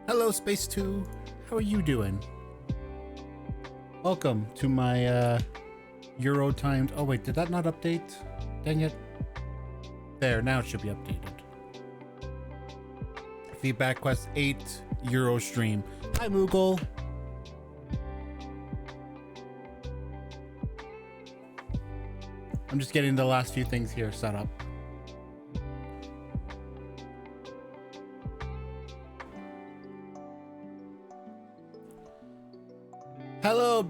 Hello, Space 2. How are you doing? Welcome to my Euro timed. Oh wait, did that not update? Dang it. There, now it should be updated. Feedback Quest 8 Euro stream. Hi, Moogle. I'm just getting the last few things here set up. Hello,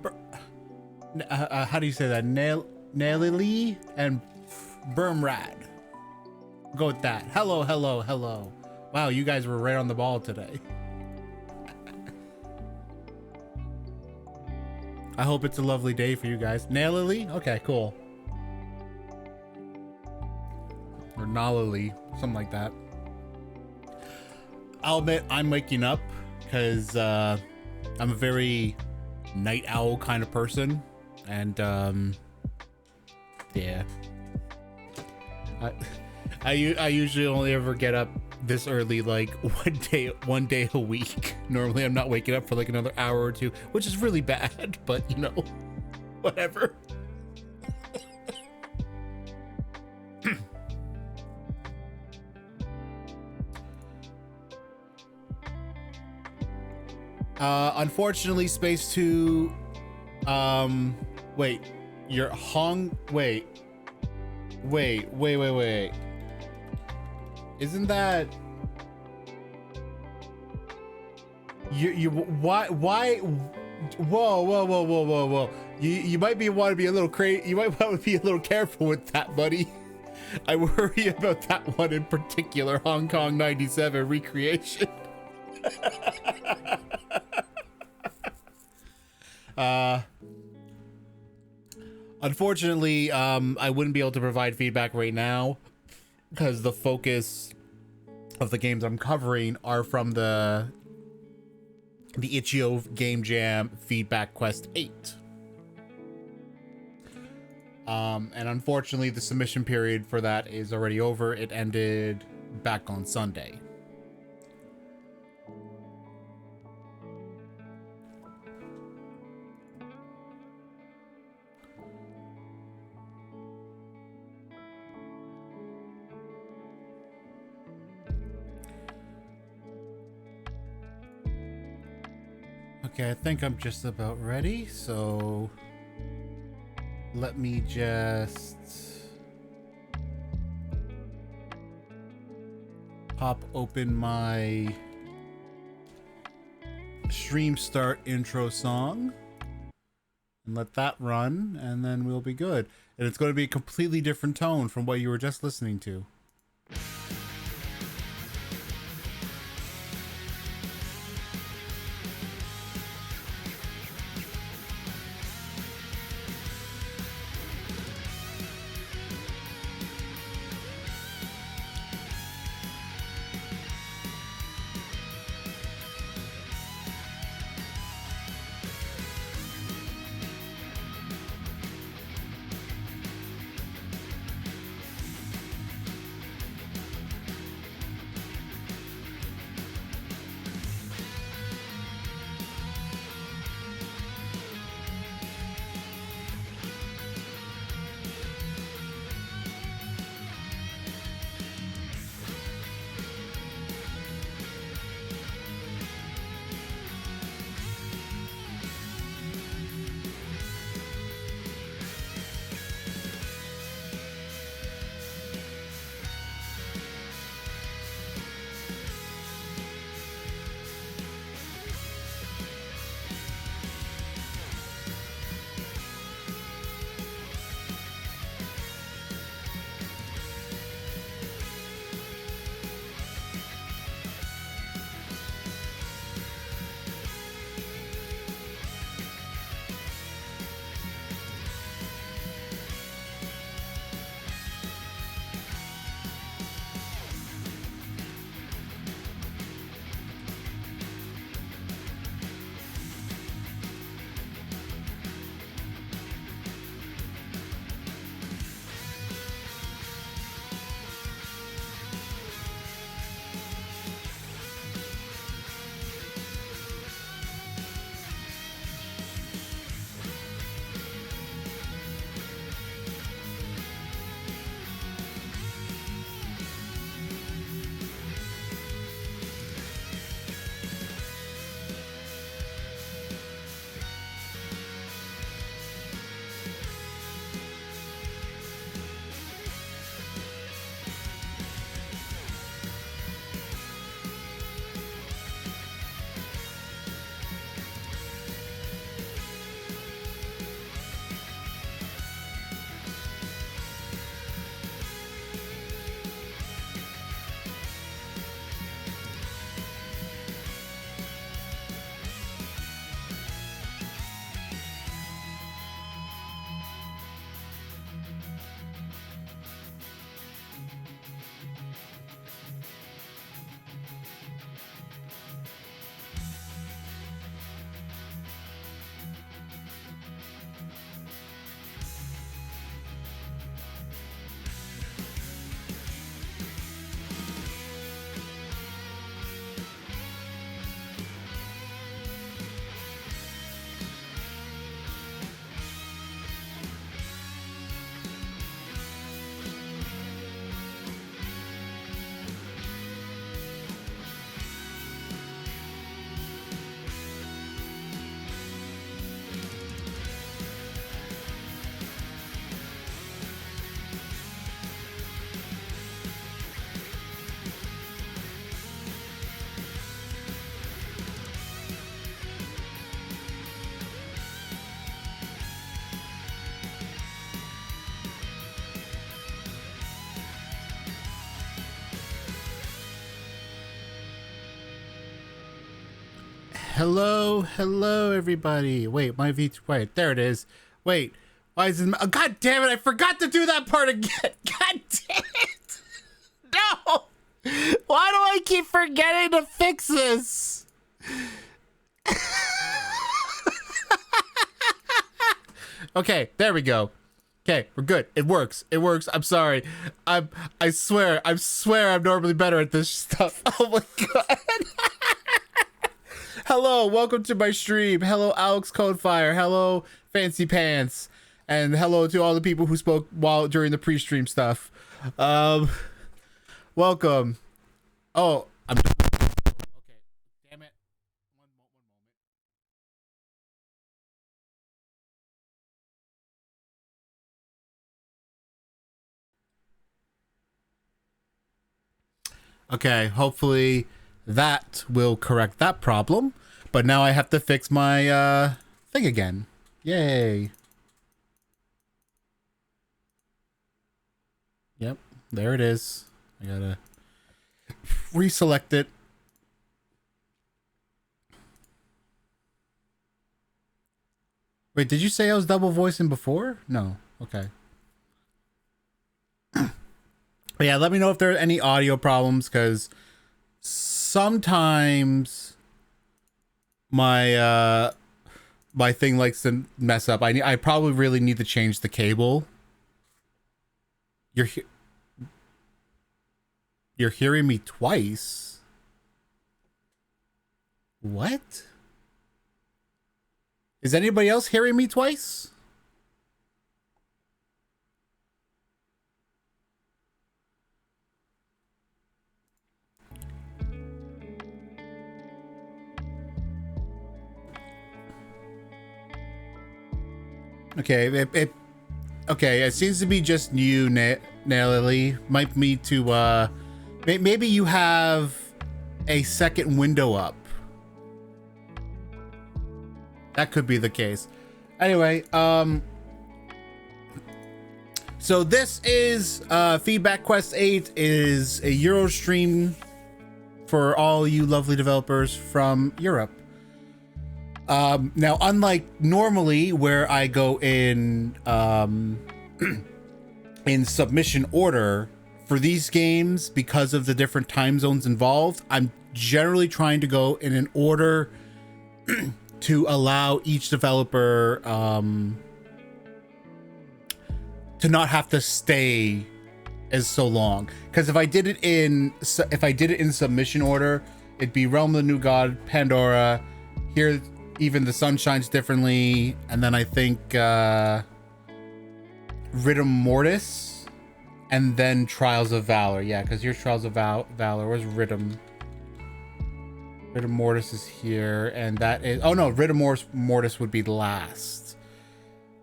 how do you say that? Nailily and Bermrad. Go with that. Hello, hello, hello. Wow, you guys were right on the ball today. I hope it's a lovely day for you guys. Nailily? Okay, cool. Or Nalily, something like that. I'll admit I'm waking up because I'm a very night owl kind of person, and yeah, I usually only ever get up this early like one day a week. Normally I'm not waking up for like another hour or two, which is really bad, but you know, whatever. Unfortunately, Space 2, wait, you're wait. Isn't that, why, whoa. You might want to be a little crazy. You might want to be a little careful with that, buddy. I worry about that one in particular, Hong Kong 97 recreation. Unfortunately, I wouldn't be able to provide feedback right now because the focus of the games I'm covering are from the Itch.io Game Jam Feedback Quest 8. And unfortunately, the submission period for that is already over. It ended back on Sunday. Okay, I think I'm just about ready, so let me just pop open my stream start intro song and let that run, and then we'll be good. And it's going to be a completely different tone from what you were just listening to. hello, everybody. Wait, my V2. Wait, there it is. Wait, why is it? Oh, God damn it! I forgot to do that part again. God damn it! No. Why do I keep forgetting to fix this? Okay, there we go. Okay, we're good. It works. It works. I'm sorry. I swear I'm normally better at this stuff. Oh my God. Hello, welcome to my stream. Hello, Alex Codefire. Hello, Fancy Pants. And hello to all the people who spoke during the pre-stream stuff. Welcome. Oh, I'm okay. Damn it. One moment. Okay, hopefully that will correct that problem. But now I have to fix my thing again. Yay. Yep, there it is. I gotta reselect it. Wait, did you say I was double voicing before? No. Okay. But yeah, let me know if there are any audio problems, because sometimes my my thing likes to mess up. I probably really need to change the cable. You're hearing me twice? What? Is anybody else hearing me twice? Okay, it seems to be just you, Nelly. Might need to, maybe you have a second window up. That could be the case. Anyway, so this is, Feedback Quest 8 is a Euro stream for all you lovely developers from Europe. Now, unlike normally where I go in in submission order for these games, because of the different time zones involved, I'm generally trying to go in an order to allow each developer to not have to stay as so long. Because if I did it in submission order, it'd be Realm of the New God, Pandora, here. Even the Sun Shines Differently, and then I think Ritum Mortis, and then Trials of Valor. Yeah, because here's Trials of Valor. Where's Ritum? Ritum Mortis is here, and that is... Oh no, Ritum Mortis would be last.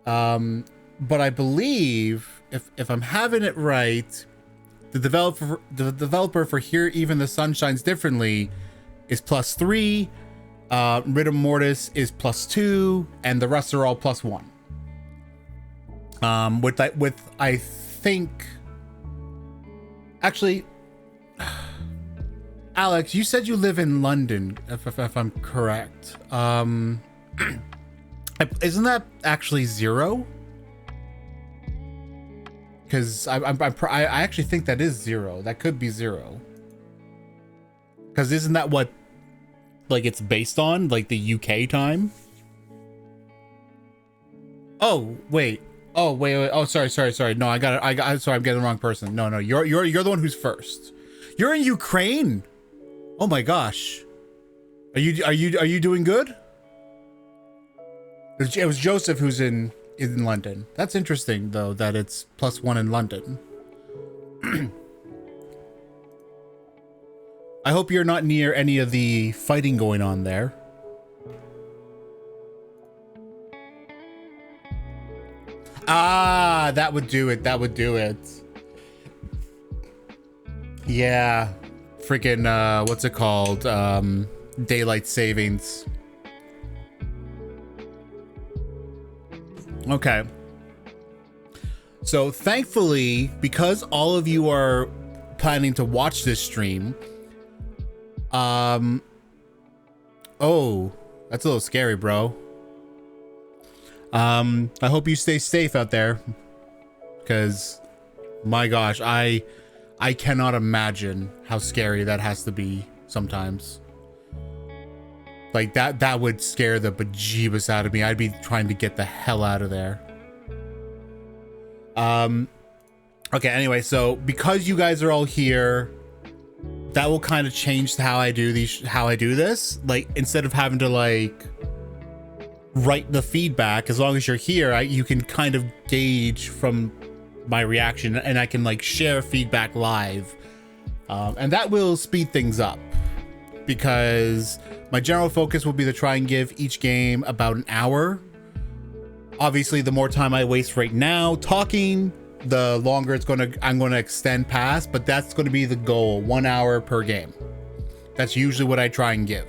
But I believe, if I'm having it right, the developer for Here Even the Sun Shines Differently is +3. Ritum Mortis is +2, and the rest are all +1. With I think, actually, Alex, you said you live in London, if I'm correct. Isn't that actually 0? Because I actually think that is 0. That could be 0. Because isn't that what, like, it's based on, like, the UK time? Oh wait. Oh, sorry. No, I got it. Sorry, I'm getting the wrong person. No, you're the one who's first. You're in Ukraine. Oh my gosh. Are you doing good? It was Joseph who's in London. That's interesting though, that it's +1 in London. I hope you're not near any of the fighting going on there. Ah, that would do it. Yeah. Freaking, what's it called? Daylight savings. Okay. So thankfully, because all of you are planning to watch this stream, oh, That's a little scary, bro. I hope you stay safe out there, because my gosh, I cannot imagine how scary that has to be sometimes. Like that would scare the bejeebus out of me. I'd be trying to get the hell out of there. Okay, anyway, so because you guys are all here, that will kind of change how I do this. Like, instead of having to like write the feedback, as long as you're here, you can kind of gauge from my reaction, and I can like share feedback live, and that will speed things up, because my general focus will be to try and give each game about an hour. Obviously, the more time I waste right now talking, the longer I'm gonna extend past, but that's gonna be the goal, 1 hour per game. That's usually what I try and give.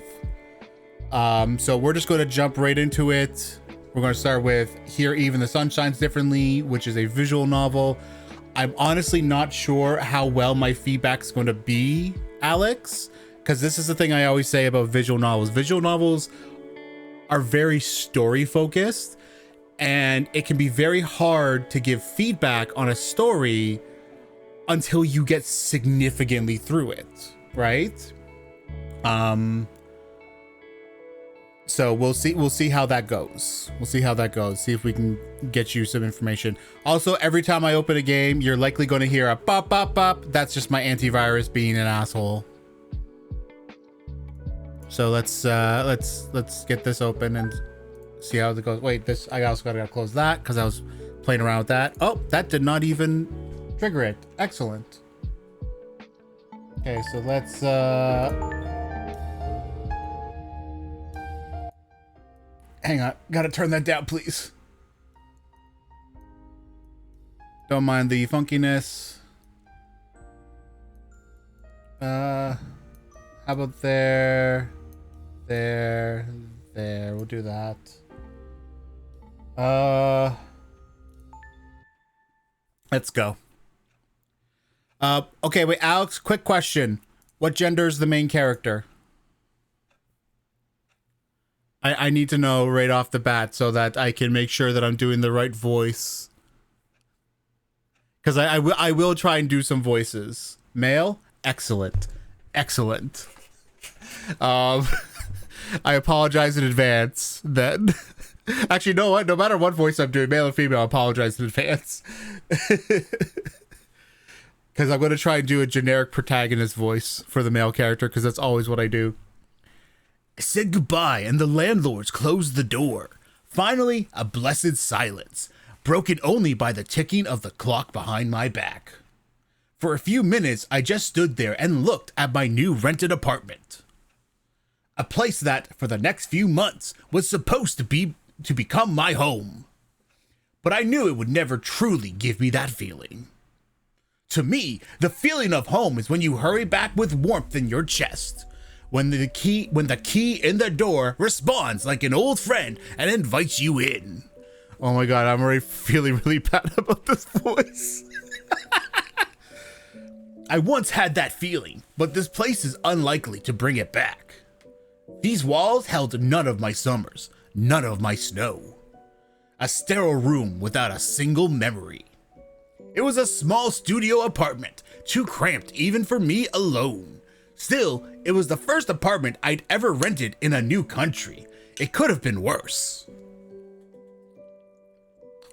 So we're just gonna jump right into it. We're gonna start with Here Even the Sun Shines Differently, which is a visual novel. I'm honestly not sure how well my feedback's gonna be, Alex, because this is the thing I always say about visual novels. Visual novels are very story focused, and it can be very hard to give feedback on a story until you get significantly through it, right? So we'll see how that goes. See if we can get you some information. Also, every time I open a game, you're likely going to hear a pop pop pop. That's just my antivirus being an asshole. So let's get this open and see how it goes. Wait, I also gotta close that because I was playing around with that. Oh, that did not even trigger it. Excellent. Okay, so let's hang on, gotta turn that down, please. Don't mind the funkiness. How about there? We'll do that. Let's go. Okay, wait, Alex, quick question. What gender is the main character? I need to know right off the bat so that I can make sure that I'm doing the right voice. Because I will try and do some voices. Male? Excellent. Excellent. I apologize in advance then. Actually, no, what? No matter what voice I'm doing, male or female, I apologize in advance. Because I'm going to try and do a generic protagonist voice for the male character, because that's always what I do. I said goodbye, and the landlords closed the door. Finally, a blessed silence, broken only by the ticking of the clock behind my back. For a few minutes, I just stood there and looked at my new rented apartment. A place that, for the next few months, was supposed to become my home. But I knew it would never truly give me that feeling. To me, the feeling of home is when you hurry back with warmth in your chest. When the key in the door responds like an old friend and invites you in. Oh my god, I'm already feeling really bad about this voice. I once had that feeling, but this place is unlikely to bring it back. These walls held none of my summers, none of my snow. A sterile room without a single memory. It was a small studio apartment, too cramped even for me alone. Still, it was the first apartment I'd ever rented in a new country. It could have been worse.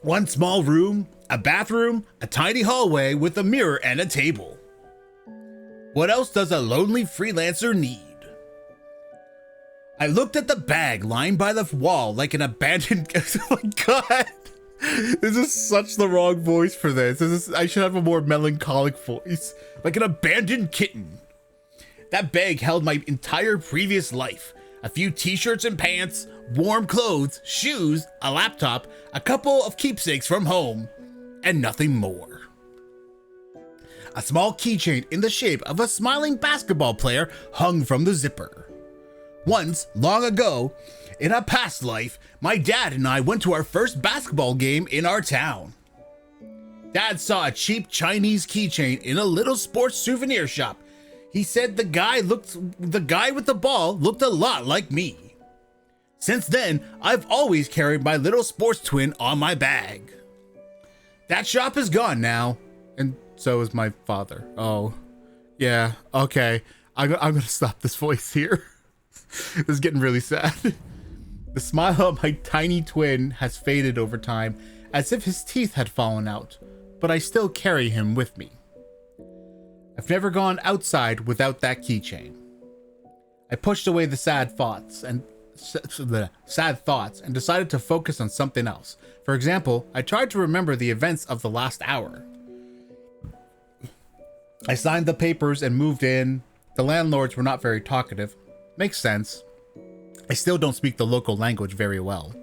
One small room, a bathroom, a tiny hallway with a mirror and a table. What else does a lonely freelancer need? I looked at the bag lying by the wall like an abandoned... Oh my god! This is such the wrong voice for this. I should have a more melancholic voice. Like an abandoned kitten. That bag held my entire previous life. A few t-shirts and pants, warm clothes, shoes, a laptop, a couple of keepsakes from home, and nothing more. A small keychain in the shape of a smiling basketball player hung from the zipper. Once, long ago, in a past life, my dad and I went to our first basketball game in our town. Dad saw a cheap Chinese keychain in a little sports souvenir shop. He said the guy with the ball looked a lot like me. Since then, I've always carried my little sports twin on my bag. That shop is gone now, and so is my father. Oh, yeah, okay. I'm gonna stop this voice here. This is getting really sad. The smile of my tiny twin has faded over time, as if his teeth had fallen out, but I still carry him with me. I've never gone outside without that keychain. I pushed away the sad thoughts and decided to focus on something else. For example, I tried to remember the events of the last hour. I signed the papers and moved in. The landlords were not very talkative. Makes sense. I still don't speak the local language very well.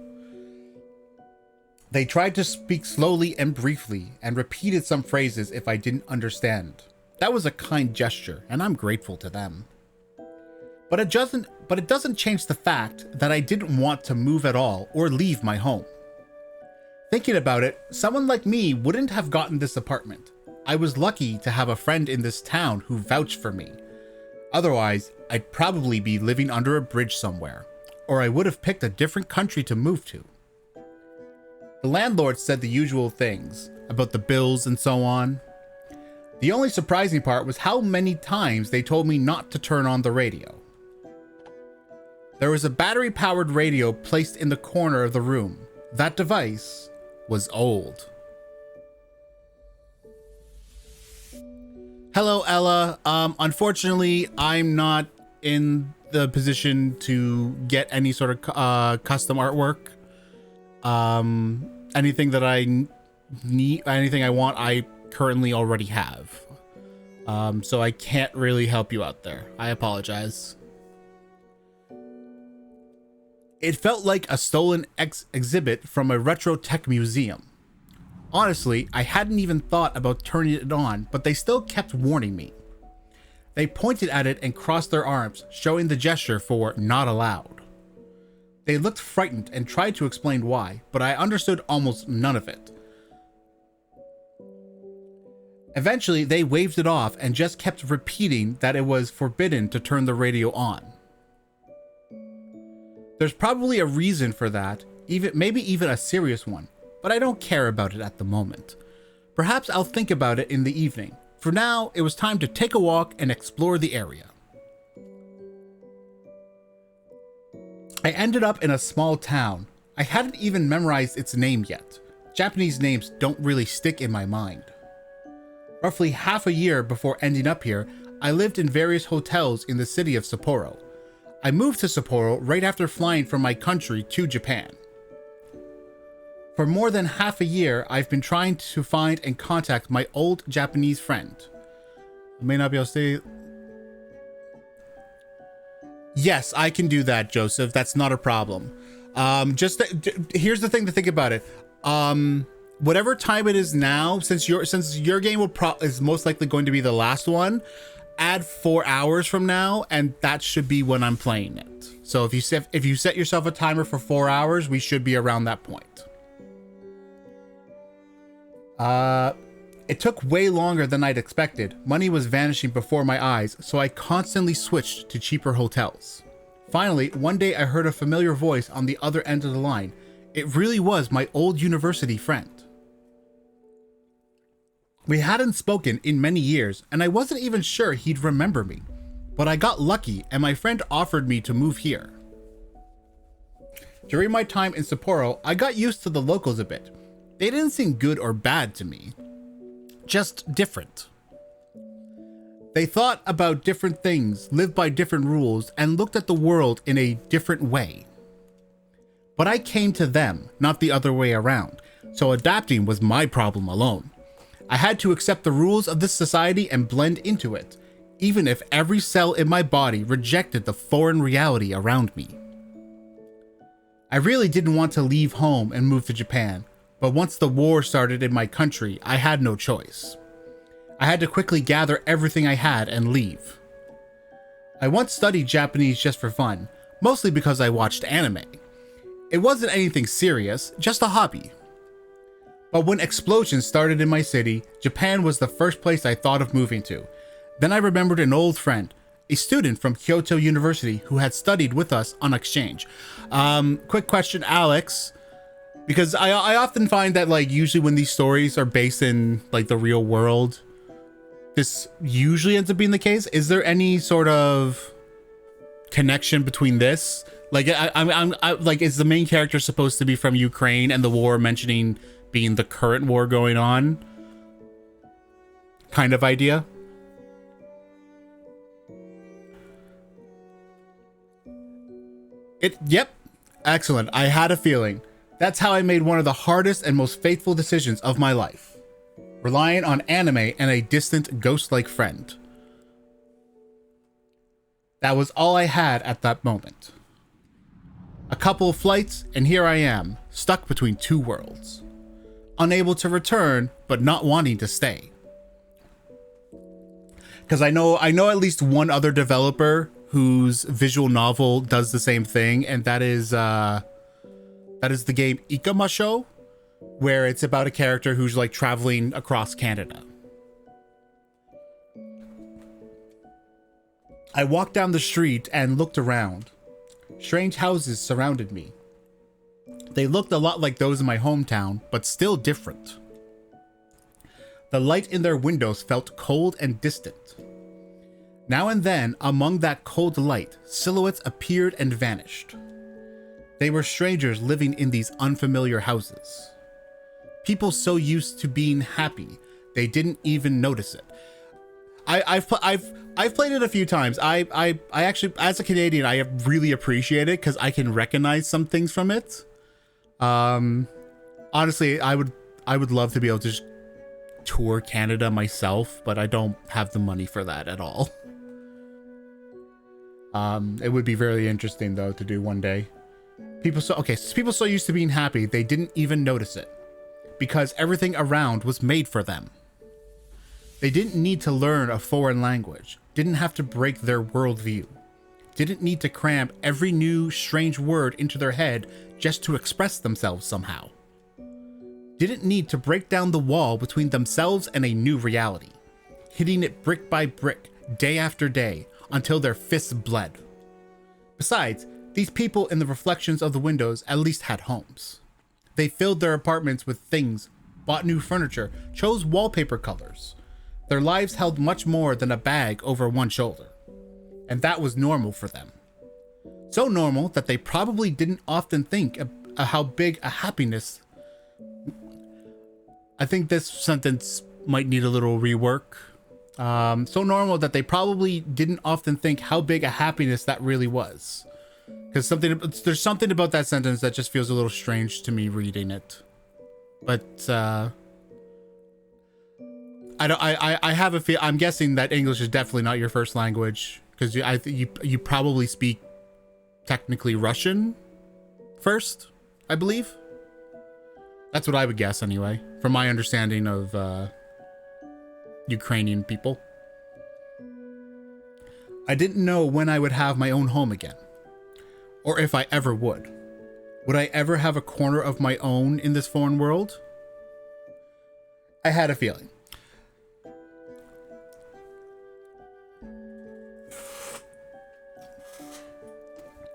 They tried to speak slowly and briefly and repeated some phrases if I didn't understand. That was a kind gesture, and I'm grateful to them. But it doesn't change the fact that I didn't want to move at all or leave my home. Thinking about it, someone like me wouldn't have gotten this apartment. I was lucky to have a friend in this town who vouched for me. Otherwise, I'd probably be living under a bridge somewhere, or I would have picked a different country to move to. The landlord said the usual things about the bills and so on. The only surprising part was how many times they told me not to turn on the radio. There was a battery-powered radio placed in the corner of the room. That device was old. Hello, Ella. Unfortunately, I'm not in the position to get any sort of custom artwork. Anything that I need, anything I want, I currently already have. So I can't really help you out there. I apologize. It felt like a stolen exhibit from a retro tech museum. Honestly, I hadn't even thought about turning it on, but they still kept warning me. They pointed at it and crossed their arms, showing the gesture for not allowed. They looked frightened and tried to explain why, but I understood almost none of it. Eventually, they waved it off and just kept repeating that it was forbidden to turn the radio on. There's probably a reason for that, maybe even a serious one, but I don't care about it at the moment. Perhaps I'll think about it in the evening. For now, it was time to take a walk and explore the area. I ended up in a small town. I hadn't even memorized its name yet. Japanese names don't really stick in my mind. Roughly half a year before ending up here, I lived in various hotels in the city of Sapporo. I moved to Sapporo right after flying from my country to Japan. For more than half a year, I've been trying to find and contact my old Japanese friend. I may not be able to say... Yes, I can do that, Joseph. That's not a problem. Here's the thing to think about it. Whatever time it is now, since your game is most likely going to be the last one, add 4 hours from now, and that should be when I'm playing it. So if you set yourself a timer for 4 hours, we should be around that point. It took way longer than I'd expected. Money was vanishing before my eyes, so I constantly switched to cheaper hotels. Finally, one day I heard a familiar voice on the other end of the line. It really was my old university friend. We hadn't spoken in many years, and I wasn't even sure he'd remember me. But I got lucky, and my friend offered me to move here. During my time in Sapporo, I got used to the locals a bit. They didn't seem good or bad to me. Just different. They thought about different things, lived by different rules, and looked at the world in a different way. But I came to them, not the other way around, so adapting was my problem alone. I had to accept the rules of this society and blend into it, even if every cell in my body rejected the foreign reality around me. I really didn't want to leave home and move to Japan, but once the war started in my country, I had no choice. I had to quickly gather everything I had and leave. I once studied Japanese just for fun, mostly because I watched anime. It wasn't anything serious, just a hobby. But when explosions started in my city, Japan was the first place I thought of moving to. Then I remembered an old friend. a student from Kyoto University who had studied with us on exchange. Quick question, Alex, because I often find that like usually when these stories are based in like the real world, this usually ends up being the case. Is there any sort of connection between this? Like, I'm like, is the main character supposed to be from Ukraine and the war mentioning being the current war going on? Kind of idea. Yep. Excellent. I had a feeling. That's how I made one of the hardest and most faithful decisions of my life. Relying on anime and a distant ghost-like friend. That was all I had at that moment. A couple of flights, and here I am, stuck between two worlds. Unable to return, but not wanting to stay. Because I know at least one other developer whose visual novel does the same thing, and that is the game Ikamasho, where it's about a character who's like traveling across Canada. I walked down the street and looked around. Strange houses surrounded me. They looked a lot like those in my hometown, but still different. The light in their windows felt cold and distant. Now and then, among that cold light, silhouettes appeared and vanished. They were strangers living in these unfamiliar houses. People so used to being happy, they didn't even notice it. I've played it a few times. I actually, as a Canadian, I really appreciate it because I can recognize some things from it. Honestly, I would love to be able to just tour Canada myself, but I don't have the money for that at all. It would be very interesting though to do one day. People so used to being happy, they didn't even notice it because everything around was made for them. They didn't need to learn a foreign language, didn't have to break their worldview, didn't need to cram every new strange word into their head just to express themselves somehow. Didn't need to break down the wall between themselves and a new reality, hitting it brick by brick, day after day, until their fists bled. Besides, these people in the reflections of the windows at least had homes. They filled their apartments with things, bought new furniture, chose wallpaper colors. Their lives held much more than a bag over one shoulder. And that was normal for them. So normal that they probably didn't often think of how big a happiness. I think this sentence might need a little rework. So normal that they probably didn't often think how big a happiness that really was. Because there's something about that sentence that just feels a little strange to me reading it. But I have a feel. I'm guessing that English is definitely not your first language because you probably speak technically Russian first, I believe. That's what I would guess anyway, from my understanding of Ukrainian people. I didn't know when I would have my own home again, or if I ever would. Would I ever have a corner of my own in this foreign world? I had a feeling.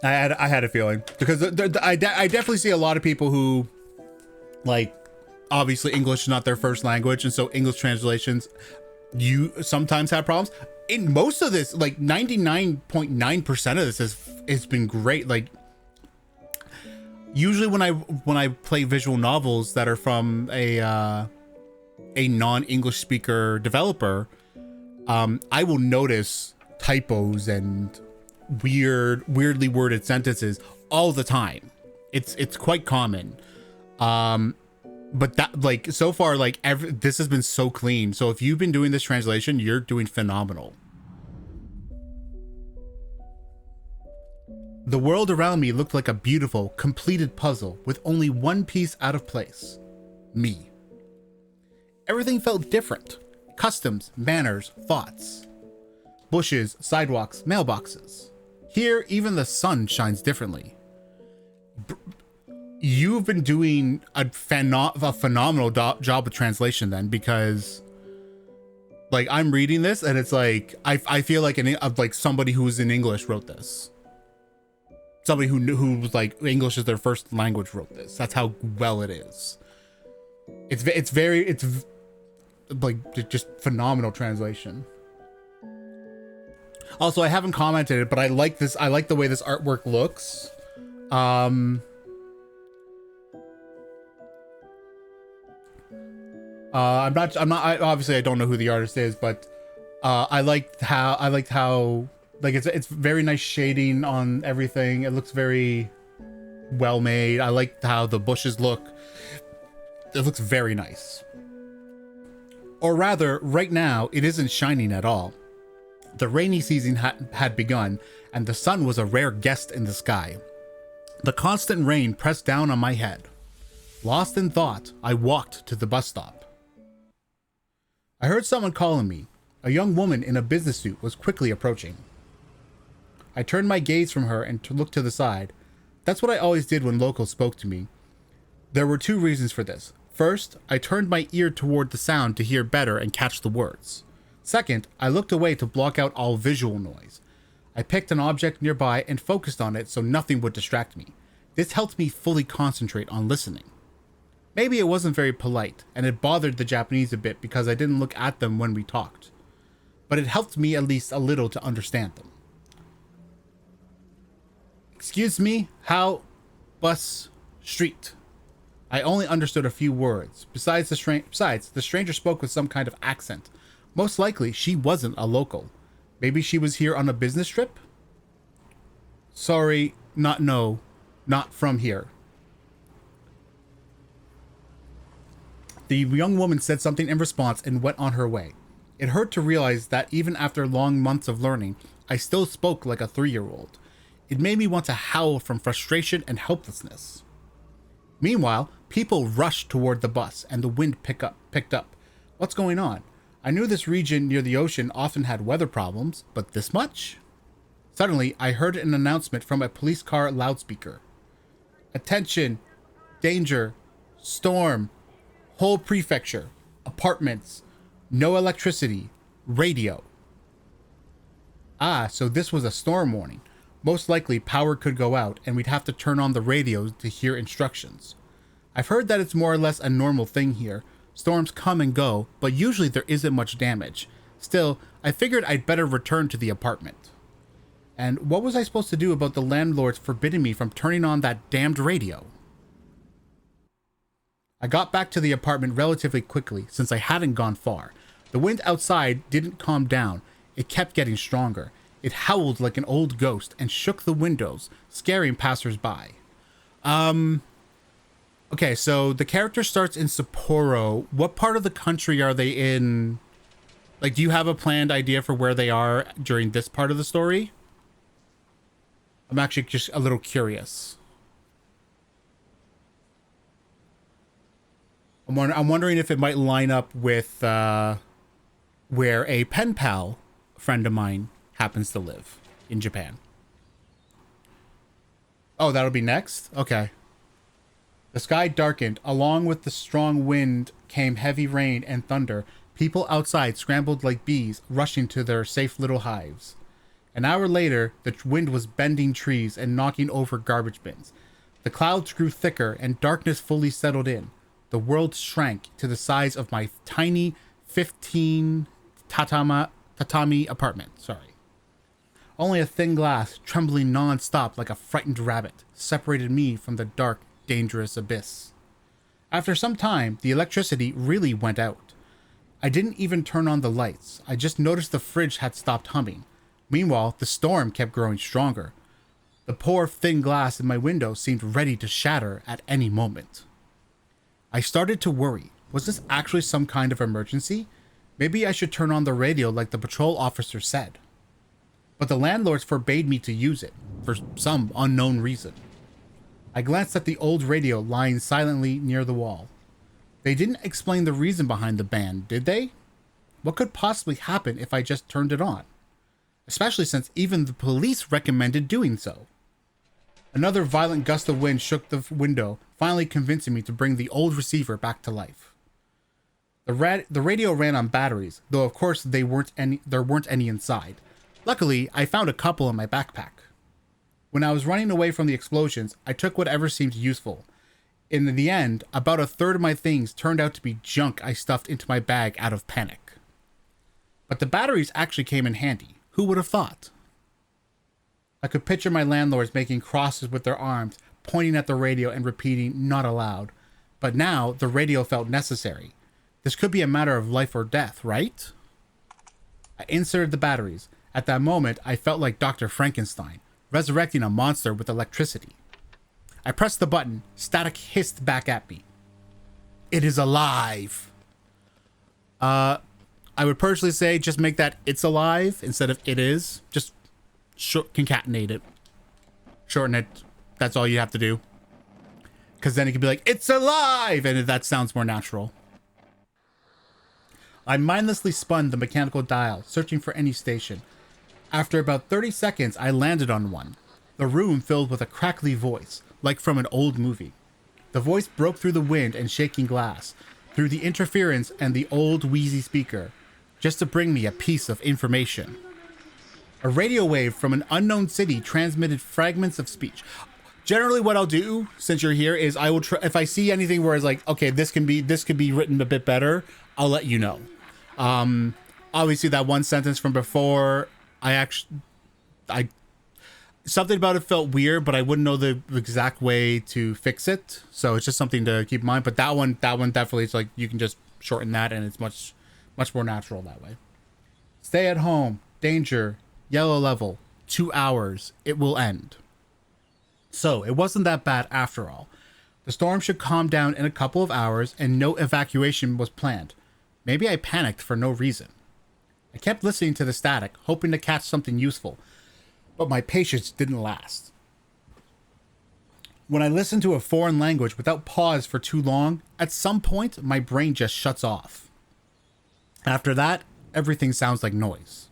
I had a feeling because I definitely see a lot of people who, like, obviously English is not their first language, and so English translations, you sometimes have problems. In most of this, like 99.9% of this has been great. Like, usually when I play visual novels that are from a non-English speaker developer, I will notice typos and weirdly worded sentences all the time. It's quite common. But that, like, so far, like, this has been so clean. So if you've been doing this translation, you're doing phenomenal. The world around me looked like a beautiful, completed puzzle with only one piece out of place. Me. Everything felt different. Customs, manners, thoughts. Bushes, sidewalks, mailboxes. Here, even the sun shines differently. You've been doing a phenomenal job with translation then, because Like, I'm reading this and it's like, I feel like like somebody who's in English wrote this. Somebody who was like, English is their first language wrote this. That's how well it is. It's like just phenomenal translation. Also, I haven't commented it, but I like this. I like the way this artwork looks. I'm not, obviously I don't know who the artist is, but I liked how like it's very nice shading on everything. It looks very well made. I like how the bushes look. It looks very nice. Or rather, right now, it isn't shining at all. The rainy season had begun, and the sun was a rare guest in the sky. The constant rain pressed down on my head. Lost in thought, I walked to the bus stop. I heard someone calling me. A young woman in a business suit was quickly approaching. I turned my gaze from her and looked to the side. That's what I always did when locals spoke to me. There were two reasons for this. First, I turned my ear toward the sound to hear better and catch the words. Second, I looked away to block out all visual noise. I picked an object nearby and focused on it so nothing would distract me. This helped me fully concentrate on listening. Maybe it wasn't very polite, and it bothered the Japanese a bit because I didn't look at them when we talked. But it helped me at least a little to understand them. Excuse me, how? Bus street. I only understood a few words. Besides, the stranger spoke with some kind of accent. Most likely, she wasn't a local. Maybe she was here on a business trip? Sorry, not from here. The young woman said something in response and went on her way. It hurt to realize that even after long months of learning, I still spoke like a 3-year-old. It made me want to howl from frustration and helplessness. Meanwhile, people rushed toward the bus and the wind picked up. What's going on? I knew this region near the ocean often had weather problems, but this much? Suddenly, I heard an announcement from a police car loudspeaker. Attention! Danger! Storm! Whole prefecture! Apartments! No electricity! Radio! Ah, so this was a storm warning. Most likely power could go out and we'd have to turn on the radio to hear instructions. I've heard that it's more or less a normal thing here. Storms come and go, but usually there isn't much damage. Still, I figured I'd better return to the apartment. And what was I supposed to do about the landlords forbidding me from turning on that damned radio? I got back to the apartment relatively quickly, since I hadn't gone far. The wind outside didn't calm down. It kept getting stronger. It howled like an old ghost and shook the windows, scaring passers-by. Okay, so the character starts in Sapporo. What part of the country are they in? Like, do you have a planned idea for where they are during this part of the story? I'm actually just a little curious. I'm wondering if it might line up with where a pen pal friend of mine happens to live in Japan. Oh, that'll be next? Okay. The sky darkened. Along with the strong wind came heavy rain and thunder. People outside scrambled like bees, rushing to their safe little hives. An hour later, the wind was bending trees and knocking over garbage bins. The clouds grew thicker and darkness fully settled in. The world shrank to the size of my tiny 15 tatami apartment. Only a thin glass, trembling non-stop like a frightened rabbit, separated me from the dark, dangerous abyss. After some time, the electricity really went out. I didn't even turn on the lights. I just noticed the fridge had stopped humming. Meanwhile, the storm kept growing stronger. The poor thin glass in my window seemed ready to shatter at any moment. I started to worry. Was this actually some kind of emergency? Maybe I should turn on the radio like the patrol officer said. But the landlords forbade me to use it, for some unknown reason. I glanced at the old radio lying silently near the wall. They didn't explain the reason behind the ban, did they? What could possibly happen if I just turned it on? Especially since even the police recommended doing so. Another violent gust of wind shook the window, finally convincing me to bring the old receiver back to life. The radio ran on batteries, though of course there weren't any inside. Luckily, I found a couple in my backpack. When I was running away from the explosions, I took whatever seemed useful. In the end, about a third of my things turned out to be junk I stuffed into my bag out of panic. But the batteries actually came in handy. Who would have thought? I could picture my landlords making crosses with their arms, pointing at the radio and repeating, "Not allowed." But now, the radio felt necessary. This could be a matter of life or death, right? I inserted the batteries. At that moment, I felt like Dr. Frankenstein, resurrecting a monster with electricity. I pressed the button. Static hissed back at me. "It is alive." I would personally say just make that "it's alive" instead of "it is." Just concatenate it. Shorten it. That's all you have to do. Because then it could be like, "It's alive!" And that sounds more natural. I mindlessly spun the mechanical dial, searching for any station. After about 30 seconds, I landed on one. The room filled with a crackly voice, like from an old movie. The voice broke through the wind and shaking glass, through the interference and the old wheezy speaker, just to bring me a piece of information. A radio wave from an unknown city transmitted fragments of speech. Generally what I'll do, since you're here, is I will try, if I see anything where it's like, okay, this could be written a bit better, I'll let you know. Obviously that one sentence from before, something about it felt weird, but I wouldn't know the exact way to fix it. So it's just something to keep in mind. But that one definitely, it's like you can just shorten that and it's much more natural that way. Stay at home. Danger. Yellow level. 2 hours. It will end. So it wasn't that bad after all. The storm should calm down in a couple of hours and no evacuation was planned. Maybe I panicked for no reason. I kept listening to the static, hoping to catch something useful, but my patience didn't last. When I listen to a foreign language without pause for too long, at some point my brain just shuts off. After that, everything sounds like noise.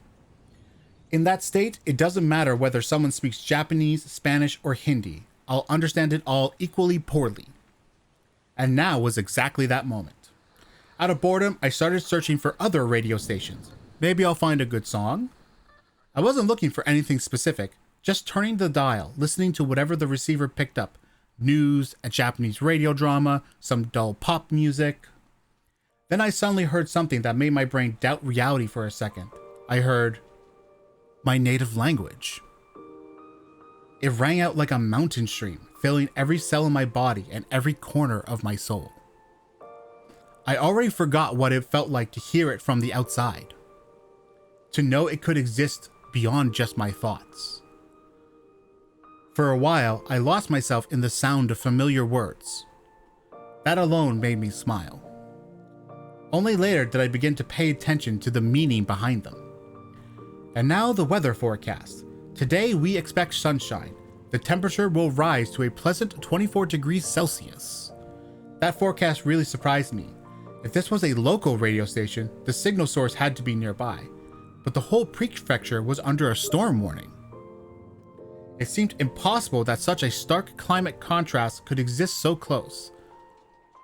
In that state, it doesn't matter whether someone speaks Japanese, Spanish, or Hindi. I'll understand it all equally poorly. And now was exactly that moment. Out of boredom, I started searching for other radio stations. Maybe I'll find a good song. I wasn't looking for anything specific, just turning the dial, listening to whatever the receiver picked up. News, a Japanese radio drama, some dull pop music. Then I suddenly heard something that made my brain doubt reality for a second. I heard my native language. It rang out like a mountain stream, filling every cell in my body and every corner of my soul. I already forgot what it felt like to hear it from the outside. To know it could exist beyond just my thoughts. For a while, I lost myself in the sound of familiar words. That alone made me smile. Only later did I begin to pay attention to the meaning behind them. And now the weather forecast. Today we expect sunshine. The temperature will rise to a pleasant 24 degrees Celsius. That forecast really surprised me. If this was a local radio station, the signal source had to be nearby. But the whole prefecture was under a storm warning. It seemed impossible that such a stark climate contrast could exist so close.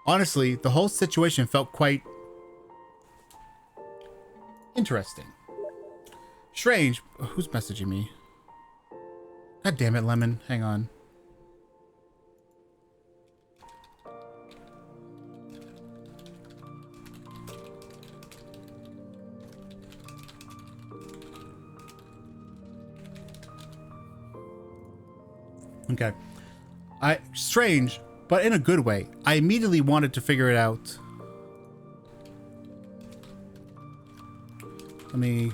Honestly, the whole situation felt quite interesting. Strange. Who's messaging me? God damn it, Lemon. Hang on. Okay. Strange, but in a good way. I immediately wanted to figure it out. Let me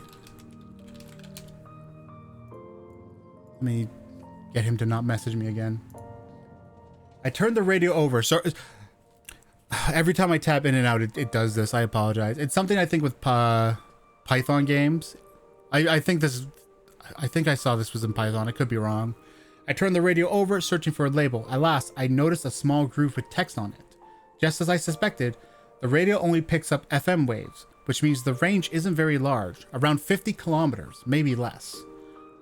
get him to not message me again. I turned the radio over. So every time I tap in and out, it does this. I apologize. It's something I think with Python games. I think I saw this was in Python. I could be wrong. I turned the radio over, searching for a label. At last, I noticed a small groove with text on it. Just as I suspected, the radio only picks up FM waves, which means the range isn't very large, around 50 kilometers, maybe less.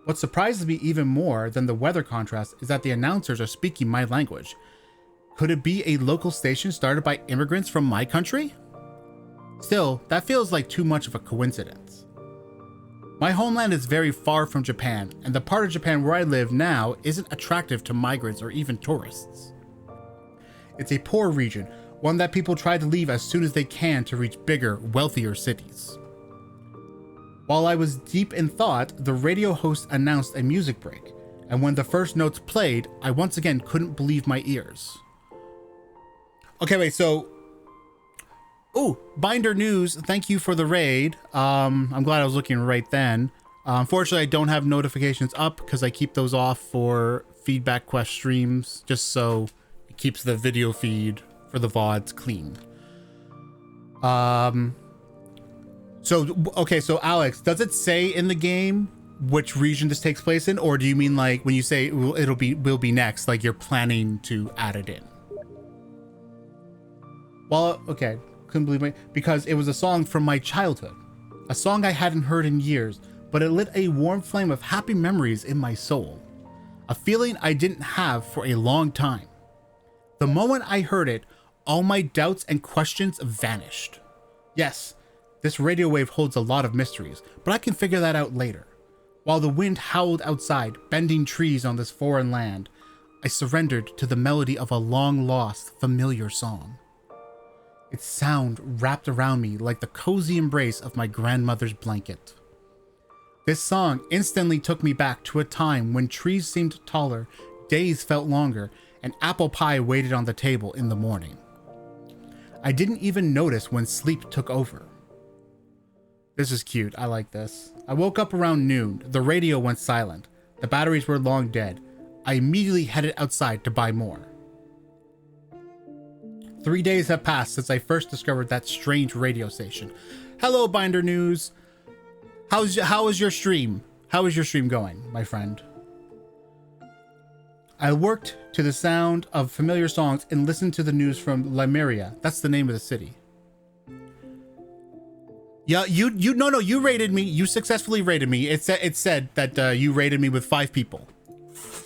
What surprises me even more than the weather contrast is that the announcers are speaking my language. Could it be a local station started by immigrants from my country? Still, that feels like too much of a coincidence. My homeland is very far from Japan, and the part of Japan where I live now isn't attractive to migrants or even tourists. It's a poor region, one that people try to leave as soon as they can to reach bigger, wealthier cities. While I was deep in thought, the radio host announced a music break, and when the first notes played, I once again couldn't believe my ears. Okay, wait, so... Ooh, Binder News, thank you for the raid. I'm glad I was looking right then. Unfortunately, I don't have notifications up because I keep those off for Feedback Quest streams, just so it keeps the video feed for the VODs clean. So Alex, does it say in the game which region this takes place in, or do you mean like when you say will be next, like you're planning to add it in? Well, okay, couldn't believe it, because it was a song from my childhood, a song I hadn't heard in years, but it lit a warm flame of happy memories in my soul, a feeling I didn't have for a long time. The moment I heard it, all my doubts and questions vanished. Yes, this radio wave holds a lot of mysteries, but I can figure that out later. While the wind howled outside, bending trees on this foreign land, I surrendered to the melody of a long-lost, familiar song. Its sound wrapped around me like the cozy embrace of my grandmother's blanket. This song instantly took me back to a time when trees seemed taller, days felt longer, and apple pie waited on the table in the morning. I didn't even notice when sleep took over. This is cute. I like this. I woke up around noon. The radio went silent. The batteries were long dead. I immediately headed outside to buy more. 3 days have passed since I first discovered that strange radio station. Hello, Binder News. How is your stream? How is your stream going, my friend? I worked to the sound of familiar songs and listened to the news from Lemuria. That's the name of the city. Yeah, you raided me. You successfully raided me. It said that you raided me with 5 people,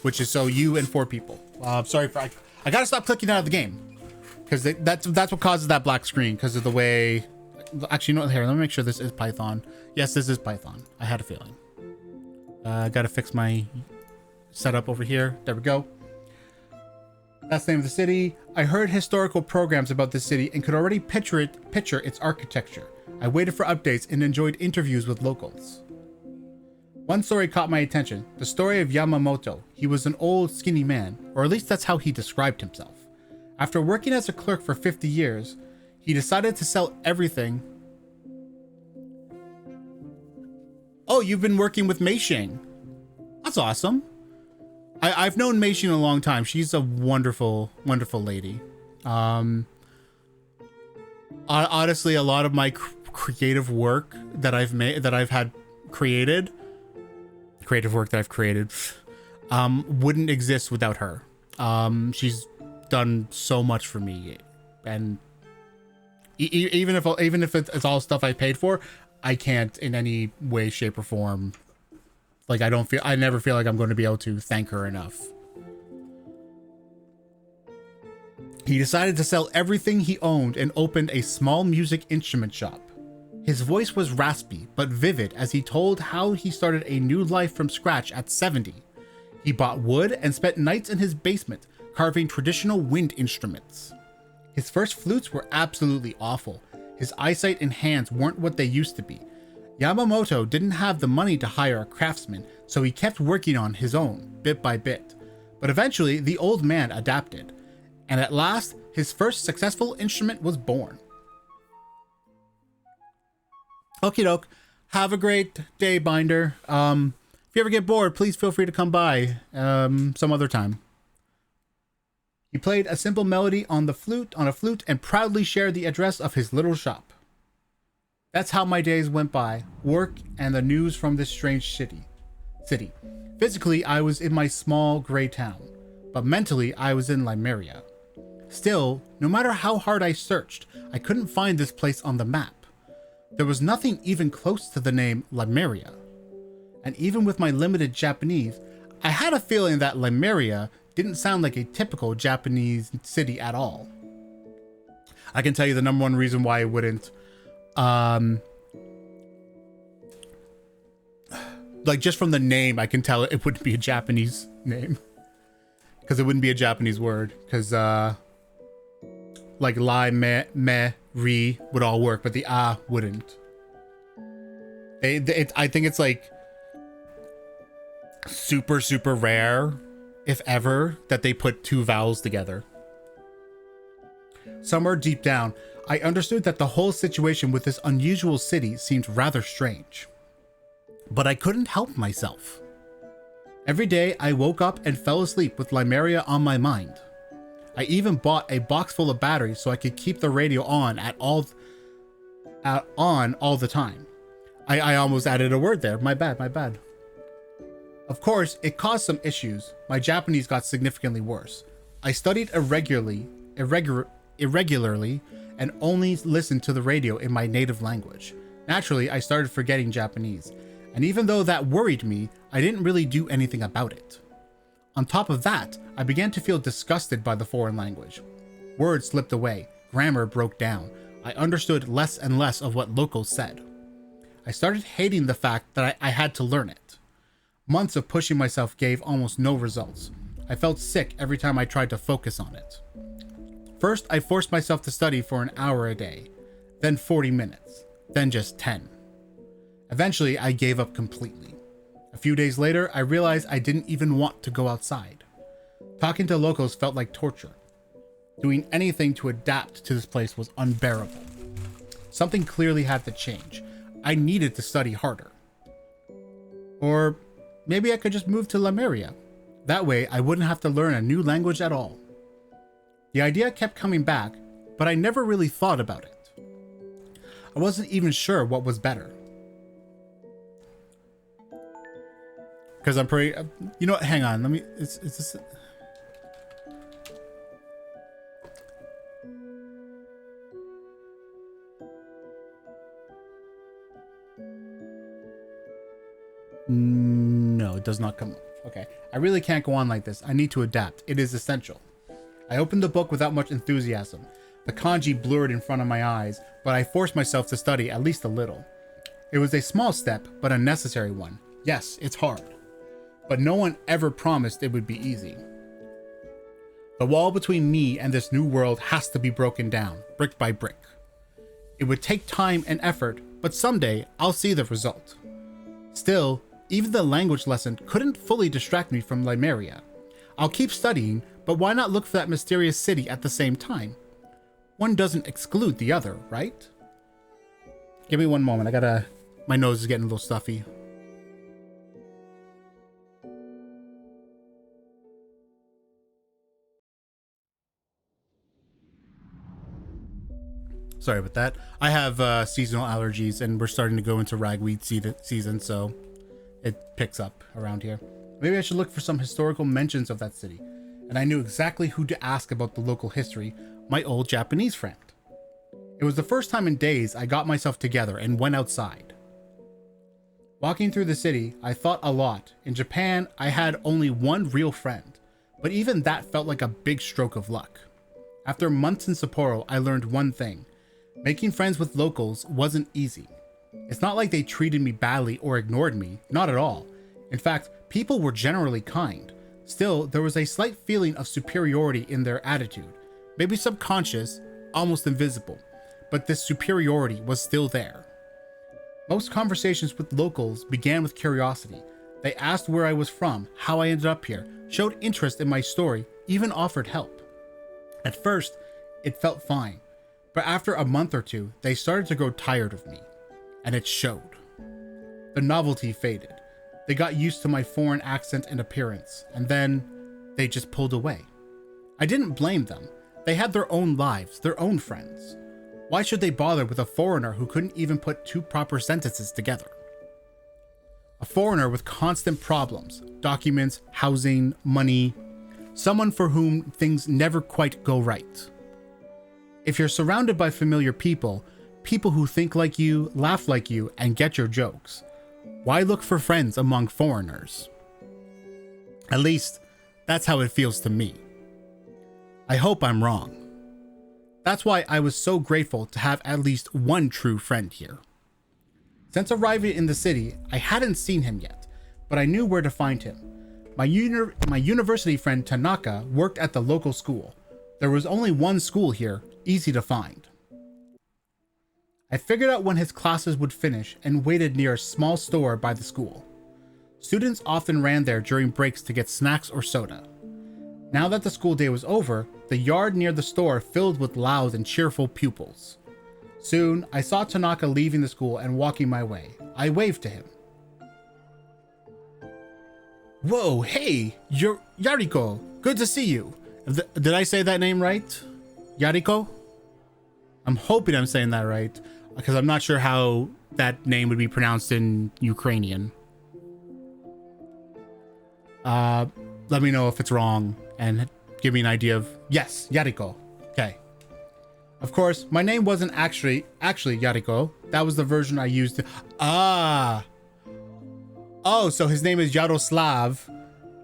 which is so you and 4 people. Sorry for I gotta stop clicking out of the game because that's what causes that black screen because of the way. Actually, no. Here, let me make sure this is Python. Yes, this is Python. I had a feeling. I gotta fix my setup over here. There we go. That's the name of the city. I heard historical programs about this city and could already picture its architecture. I waited for updates and enjoyed interviews with locals. One story caught my attention, the story of Yamamoto. He was an old, skinny man, or at least that's how he described himself. After working as a clerk for 50 years, he decided to sell everything. Oh, you've been working with Mei Xing. That's awesome. I've known Mei Xing a long time. She's a wonderful, wonderful lady. Honestly, a lot of my creative work that I've made, that I've had created, wouldn't exist without her. She's done so much for me, and even if it's all stuff I paid for, I can't in any way, shape, or form. Like I never feel like I'm going to be able to thank her enough. He decided to sell everything he owned and opened a small music instrument shop. His voice was raspy but vivid as he told how he started a new life from scratch at 70. He bought wood and spent nights in his basement carving traditional wind instruments. His first flutes were absolutely awful. His eyesight and hands weren't what they used to be. Yamamoto didn't have the money to hire a craftsman, so he kept working on his own, bit by bit. But eventually, the old man adapted, and at last, his first successful instrument was born. Okie doke. Have a great day, Binder. If you ever get bored, please feel free to come by some other time. He played a simple melody on a flute, and proudly shared the address of his little shop. That's how my days went by, work and the news from this strange city. Physically, I was in my small gray town, but mentally, I was in Lemuria. Still, no matter how hard I searched, I couldn't find this place on the map. There was nothing even close to the name Lemuria. And even with my limited Japanese, I had a feeling that Lemuria didn't sound like a typical Japanese city at all. I can tell you the number one reason why I wouldn't. Like, just from the name, I can tell it wouldn't be a Japanese name. Because it wouldn't be a Japanese word. Because, like, lai, me, ri would all work, but the wouldn't. I think it's, like, super, super rare, if ever, that they put two vowels together. Somewhere deep down, I understood that the whole situation with this unusual city seemed rather strange. But I couldn't help myself. Every day I woke up and fell asleep with Limeria on my mind. I even bought a box full of batteries so I could keep the radio on all the time. I almost added a word there. My bad. Of course, it caused some issues. My Japanese got significantly worse. I studied irregularly and only listened to the radio in my native language. Naturally, I started forgetting Japanese. And even though that worried me, I didn't really do anything about it. On top of that, I began to feel disgusted by the foreign language. Words slipped away, grammar broke down. I understood less and less of what locals said. I started hating the fact that I had to learn it. Months of pushing myself gave almost no results. I felt sick every time I tried to focus on it. First, I forced myself to study for an hour a day, then 40 minutes, then just 10. Eventually, I gave up completely. A few days later, I realized I didn't even want to go outside. Talking to locals felt like torture. Doing anything to adapt to this place was unbearable. Something clearly had to change. I needed to study harder. Or maybe I could just move to Lemuria. That way, I wouldn't have to learn a new language at all. The idea kept coming back, but I never really thought about it. I wasn't even sure what was better. Because I'm pretty... you know what? Hang on. Let me... It's just... No, it does not come up. Okay. I really can't go on like this. I need to adapt. It is essential. I opened the book without much enthusiasm. The kanji blurred in front of my eyes, but I forced myself to study at least a little. It was a small step, but a necessary one. Yes, it's hard. But no one ever promised it would be easy. The wall between me and this new world has to be broken down, brick by brick. It would take time and effort, but someday I'll see the result. Still, even the language lesson couldn't fully distract me from Limeria. I'll keep studying, but why not look for that mysterious city at the same time? One doesn't exclude the other, right? Give me one moment. My nose is getting a little stuffy. Sorry about that. I have seasonal allergies, and we're starting to go into ragweed season, so it picks up around here. Maybe I should look for some historical mentions of that city. And I knew exactly who to ask about the local history, my old Japanese friend. It was the first time in days I got myself together and went outside. Walking through the city, I thought a lot. In Japan, I had only one real friend, but even that felt like a big stroke of luck. After months in Sapporo, I learned one thing. Making friends with locals wasn't easy. It's not like they treated me badly or ignored me, not at all. In fact, people were generally kind. Still, there was a slight feeling of superiority in their attitude. Maybe subconscious, almost invisible, but this superiority was still there. Most conversations with locals began with curiosity. They asked where I was from, how I ended up here, showed interest in my story, even offered help. At first, it felt fine, but after a month or two, they started to grow tired of me, and it showed. The novelty faded. They got used to my foreign accent and appearance, and then they just pulled away. I didn't blame them. They had their own lives, their own friends. Why should they bother with a foreigner who couldn't even put two proper sentences together? A foreigner with constant problems, documents, housing, money, someone for whom things never quite go right. If you're surrounded by familiar people, people who think like you, laugh like you, and get your jokes, why look for friends among foreigners? At least, that's how it feels to me. I hope I'm wrong. That's why I was so grateful to have at least one true friend here. Since arriving in the city, I hadn't seen him yet, but I knew where to find him. My university friend Tanaka worked at the local school. There was only one school here, easy to find. I figured out when his classes would finish and waited near a small store by the school. Students often ran there during breaks to get snacks or soda. Now that the school day was over, the yard near the store filled with loud and cheerful pupils. Soon, I saw Tanaka leaving the school and walking my way. I waved to him. Whoa, hey, you're Yariko. Good to see you. Did I say that name right? Yariko? I'm hoping I'm saying that right, because I'm not sure how that name would be pronounced in Ukrainian. Let me know if it's wrong and give me an idea of, yes, Yariko. Okay. Of course, my name wasn't actually Yariko. That was the version I used. Oh, so his name is Yaroslav,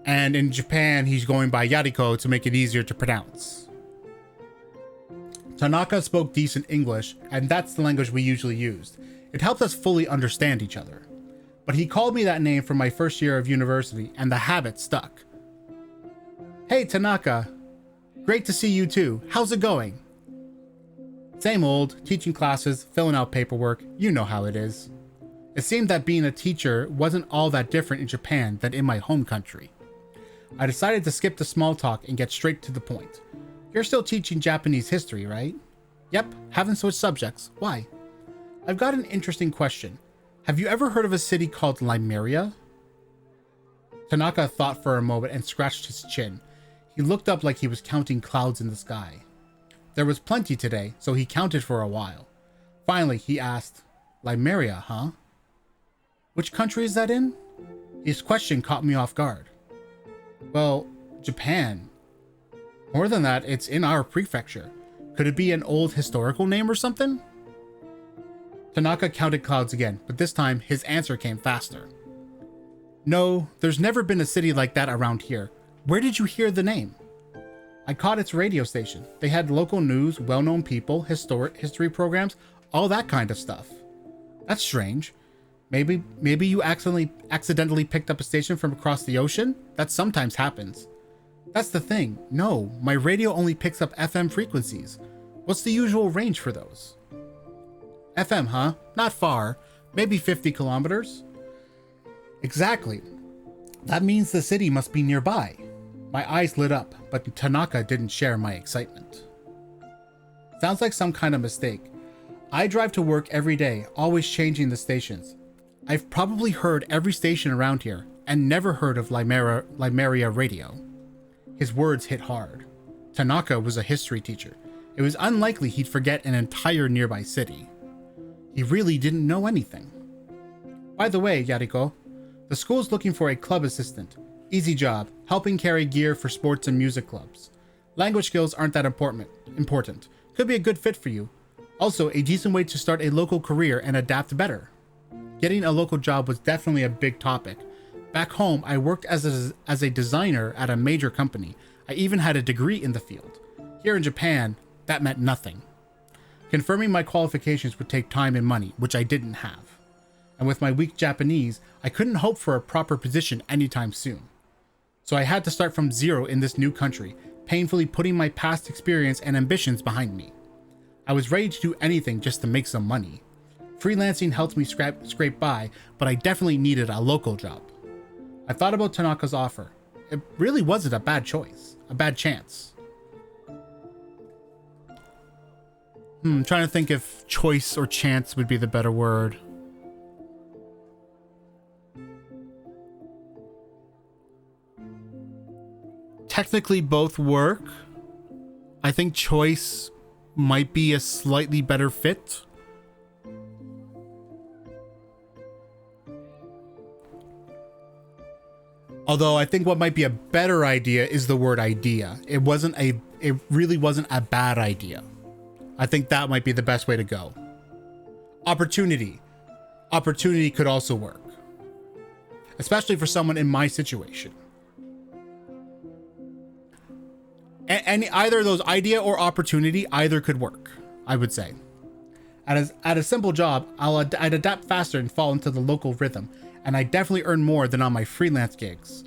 and in Japan, he's going by Yariko to make it easier to pronounce. Tanaka spoke decent English, and that's the language we usually used. It helped us fully understand each other. But he called me that name for my first year of university, and the habit stuck. Hey, Tanaka. Great to see you too. How's it going? Same old, teaching classes, filling out paperwork, you know how it is. It seemed that being a teacher wasn't all that different in Japan than in my home country. I decided to skip the small talk and get straight to the point. You're still teaching Japanese history, right? Yep, haven't switched subjects. Why? I've got an interesting question. Have you ever heard of a city called Limeria? Tanaka thought for a moment and scratched his chin. He looked up like he was counting clouds in the sky. There was plenty today, so he counted for a while. Finally, he asked, Limeria, huh? Which country is that in? His question caught me off guard. Well, Japan. More than that, it's in our prefecture. Could it be an old historical name or something? Tanaka counted clouds again, but this time his answer came faster. No, there's never been a city like that around here. Where did you hear the name? I caught its radio station. They had local news, well-known people, history programs, all that kind of stuff. That's strange. Maybe you accidentally picked up a station from across the ocean? That sometimes happens. That's the thing. No, my radio only picks up FM frequencies. What's the usual range for those? FM, huh? Not far. Maybe 50 kilometers? Exactly. That means the city must be nearby. My eyes lit up, but Tanaka didn't share my excitement. Sounds like some kind of mistake. I drive to work every day, always changing the stations. I've probably heard every station around here, and never heard of Limeria Radio. His words hit hard. Tanaka was a history teacher. It was unlikely he'd forget an entire nearby city. He really didn't know anything. By the way, Yariko, the school's looking for a club assistant. Easy job, helping carry gear for sports and music clubs. Language skills aren't that important. Could be a good fit for you. Also, a decent way to start a local career and adapt better. Getting a local job was definitely a big topic. Back home, I worked as a designer at a major company. I even had a degree in the field. Here in Japan, that meant nothing. Confirming my qualifications would take time and money, which I didn't have. And with my weak Japanese, I couldn't hope for a proper position anytime soon. So I had to start from zero in this new country, painfully putting my past experience and ambitions behind me. I was ready to do anything just to make some money. Freelancing helped me scrape by, but I definitely needed a local job. I thought about Tanaka's offer. It really wasn't a bad choice, a bad chance. I'm trying to think if choice or chance would be the better word. Technically both work. I think choice might be a slightly better fit. Although I think what might be a better idea is the word idea. It really wasn't a bad idea. I think that might be the best way to go. Opportunity. Opportunity could also work. Especially for someone in my situation. Any either of those, idea or opportunity, either could work, I would say. At a simple job, I'd adapt faster and fall into the local rhythm, and I definitely earn more than on my freelance gigs.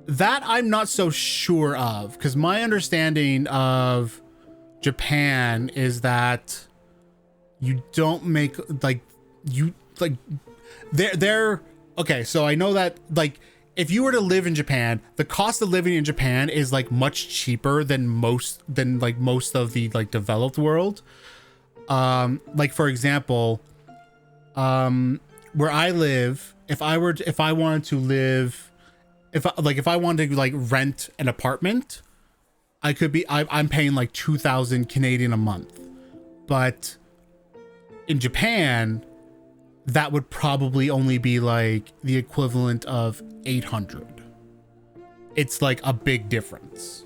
That I'm not so sure of, because my understanding of Japan is that you don't make they're okay. So I know that like if you were to live in Japan, the cost of living in Japan is like much cheaper than most of the like developed world. Like for example, where I live, if I wanted to live, if I wanted to like rent an apartment, I'm paying like 2,000 Canadian a month. But in Japan, that would probably only be like the equivalent of 800. It's like a big difference.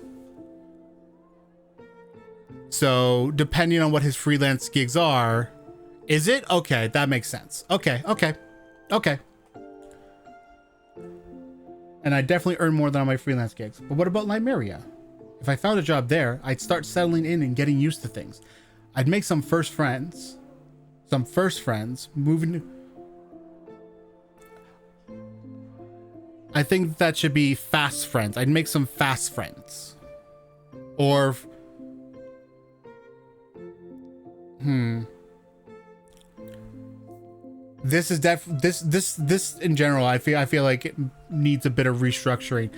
So depending on what his freelance gigs are, is it? Okay, that makes sense. Okay. And I definitely earn more than on my freelance gigs. But what about Limeria? If I found a job there, I'd start settling in and getting used to things. I'd make some first friends, moving. I think that should be fast friends. I'd make some fast friends. Or this is this in general, I feel like it needs a bit of restructuring.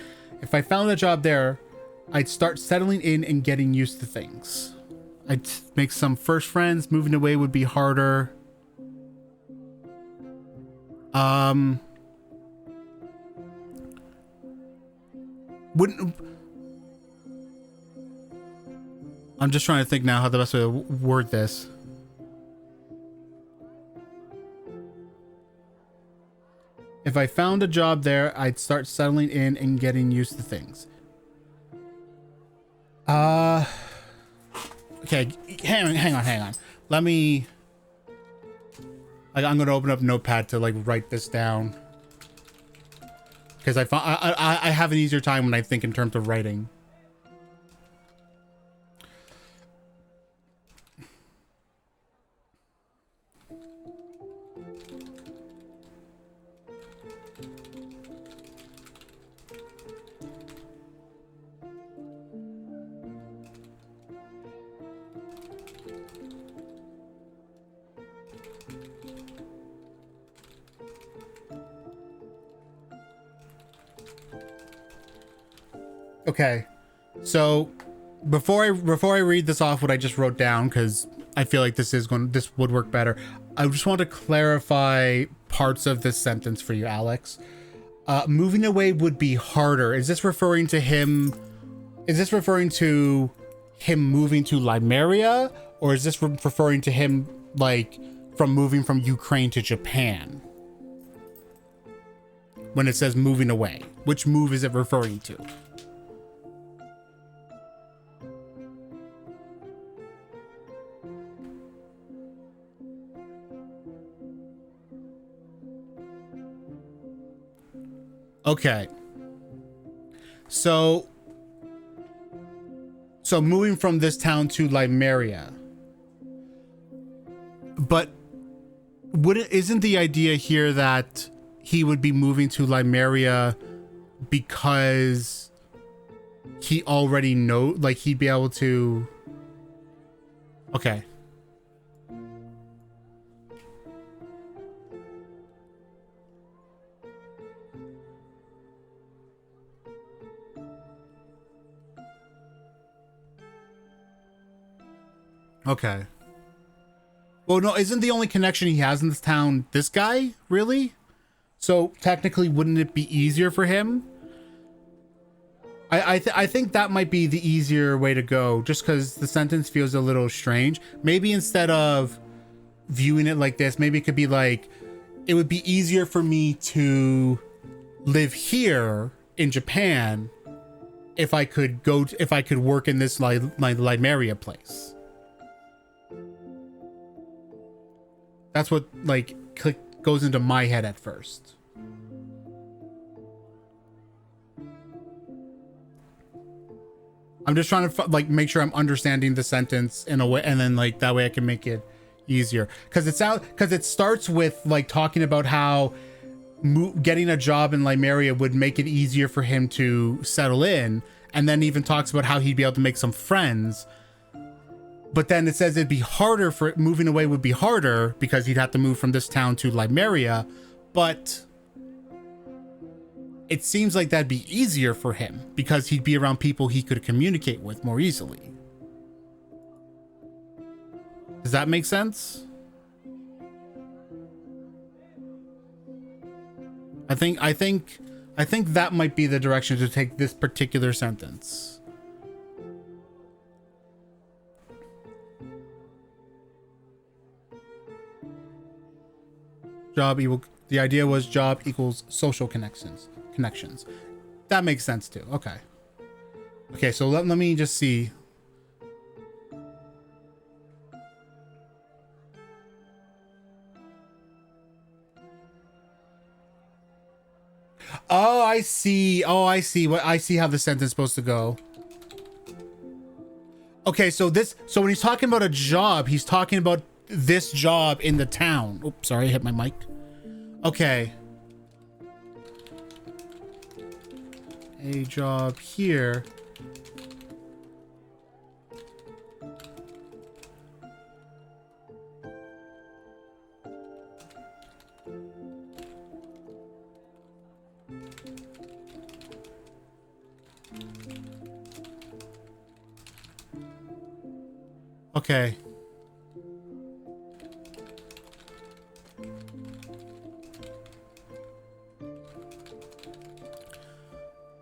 If I found a job there, I'd start settling in and getting used to things. I'd make some first friends. Moving away would be harder. Wouldn't. I'm just trying to think now how the best way to word this. If I found a job there, I'd start settling in and getting used to things. Okay, hang on. Let me. I'm gonna open up Notepad to like write this down because I have an easier time when I think in terms of writing. Okay, so before I read this off what I just wrote down, because I feel like this would work better, I just want to clarify parts of this sentence for you, Alex. Moving away would be harder. Is this referring to him? Is this referring to him moving to Limeria, or is this referring to him like from moving from Ukraine to Japan? When it says moving away, which move is it referring to? Okay. So moving from this town to Limeria. But isn't the idea here that he would be moving to Limeria because he already like he'd be able to. Okay. Okay. Well, no, isn't the only connection he has in this town this guy, really? So technically, wouldn't it be easier for him? I think that might be the easier way to go, just because the sentence feels a little strange. Maybe instead of viewing it like this, maybe it could be like, it would be easier for me to live here in Japan if I could work in this my Limeria place. That's what like goes into my head at first. I'm just trying to like make sure I'm understanding the sentence in a way, and then like that way I can make it easier. Because it starts with like talking about how getting a job in Limeria would make it easier for him to settle in, and then even talks about how he'd be able to make some friends. But then it says it'd be harder for moving away would be harder because he'd have to move from this town to Limeria, but it seems like that'd be easier for him because he'd be around people he could communicate with more easily. Does that make sense? I think that might be the direction to take this particular sentence. The idea was job equals social connections. That makes sense too. Okay, so let me just see. Oh, I see. I see how the sentence is supposed to go. Okay, so when he's talking about a job, he's talking about this job in the town. Oops, sorry, I hit my mic. Okay. A job here. Okay.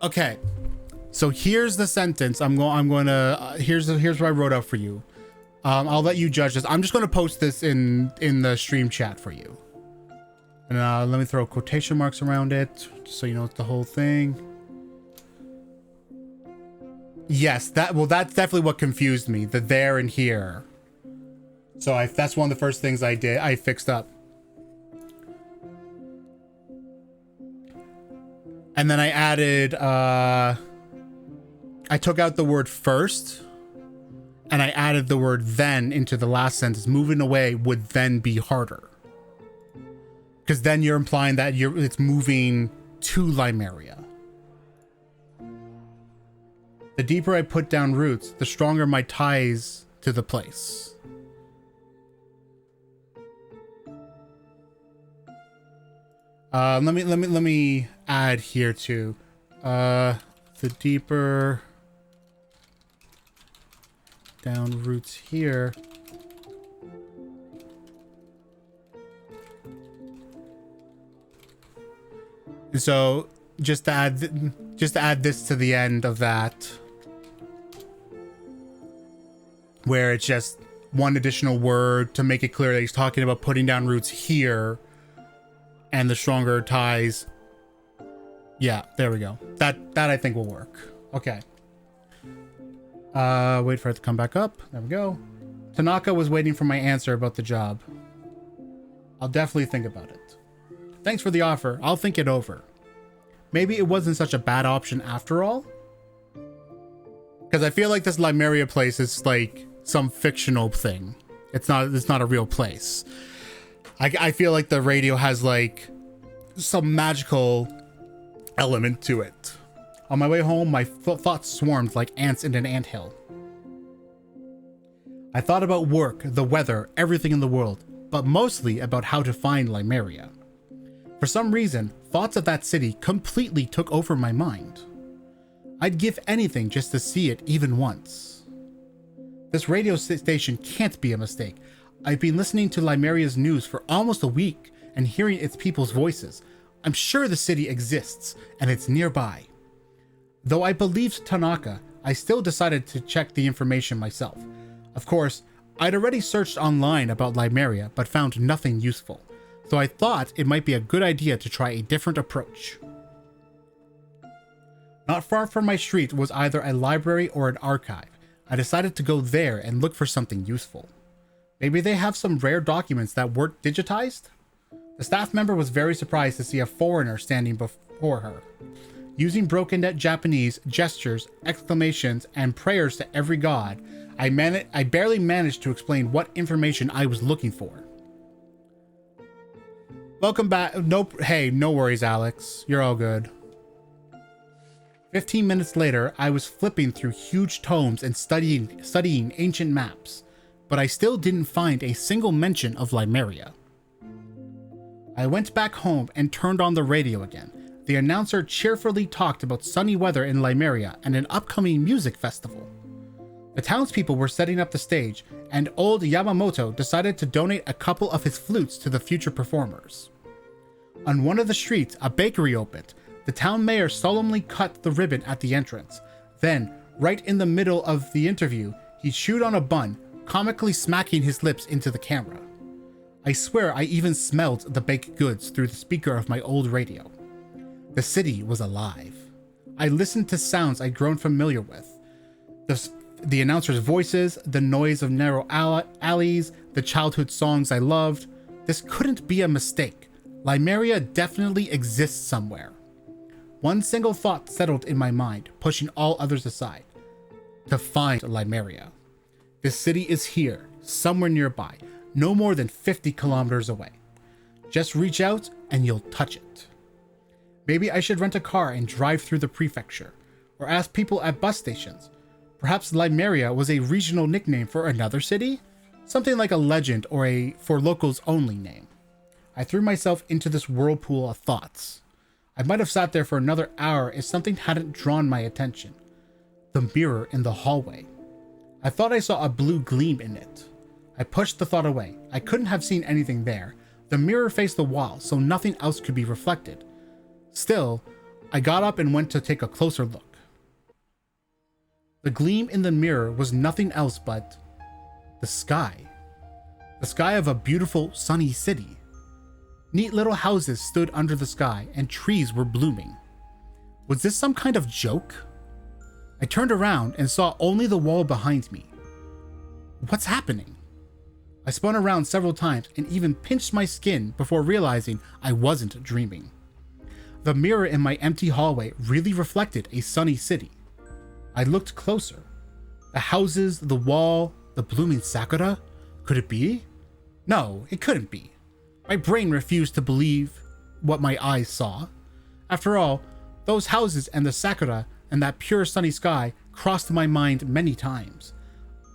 Okay. So here's the sentence. Here's what I wrote out for you. I'll let you judge this. I'm just going to post this in the stream chat for you. And let me throw quotation marks around it so you know it's the whole thing. Yes, that's definitely what confused me, the there and here. So that's one of the first things I fixed up. And then I added, I took out the word first and I added the word then into the last sentence. Moving away would then be harder. Because then you're implying that it's moving to Limeria. The deeper I put down roots, the stronger my ties to the place. Let me add here too. The deeper down roots here. So just to add this to the end of that, where it's just one additional word to make it clear that he's talking about putting down roots here and the stronger ties. Yeah, there we go. That I think will work. Okay. Wait for it to come back up. There we go. Tanaka was waiting for my answer about the job. I'll definitely think about it. Thanks for the offer. I'll think it over. Maybe it wasn't such a bad option after all. Because I feel like this Limeria place is like some fictional thing. It's not a real place. I feel like the radio has like some magical element to it. On my way home, my thoughts swarmed like ants in an anthill. I thought about work, the weather, everything in the world, but mostly about how to find Limeria. For some reason, thoughts of that city completely took over my mind. I'd give anything just to see it even once. This radio station can't be a mistake. I've been listening to Limeria's news for almost a week and hearing its people's voices. I'm sure the city exists and it's nearby. Though I believed Tanaka, I still decided to check the information myself. Of course, I'd already searched online about Limeria but found nothing useful, so I thought it might be a good idea to try a different approach. Not far from my street was either a library or an archive. I decided to go there and look for something useful. Maybe they have some rare documents that weren't digitized? The staff member was very surprised to see a foreigner standing before her. Using broken Japanese gestures, exclamations, and prayers to every god, I barely managed to explain what information I was looking for. Welcome back. Nope. Hey, no worries, Alex. You're all good. 15 minutes later, I was flipping through huge tomes and studying ancient maps, but I still didn't find a single mention of Limeria. I went back home and turned on the radio again. The announcer cheerfully talked about sunny weather in Limeria and an upcoming music festival. The townspeople were setting up the stage, and old Yamamoto decided to donate a couple of his flutes to the future performers. On one of the streets, a bakery opened. The town mayor solemnly cut the ribbon at the entrance. Then, right in the middle of the interview, he chewed on a bun, comically smacking his lips into the camera. I swear I even smelled the baked goods through the speaker of my old radio. The city was alive. I listened to sounds I'd grown familiar with. The announcer's voices, the noise of narrow alleys, the childhood songs I loved. This couldn't be a mistake. Limeria definitely exists somewhere. One single thought settled in my mind, pushing all others aside. To find Limeria. This city is here, somewhere nearby, no more than 50 kilometers away. Just reach out and you'll touch it. Maybe I should rent a car and drive through the prefecture, or ask people at bus stations. Perhaps Limeria was a regional nickname for another city? Something like a legend or a for locals only name. I threw myself into this whirlpool of thoughts. I might have sat there for another hour if something hadn't drawn my attention. The mirror in the hallway. I thought I saw a blue gleam in it. I pushed the thought away. I couldn't have seen anything there. The mirror faced the wall, so nothing else could be reflected. Still, I got up and went to take a closer look. The gleam in the mirror was nothing else but the sky. The sky of a beautiful, sunny city. Neat little houses stood under the sky, and trees were blooming. Was this some kind of joke? I turned around and saw only the wall behind me. What's happening? I spun around several times and even pinched my skin before realizing I wasn't dreaming. The mirror in my empty hallway really reflected a sunny city. I looked closer. The houses, the wall, the blooming sakura. Could it be? No, it couldn't be. My brain refused to believe what my eyes saw. After all, those houses and the sakura and that pure sunny sky crossed my mind many times.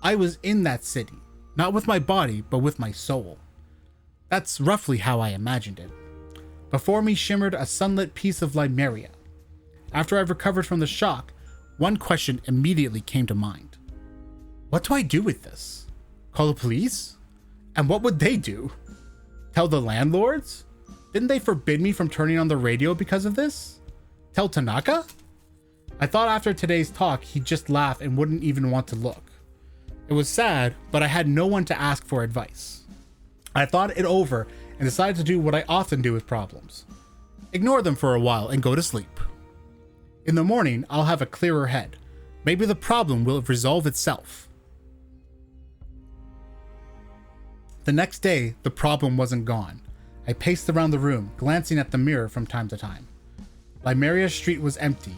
I was in that city, not with my body, but with my soul. That's roughly how I imagined it. Before me shimmered a sunlit piece of Limeria. After I recovered from the shock, one question immediately came to mind. What do I do with this? Call the police? And what would they do? Tell the landlords? Didn't they forbid me from turning on the radio because of this? Tell Tanaka? I thought after today's talk he'd just laugh and wouldn't even want to look. It was sad, but I had no one to ask for advice. I thought it over and decided to do what I often do with problems. Ignore them for a while and go to sleep. In the morning, I'll have a clearer head. Maybe the problem will resolve itself. The next day, the problem wasn't gone. I paced around the room, glancing at the mirror from time to time. Limeria Street was empty.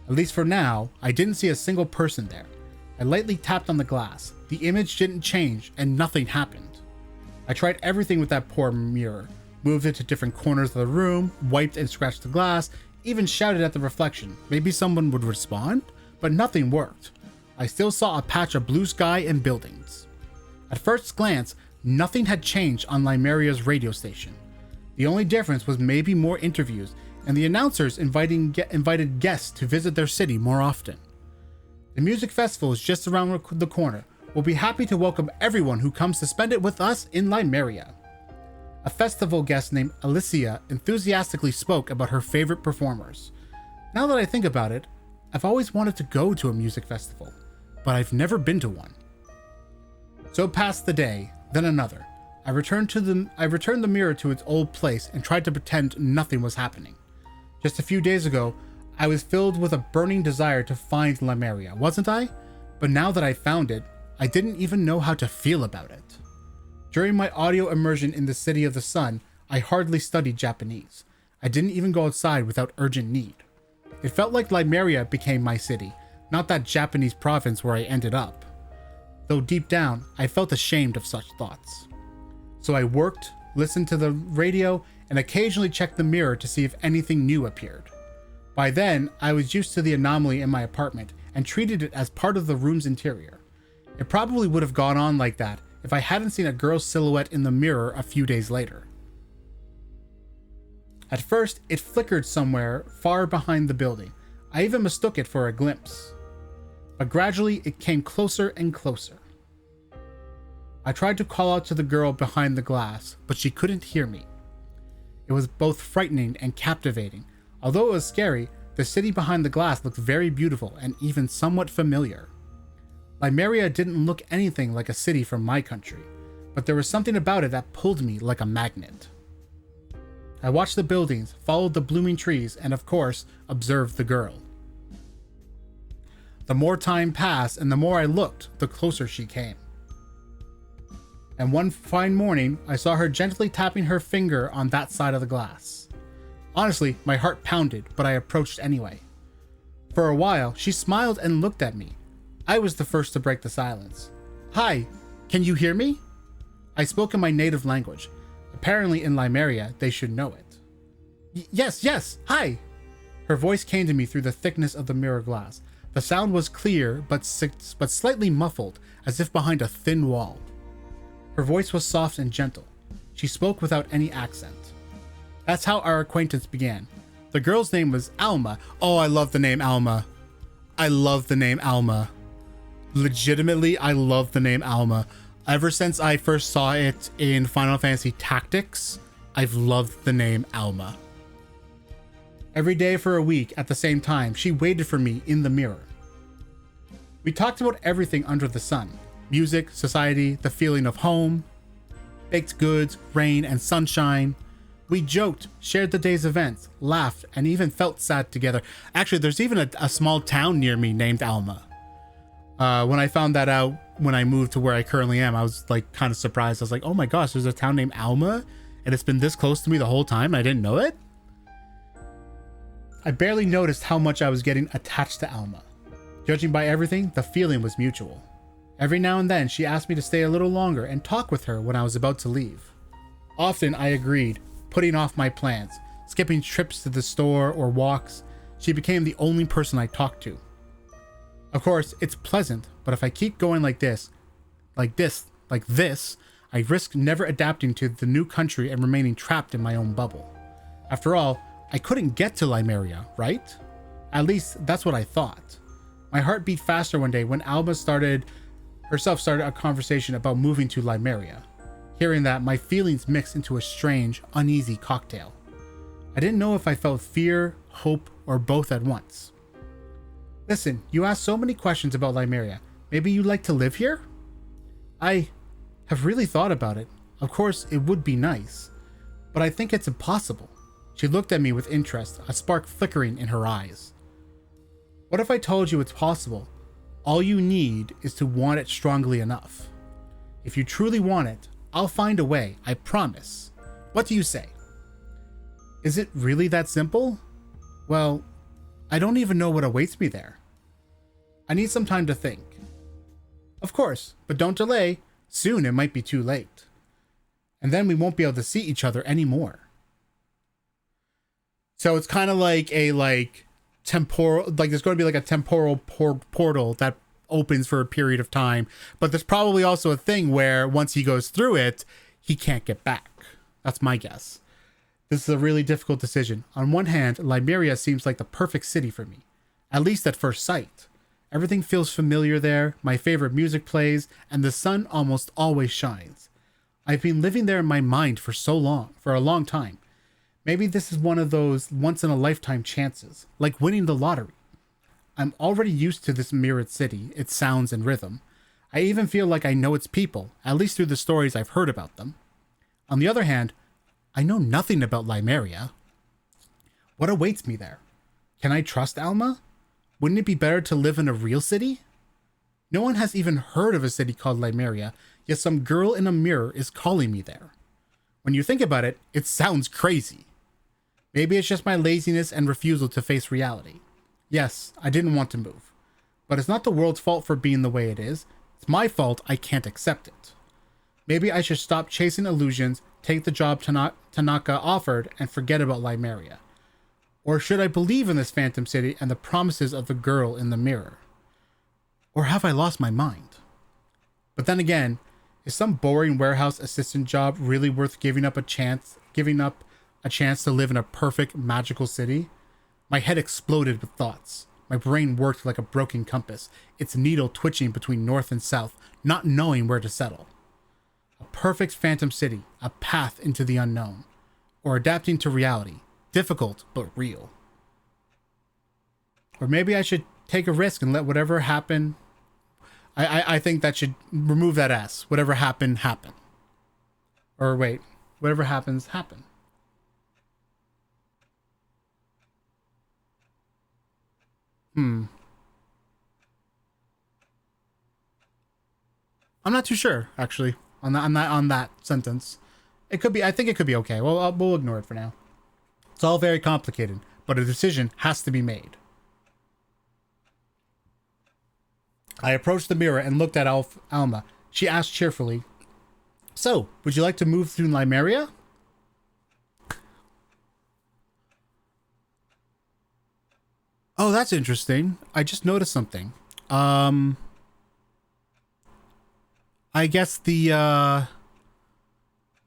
At least for now, I didn't see a single person there. I lightly tapped on the glass. The image didn't change, and nothing happened. I tried everything with that poor mirror. Moved it to different corners of the room, wiped and scratched the glass, even shouted at the reflection. Maybe someone would respond? But nothing worked. I still saw a patch of blue sky and buildings. At first glance, nothing had changed on Limeria's radio station. The only difference was maybe more interviews, and the announcers invited guests to visit their city more often. The music festival is just around the corner. We'll be happy to welcome everyone who comes to spend it with us in Limeria. A festival guest named Alicia enthusiastically spoke about her favorite performers. Now that I think about it, I've always wanted to go to a music festival, but I've never been to one. So passed the day, then another. I returned the mirror to its old place and tried to pretend nothing was happening. Just a few days ago, I was filled with a burning desire to find Limeria, wasn't I? But now that I found it, I didn't even know how to feel about it. During my audio immersion in the City of the Sun, I hardly studied Japanese. I didn't even go outside without urgent need. It felt like Limeria became my city, not that Japanese province where I ended up. Though deep down, I felt ashamed of such thoughts. So I worked, listened to the radio, and occasionally checked the mirror to see if anything new appeared. By then, I was used to the anomaly in my apartment and treated it as part of the room's interior. It probably would have gone on like that if I hadn't seen a girl's silhouette in the mirror a few days later. At first, it flickered somewhere far behind the building. I even mistook it for a glimpse. But gradually, it came closer and closer. I tried to call out to the girl behind the glass, but she couldn't hear me. It was both frightening and captivating. Although it was scary, the city behind the glass looked very beautiful and even somewhat familiar. Limeria didn't look anything like a city from my country, but there was something about it that pulled me like a magnet. I watched the buildings, followed the blooming trees, and of course, observed the girl. The more time passed and the more I looked, the closer she came. And one fine morning, I saw her gently tapping her finger on that side of the glass. Honestly, my heart pounded, but I approached anyway. For a while, she smiled and looked at me. I was the first to break the silence. "Hi, can you hear me?" I spoke in my native language. Apparently in Limeria, they should know it. Yes, hi!" Her voice came to me through the thickness of the mirror glass. The sound was clear, but slightly muffled, as if behind a thin wall. Her voice was soft and gentle. She spoke without any accent. That's how our acquaintance began. The girl's name was Alma. Oh, I love the name Alma. I love the name Alma. Legitimately, I love the name Alma. Ever since I first saw it in Final Fantasy Tactics, I've loved the name Alma. Every day for a week at the same time, she waited for me in the mirror. We talked about everything under the sun. Music, society, the feeling of home, baked goods, rain, and sunshine. We joked, shared the day's events, laughed, and even felt sad together. Actually, there's even a small town near me named Alma. When I found that out when I moved to where I currently am, I was like kind of surprised. I was like, oh my gosh, there's a town named Alma, and it's been this close to me the whole time. I didn't know it. I barely noticed how much I was getting attached to Alma. Judging by everything, the feeling was mutual. Every now and then, she asked me to stay a little longer and talk with her when I was about to leave. Often, I agreed, putting off my plans, skipping trips to the store or walks. She became the only person I talked to. Of course, it's pleasant, but if I keep going like this, I risk never adapting to the new country and remaining trapped in my own bubble. After all, I couldn't get to Limeria, right? At least, that's what I thought. My heart beat faster one day when Alma started a conversation about moving to Limeria. Hearing that, my feelings mixed into a strange, uneasy cocktail. I didn't know if I felt fear, hope, or both at once. "Listen, you asked so many questions about Limeria. Maybe you'd like to live here?" "I have really thought about it. Of course, it would be nice, but I think it's impossible." She looked at me with interest, a spark flickering in her eyes. "What if I told you it's possible? All you need is to want it strongly enough. If you truly want it, I'll find a way, I promise. What do you say?" "Is it really that simple?" "Well, I don't even know what awaits me there. I need some time to think." "Of course, but don't delay. Soon it might be too late. And then we won't be able to see each other anymore." So it's kind of like a temporal, there's going to be like a temporal portal that opens for a period of time. But there's probably also a thing where once he goes through it, he can't get back. That's my guess. This is a really difficult decision. On one hand, Limeria seems like the perfect city for me, at least at first sight. Everything feels familiar there, my favorite music plays, and the sun almost always shines. I've been living there in my mind for a long time. Maybe this is one of those once-in-a-lifetime chances, like winning the lottery. I'm already used to this mirrored city, its sounds and rhythm. I even feel like I know its people, at least through the stories I've heard about them. On the other hand, I know nothing about Limeria. What awaits me there? Can I trust Alma? Wouldn't it be better to live in a real city? No one has even heard of a city called Limeria, yet some girl in a mirror is calling me there. When you think about it, it sounds crazy. Maybe it's just my laziness and refusal to face reality. Yes, I didn't want to move. But it's not the world's fault for being the way it is. It's my fault I can't accept it. Maybe I should stop chasing illusions, take the job Tanaka offered, and forget about Limeria. Or should I believe in this Phantom City and the promises of the girl in the mirror? Or have I lost my mind? But then again, is some boring warehouse assistant job really worth giving up a chance to live in a perfect magical city? My head exploded with thoughts. My brain worked like a broken compass, its needle twitching between north and south, not knowing where to settle. A perfect Phantom City, a path into the unknown, or adapting to reality, difficult but real. Or maybe I should take a risk and let whatever happen. I think that should remove that S. Whatever happen, happen. Or wait, whatever happens, happen. I'm not too sure, actually, on that sentence. It could be. I think it could be okay. Well, we'll ignore it for now. It's all very complicated, but a decision has to be made. I approached the mirror and looked at Alma. She asked cheerfully, "So, would you like to move through Limeria?" Oh, that's interesting. I just noticed something. I guess the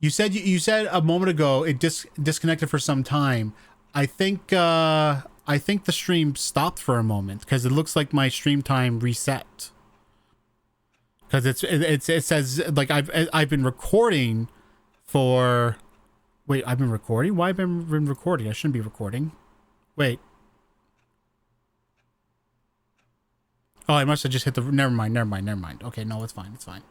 you said a moment ago it disconnected for some time. I think the stream stopped for a moment because it looks like my stream time reset. Because it says like I've been recording for. Wait, I've been recording? Why have I been recording? I shouldn't be recording. Wait. Oh, I must have just hit the. Never mind. Okay, no, it's fine. It's fine.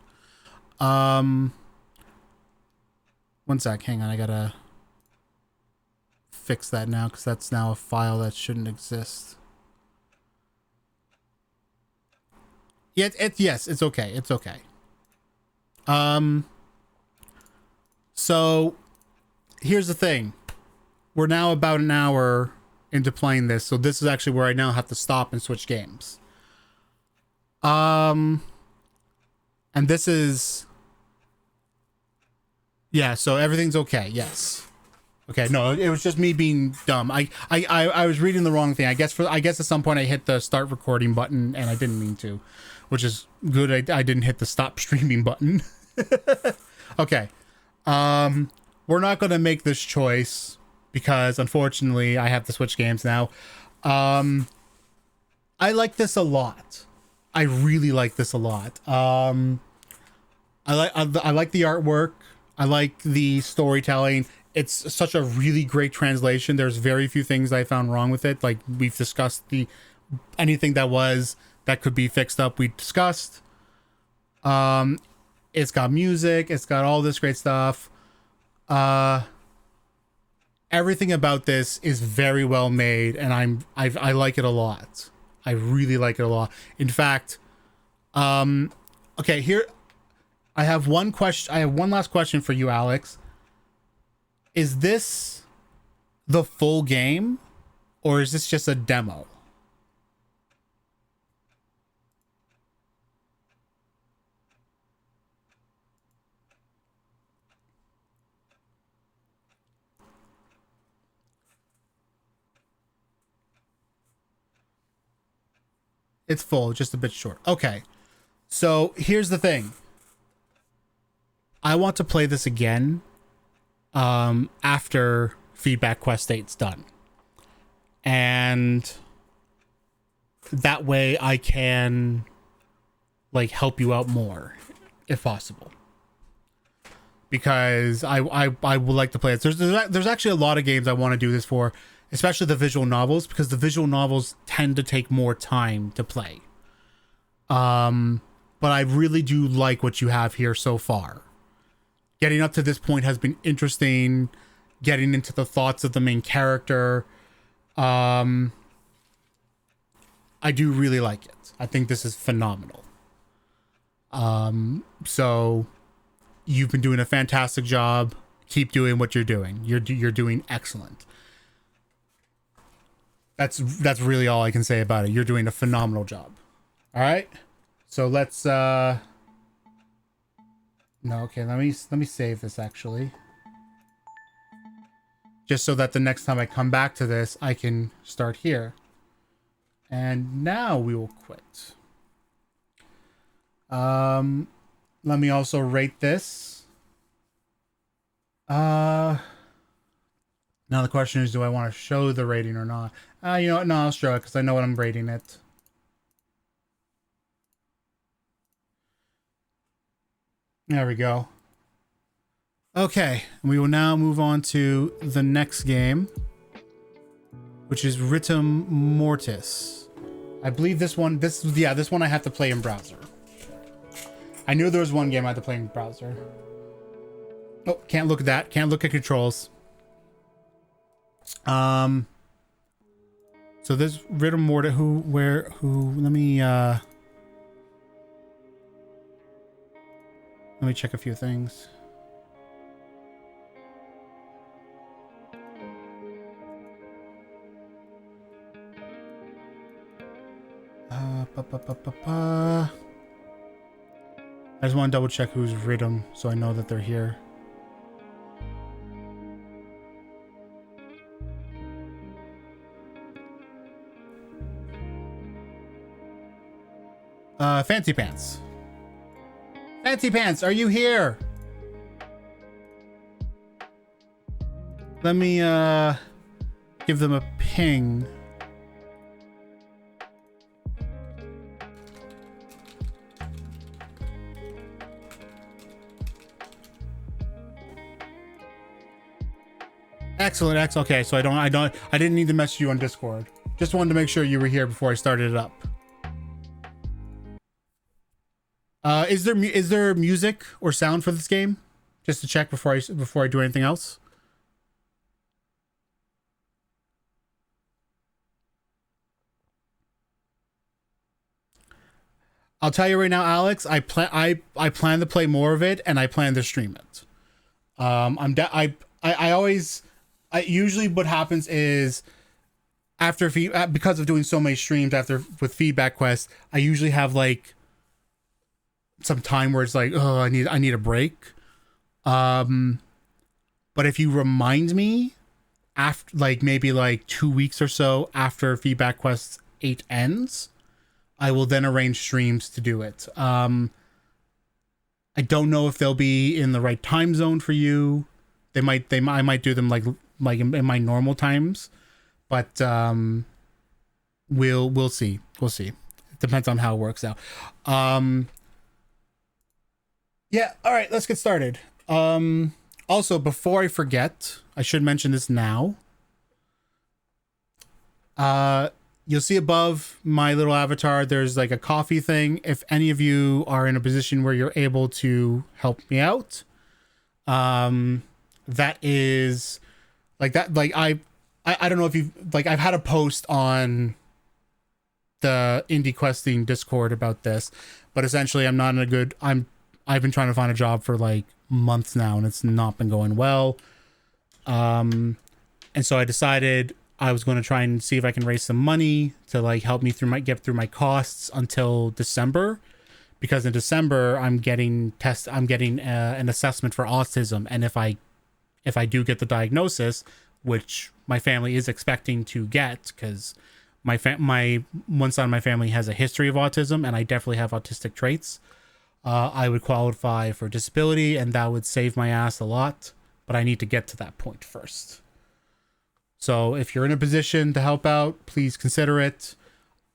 One sec. Hang on. I gotta fix that now because that's now a file that shouldn't exist. Yeah, yes, it's okay. It's okay. So here's the thing. We're now about an hour into playing this, so this is actually where I now have to stop and switch games. And this is, yeah, so everything's okay. Yes. Okay. No, it was just me being dumb. I was reading the wrong thing. I guess at some point I hit the start recording button and I didn't mean to, which is good. I didn't hit the stop streaming button. Okay. We're not going to make this choice because unfortunately I have to switch games now. I like this a lot. I really like this a lot. I like the artwork. I like the storytelling. It's such a really great translation. There's very few things I found wrong with it. Like we've discussed anything that could be fixed up, we discussed. It's got music. It's got all this great stuff. Everything about this is very well made, and I like it a lot. I really like it a lot. In fact, okay, here I have one question. I have one last question for you, Alex. Is this the full game, or is this just a demo? It's full, just a bit short. Okay. So here's the thing. I want to play this again after Feedback Quest 8's done. And that way I can like help you out more if possible. Because I would like to play it. There's actually a lot of games I want to do this for, especially the visual novels, because the visual novels tend to take more time to play. But I really do like what you have here so far. Getting up to this point has been interesting. Getting into the thoughts of the main character. I do really like it. I think this is phenomenal. So you've been doing a fantastic job. Keep doing what you're doing. You're doing excellent. That's really all I can say about it. You're doing a phenomenal job. All right. So let's no, okay, let me save this actually. Just so that the next time I come back to this, I can start here. And now we will quit. Let me also rate this. Now the question is, do I want to show the rating or not? You know what? No, I'll show it because I know what I'm rating it. There we go. Okay, we will now move on to the next game, which is Ritum Mortis. I believe this one I have to play in browser. I knew there was one game I had to play in browser. Oh, can't look at that. Can't look at controls. So this Ritum Mortis, let me check a few things. I just want to double check who's Ritum so I know that they're here. Fancy Pants. Fancy Pants, are you here? Let me give them a ping. Excellent. Okay, so I didn't need to message you on Discord. Just wanted to make sure you were here before I started it up. Is there music or sound for this game? Just to check before I do anything else. I'll tell you right now, Alex. I plan to play more of it, and I plan to stream it. Usually what happens is after because of doing so many streams with feedback quests, I usually have like some time where it's like, oh, I need a break. But if you remind me after like maybe like 2 weeks or so after feedback quest 8 ends, I will then arrange streams to do it. I don't know if they'll be in the right time zone for you. I might do them like in my normal times, but we'll see. It depends on how it works out. Yeah, all right, let's get started. Also, before I forget, I should mention this now. You'll see above my little avatar, there's like a coffee thing. If any of you are in a position where you're able to help me out, that is like that. Like I don't know if you've like, I've had a post on the indie questing Discord about this, but essentially I've been trying to find a job for like months now and it's not been going well. And so I decided I was going to try and see if I can raise some money to like help me get through my costs until December, because in December I'm getting an assessment for autism, and if I do get the diagnosis, which my family is expecting to get, because my one side of my family has a history of autism and I definitely have autistic traits, I would qualify for disability and that would save my ass a lot, but I need to get to that point first. So if you're in a position to help out, please consider it.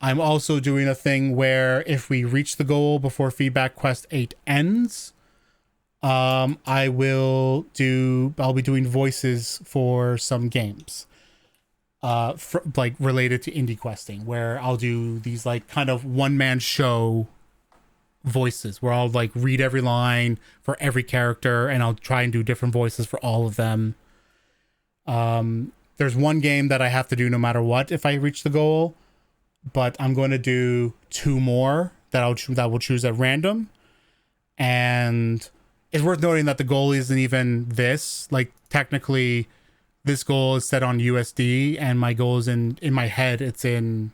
I'm also doing a thing where if we reach the goal before Feedback Quest 8 ends, I'll be doing voices for some games, like related to indie questing, where I'll do these like kind of one-man show voices where I'll like read every line for every character and I'll try and do different voices for all of them. There's one game that I have to do no matter what if I reach the goal, but I'm going to do 2 more that will choose at random. And it's worth noting that the goal isn't even this. Like technically this goal is set on USD, and my goal is in my head. It's in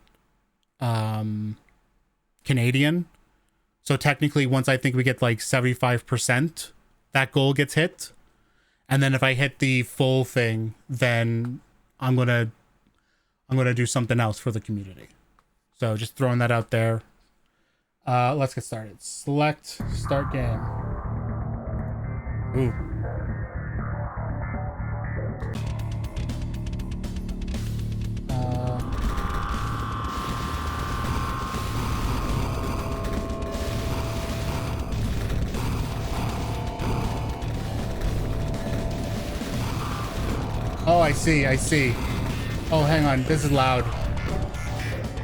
Canadian. So technically, once I think we get like 75%, that goal gets hit. And then if I hit the full thing, then I'm gonna do something else for the community. So just throwing that out there. Let's get started. Select start game. Ooh. Oh, I see. Oh, hang on. This is loud.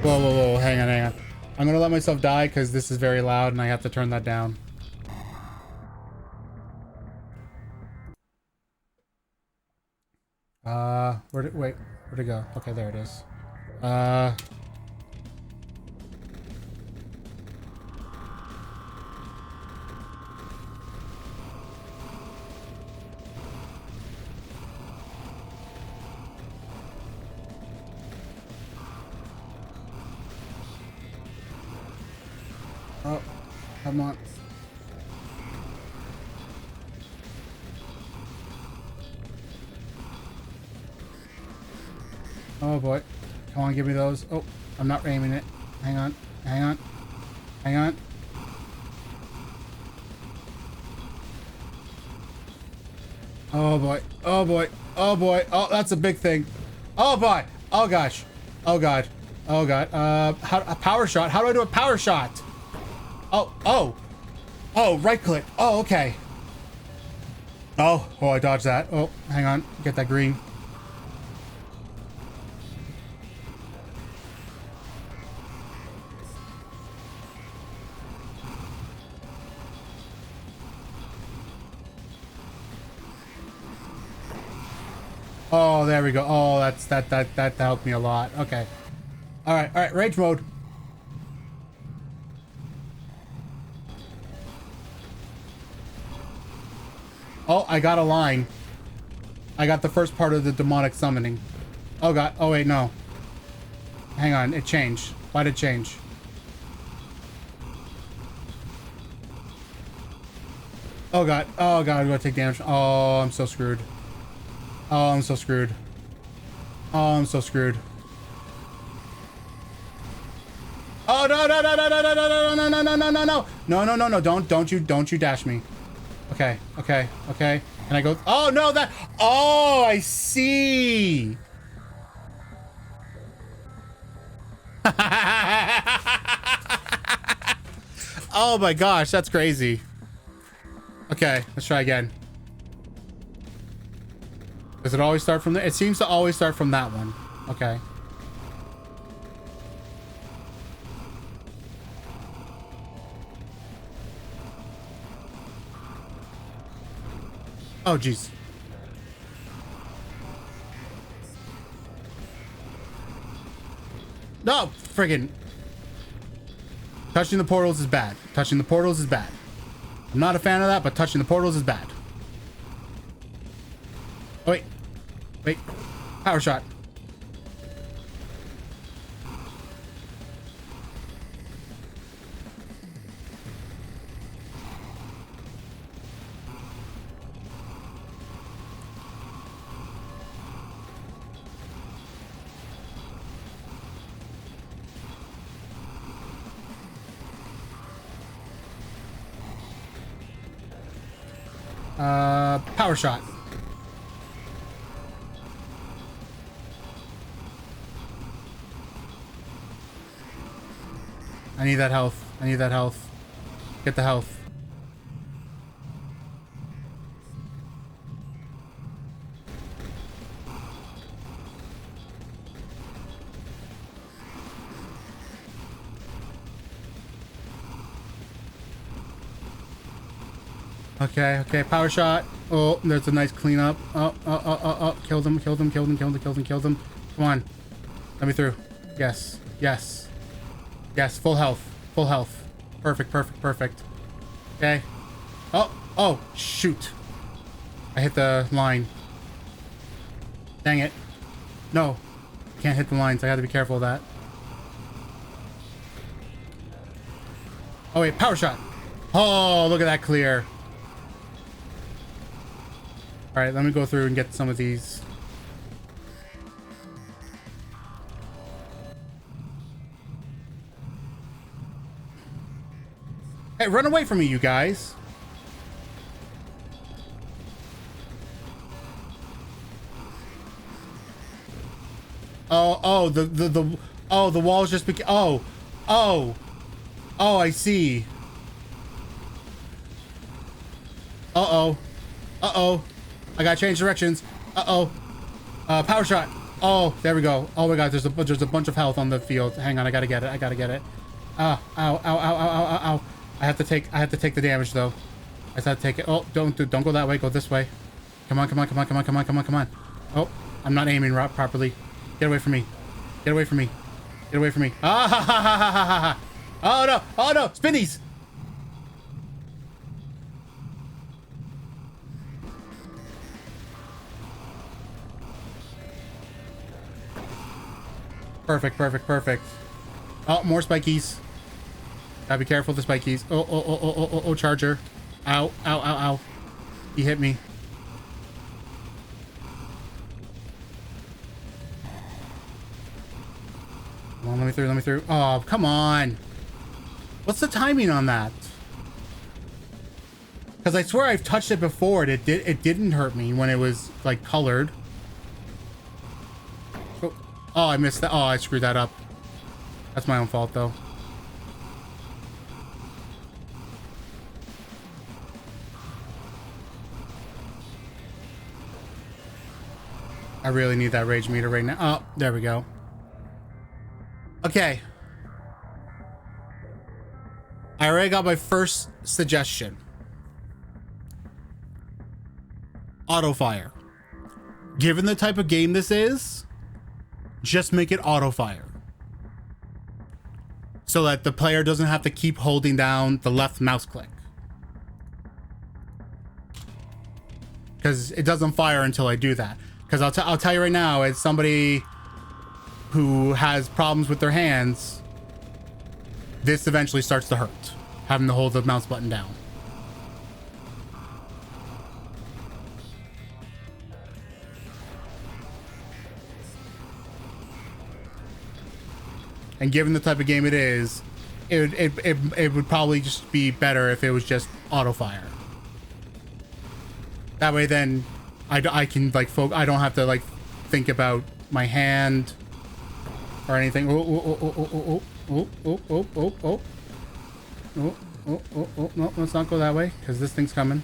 Whoa. Hang on. I'm gonna let myself die because this is very loud and I have to turn that down. Where'd it go? Okay, there it is. Oh, come on. Oh boy. Come on, give me those. Oh, I'm not aiming it. Hang on. Oh boy. Oh, that's a big thing. Oh boy. Oh gosh. Oh god. A power shot. How do I do a power shot? Oh, right click. Oh, okay. Oh, I dodged that. Oh, hang on. Get that green. Oh, there we go. Oh, that helped me a lot. Okay. All right. Rage mode. Oh, I got a line. I got the first part of the demonic summoning. Oh god. Oh wait, no. Hang on, it changed. Why did it change? Oh god. I'm gonna take damage. Oh, I'm so screwed. Oh, I'm so screwed. Oh, no. Don't you dash me. Okay. And I go, oh no, oh, I see. Oh my gosh, that's crazy. Okay, let's try again. Does it always start from there? It seems to always start from that one. Okay. Oh, jeez. No, friggin'. Touching the portals is bad. I'm not a fan of that, but touching the portals is bad. Oh, wait. Power shot. Power shot. I need that health. Get the health. Okay, power shot. Oh, there's a nice cleanup. Oh, killed him. Come on. Let me through. Yes. Full health. Perfect. Okay. Oh, shoot. I hit the line. Dang it. No. Can't hit the lines. I gotta be careful of that. Oh wait, power shot. Oh, look at that clear. All right, let me go through and get some of these. Hey, run away from me, you guys. Oh, the walls just became, oh, I see. Uh-oh. I gotta change directions. Power shot. Oh, there we go. Oh my god, there's a bunch of health on the field. Hang on, I gotta get it. Ow. I have to take the damage though. I just have to take it. Oh, don't go that way. Go this way. Come on. Oh, I'm not aiming properly. Get away from me. Ah ha ha ha ha ha. Oh no, spinnies. Perfect. Oh, more spikies. Gotta be careful of the spikies. Oh, charger. Ow. He hit me. Come on, let me through. Oh, come on. What's the timing on that? Because I swear I've touched it before. It didn't hurt me when it was like colored. Oh, I missed that. Oh, I screwed that up. That's my own fault, though. I really need that rage meter right now. Oh, there we go. Okay. I already got my first suggestion. Auto fire. Given the type of game this is, just make it auto fire. So that the player doesn't have to keep holding down the left mouse click. Because it doesn't fire until I do that. Because I'll tell you right now, as somebody who has problems with their hands, this eventually starts to hurt, having to hold the mouse button down. And given the type of game it is, it would probably just be better if it was just auto fire. That way, then I can like I don't have to like think about my hand or anything. Oh, no, let's not go that way because this thing's coming.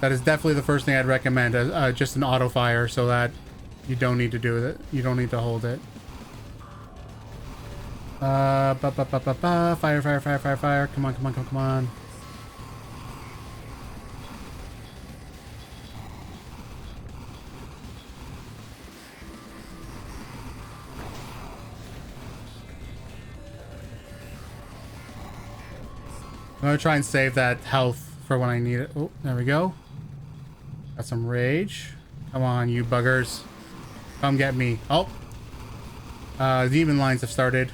That is definitely the first thing I'd recommend, just an auto fire so that you don't need to do it. You don't need to hold it. Fire. Come on. I'm gonna try and save that health for when I need it. Oh, there we go. Got some rage. Come on, you buggers. Come get me. Oh. Demon lines have started.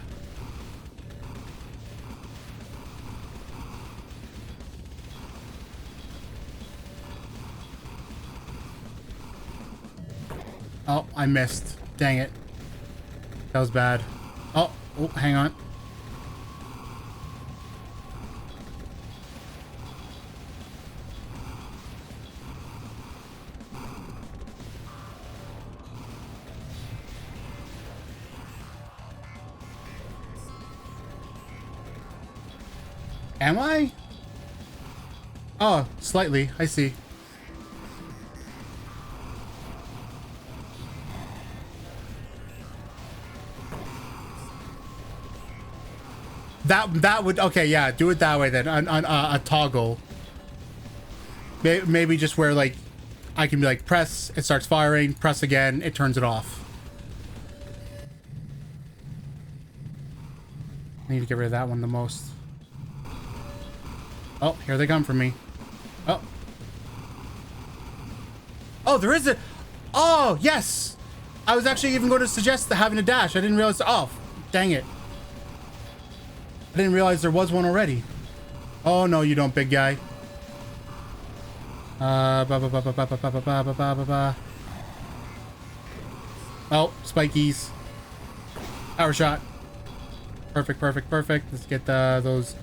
Oh, I missed. Dang it. That was bad. Oh, hang on. Am I? Oh, slightly. I see. That would, okay, yeah, do it that way then. On a toggle. Maybe just where like I can be like press, it starts firing, press again, it turns it off. I need to get rid of that one the most. Oh, here they come for me. Oh, Oh, there is a... Oh, yes! I was actually even going to suggest having a dash. I didn't realize... Oh, dang it. I didn't realize there was one already. Oh, no, you don't, big guy. Oh, spikies. Power shot. Perfect, perfect, perfect. Let's get those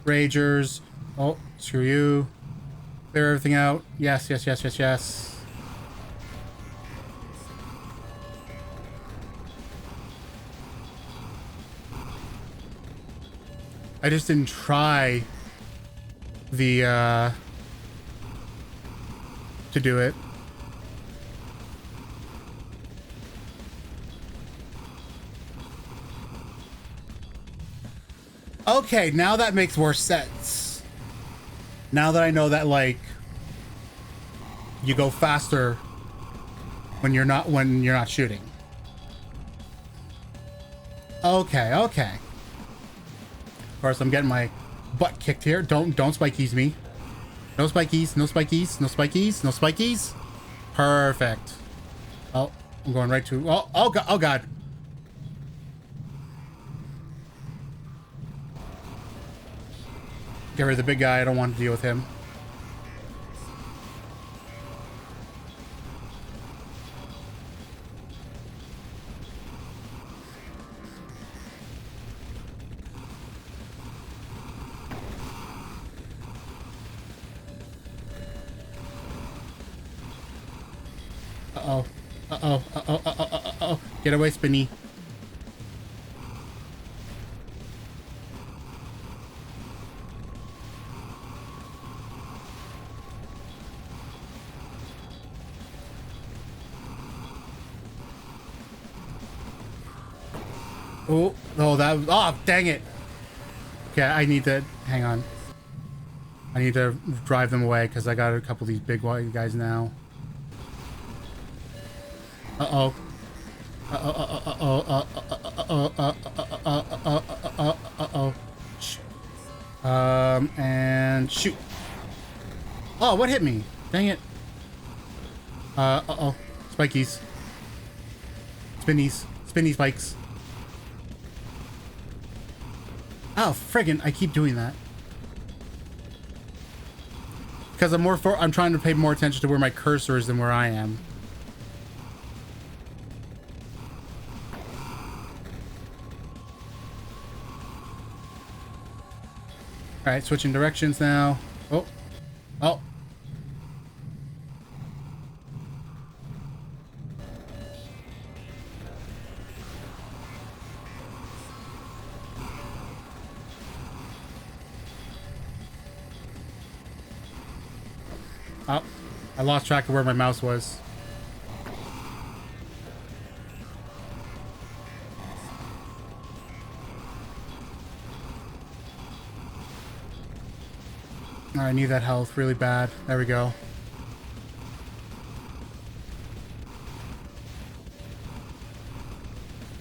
ragers. Oh, screw you. Clear everything out. Yes, yes, yes, yes, yes. I just didn't try the to do it. Okay, now that makes more sense. Now that I know that, like, you go faster when you're not shooting. Okay, okay. Of course, I'm getting my butt kicked here. Don't spikies me. No spikies, no spikies, no spikies, no spikies. Perfect. Oh, I'm going right to... Oh god, oh god. Get rid of the big guy. I don't want to deal with him. Uh-oh. Uh-oh. Uh-oh. Uh-oh. Uh-oh. Get away, Spinny. Oh, that was... Oh, dang it. Okay, I need to... Hang on. I need to drive them away because I got a couple of these big white guys now. Uh-oh. Uh-oh. And shoot. Oh, what hit me? Dang it. Uh-oh. Spikies. Spinnies. Spinny spikes. Oh, friggin', I keep doing that. Because I'm trying to pay more attention to where my cursor is than where I am. Alright, switching directions now. Oh. Oh. Oh, I lost track of where my mouse was. I need that health really bad. There we go.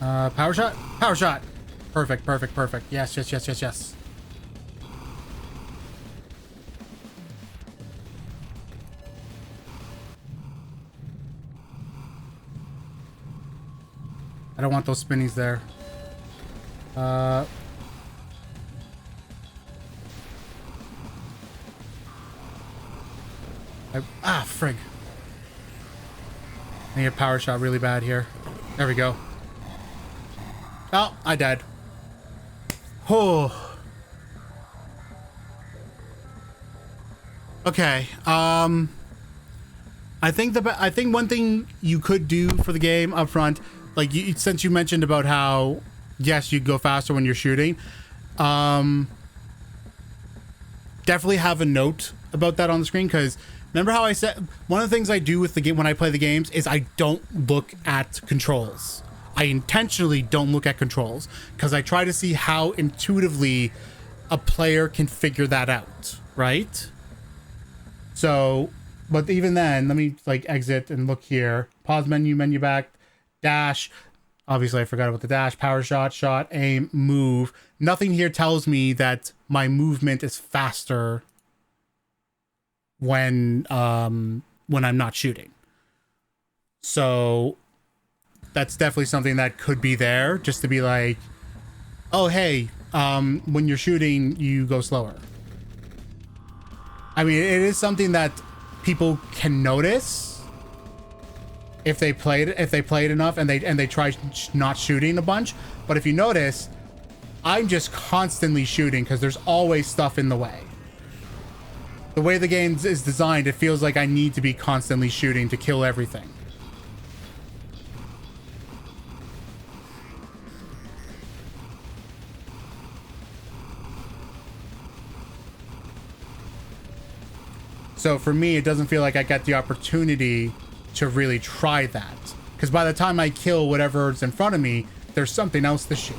Power shot? Power shot! Perfect, perfect, perfect. Yes, yes, yes, yes, yes. I don't want those spinnies there. Frig. I need a power shot really bad here. There we go. Oh, I died. Oh. Okay. I think one thing you could do for the game up front, like since you mentioned about how yes, you go faster when you're shooting, definitely have a note about that on the screen, because remember how I said one of the things I do with the game when I play the games is I don't look at controls. I intentionally don't look at controls because I try to see how intuitively a player can figure that out, right? So, but even then, let me like exit and look here. Pause menu back, dash. Obviously, I forgot about the dash. Power shot, shot, aim, move. Nothing here tells me that my movement is faster when I'm not shooting. So that's definitely something that could be there, just to be like, oh, hey, when you're shooting, you go slower. I mean, it is something that people can notice if they played enough and they try not shooting a bunch. But if you notice, I'm just constantly shooting because there's always stuff in the way. The way the game is designed, it feels like I need to be constantly shooting to kill everything. So for me, it doesn't feel like I got the opportunity to really try that. Because by the time I kill whatever's in front of me, there's something else to shoot.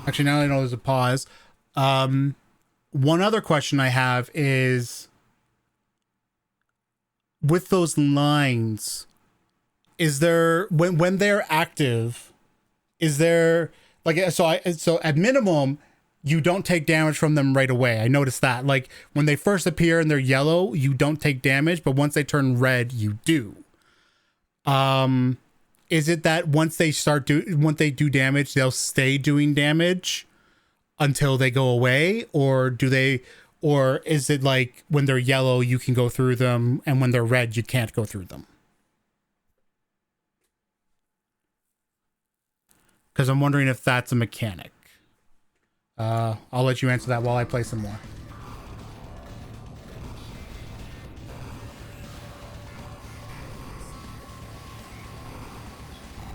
Actually, now that I know there's a pause. One other question I have is, with those lines, is there when they're active, is there like so at minimum you don't take damage from them right away? I noticed that, like, when they first appear and they're yellow, you don't take damage, but once they turn red, you do. Is it that once they do damage, they'll stay doing damage until they go away, or is it like when they're yellow you can go through them and when they're red you can't go through them? Because I'm wondering if that's a mechanic. I'll let you answer that while I play some more.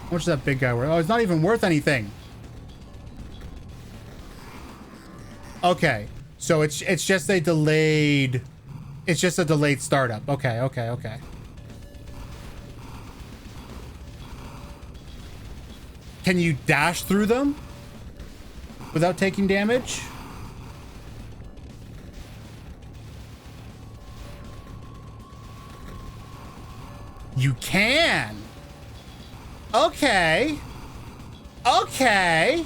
How much is that big guy worth? Oh, it's not even worth anything. Okay, so it's just a delayed. It's just a delayed startup. Okay. Can you dash through them without taking damage? You can. Okay. Okay.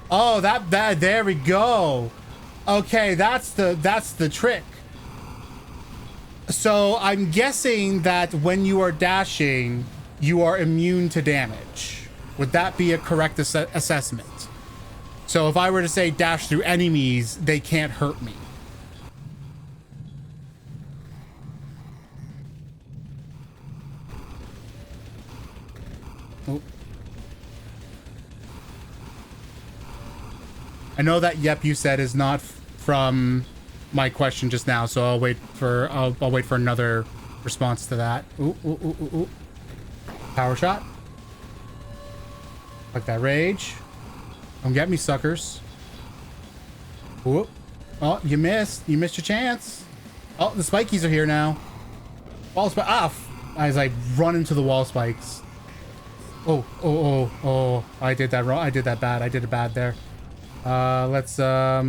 Oh, that there we go. Okay, that's the trick. So I'm guessing that when you are dashing, you are immune to damage. Would that be a correct assessment? So if I were to say dash through enemies, they can't hurt me. Oh. I know that yep you said is not from my question just now, so I'll wait for another response to that. Ooh. Power shot. Like that rage. Don't get me, suckers. Whoop. Oh, you missed. You missed your chance. Oh, the spikies are here now. Wall spike. Ah, as I run into the wall spikes. Oh. I did that wrong. I did that bad. I did it bad there. Let's, I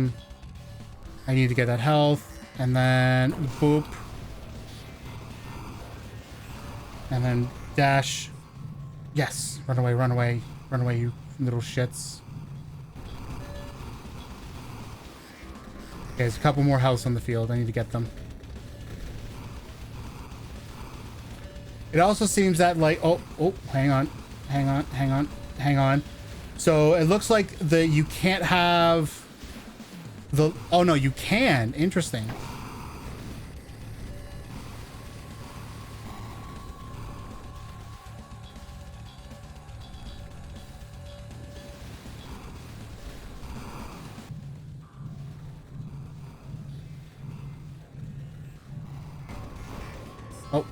need to get that health. And then, boop. And then dash. Yes. Run away, run away. Run away, you little shits. Okay, there's a couple more healths on the field. I need to get them. It also seems that, like, oh, hang on. So it looks like you can't have the, oh no, you can. Interesting. Oh,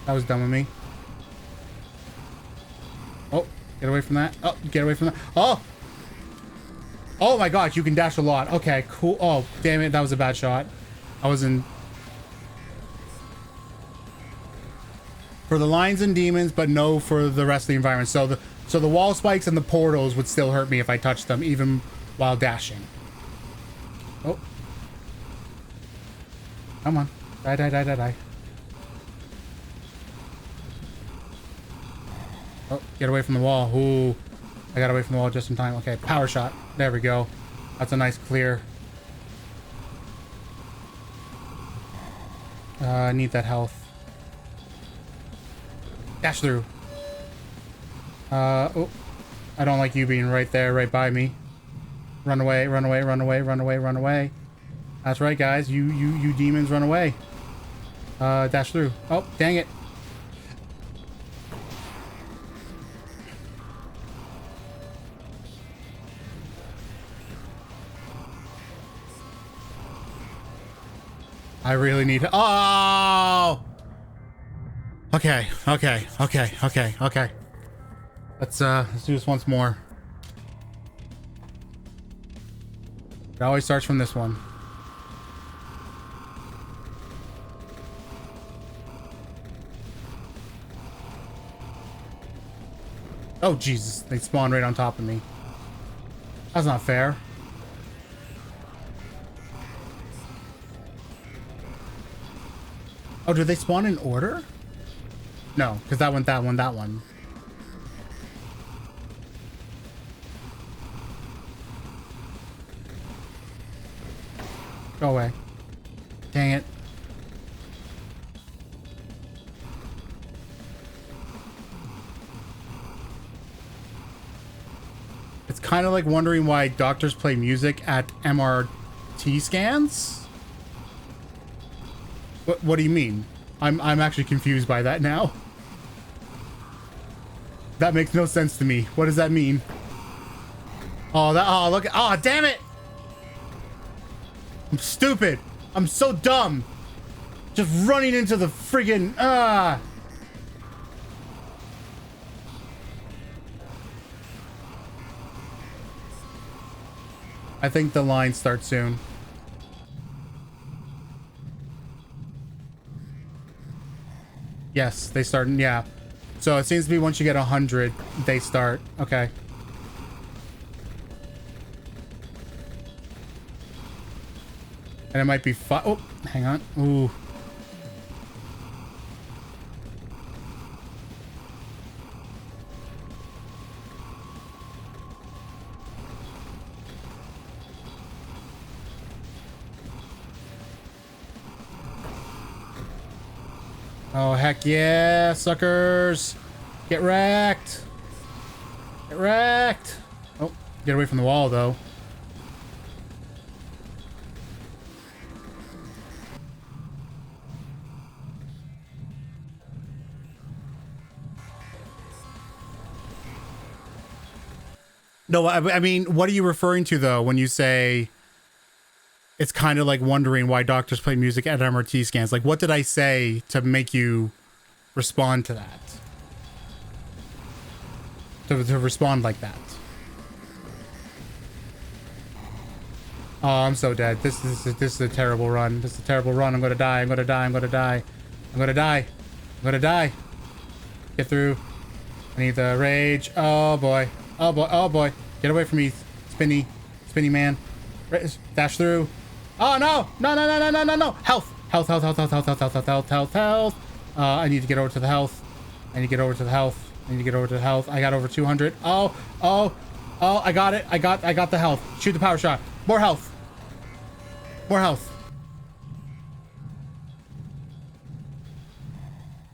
that was dumb of me. Oh, get away from that. Oh, get away from that. Oh! Oh my god, you can dash a lot. Okay, cool. Oh, damn it, that was a bad shot. I was in... For the lions and demons, but no for the rest of the environment. So the wall spikes and the portals would still hurt me if I touched them, even while dashing. Oh. Come on. Die, die, die, die, die. Oh, get away from the wall. Ooh. I got away from the wall just in time. Okay, power shot. There we go. That's a nice clear. I need that health. Dash through. Oh. I don't like you being right there, right by me. Run away, run away, run away, run away, run away. That's right, guys. You demons, run away. Dash through. Oh, dang it. I really need... Oh! Okay, okay, okay, okay, okay. Let's do this once more. It always starts from this one. Oh, Jesus. They spawned right on top of me. That's not fair. Oh, do they spawn in order? No, because that one, that one, that one. Go away. Dang it. It's kind of like wondering why doctors play music at MRT scans. What do you mean? I'm actually confused by that now. That makes no sense to me. What does that mean? Oh, look. Oh, damn it. I'm stupid. I'm so dumb. Just running into the friggin' I think the line starts soon. Yes, they start. Yeah. So it seems to be once you get 100, they start. Okay. And it might be fun. Oh, hang on. Ooh. Oh, heck yeah, suckers. Get wrecked. Get wrecked. Oh, get away from the wall, though. No, I mean, what are you referring to, though, when you say it's kind of like wondering why doctors play music at MRT scans? Like, what did I say to make you respond to that? To respond like that? Oh, I'm so dead. This is a terrible run. This is a terrible run. I'm gonna die. I'm gonna die. I'm gonna die. I'm gonna die. I'm gonna die. Get through. I need the rage. Oh boy. Oh boy. Oh boy. Get away from me, spinny man. Dash through. Oh no! No! No! No! No! No! No! No! Health! Health! Health! Health! Health! Health! Health! Health! Health! Health! Health! Health! I need to get over to the health. I need to get over to the health. I need to get over to the health. I got over 200. Oh! Oh! Oh! I got it! I got the health. Shoot the power shot. More health. More health.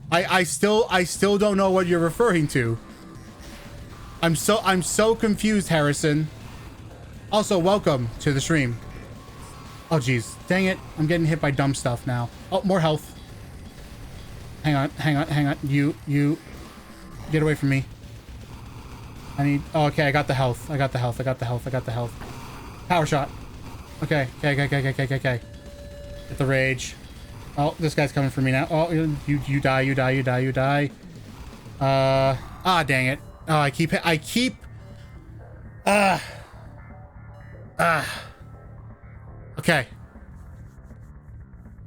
I still don't know what you're referring to. I'm so confused, Harrison. Also, welcome to the stream. Oh, jeez. Dang it. I'm getting hit by dumb stuff now. Oh, more health. Hang on, hang on, hang on. You. Get away from me. I need... Oh, okay, I got the health. I got the health. I got the health. I got the health. Power shot. Okay. Okay. Get the rage. Oh, this guy's coming for me now. Oh, you die. Ah, dang it. Oh, I keep...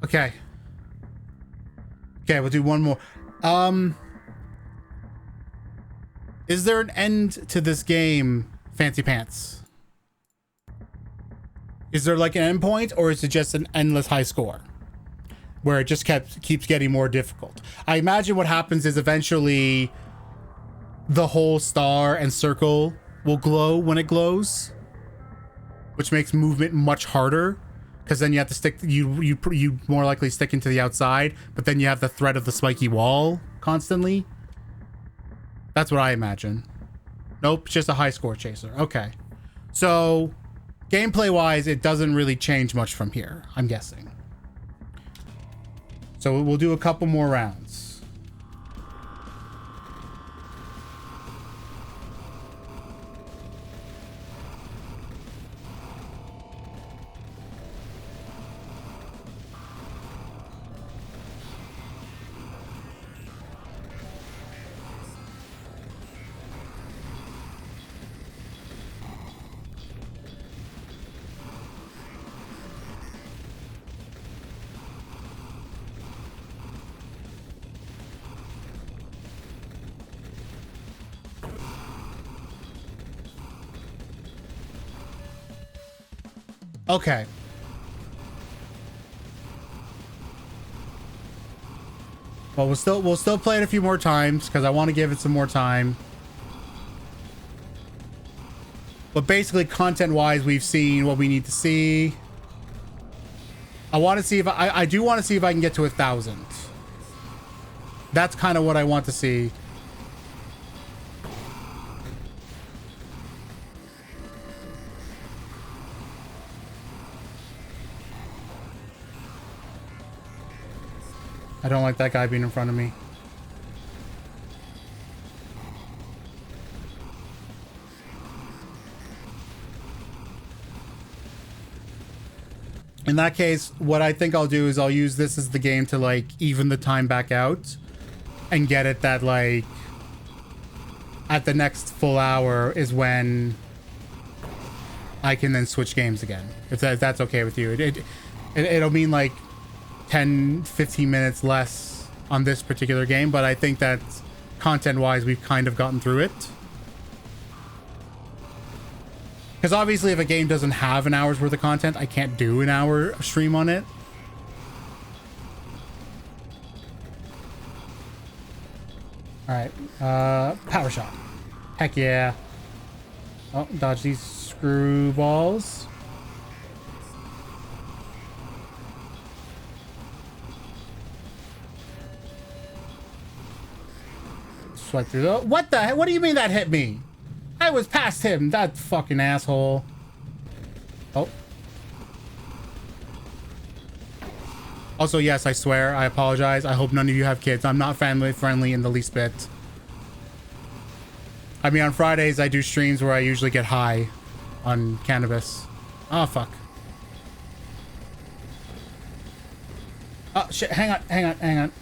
Okay. Okay, we'll do one more. Is there an end to this game, Fancy Pants? Is there like an end point, or is it just an endless high score where it just keeps getting more difficult? I imagine what happens is eventually the whole star and circle will glow when it glows, which makes movement much harder, because then you have to stick, you more likely stick into the outside, but then you have the threat of the spiky wall constantly. That's what I imagine. Nope, just a high score chaser. Okay. So, gameplay-wise, it doesn't really change much from here, I'm guessing. So we'll do a couple more rounds. Okay. Well, we'll still play it a few more times because I want to give it some more time. But basically, content-wise, we've seen what we need to see. I want to see if I do want to see if I can get to 1,000. That's kind of what I want to see. I don't like that guy being in front of me. In that case, what I think I'll do is I'll use this as the game to like even the time back out and get it that like at the next full hour is when I can then switch games again. If that's okay with you. It'll mean like 10-15 minutes less on this particular game, but I think that content wise we've kind of gotten through it, because obviously if a game doesn't have an hour's worth of content, I can't do an hour stream on it. All right, power shot, heck yeah. Oh, dodge these screwballs. Swipe through the... What the heck? What do you mean that hit me? I was past him, that fucking asshole. Oh. Also, yes, I swear, I apologize. I hope none of you have kids. I'm not family friendly in the least bit. I mean, on Fridays, I do streams where I usually get high on cannabis. Oh, fuck. Oh, shit. Hang on, hang on, hang on.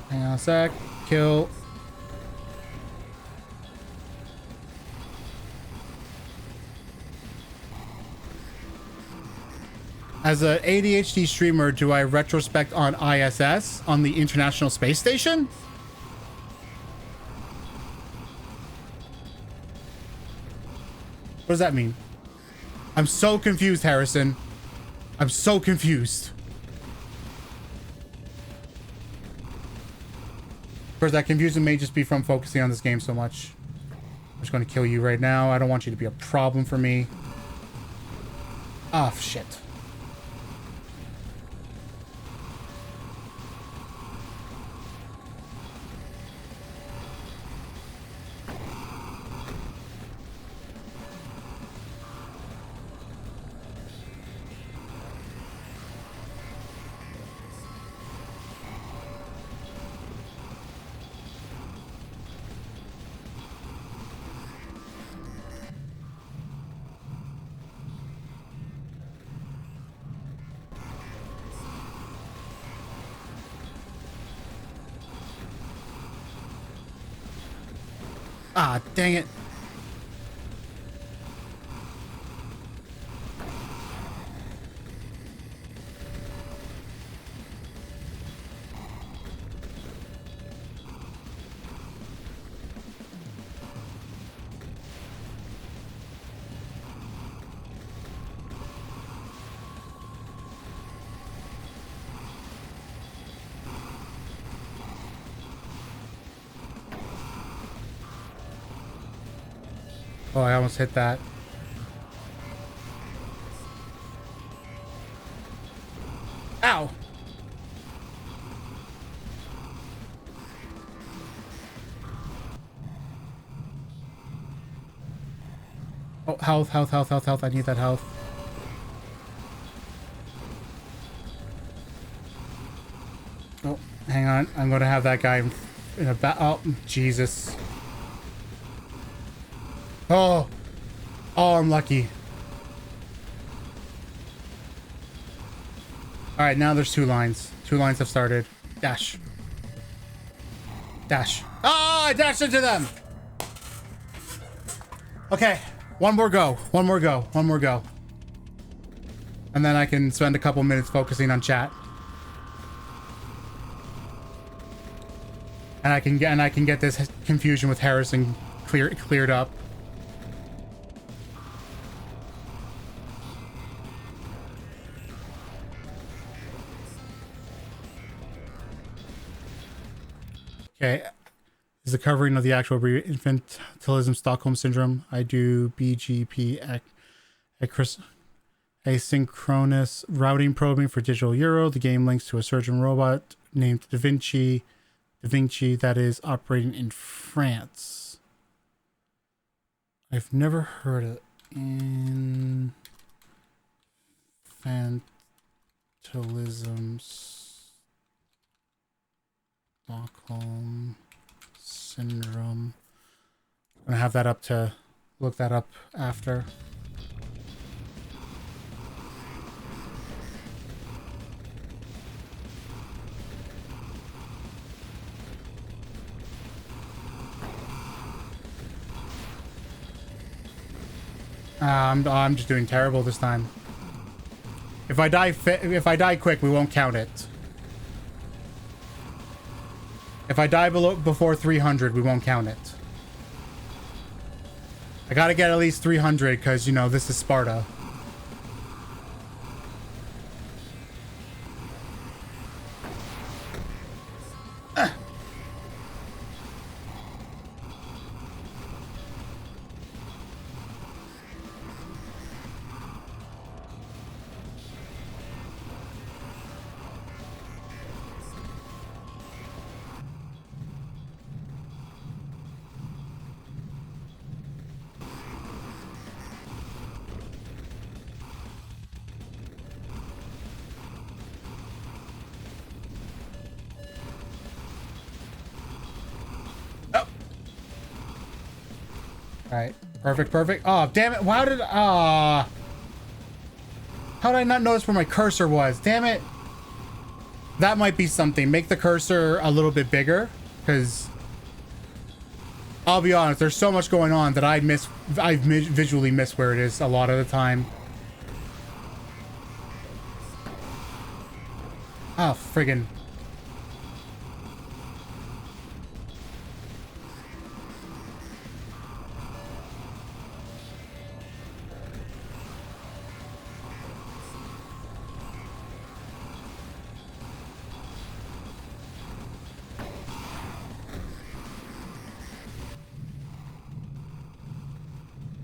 Hang on a sec. Kill. As a ADHD streamer, do I retrospect on ISS, on the International Space Station? What does that mean? I'm so confused, Harrison. I'm so confused. Of course, that confusion may just be from focusing on this game so much. I'm just going to kill you right now. I don't want you to be a problem for me. Ah, shit. Ah, dang it. Oh, I almost hit that. Ow! Oh, health, health, health, health, health. I need that health. Oh, hang on. I'm going to have that guy in a oh, Jesus. Oh. Oh, I'm lucky. All right, now there's 2 lines. 2 lines have started. Dash. Dash. Oh, I dashed into them. Okay. One more go. One more go. One more go. And then I can spend a couple minutes focusing on chat. And I can get this confusion with Harrison cleared up. Okay. Is the covering of the actual infantilism Stockholm syndrome? I do BGP asynchronous routing probing for digital Euro. The game links to a surgeon robot named Da Vinci that is operating in France. I've never heard of infantilism Stockholm syndrome. I'm gonna have that up to look that up after. I'm just doing terrible this time. If I die quick, we won't count it. If I die before 300, we won't count it. I gotta get at least 300 because, you know, this is Sparta. Alright. Perfect, perfect. Oh, damn it. How did how did I not notice where my cursor was? Damn it. That might be something. Make the cursor a little bit bigger, because I'll be honest, there's so much going on that I visually miss where it is a lot of the time. Oh, friggin'.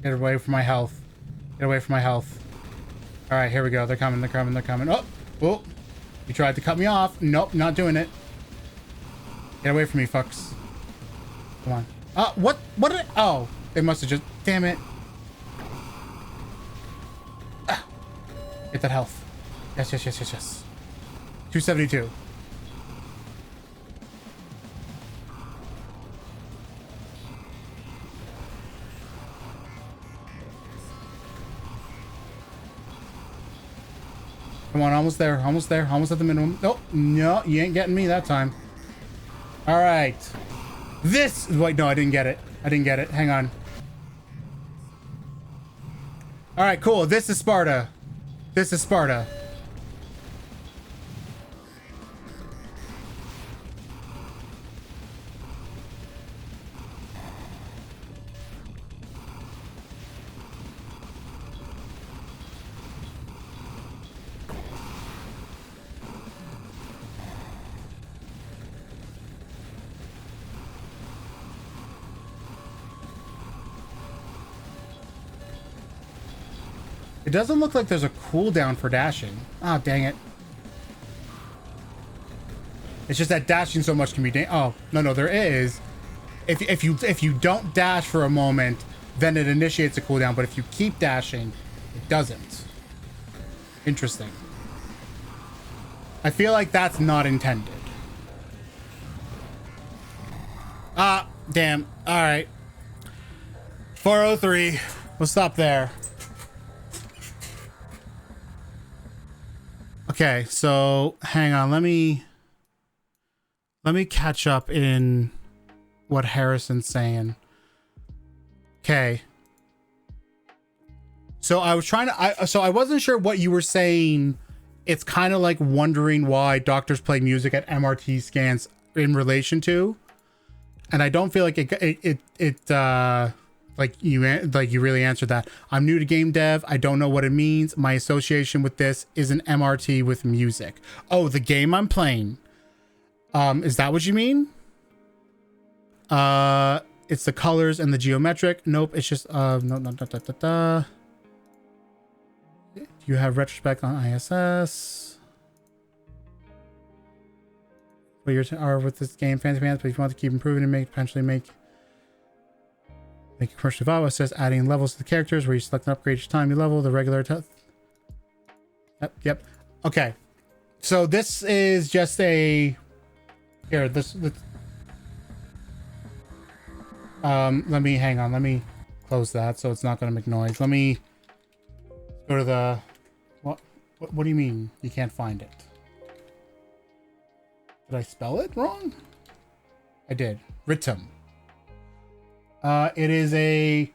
Get away from my health. Get away from my health. All right, here we go. They're coming. They're coming. They're coming. Oh, oh! You tried to cut me off. Nope, not doing it. Get away from me, fucks. Come on. What? What did it? Oh, they must have just. Damn it. Ah. Get that health. Yes, yes, yes, yes, yes. 272. Come on, almost there, almost there, almost at the minimum. Nope, no, you ain't getting me that time. All right. This, wait, no, I didn't get it. I didn't get it. Hang on. All right, cool. This is Sparta. This is Sparta. It doesn't look like there's a cooldown for dashing. Ah, dang it. It's just that dashing so much can be oh, no, there is. If you don't dash for a moment, then it initiates a cooldown, but if you keep dashing, it doesn't. Interesting. I feel like that's not intended. Ah, damn. All right. 403. We'll stop there. Okay, so hang on. Let me catch up in what Harrison's saying. Okay. So I was trying to, so I wasn't sure what you were saying. It's kind of like wondering why doctors play music at MRT scans in relation to, and I don't feel like like you really answered that. I'm new to game dev. I don't know what it means. My association with this is an MRT with music. Oh, the game I'm playing. Is that what you mean? It's the colors and the geometric. Nope, it's just no. You have retrospect on ISS. But you are with this game, fancy pants. But if you want to keep improving and potentially make a commercial value, it says adding levels to the characters where you select an upgrade each time you level the regular. Yep. Okay. So this is just a here. Let me hang on. Let me close that so it's not going to make noise. Let me go to the what do you mean you can't find it? Did I spell it wrong? I did. Ritum. It is a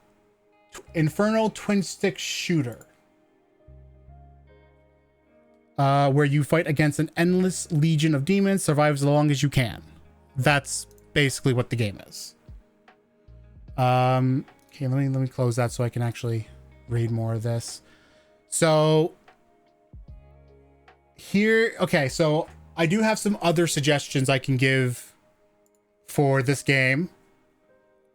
infernal twin stick shooter. Where you fight against an endless legion of demons, survive as long as you can. That's basically what the game is. Okay, let me close that so I can actually read more of this. So here, okay, so I do have some other suggestions I can give for this game.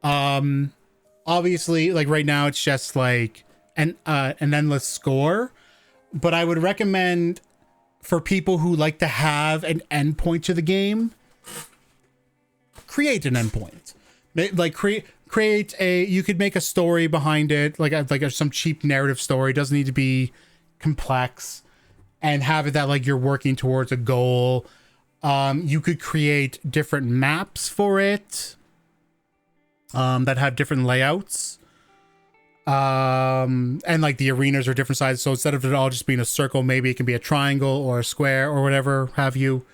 Obviously, like right now it's just like an endless score, but I would recommend for people who like to have an endpoint to the game, create an endpoint. Like create a, you could make a story behind it, like some cheap narrative story. It doesn't need to be complex, and have it that like you're working towards a goal. You could create different maps for it that have different layouts, and like the arenas are different sizes, so instead of it all just being a circle, maybe it can be a triangle or a square or whatever have you.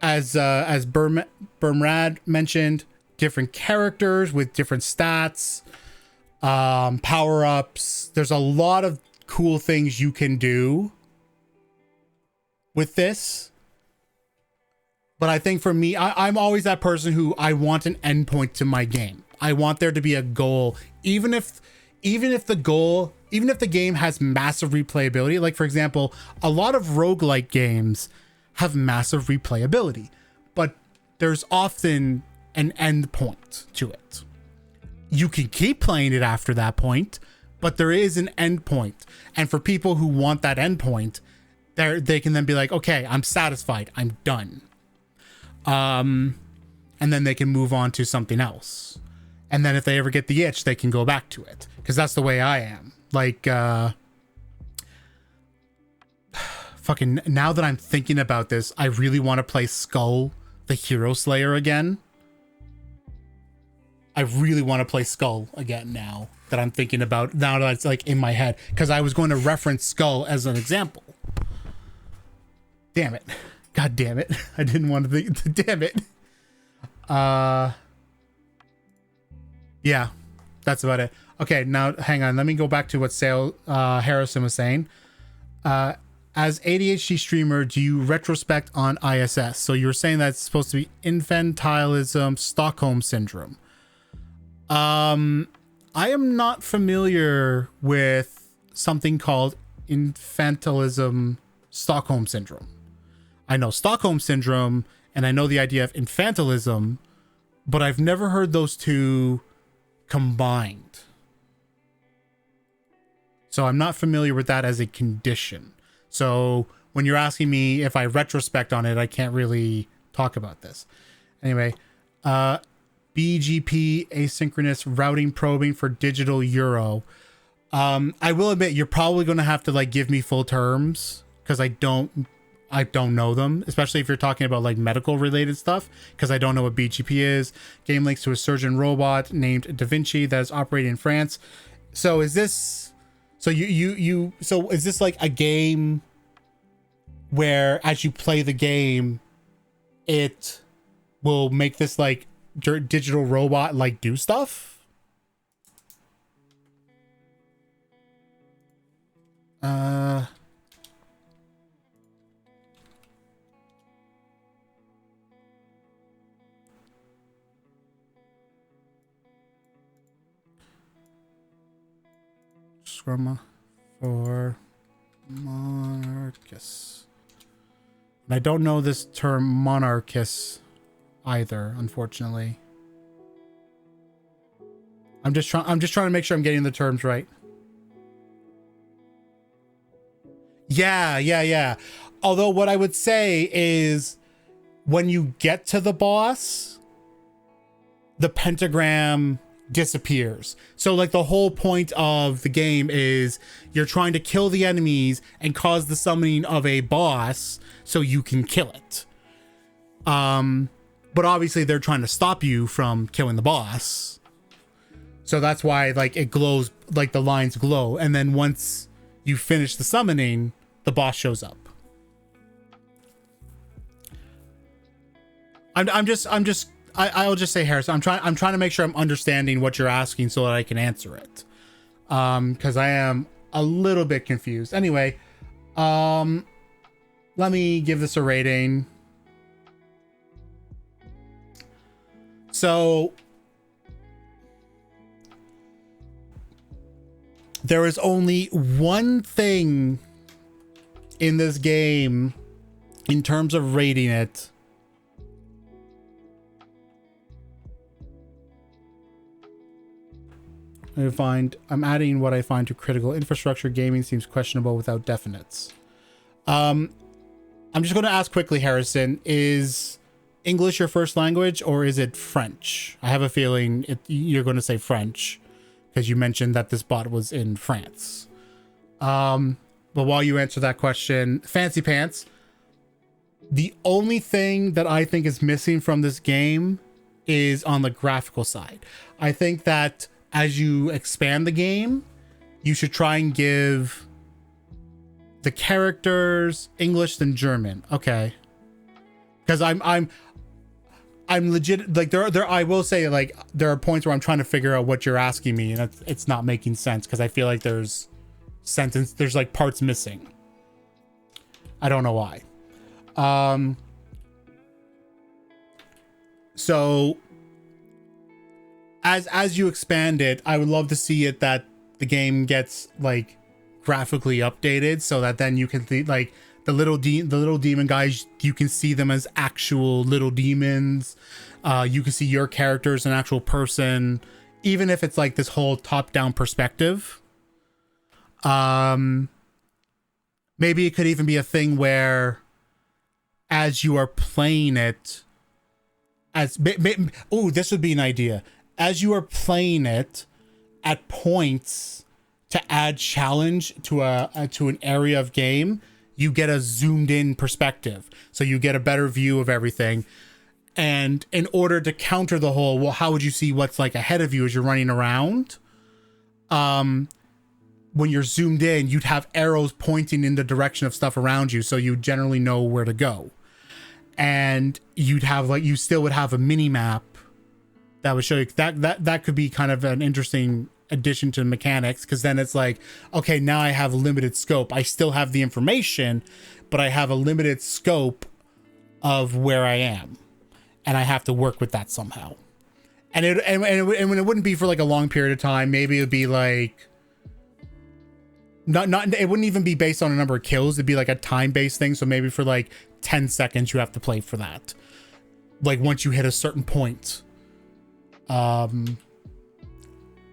As Bermrad mentioned, different characters with different stats, power-ups. There's a lot of cool things you can do with this. But I think for me, I'm always that person who I want an endpoint to my game. I want there to be a goal, even if the game has massive replayability. Like for example, a lot of roguelike games have massive replayability, but there's often an end point to it. You can keep playing it after that point, but there is an end point. And for people who want that end point, they can then be like, okay, I'm satisfied, I'm done. And then they can move on to something else. And then if they ever get the itch, they can go back to it. Because that's the way I am. Like, fucking, now that I'm thinking about this, I really want to play Skull, the Hero Slayer again. I really want to play Skull again now that I'm thinking about, now that it's like in my head. Because I was going to reference Skull as an example. Damn it. God damn it. I didn't want to think, damn it. Yeah, that's about it. Okay, now hang on. Let me go back to what Harrison was saying. As ADHD streamer, do you retrospect on ISS? So you were saying that it's supposed to be infantilism, Stockholm syndrome. I am not familiar with something called infantilism, Stockholm syndrome. I know Stockholm syndrome, and I know the idea of infantilism, but I've never heard those two combined. So I'm not familiar with that as a condition. So when you're asking me if I retrospect on it, I can't really talk about this. Anyway, BGP asynchronous routing probing for digital euro. I will admit you're probably going to have to like give me full terms because I don't know them, especially if you're talking about like medical related stuff, because I don't know what BGP is. Game links to a surgeon robot named Da Vinci that is operating in France. So is this so is this like a game where as you play the game it will make this like digital robot like do stuff? Scrumma for monarchist. And I don't know this term monarchist either, unfortunately. I'm just trying to make sure I'm getting the terms right. Yeah. Although what I would say is when you get to the boss, the pentagram disappears. So like the whole point of the game is you're trying to kill the enemies and cause the summoning of a boss so you can kill it. But obviously they're trying to stop you from killing the boss. So that's why like it glows, like the lines glow, and then once you finish the summoning, the boss shows up. I'll just say, Harris, I'm trying to make sure I'm understanding what you're asking so that I can answer it. Because I am a little bit confused. Anyway, let me give this a rating. So there is only one thing in this game in terms of rating it I'm adding what I find to critical infrastructure. Gaming seems questionable without definites. I'm just going to ask quickly, Harrison, is English your first language or is it French? I have a feeling you're going to say French because you mentioned that this bot was in France. But while you answer that question, Fancy Pants, the only thing that I think is missing from this game is on the graphical side. I think that as you expand the game, you should try and give the characters English than German. Okay. Because I'm legit, like there I will say, like there are points where I'm trying to figure out what you're asking me and it's not making sense because I feel like there's like parts missing. I don't know why. So as you expand it, I would love to see it that the game gets like graphically updated so that then you can like the little demon guys, you can see them as actual little demons. You can see your character as an actual person, even if it's like this whole top-down perspective. Maybe it could even be a thing where as you are playing it, this would be an idea. As you are playing it, at points to add challenge to an area of game, you get a zoomed in perspective, so you get a better view of everything. And in order to counter the whole, well, how would you see what's like ahead of you as you're running around? When you're zoomed in, you'd have arrows pointing in the direction of stuff around you, so you generally know where to go. And you'd have like, you still would have a mini map that would show you that could be kind of an interesting addition to mechanics, because then it's like, okay, now I have a limited scope. I still have the information, but I have a limited scope of where I am, and I have to work with that somehow. And it wouldn't be for like a long period of time. Maybe it'd be like not it wouldn't even be based on a number of kills. It'd be like a time-based thing. So maybe for like 10 seconds you have to play for that. Like once you hit a certain point.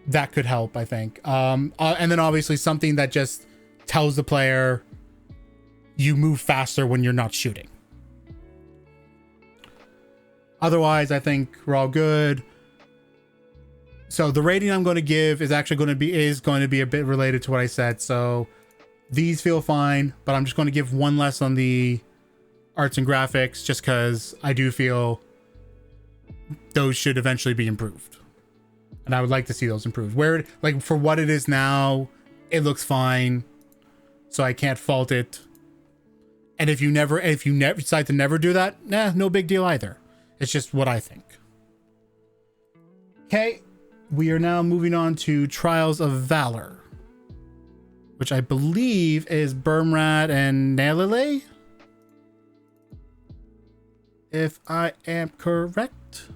that could help, I think. And then obviously something that just tells the player you move faster when you're not shooting. Otherwise, I think we're all good. So the rating I'm going to give is actually going to be a bit related to what I said. So these feel fine, but I'm just going to give one less on the arts and graphics just because I do feel those should eventually be improved. And I would like to see those improved. Where, like, for what it is now, it looks fine. So I can't fault it. And if you never decide to never do that, no big deal either. It's just what I think. Okay, we are now moving on to Trials of Valor, which I believe is Bermrad and Nalile, if I am correct.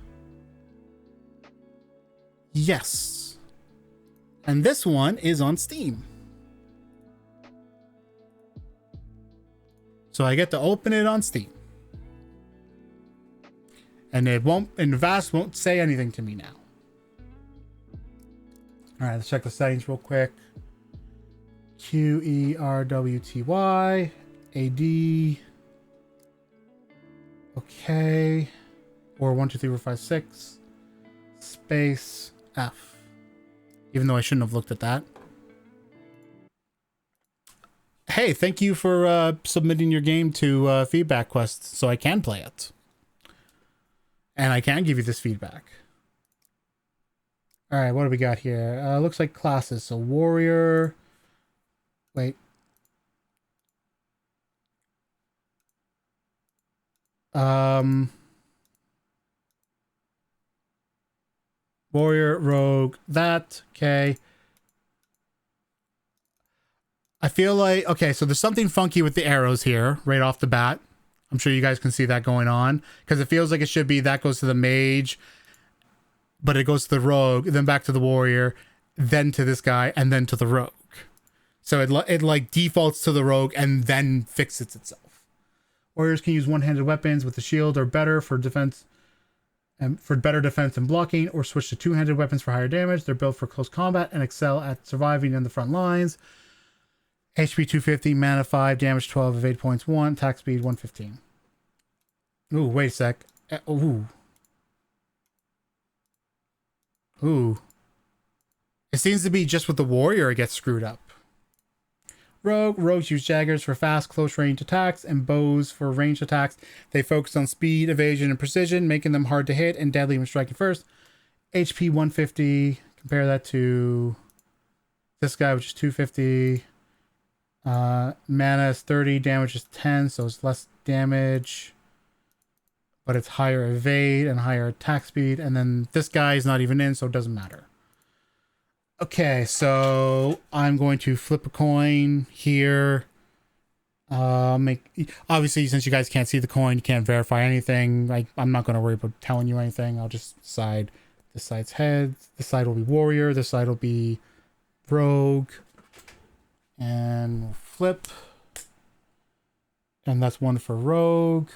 Yes. And this one is on Steam. So I get to open it on Steam. And Vast won't say anything to me now. All right, let's check the settings real quick. QERWTY AD. Okay. Or 1 2 3 4 5 6 space F. Even though I shouldn't have looked at that. Hey, thank you for submitting your game to Feedback Quest so I can play it. And I can give you this feedback. All right, what do we got here? Looks like classes. So warrior. Wait. Warrior, rogue, that. Okay. I feel like, okay, so there's something funky with the arrows here right off the bat. I'm sure you guys can see that going on because it feels like it should be that goes to the mage, but it goes to the rogue, then back to the warrior, then to this guy, and then to the rogue. So it like defaults to the rogue and then fixes itself. Warriors can use one-handed weapons with the shield or better for defense and for better defense and blocking, or switch to two-handed weapons for higher damage. They're built for close combat and excel at surviving in the front lines. HP 250, mana 5, damage 12, evade points 1, attack speed 115. Ooh, wait a sec. Ooh. Ooh. It seems to be just with the warrior it gets screwed up. Rogues use daggers for fast, close range attacks and bows for ranged attacks. They focus on speed, evasion, and precision, making them hard to hit and deadly when striking first. HP 150. Compare that to this guy, which is 250. Mana is 30, damage is 10, so it's less damage, but it's higher evade and higher attack speed. And then this guy is not even in, so it doesn't matter. Okay, so I'm going to flip a coin here. Obviously, since you guys can't see the coin, you can't verify anything. Like, I'm not going to worry about telling you anything. I'll just decide this side's heads. This side will be warrior. This side will be rogue. And we'll flip. And that's 1 for rogue.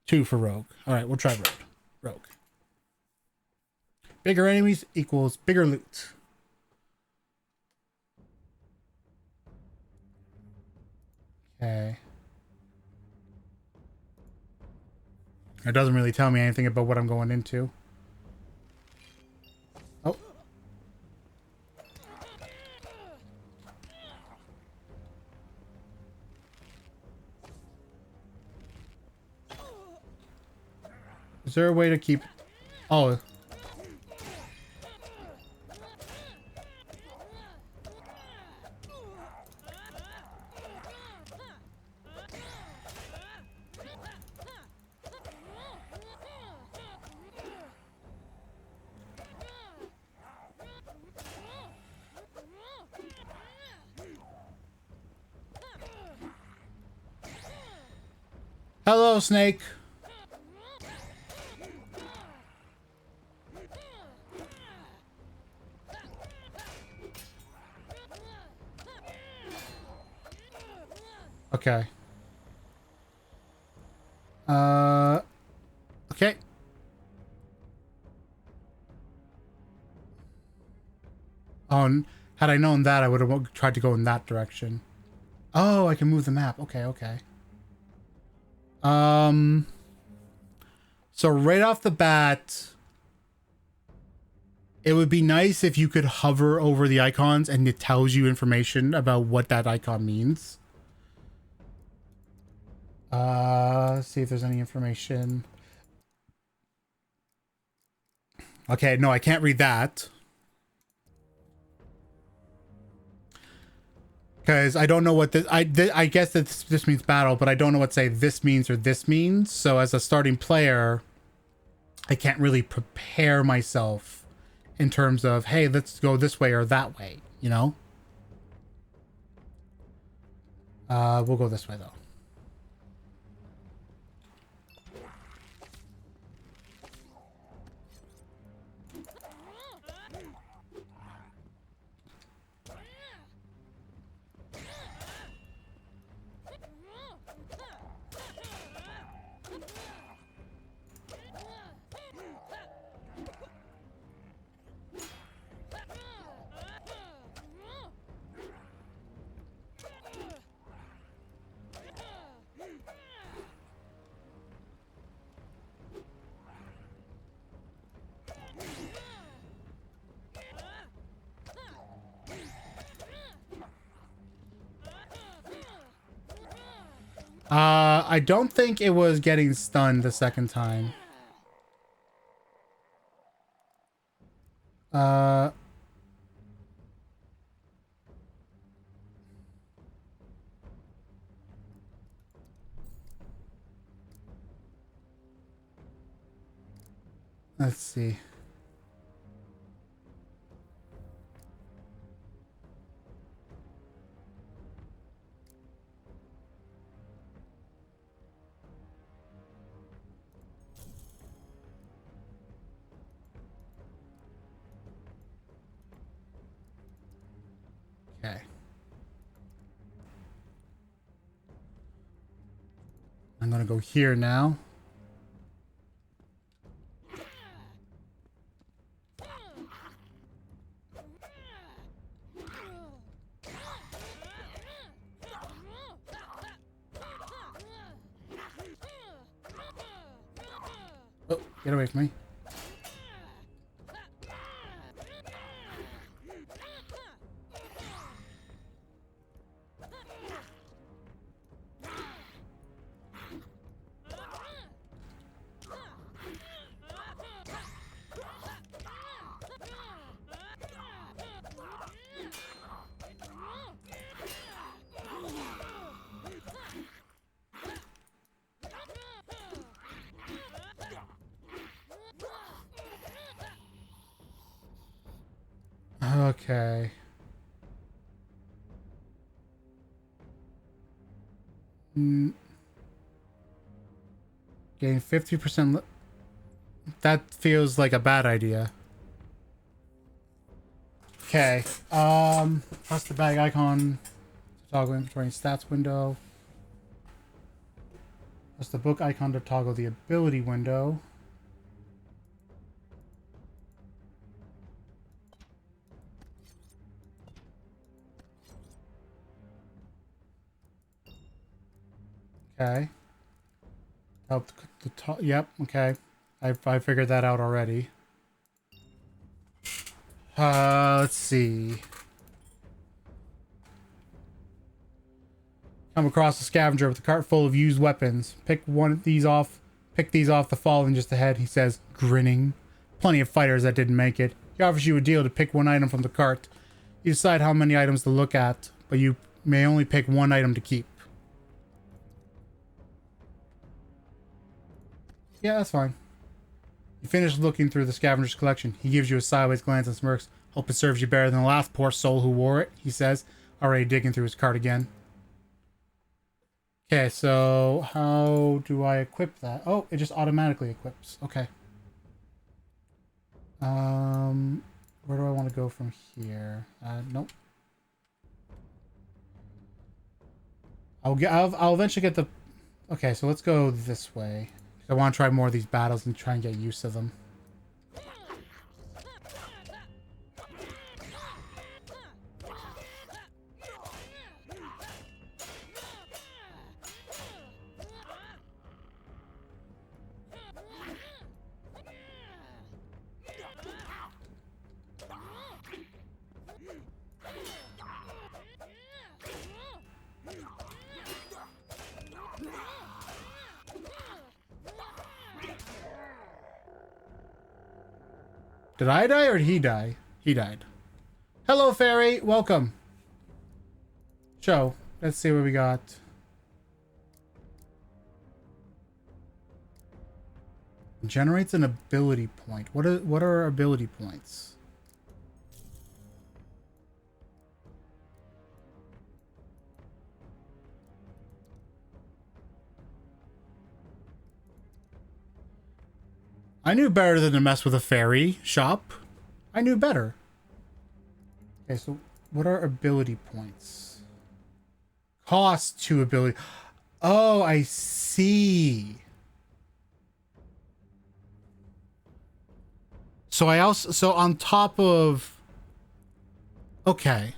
2 for rogue. All right, we'll try rogue. Bigger enemies equals bigger loot. Okay. It doesn't really tell me anything about what I'm going into. Oh. Is there a way to keep... Oh. Hello, Snake. Okay. Okay. Oh, had I known that, I would have tried to go in that direction. Oh, I can move the map. Okay, okay. So right off the bat, it would be nice if you could hover over the icons and it tells you information about what that icon means. See if there's any information. Okay, no, I can't read that. Because I don't know what this... I guess that this means battle, but I don't know what, say, this means or this means. So as a starting player, I can't really prepare myself in terms of, hey, let's go this way or that way, you know? We'll go this way, though. I don't think it was getting stunned the second time. Let's see. Okay. I'm gonna go here now. Oh, get away from me. Okay. Gain 50%. That feels like a bad idea. Okay. Press the bag icon to toggle inventory and stats window. Press the book icon to toggle the ability window. Okay. Help the top. Yep. Okay. I figured that out already. Let's see. Come across a scavenger with a cart full of used weapons. Pick one of these off. Pick these off the fallen just ahead, he says, grinning. Plenty of fighters that didn't make it. He offers you a deal to pick one item from the cart. You decide how many items to look at, but you may only pick one item to keep. Yeah, that's fine. You finish looking through the scavenger's collection. He gives you a sideways glance and smirks. Hope it serves you better than the last poor soul who wore it, he says, already digging through his cart again. Okay, so how do I equip that? Oh, it just automatically equips. Okay. Where do I want to go from here? Nope. I'll eventually get the... Okay, so let's go this way. I want to try more of these battles and try and get used to them. Did I die or did he die? He died. Hello, fairy. Welcome. Show. Let's see what we got. Generates an ability point. What are ability points? I knew better than to mess with a fairy shop. I knew better. Okay, so what are ability points? Cost 2 ability. Oh, I see. So I also, so on top of, okay.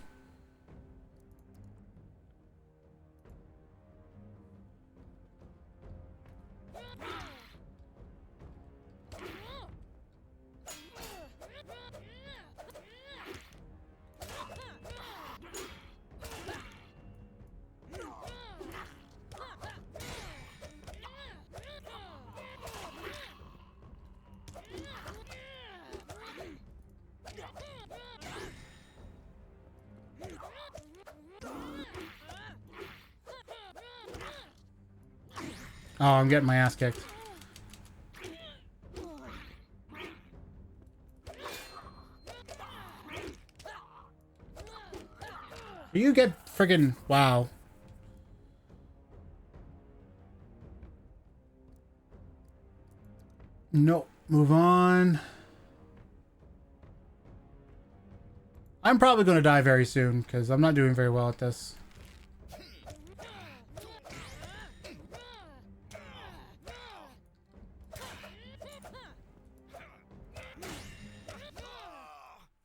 Oh, I'm getting my ass kicked. You get friggin' wow. No, move on. I'm probably going to die very soon because I'm not doing very well at this.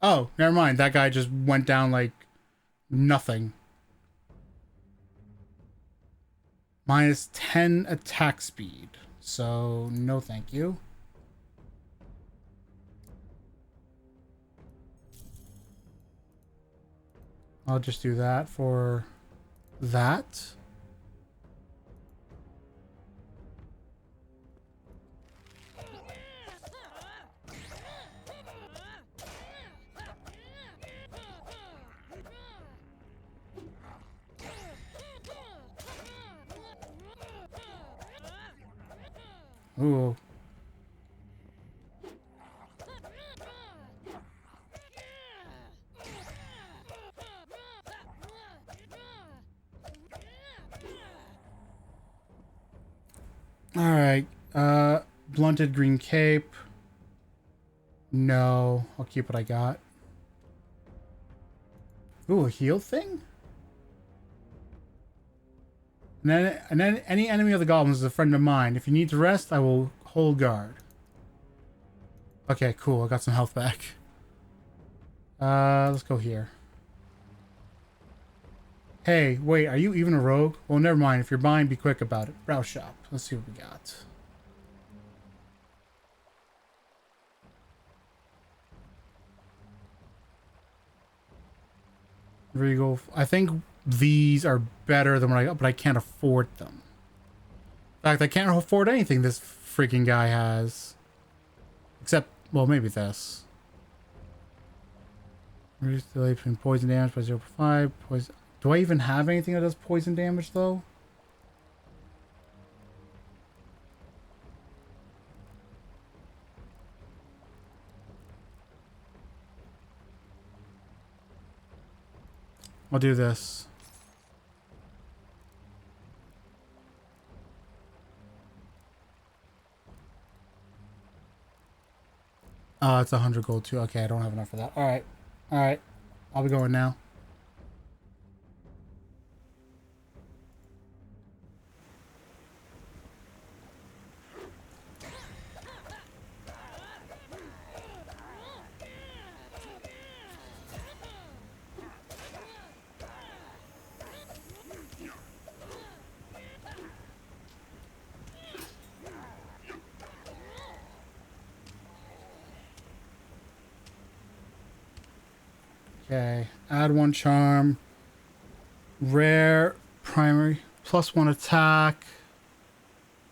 Oh, never mind. That guy just went down like nothing. Minus 10 attack speed. So, no thank you. I'll just do that for that. Ooh. Alright, blunted green cape. No, I'll keep what I got. Ooh, a heal thing? And then any enemy of the goblins is a friend of mine. If you need to rest, I will hold guard. Okay, cool. I got some health back. Let's go here. Hey, wait, are you even a rogue? Well, never mind. If you're buying, be quick about it. Browse shop. Let's see what we got. Regal. I think these are better than what I got, but I can't afford them. In fact, I can't afford anything this freaking guy has. Except, well, maybe this. Reduce delay between poison damage by 0.5. Poison. Do I even have anything that does poison damage, though? I'll do this. It's 100 gold too. Okay, I don't have enough for that. Alright. Alright. I'll be going now. Okay, add 1 charm, rare, primary, +1 attack,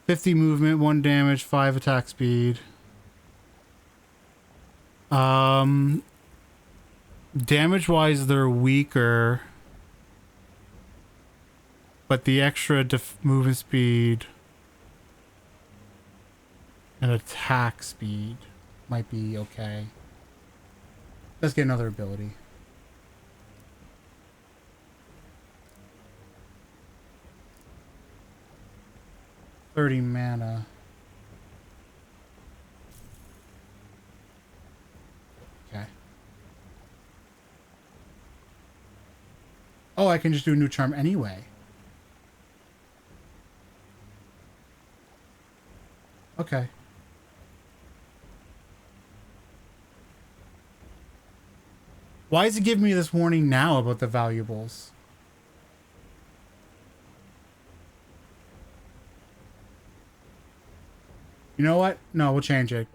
50 movement, 1 damage, 5 attack speed. Damage wise, they're weaker, but the extra movement speed and attack speed might be okay. Let's get another ability. $30 mana. Okay. Oh, I can just do a new charm anyway. Okay. Why is it giving me this warning now about the valuables? You know what? No, we'll change it.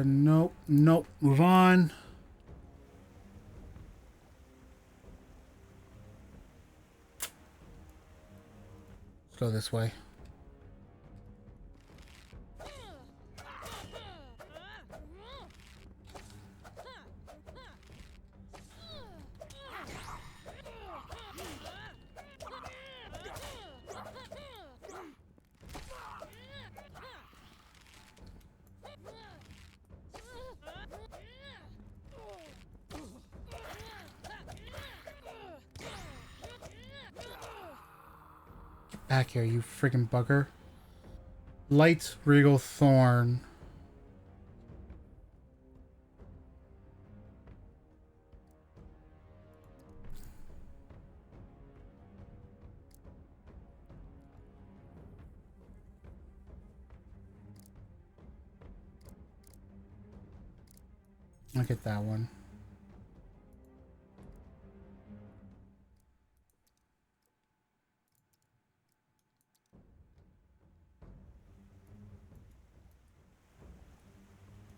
Nope, nope. Move on. Let's go this way. Back here, you freaking bugger. Light Regal Thorn. I'll get that one.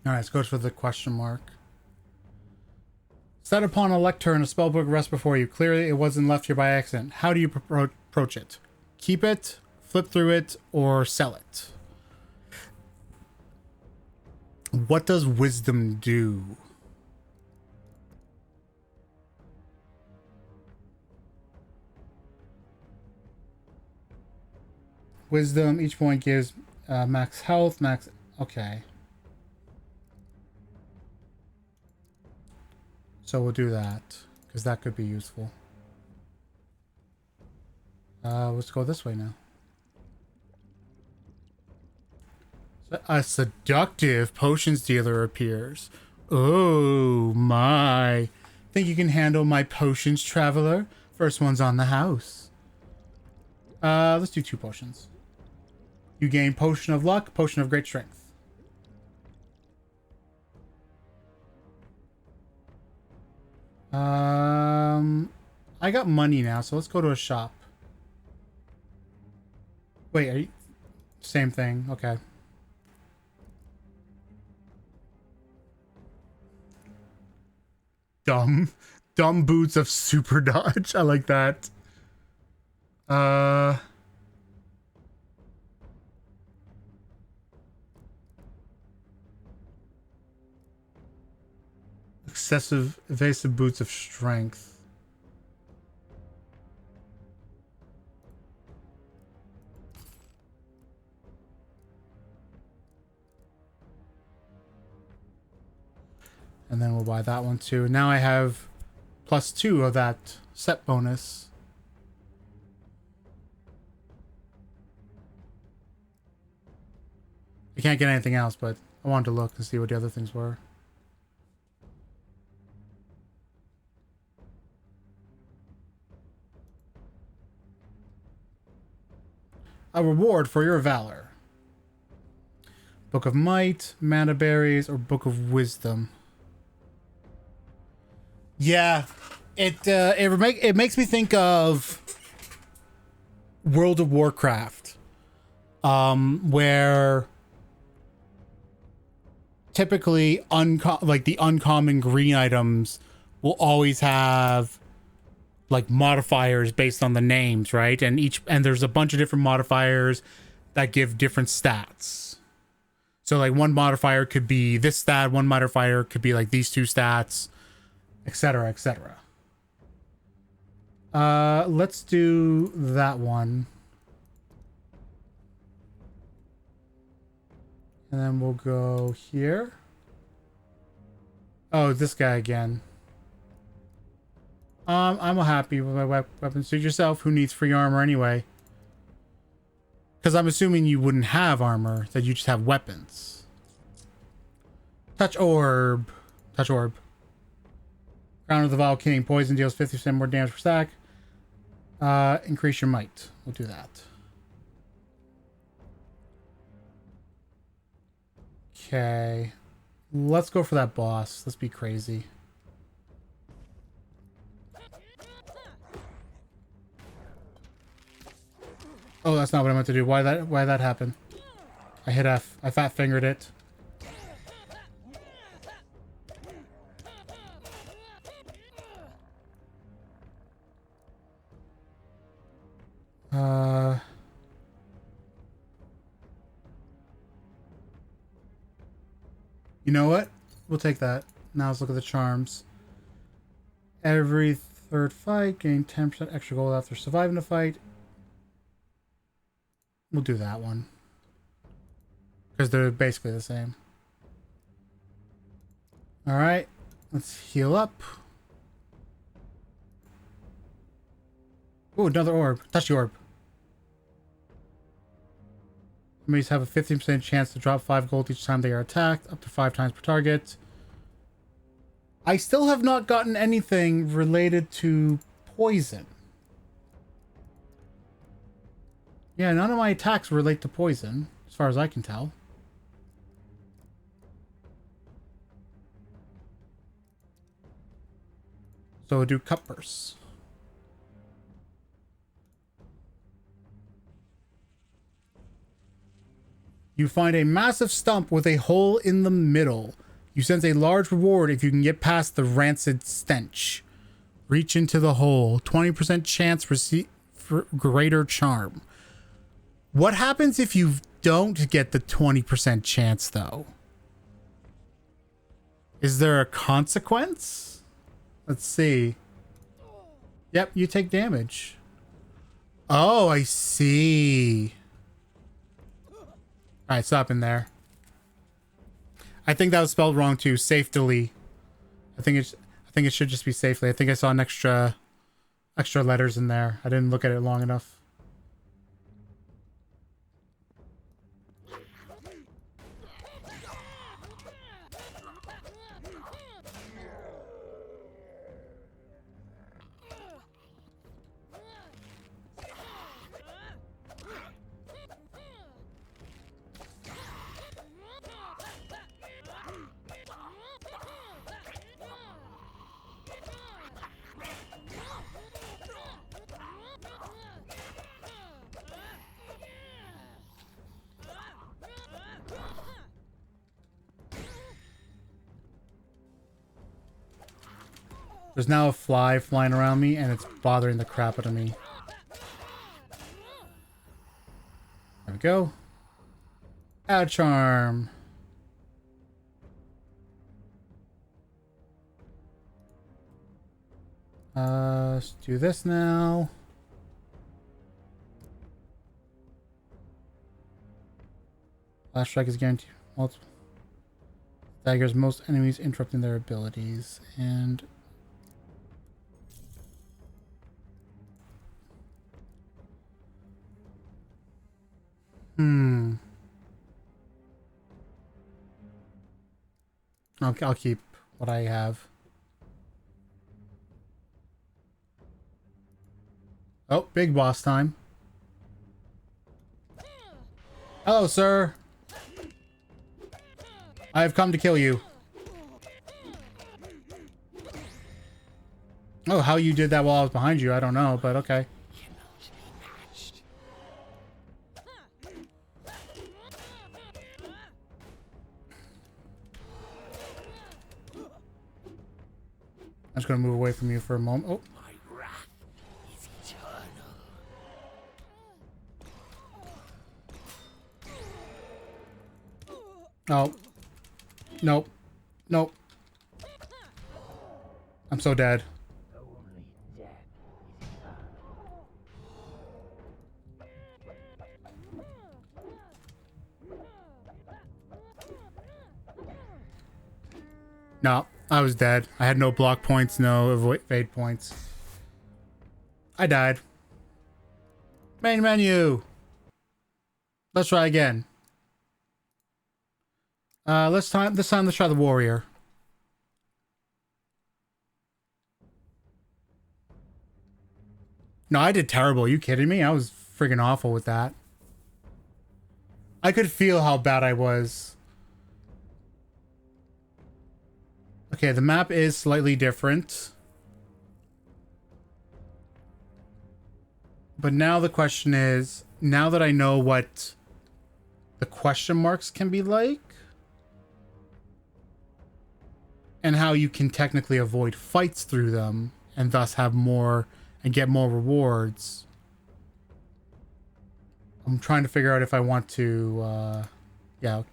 Alright, let's go for the question mark. Set upon a lectern, a spellbook rests before you. Clearly, it wasn't left here by accident. How do you approach it? Keep it, flip through it, or sell it? What does wisdom do? Wisdom, each point gives max health, max... Okay. So we'll do that, because that could be useful. Let's go this way now. A seductive potions dealer appears. Oh my. Think you can handle my potions, traveler? First one's on the house. Let's do 2 potions. You gain Potion of Luck, Potion of Great Strength. I got money now, so let's go to a shop. Wait, are you... Same thing, okay. Dumb boots of super dodge. I like that. Excessive evasive boots of strength. And then we'll buy that one too. Now I have +2 of that set bonus. I can't get anything else, but I wanted to look and see what the other things were. A reward for your valor. Book of Might, Mana Berries, or Book of Wisdom. Yeah, it makes me think of World of Warcraft, where typically like the uncommon green items will always have like modifiers based on the names, right? And there's a bunch of different modifiers that give different stats. So like one modifier could be this stat, one modifier could be like these two stats, etc., etc. Let's do that one. And then we'll go here. Oh, this guy again. I'm happy with my weapon. Suit yourself. Who needs free armor anyway? Because I'm assuming you wouldn't have armor, that you just have weapons. Touch orb. Touch orb. Crown of the Vile King. Poison deals 50% more damage per stack. Increase your might. We'll do that. Okay. Let's go for that boss. Let's be crazy. Oh, that's not what I meant to do. Why that happen? I hit F. I fat fingered it. You know what? We'll take that. Now let's look at the charms. Every third fight, gain 10% extra gold after surviving a fight. We'll do that one. Because they're basically the same. Alright. Let's heal up. Ooh, another orb. Touch the orb. Enemies have a 15% chance to drop 5 gold each time they are attacked, up to 5 times per target. I still have not gotten anything related to poison. Yeah, none of my attacks relate to poison, as far as I can tell. So we'll do Cup Bursts. You find a massive stump with a hole in the middle. You sense a large reward if you can get past the rancid stench. Reach into the hole. 20% chance for greater charm. What happens if you don't get the 20% chance, though? Is there a consequence? Let's see. Yep, you take damage. Oh, I see. Alright, stop in there. I think that was spelled wrong too. Safely. I think it should just be safely. I think I saw an extra letters in there. I didn't look at it long enough. There's now a fly flying around me, and it's bothering the crap out of me. There we go. Add charm. Let's do this now. Last strike is guaranteed. Multiple daggers most enemies, interrupting their abilities. And I'll keep what I have. Oh, big boss time. Hello, sir. I have come to kill you. Oh, how you did that while I was behind you, I don't know, but okay. I'm just gonna move away from you for a moment. Oh. My wrath is eternal. Oh. Nope. Nope. I'm so dead. Only death is No, I was dead. I had no block points, no evade points. I died. Main menu. Let's try again. This time let's try the warrior. No, I did terrible. Are you kidding me? I was friggin' awful with that. I could feel how bad I was. Okay, the map is slightly different. But now the question is, now that I know what the question marks can be like, and how you can technically avoid fights through them, and thus have more and get more rewards, I'm trying to figure out if I want to, yeah.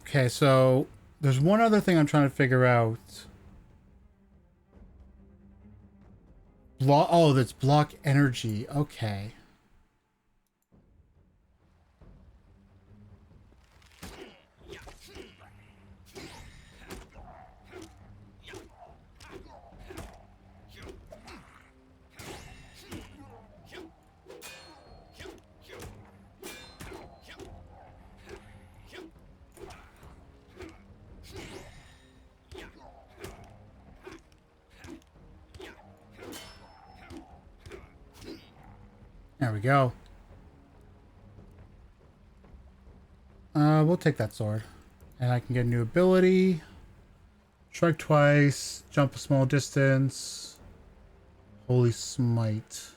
Okay, so there's one other thing I'm trying to figure out. Oh, that's block energy. Okay. There we go. We'll take that sword. And I can get a new ability. Strike twice, jump a small distance. Holy smite.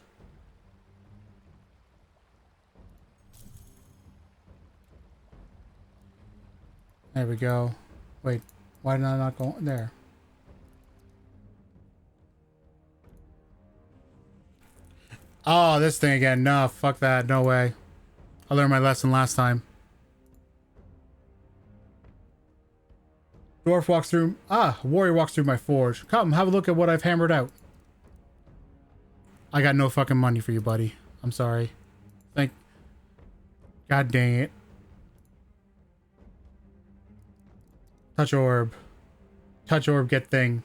There we go. Wait, why did I not go there? Oh, this thing again. No, fuck that. No way. I learned my lesson last time. Dwarf walks through... Ah, warrior walks through my forge. Come, have a look at what I've hammered out. I got no fucking money for you, buddy. I'm sorry. God dang it. Touch orb. Touch orb, get thing.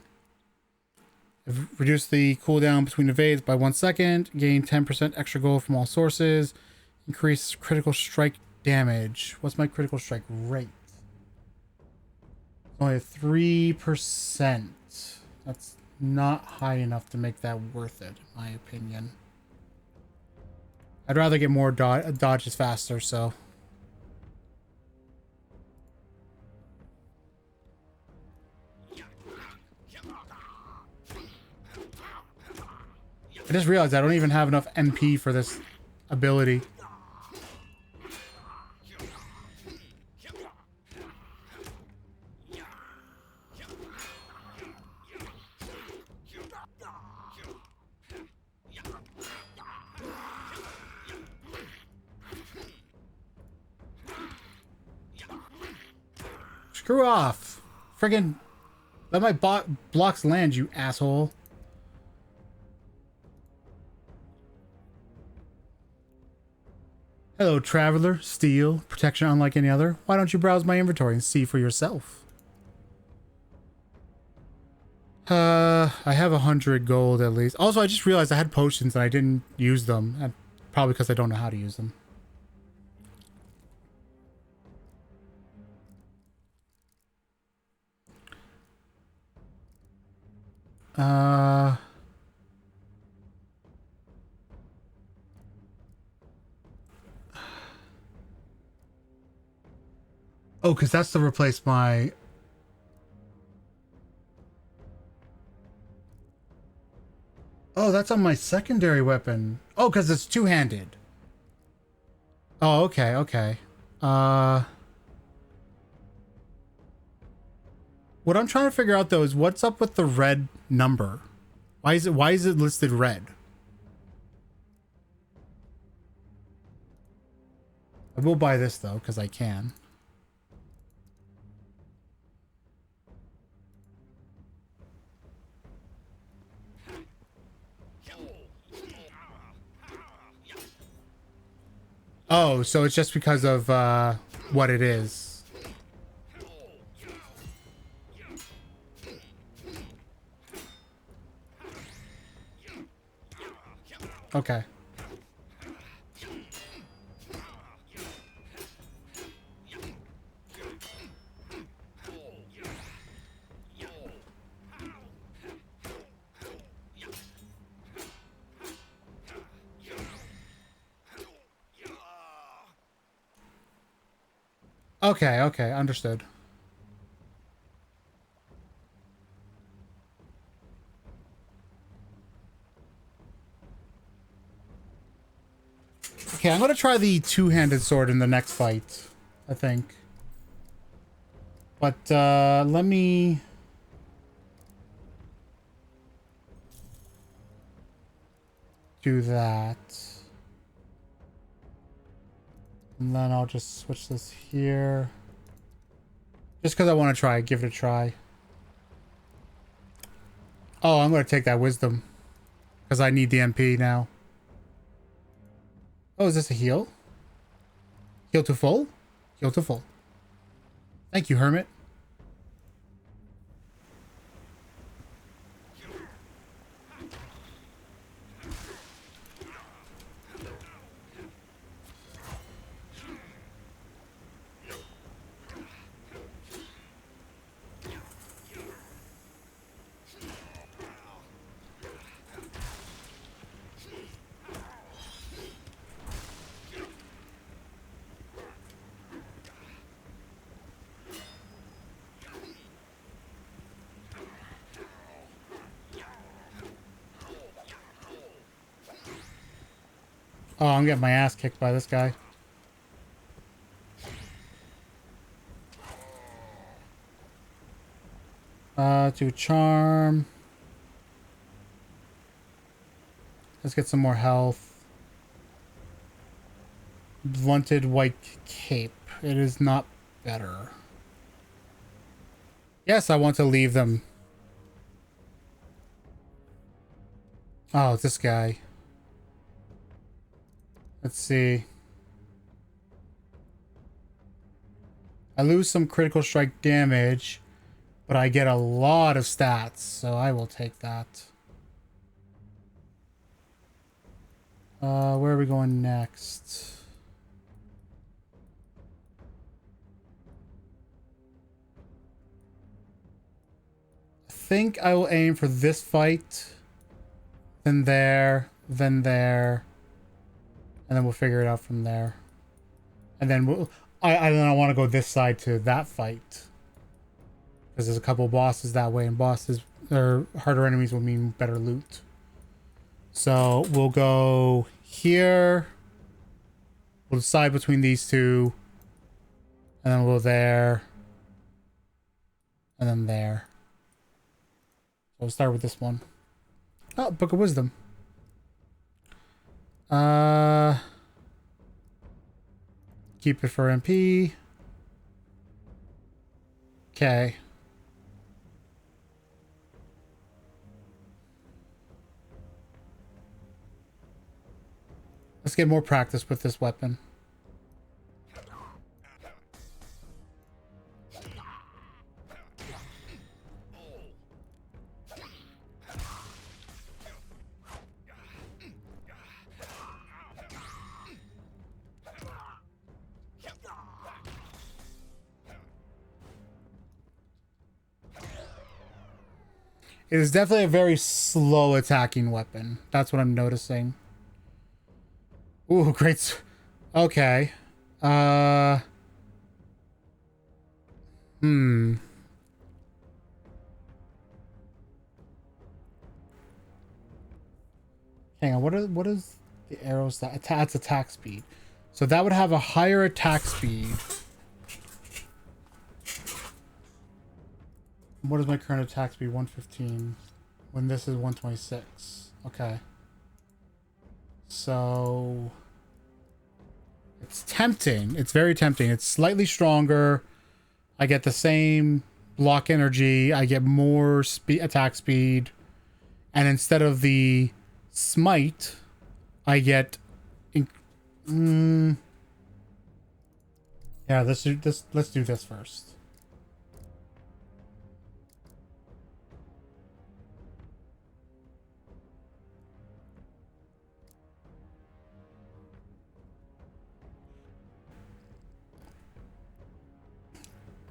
Reduce the cooldown between evades by 1 second. Gain 10% extra gold from all sources. Increase critical strike damage. What's my critical strike rate? Only 3%. That's not high enough to make that worth it, in my opinion. I'd rather get more dodges faster, so... I just realized I don't even have enough MP for this ability. Screw off. Friggin' let my blocks land, you asshole. Hello, traveler. Steel. Protection unlike any other. Why don't you browse my inventory and see for yourself? I have 100 gold at least. Also, I just realized I had potions and I didn't use them. Probably because I don't know how to use them. Oh, because that's to replace my... Oh, that's on my secondary weapon. Oh, because it's two-handed. Oh, okay, okay. What I'm trying to figure out, though, is what's up with the red number? Why is it listed red? I will buy this, though, because I can. Oh, so it's just because of what it is. Okay. Okay, okay, understood. Okay, I'm gonna try the two-handed sword in the next fight, I think. But, let me... do that. And then I'll just switch this here. Just because I want to try, give it a try. Oh, I'm going to take that wisdom. Because I need the MP now. Oh, is this a heal? Heal to full? Heal to full. Thank you, Hermit. Oh, I'm getting my ass kicked by this guy. To charm. Let's get some more health. Blunted white cape. It is not better. Yes, I want to leave them. Oh, this guy. Let's see. I lose some critical strike damage, but I get a lot of stats, so I will take that. Where are we going next? I think I will aim for this fight, then there, then there, and then we'll figure it out from there. And then I want to go this side to that fight. Because there's a couple bosses that way, and bosses or harder enemies will mean better loot. So we'll go here. We'll decide between these two. And then we'll go there. And then there. So we'll start with this one. Oh, Book of Wisdom. Keep it for MP. Okay. Let's get more practice with this weapon. It is definitely a very slow attacking weapon. That's what I'm noticing. Ooh, great. Okay. Hmm. Hang on. What is the arrows that attacks attack speed? So that would have a higher attack speed. What is my current attack speed? 115. When this is 126. Okay. So it's tempting. It's very tempting. It's slightly stronger. I get the same block energy. I get more attack speed. And instead of the smite, I get yeah, let's do this. Let's do this first.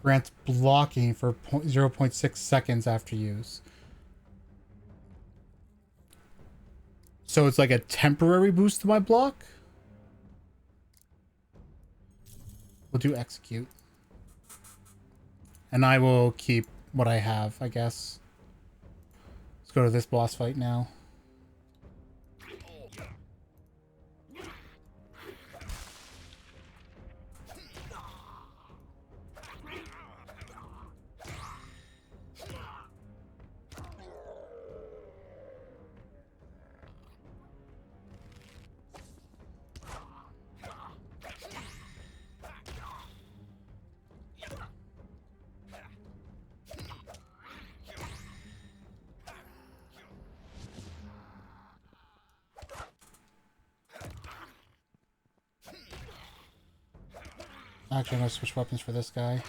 Grants blocking for 0.6 seconds after use. So it's like a temporary boost to my block. We'll do execute. And I will keep what I have, I guess. Let's go to this boss fight now. Actually, I'm gonna switch weapons for this guy.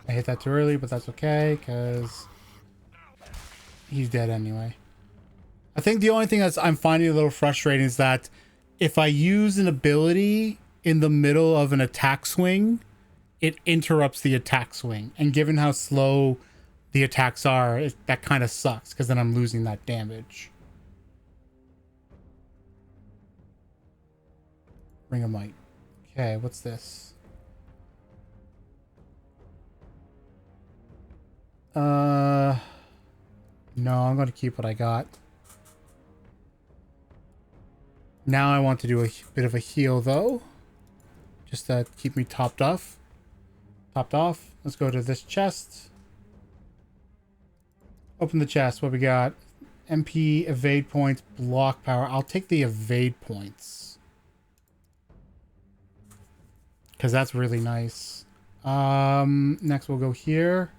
I hit that too early, but that's okay, because he's dead anyway. I think the only thing I'm finding a little frustrating is that if I use an ability in the middle of an attack swing, it interrupts the attack swing. And given how slow the attacks are, that kind of sucks, because then I'm losing that damage. Ring of Might. Okay, what's this? No, I'm going to keep what I got. Now I want to do a bit of a heal, though. Just to keep me topped off. Topped off. Let's go to this chest. Open the chest. What we got? MP, evade points, block power. I'll take the evade points. Because that's really nice. Next we'll go here.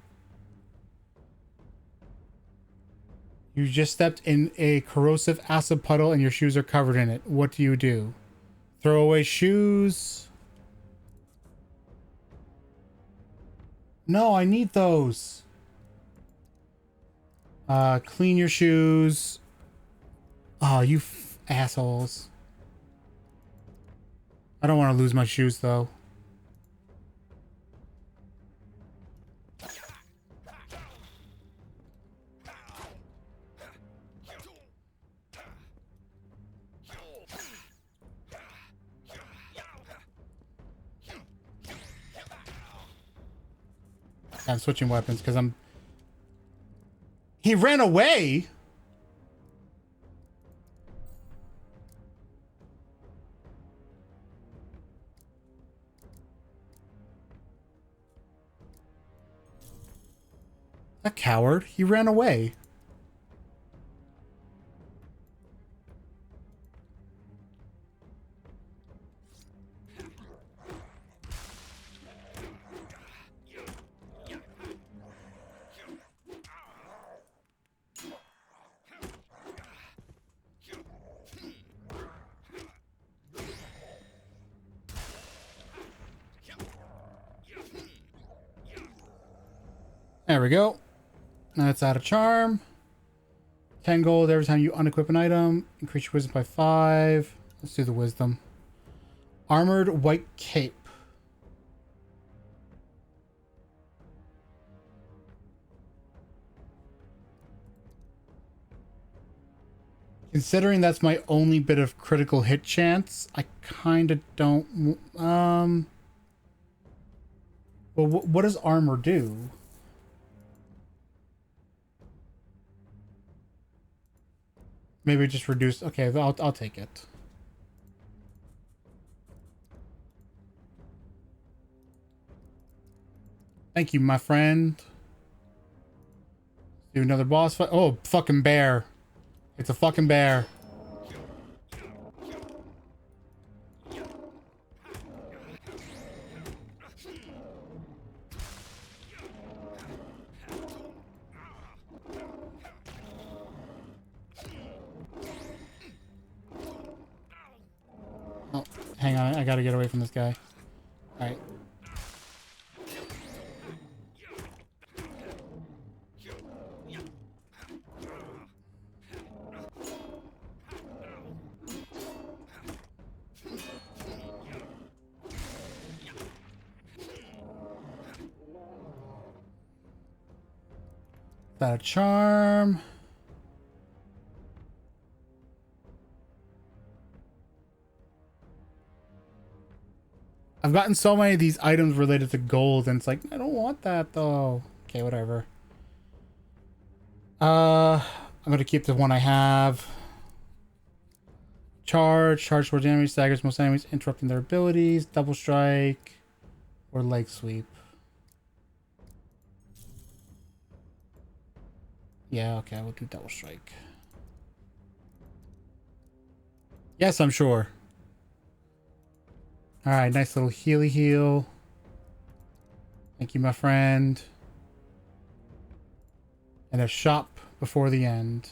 You just stepped in a corrosive acid puddle and your shoes are covered in it. What do you do? Throw away shoes. No, I need those. Clean your shoes. Oh, you assholes. I don't want to lose my shoes, though. I'm switching weapons because I'm... He ran away? A coward. He ran away. There we go. That's out of charm. 10 gold every time you unequip an item. Increase your wisdom by 5. Let's do the wisdom. Armored white cape. Considering that's my only bit of critical hit chance, I kind of don't... Well, what does armor do? Maybe just reduce... Okay, I'll take it. Thank you, my friend. Do another boss fight. Oh, fucking bear. It's a fucking bear. Oh, hang on. I gotta get away from this guy. Alright. That a charm. I've gotten so many of these items related to gold, and it's like, I don't want that though. Okay, whatever. I'm gonna keep the one I have. Charge towards enemies, staggers most enemies, interrupting their abilities, double strike, or leg sweep. Yeah, okay, we'll do double strike. Yes, I'm sure. Alright, nice little healy heal. Thank you, my friend. And a shop before the end.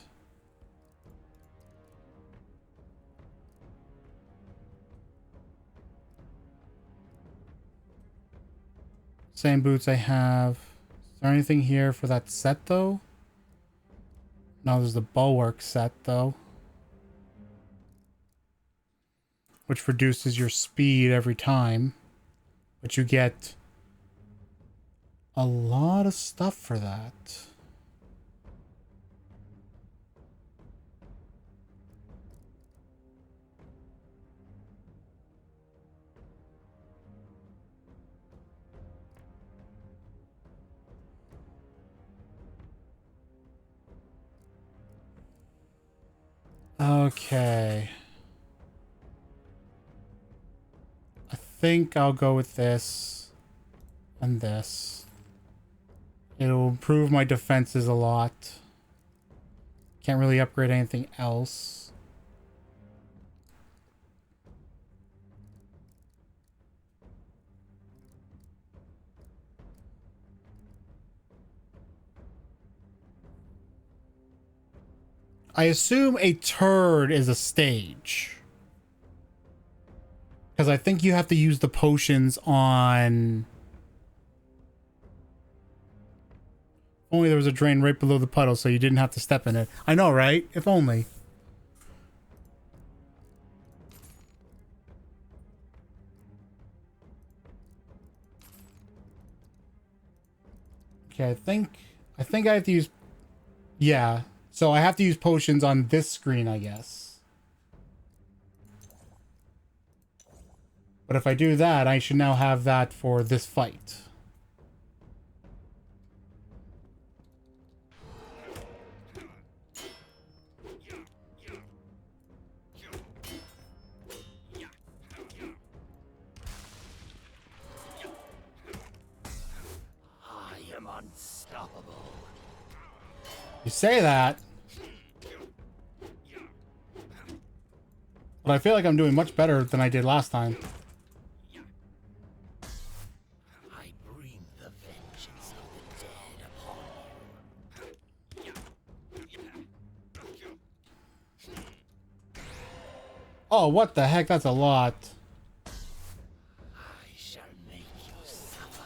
Same boots I have. Is there anything here for that set, though? No, there's the bulwark set, though. Which reduces your speed every time. But you get a lot of stuff for that. Okay. I think I'll go with this and this. It'll improve my defenses a lot. Can't really upgrade anything else. I assume a turd is a stage. Because I think you have to use the potions on... Only there was a drain right below the puddle, so you didn't have to step in it. I know, right? If only. Okay, I think I have to use... Yeah. So I have to use potions on this screen, I guess. But if I do that, I should now have that for this fight. I am unstoppable. You say that. But I feel like I'm doing much better than I did last time. I bring the vengeance of the dead upon you. Oh, what the heck? That's a lot. I shall make you suffer.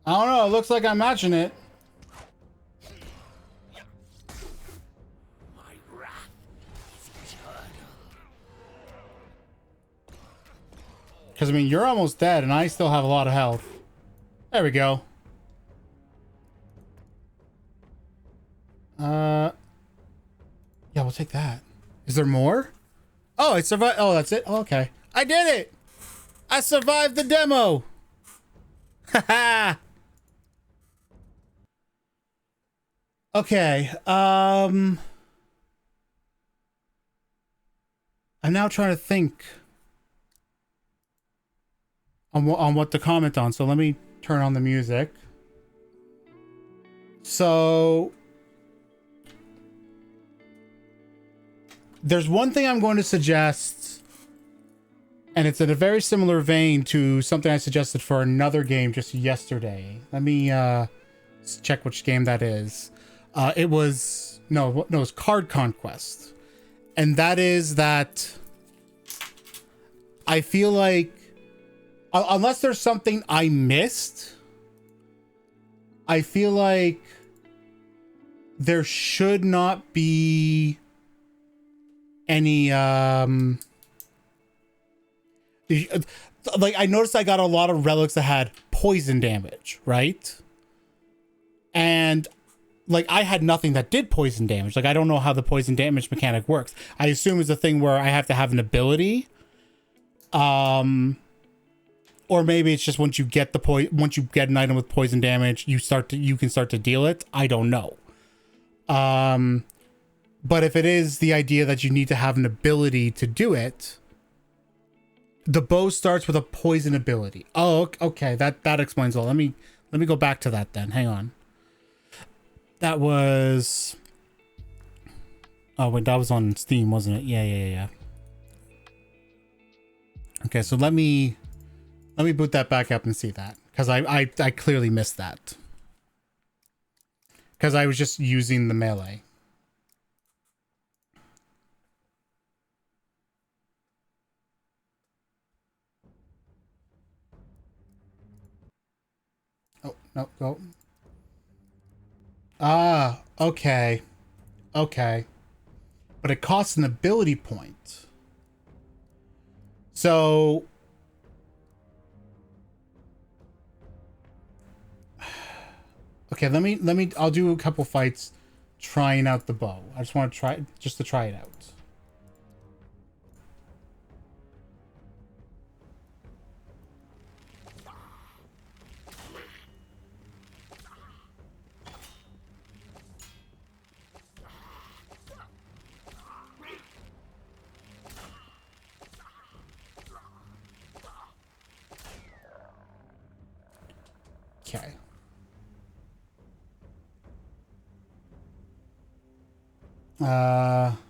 I don't know. It looks like I'm matching it. My wrath is eternal. Because, I mean, you're almost dead, and I still have a lot of health. There we go. Yeah, we'll take that. Is there more? Oh, it survived. Oh, that's it? Oh, okay. I did it! I survived the demo! Haha! Okay, I'm now trying to think on what to comment on. So let me turn on the music. So there's one thing I'm going to suggest, and it's in a very similar vein to something I suggested for another game just yesterday. Let me check which game that is. It was it was Card Conquest, and that is that I feel like unless there's something I missed, I feel like there should not be any like I noticed I got a lot of relics that had poison damage, right? And like I had nothing that did poison damage. Like I don't know how the poison damage mechanic works. I assume it's a thing where I have to have an ability. Or maybe it's just once you get once you get an item with poison damage, you can start to deal it. I don't know. But if it is the idea that you need to have an ability to do it, the bow starts with a poison ability. Oh, okay. That explains all. Let me go back to that then. Hang on. That was... Oh, wait, that was on Steam, wasn't it? Yeah. Okay, so let me boot that back up and see that. Because I clearly missed that. Because I was just using the melee. Oh, no, go. Ah, okay. Okay. But it costs an ability point. So... Okay, let me I'll do a couple fights trying out the bow. I just want to try it out. Okay.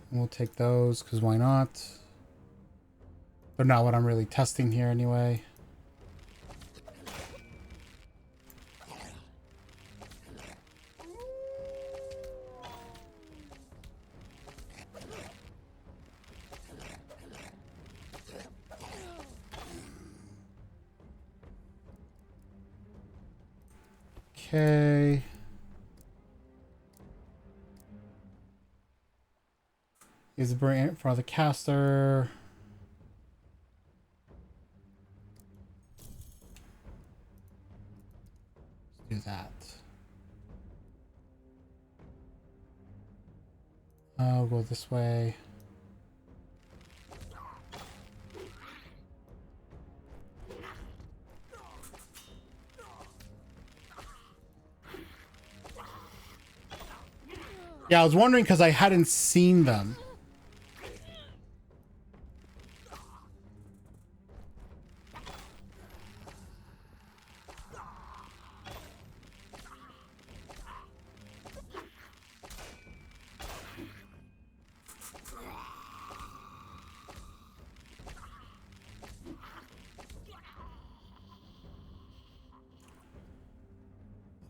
We'll take those because why not? They're not what I'm really testing here anyway. Okay. Is the brain for the caster. Let's do that. I'll go this way. Yeah, I was wondering because I hadn't seen them.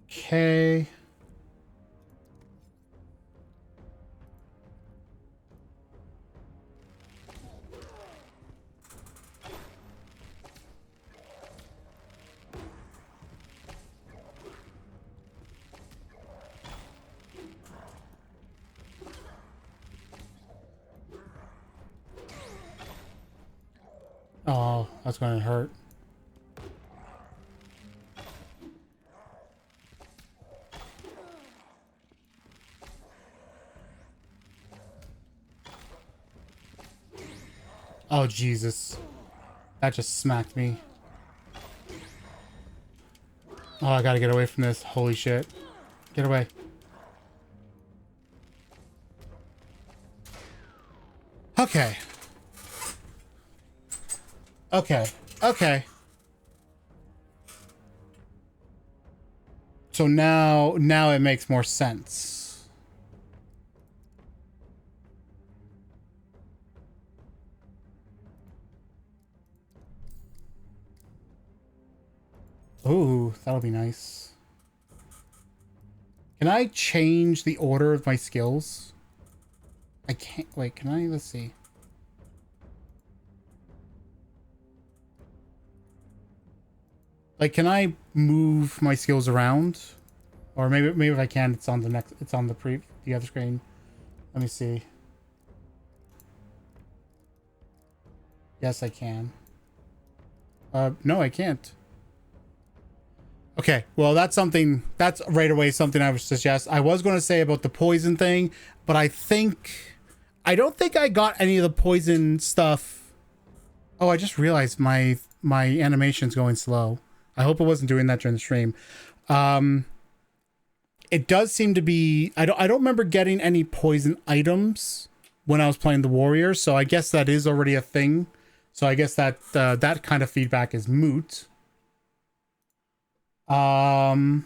Okay. Oh, that's gonna hurt. Oh, Jesus. That just smacked me. Oh, I gotta get away from this. Holy shit. Get away. Okay. Okay. Okay. So now it makes more sense. Ooh, that'll be nice. Can I change the order of my skills? I can't. Wait, can I? Let's see. Like, can I move my skills around? Or maybe if I can, it's on the next. It's on the other screen. Let me see. Yes, I can. No, I can't. Okay, well, that's right away something I would suggest. I was going to say about the poison thing, but I don't think I got any of the poison stuff. Oh, I just realized my animation's going slow. I hope it wasn't doing that during the stream. It does seem to be, I don't remember getting any poison items when I was playing the warrior, so I guess that is already a thing. So I guess that that kind of feedback is moot. I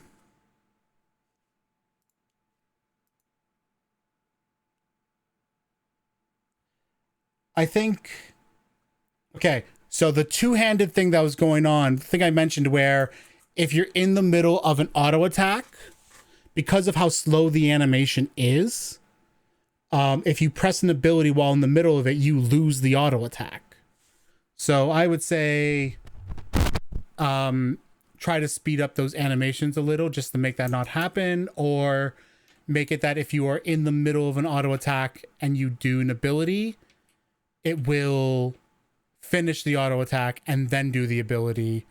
think, okay, so the two-handed thing that was going on, the thing I mentioned where if you're in the middle of an auto attack, because of how slow the animation is, if you press an ability while in the middle of it, you lose the auto attack. So I would say try to speed up those animations a little just to make that not happen, or make it that if you are in the middle of an auto attack and you do an ability, it will finish the auto attack and then do the ability.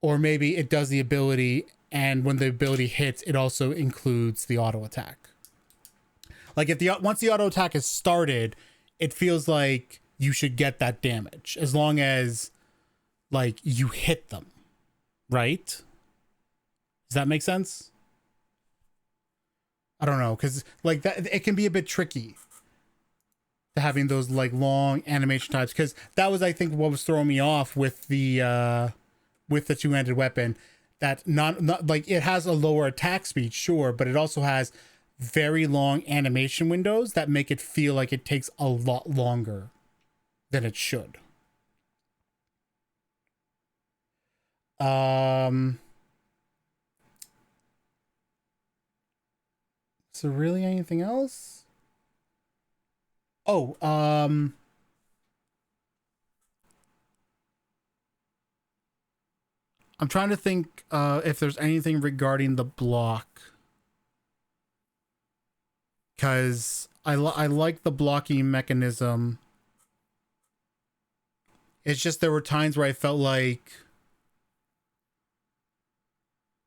Or maybe it does the ability and when the ability hits, it also includes the auto attack. Like if once the auto attack is started, it feels like you should get that damage as long as like you hit them, right? Does that make sense? I don't know, because like that it can be a bit tricky to having those like long animation types, because that was I think what was throwing me off with the two-handed weapon, that not like it has a lower attack speed, sure, but it also has very long animation windows that make it feel like it takes a lot longer than it should. So really anything else? Oh, I'm trying to think if there's anything regarding the block, because I like the blocking mechanism. It's just there were times where I felt like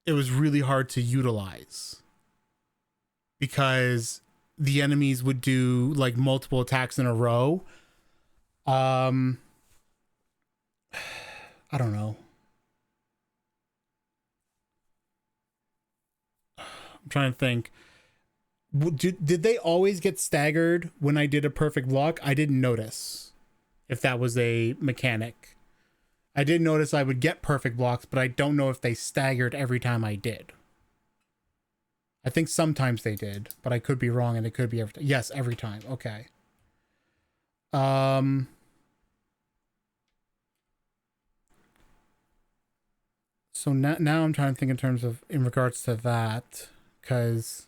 it was really hard to utilize because the enemies would do like multiple attacks in a row. I don't know. I'm trying to think. Did they always get staggered when I did a perfect block? I didn't notice if that was a mechanic. I did notice I would get perfect blocks, but I don't know if they staggered every time I did. I think sometimes they did, but I could be wrong, and it could be every time. Yes, every time. Okay. So now I'm trying to think in terms of in regards to that, because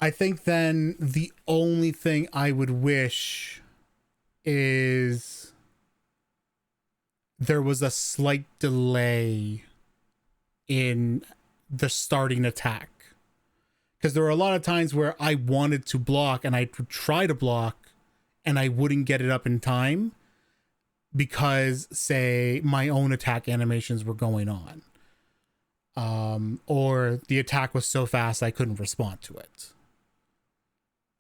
I think then the only thing I would wish is there was a slight delay in the starting attack, because there were a lot of times where I wanted to block and I would try to block and I wouldn't get it up in time because, say, my own attack animations were going on. Or the attack was so fast I couldn't respond to it.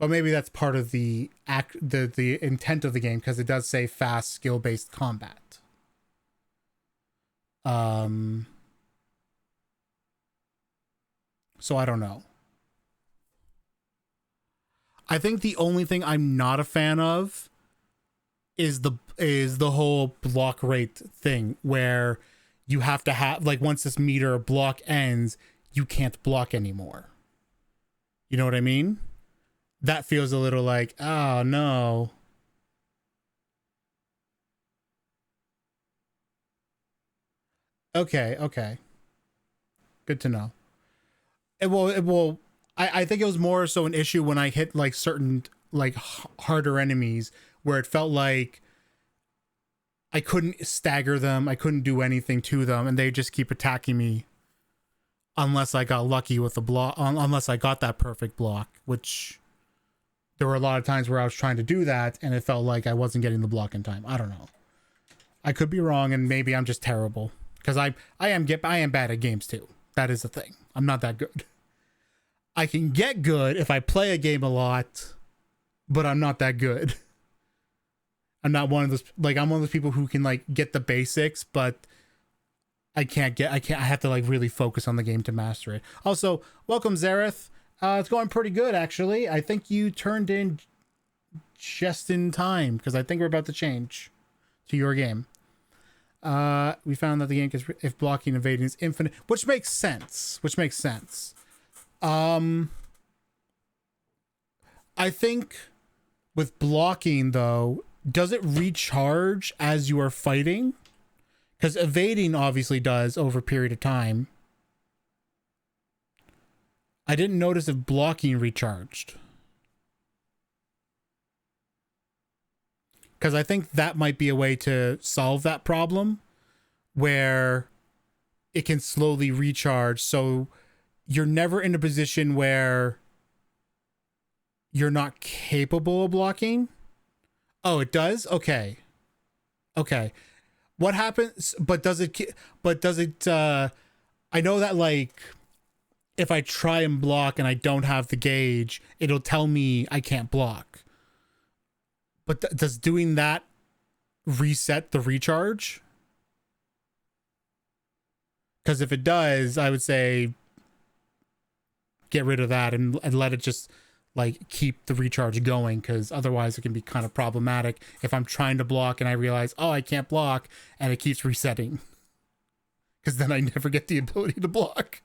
But maybe that's part of the intent of the game, because it does say fast skill-based combat. So I don't know. I think the only thing I'm not a fan of is the whole block rate thing, where you have to have, like, once this meter block ends, you can't block anymore. You know what I mean? That feels a little like, oh no. Okay. Good to know. I think it was more so an issue when I hit like certain like harder enemies, where it felt like I couldn't stagger them, I couldn't do anything to them, and they just keep attacking me unless I got lucky with the block, unless I got that perfect block, which there were a lot of times where I was trying to do that and it felt like I wasn't getting the block in time. I don't know. I could be wrong, and maybe I'm just terrible, because I am bad at games too. That is the thing. I'm not that good. I can get good if I play a game a lot, but I'm not that good. I'm not one of those, like, I'm one of those people who can like get the basics, but I have to like really focus on the game to master it. Also, welcome Zareth. It's going pretty good, actually. I think you turned in just in time, because I think we're about to change to your game. We found that the game is, if blocking and evading is infinite, which makes sense. I think with blocking, though, does it recharge as you are fighting? Because evading obviously does over a period of time. I didn't notice if blocking recharged. Because I think that might be a way to solve that problem, where it can slowly recharge, so you're never in a position where you're not capable of blocking. Oh, it does? Okay. What happens? But does it, I know that, like, if I try and block and I don't have the gauge, it'll tell me I can't block. But does doing that reset the recharge? Because if it does, I would say get rid of that and let it just like keep the recharge going, because otherwise it can be kind of problematic if I'm trying to block and I realize, oh, I can't block, and it keeps resetting, because then I never get the ability to block.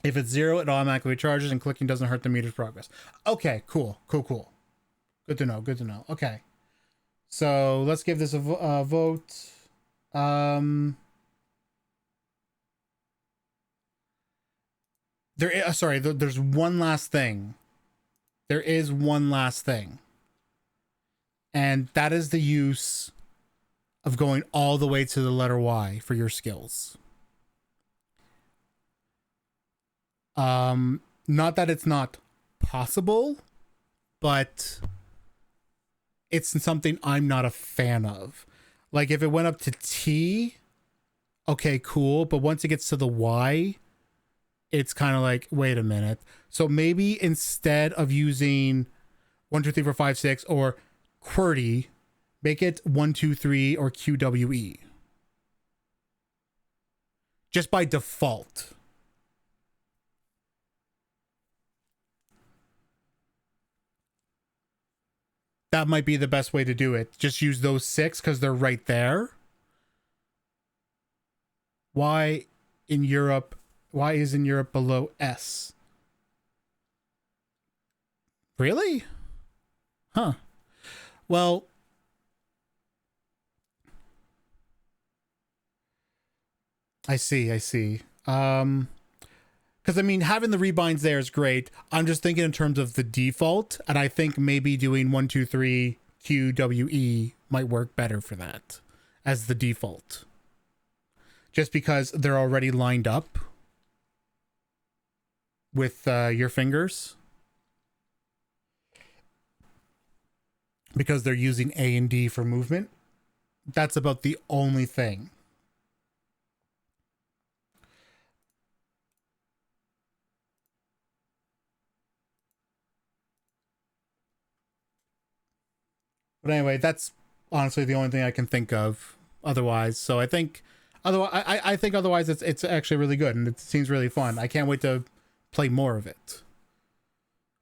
If it's 0, it automatically recharges and clicking doesn't hurt the meter's progress. Okay, cool. Good to know. Okay. So let's give this a vote. There's one last thing. There is one last thing. And that is the use of going all the way to the letter Y for your skills. Not that it's not possible, but it's something I'm not a fan of. Like, if it went up to T, okay, cool, but once it gets to the Y, it's kind of like, wait a minute. So maybe instead of using 1, 2, 3, 4, 5, 6 or QWERTY, make it 1, 2, 3 or QWE. Just by default. That might be the best way to do it. Just use those 6 because they're right there. Why is in Europe below S? Really? Huh. Well, I see. Because, I mean, having the rebinds there is great. I'm just thinking in terms of the default, and I think maybe doing 1, 2, 3 QWE might work better for that as the default. Just because they're already lined up. with your fingers because they're using A and D for movement. That's about the only thing. But anyway, that's honestly the only thing I can think of otherwise. So I think I think otherwise it's actually really good and it seems really fun. I can't wait to play more of it.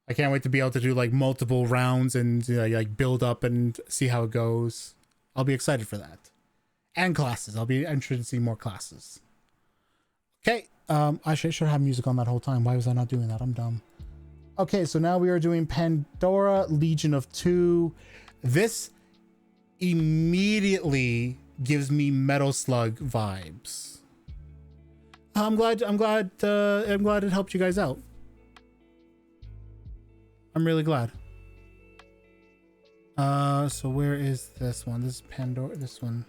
I can't wait to be able to do like multiple rounds and like build up and see how it goes. I'll be excited for that. And classes. I'll be interested to see more classes. Okay. I should have music on that whole time. Why was I not doing that? I'm dumb. Okay, so now we are doing Pandora, Legion of Two. This immediately gives me Metal Slug vibes. I'm glad it helped you guys out. I'm really glad. So where is this one? This is Pandora. This one.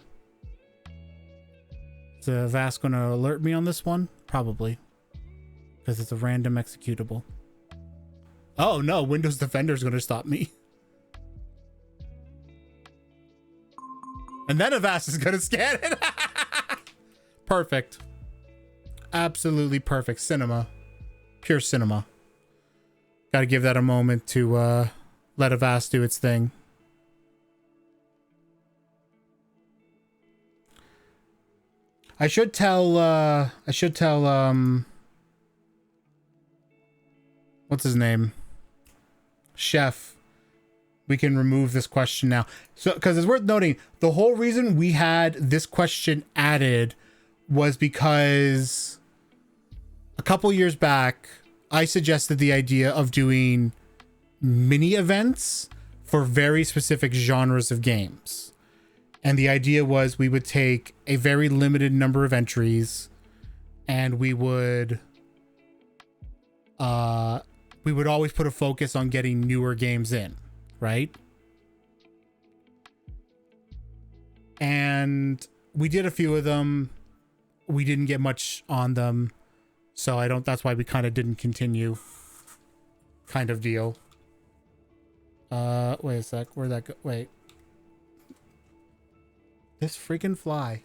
Is Vast gonna alert me on this one? Probably, because it's a random executable. Oh no, Windows Defender is gonna stop me. And then Avast is gonna scan it. Perfect. Absolutely perfect. Cinema. Pure cinema. Gotta give that a moment to let Avast do its thing. I should tell what's his name? Chef. We can remove this question now. So, because it's worth noting, the whole reason we had this question added was because a couple years back, I suggested the idea of doing mini events for very specific genres of games. And the idea was we would take a very limited number of entries and we would always put a focus on getting newer games in, right? And we did a few of them. We didn't get much on them. So that's why we kind of didn't continue, kind of deal. Wait a sec. Where'd that go? Wait. This freaking fly.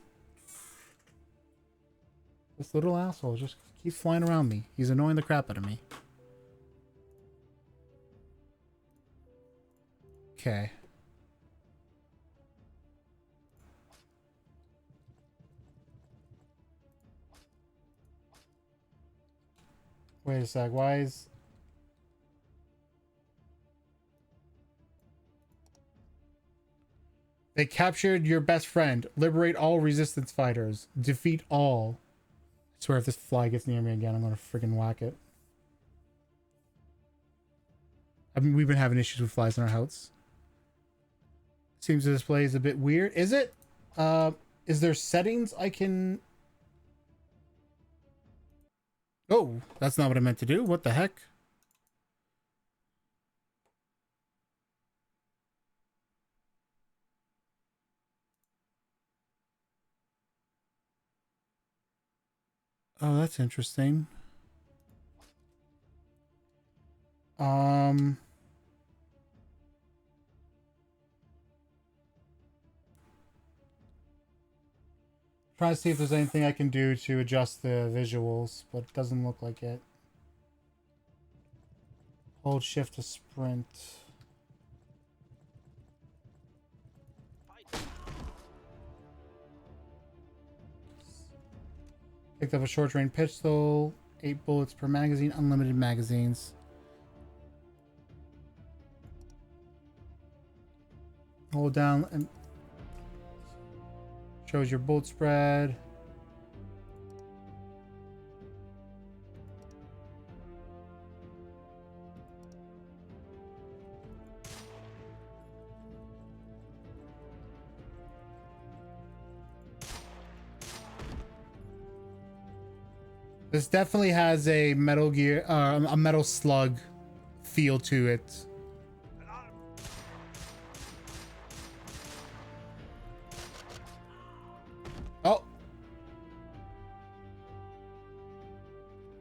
This little asshole just keeps flying around me. He's annoying the crap out of me. Okay. Wait a sec. Why is... They captured your best friend. Liberate all resistance fighters. Defeat all. I swear if this fly gets near me again, I'm gonna freaking whack it. I mean, we've been having issues with flies in our house. Seems the display is a bit weird. Is it? Is there settings I can... Oh, that's not what I meant to do. What the heck? Oh, that's interesting. Trying to see if there's anything I can do to adjust the visuals, but it doesn't look like it. Hold shift to sprint. Picked up a short-range pistol, 8 bullets per magazine, unlimited magazines. Hold down and shows your bullet spread. This definitely has a Metal Gear, a Metal Slug feel to it. Oh.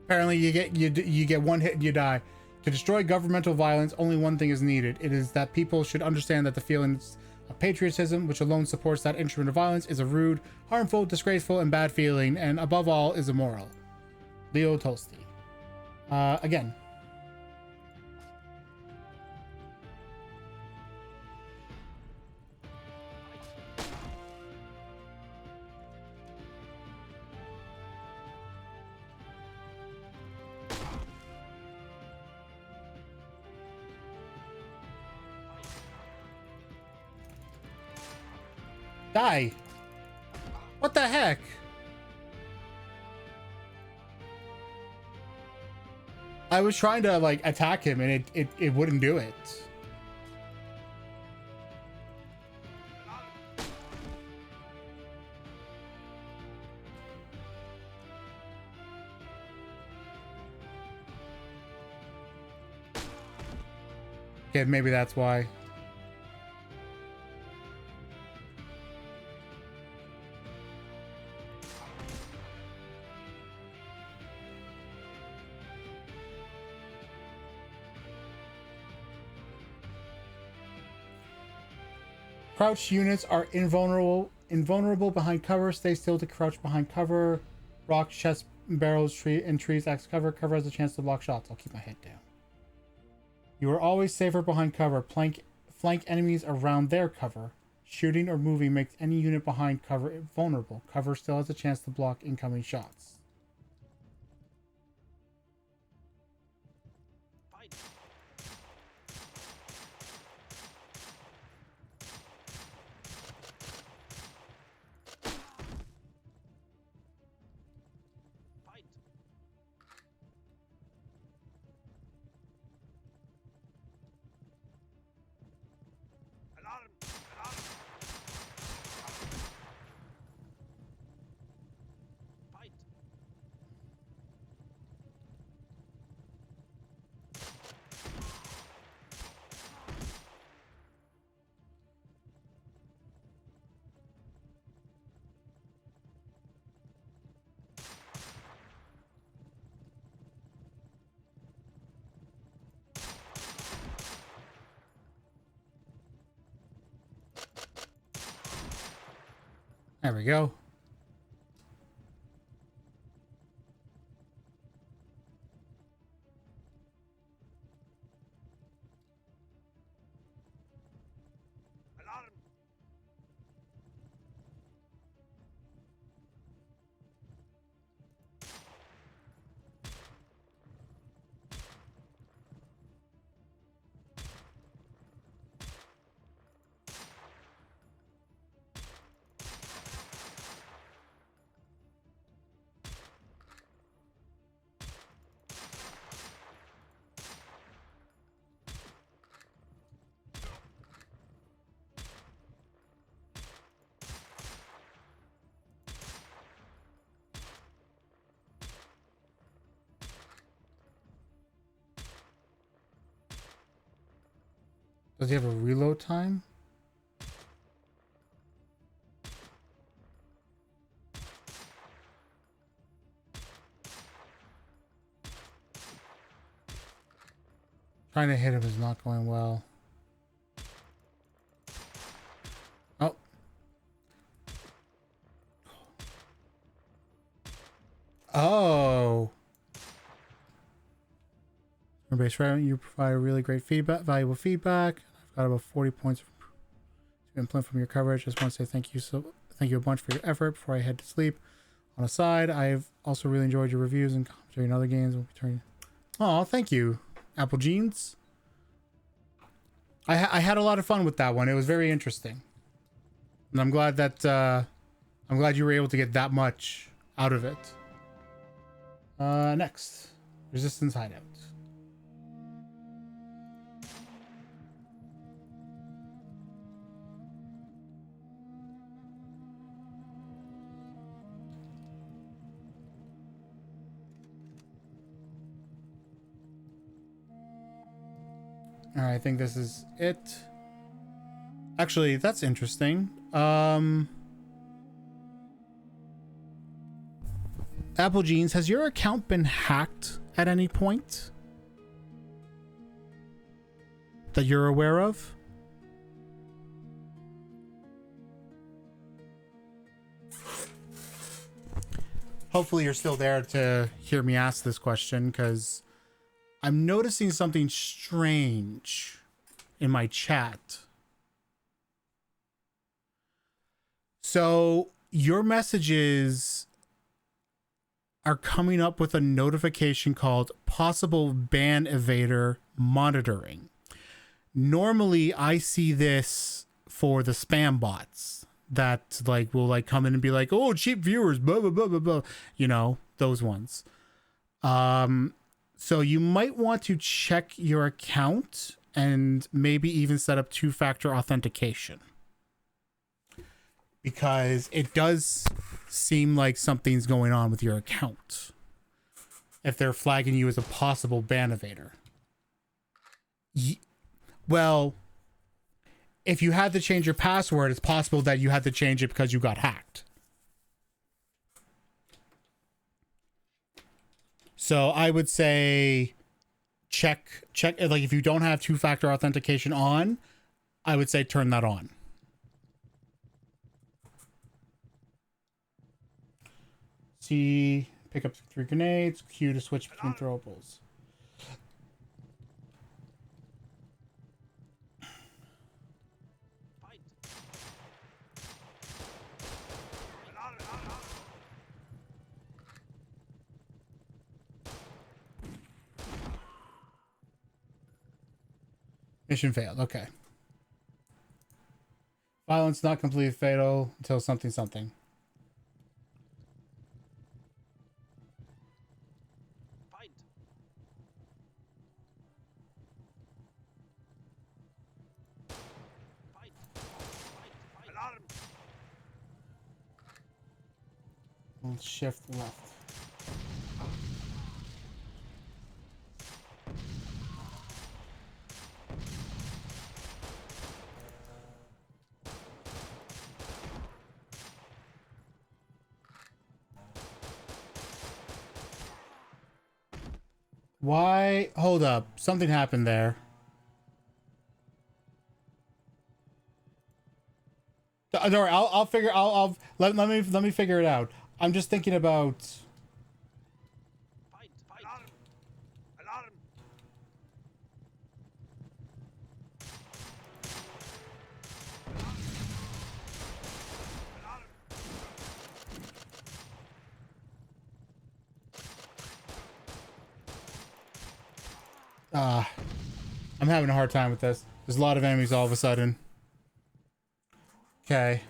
Apparently, you get one hit and you die. To destroy governmental violence, only one thing is needed. It is that people should understand that the feelings of patriotism, which alone supports that instrument of violence, is a rude, harmful, disgraceful, and bad feeling, and above all, is immoral. Leo Tolstoy. Again. Die. What the heck? I was trying to like attack him and it wouldn't do it. Okay, maybe that's why. Crouch units are invulnerable behind cover. Stay still to crouch behind cover. Rock, chest, barrels, trees acts cover. Cover has a chance to block shots. I'll keep my head down. You are always safer behind cover. Flank enemies around their cover. Shooting or moving makes any unit behind cover vulnerable. Cover still has a chance to block incoming shots. There we go. Does he have a reload time? Trying to hit him is not going well. Oh. Oh. Base rating, you provide really great feedback, valuable feedback. I've got about 40 points to implement from your coverage. Just want to say thank you a bunch for your effort before I head to sleep. On a side, I've also really enjoyed your reviews and commentary in other games. We'll be turning. Oh, thank you, Apple Jeans. I had a lot of fun with that one. It was very interesting, and I'm glad that you were able to get that much out of it. Next, Resistance Hideout. All right, I think this is it. Actually, that's interesting. Apple Jeans, has your account been hacked at any point that you're aware of? Hopefully you're still there to hear me ask this question, because I'm noticing something strange in my chat. So your messages are coming up with a notification called possible ban evader monitoring. Normally I see this for the spam bots that like will like come in and be like, oh, cheap viewers, blah blah blah blah blah, you know, those ones. So you might want to check your account and maybe even set up two-factor authentication, because it does seem like something's going on with your account if they're flagging you as a possible ban evader. Well, if you had to change your password, it's possible that you had to change it because you got hacked. So I would say check, like if you don't have two-factor authentication on, I would say turn that on. C, pick up 3 grenades, Q to switch between throwables. Mission failed. Okay. Violence not completely fatal until something. We'll shift left. Why? Hold up. Something happened there. Don't worry. I'll figure. Let me figure it out. I'm just thinking about. I'm having a hard time with this. There's a lot of enemies all of a sudden. Okay.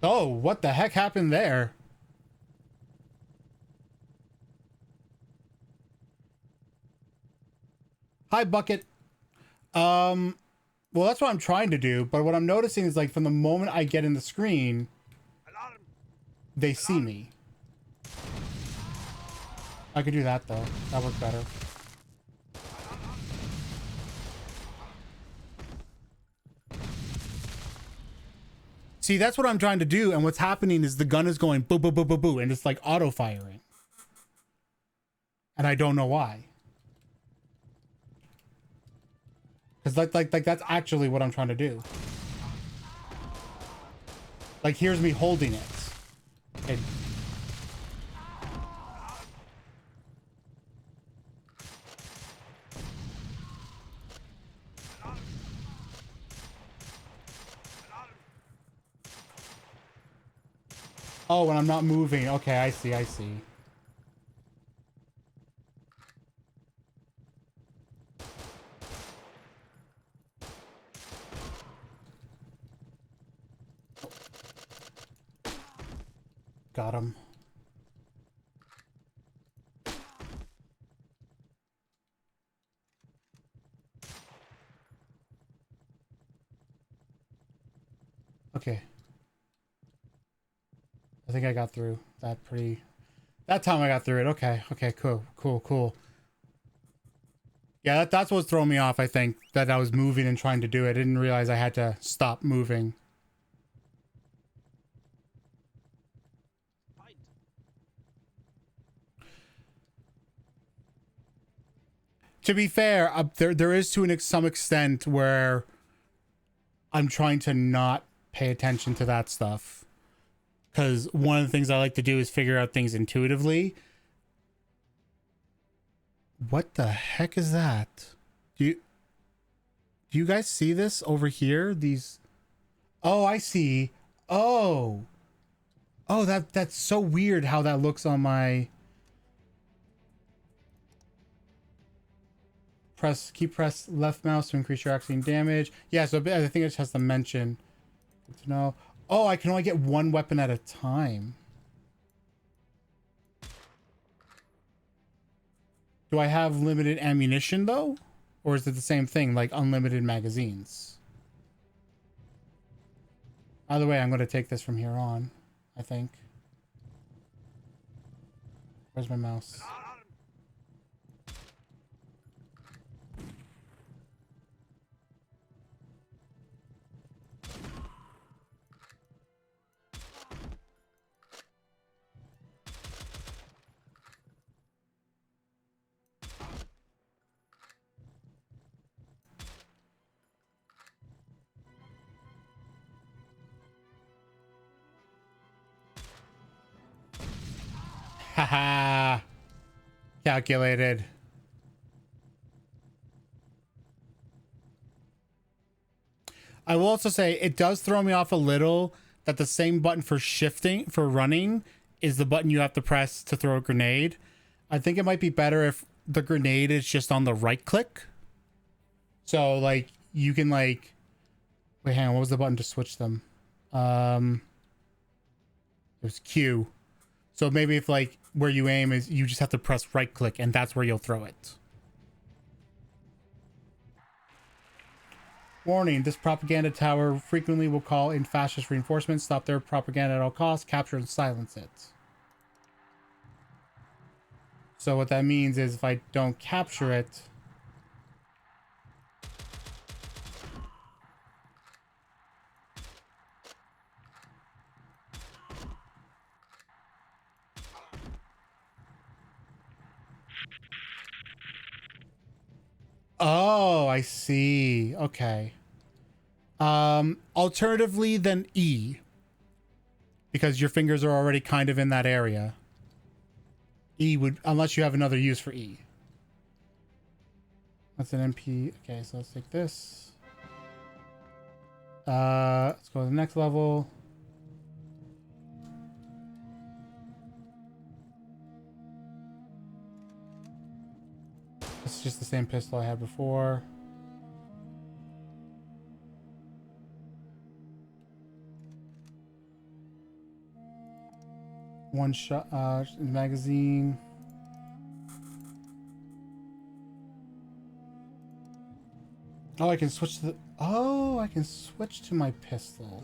Oh, what the heck happened there? Hi, Bucket. Well, that's what I'm trying to do, but what I'm noticing is like from the moment I get in the screen, they see me. I could do that though. That works better. See, that's what I'm trying to do, and what's happening is the gun is going boo boo boo boo boo, and it's like auto firing, and I don't know why. Because like that's actually what I'm trying to do. Like here's me holding it. Okay. Oh, when I'm not moving. Okay, I see. Got him. Okay. I think I got through that pretty... That time I got through it. Okay. Okay, cool. Cool, cool. Yeah, that's what's throwing me off, I think. That I was moving and trying to do it. I didn't realize I had to stop moving. To be fair, there is to some extent where I'm trying to not pay attention to that stuff. Because one of the things I like to do is figure out things intuitively. What the heck is that? Do you guys see this over here? These... Oh, I see. Oh. Oh, that's so weird how that looks on my... Press left mouse to increase your axing damage. Yeah, so I think it just has to mention. Good to know. Oh, I can only get one weapon at a time. Do I have limited ammunition though? Or is it the same thing, like unlimited magazines? Either way, I'm going to take this from here on, I think. Where's my mouse? Haha. Calculated. I will also say it does throw me off a little that the same button for shifting, for running, is the button you have to press to throw a grenade. I think it might be better if the grenade is just on the right click. So like you can like, wait, hang on, what was the button to switch them? It was Q. So maybe if like where you aim is, you just have to press right click and that's where you'll throw it. Warning, this propaganda tower frequently will call in fascist reinforcements. Stop their propaganda at all costs. Capture and silence it. So what that means is if I don't capture it... Oh, I see. Okay. Alternatively, then E. Because your fingers are already kind of in that area. E would, unless you have another use for E. That's an MP. Okay, so let's take this. Let's go to the next level. It's just the same pistol I had before. One shot, magazine. Oh, I can switch to the... Oh, I can switch to my pistol.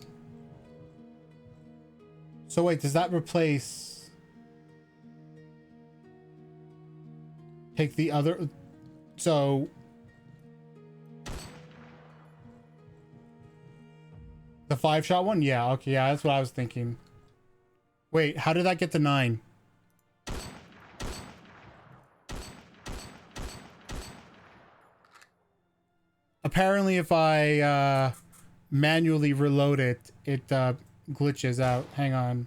So wait, does that replace... Take the other... So... The 5-shot one? Yeah, okay, yeah, that's what I was thinking. Wait, how did that get to 9? Apparently, if I manually reload it, it glitches out. Hang on.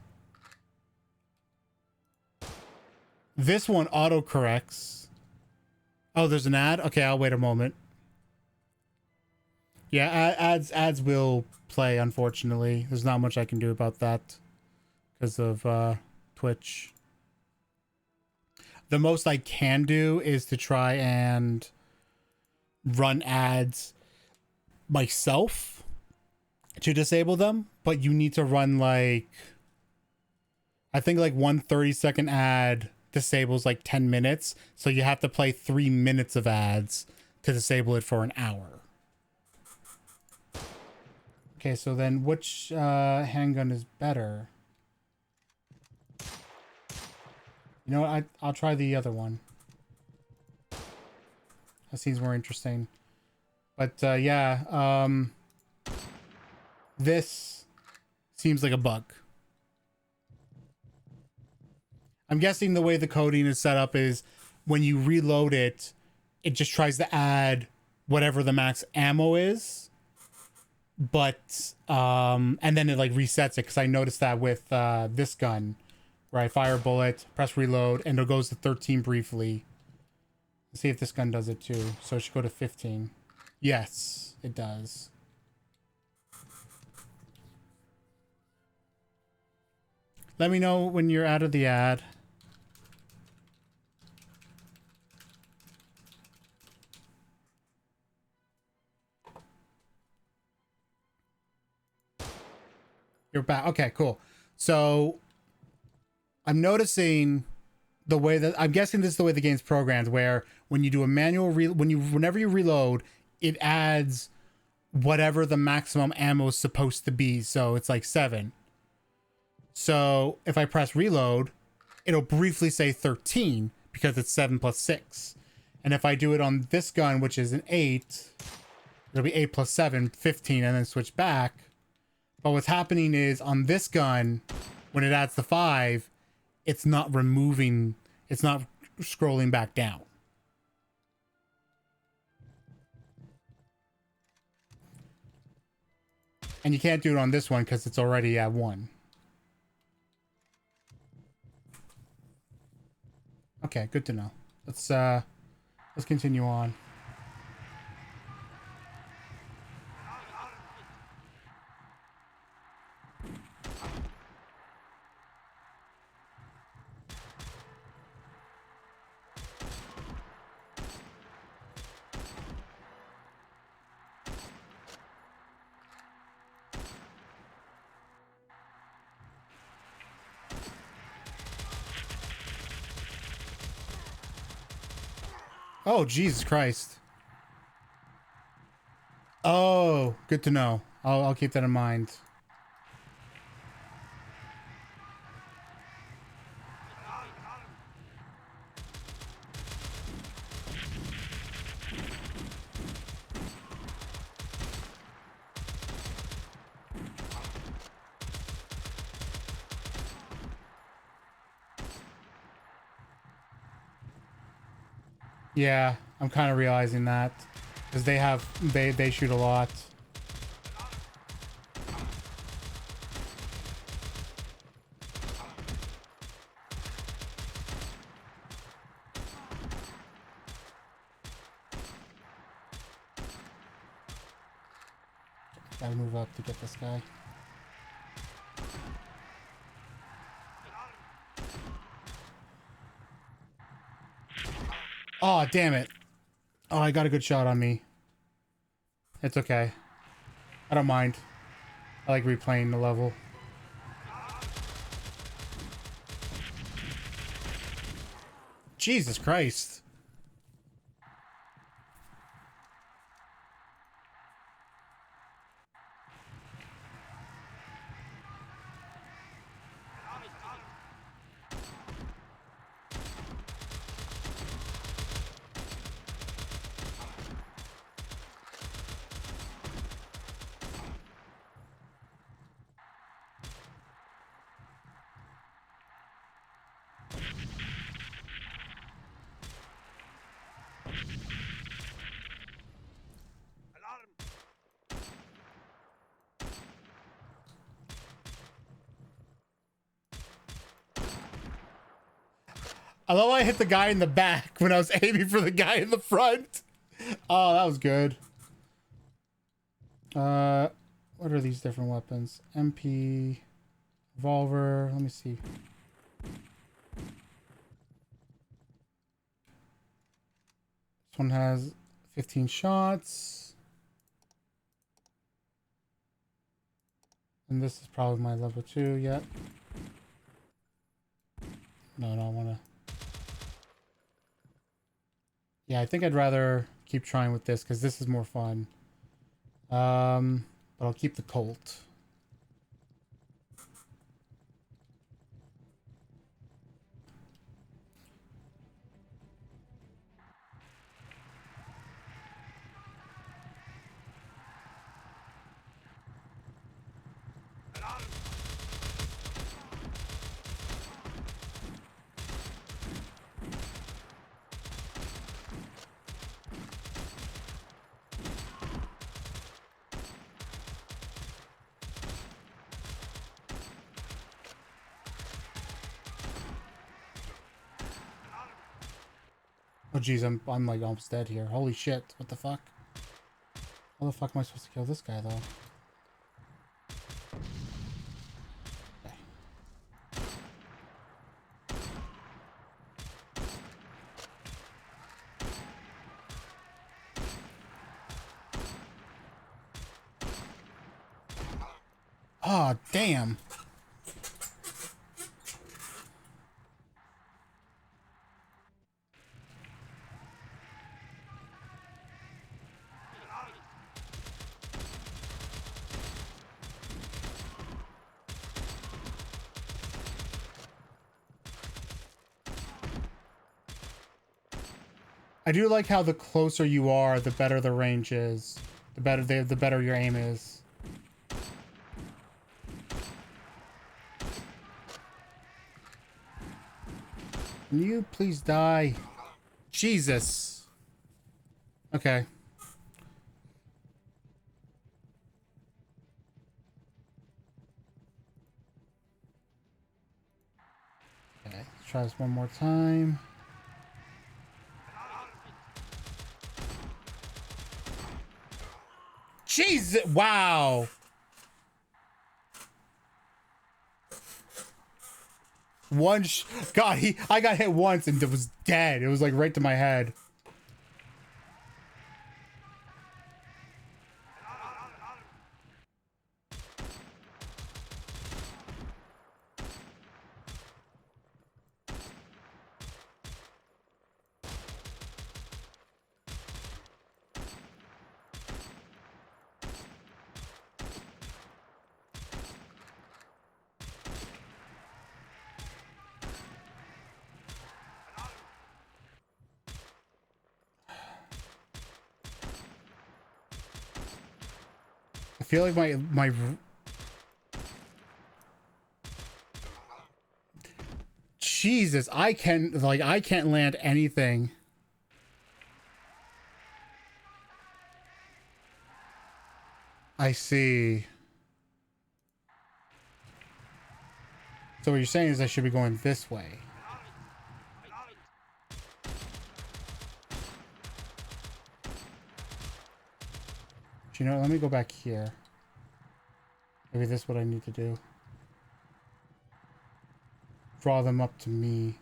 This one auto-corrects. Oh, there's an ad? Okay, I'll wait a moment. Yeah, ads will play, unfortunately. There's not much I can do about that because of Twitch. The most I can do is to try and run ads myself to disable them, but you need to run like, I think like 1 30-second ad disables like 10 minutes, so you have to play 3 minutes of ads to disable it for an hour. Okay, so then which handgun is better? You know what? I'll try the other one. That seems more interesting. But yeah, this seems like a bug. I'm guessing the way the coding is set up is when you reload it, it just tries to add whatever the max ammo is. But and then it like resets it, because I noticed that with this gun where I fire a bullet, press reload, and it goes to 13 briefly. Let's see if this gun does it too. So it should go to 15. Yes, it does. Let me know when you're out of the ad. You're back. Okay, cool. So I'm noticing the way that I'm guessing this is the way the game's programmed, where when you do a manual whenever you reload, it adds whatever the maximum ammo is supposed to be. So it's like 7. So if I press reload, it'll briefly say 13 because it's 7 plus 6. And if I do it on this gun, which is an 8, it'll be 8 plus 7, 15, and then switch back. But what's happening is on this gun, when it adds the 5, it's not scrolling back down. And you can't do it on this one because it's already at 1. Okay, good to know. Let's continue on. Oh, Jesus Christ. Oh, good to know. I'll keep that in mind. Yeah, I'm kind of realizing that because they shoot a lot. Gotta move up to get this guy. Oh, damn it. Oh, I got a good shot on me. It's okay. I don't mind. I like replaying the level. Jesus Christ. I love how I hit the guy in the back when I was aiming for the guy in the front. Oh, that was good. What are these different weapons? MP, revolver. Let me see. This one has 15 shots. And this is probably my level 2. Yep. No, I don't want to. Yeah, I think I'd rather keep trying with this because this is more fun. but I'll keep the Colt. Oh geez, I'm like almost dead here. Holy shit! What the fuck? How the fuck am I supposed to kill this guy though? Okay. Oh damn! I do like how the closer you are, the better the range is. The better your aim is. Can you please die? Jesus. Okay. Okay, let's try this one more time. Jesus! Wow! God, I got hit once and it was dead. It was like right to my head. I feel like my Jesus, I can't land anything. I see. So what you're saying is I should be going this way. You know, let me go back here. Maybe this is what I need to do. Draw them up to me.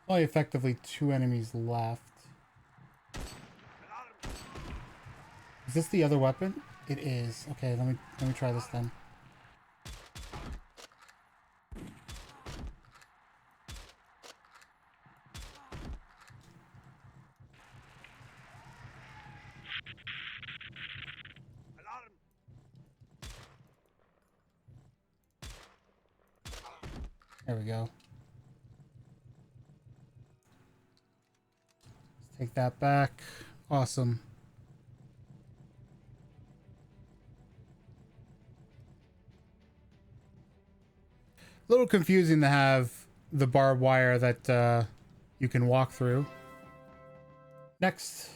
Only effectively 2 enemies left. Is this the other weapon? It is. Okay, let me try this then. There we go. Let's take that back. Awesome. A little confusing to have the barbed wire that you can walk through. Next.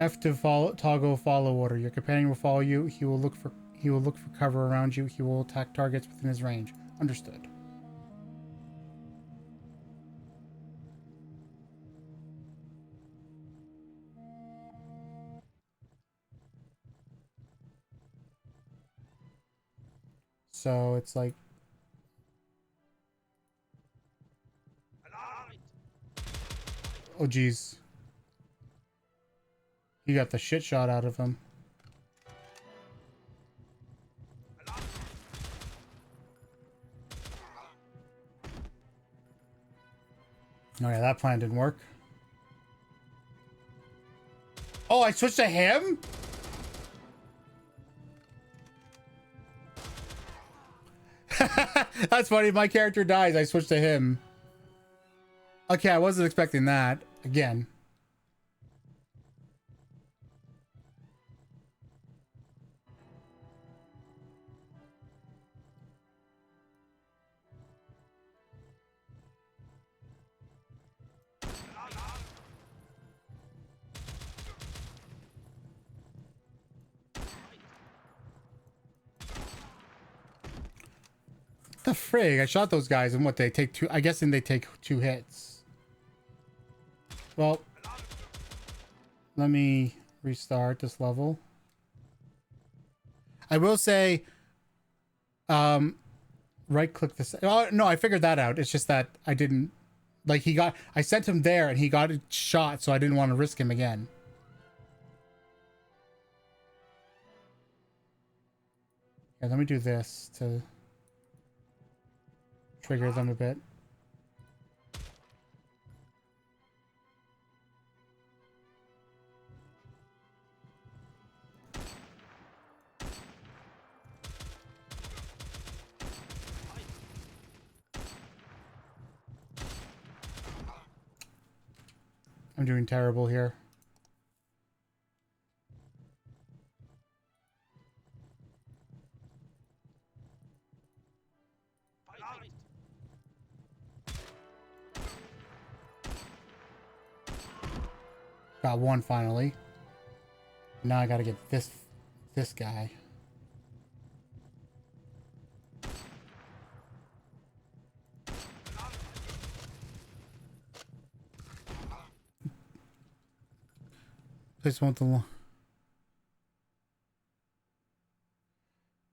F to toggle follow order. Your companion will follow you. He will look for cover around you. He will attack targets within his range. Understood. so it's like... Oh, geez. You got the shit shot out of him. Oh yeah, that plan didn't work. Oh, I switched to him? That's funny. My character dies. I switched to him. Okay, I wasn't expecting that. Again. The frig? I shot those guys and what, they take two? I guess they take 2 hits. Well, let me restart this level. I will say, right click this. Oh, no, I figured that out. It's just that I didn't, like, I sent him there and he got a shot, so I didn't want to risk him again. Yeah, let me do this to trigger them a bit. I'm doing terrible here. Got one finally. Now I gotta get this guy. Please want the...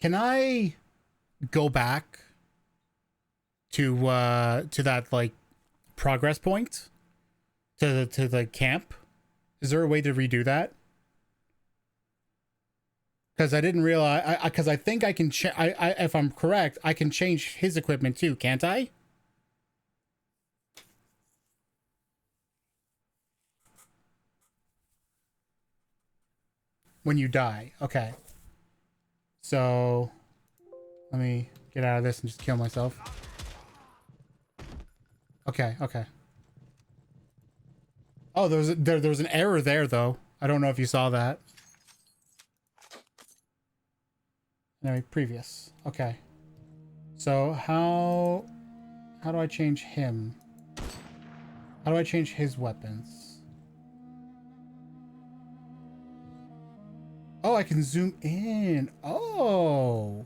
Can I go back to that, like, progress point? To the camp? Is there a way to redo that? Because I didn't realize... Because I think I can... if I'm correct, I can change his equipment too, can't I? When you die. Okay. So... Let me get out of this and just kill myself. Okay, okay. Oh, there was an error there, though. I don't know if you saw that. Anyway, previous. Okay. So, how do I change him? How do I change his weapons? Oh, I can zoom in. Oh.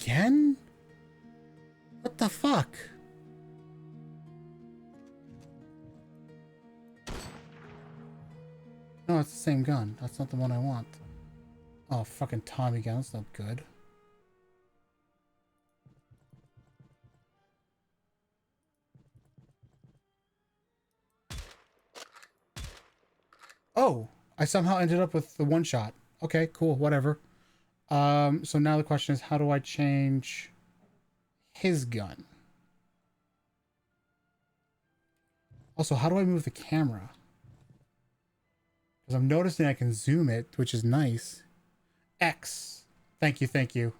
Again? What the fuck? No, it's the same gun. That's not the one I want. Oh, fucking Tommy gun. That's not good. Oh, I somehow ended up with the one shot. Okay, cool, whatever. So now the question is, how do I change his gun? Also, how do I move the camera? Because I'm noticing I can zoom it, which is nice. X. Thank you, thank you.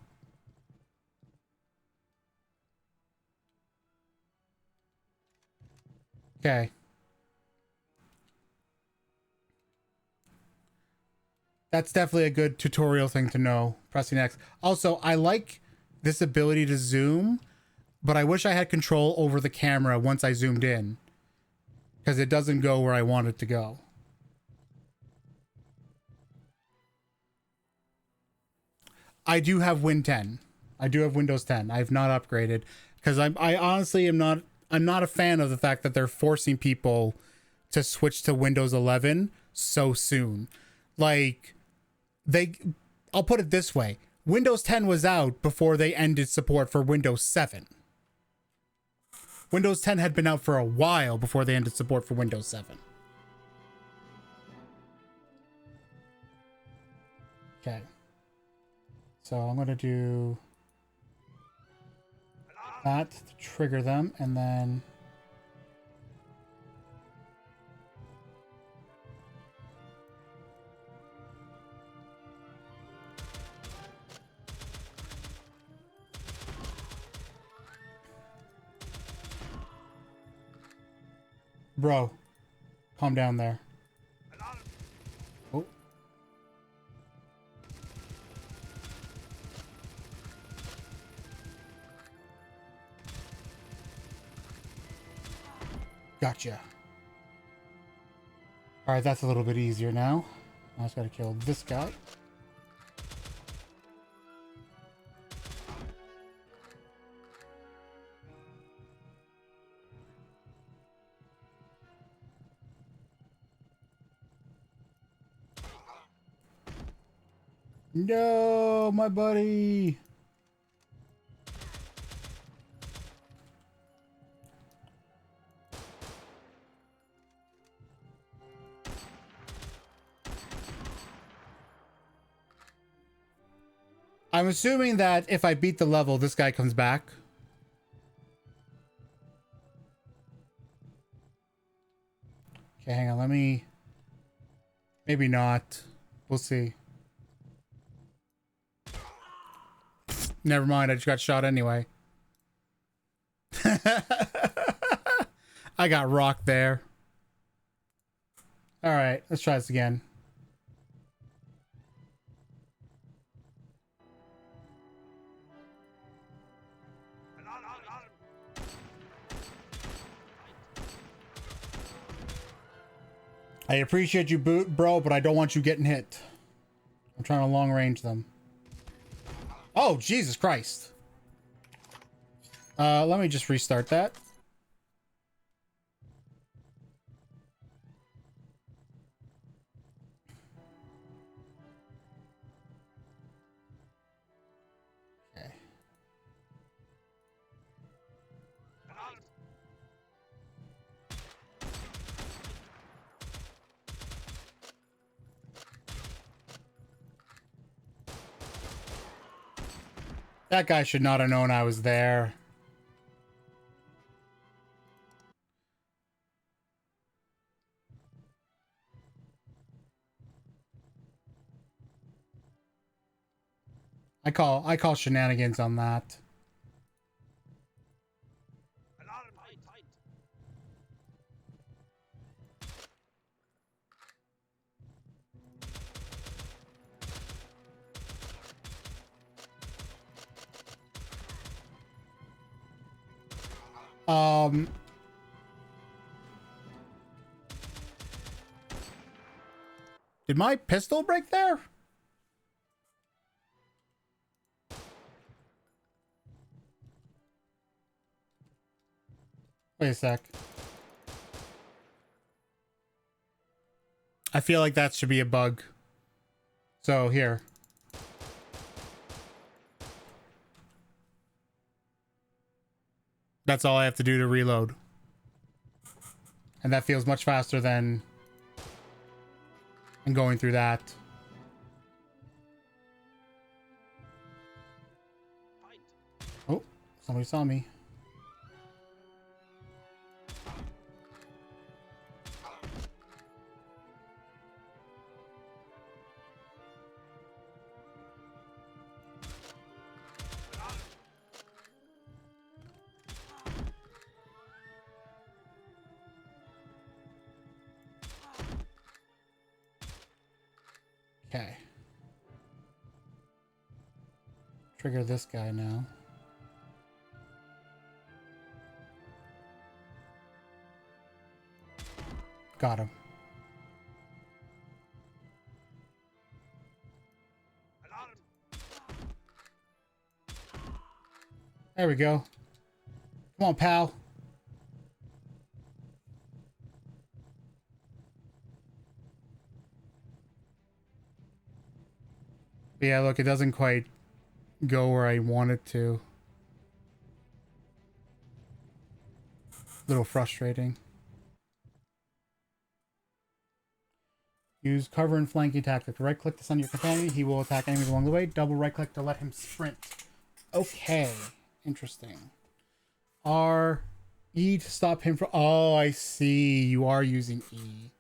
Okay. That's definitely a good tutorial thing to know. Pressing X. Also, I like this ability to zoom, but I wish I had control over the camera once I zoomed in, because it doesn't go where I want it to go. I do have Win 10. I do have Windows 10. I've not upgraded because I honestly am not. I'm not a fan of the fact that they're forcing people to switch to Windows 11 so soon. Like I'll put it this way: Windows 10 was out before they ended support for Windows 7. Windows 10 had been out for a while before they ended support for Windows 7. Okay. So I'm going to do that to trigger them, and then bro, calm down there. Oh. Gotcha. All right, that's a little bit easier now. I just got to kill this guy. No, my buddy. I'm assuming that if I beat the level, this guy comes back. Okay, hang on. Let me... Maybe not. We'll see. Never mind. I just got shot anyway. I got rocked there. All right. Let's try this again. I appreciate you, bro, but I don't want you getting hit. I'm trying to long range them. Oh, Jesus Christ. Let me just restart that. Okay. That guy should not have known I was there. I call shenanigans on that. Did my pistol break there? Wait a sec. I feel like that should be a bug. So here. That's all I have to do to reload. And that feels much faster than going through that. Oh, somebody saw me. Okay. Trigger this guy now. Got him. There we go. Come on, pal. But yeah, look, it doesn't quite go where I want it to. A little frustrating. Use cover and flanking tactic. Right click to send your companion. He will attack enemies along the way. Double right click to let him sprint. Okay. Interesting. R. E to stop him from... Oh, I see. You are using E.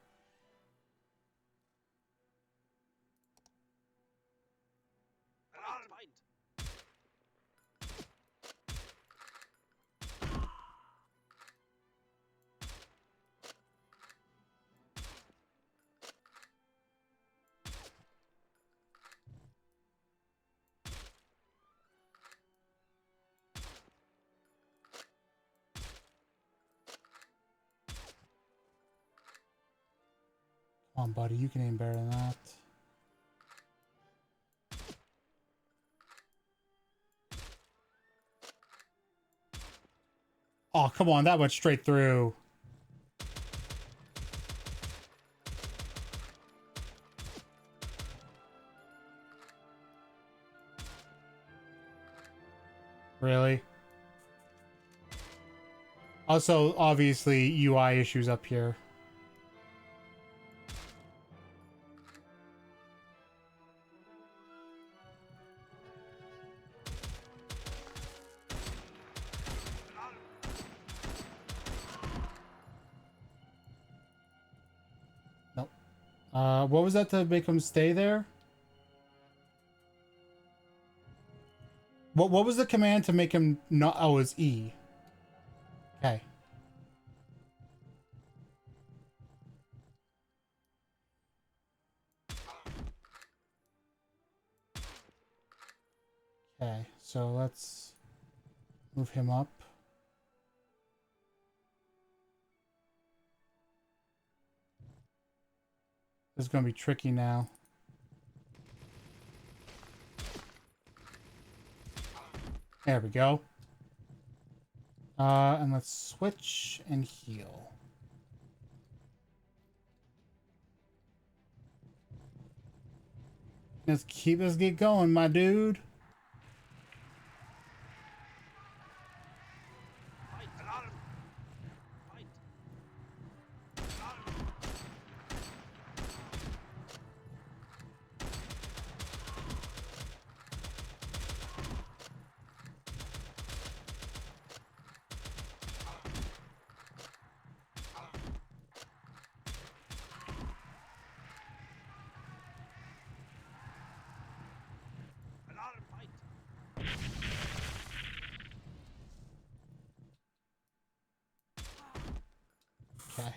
Come on, buddy. You can aim better than that. Oh, come on. That went straight through. Really? Also, obviously, UI issues up here. Nope. What was that to make him stay there? What was the command to make him not... Oh, it was E. Okay. Okay, so let's move him up. This is going to be tricky now. There we go. And let's switch and heal. Let's get going, my dude. Okay.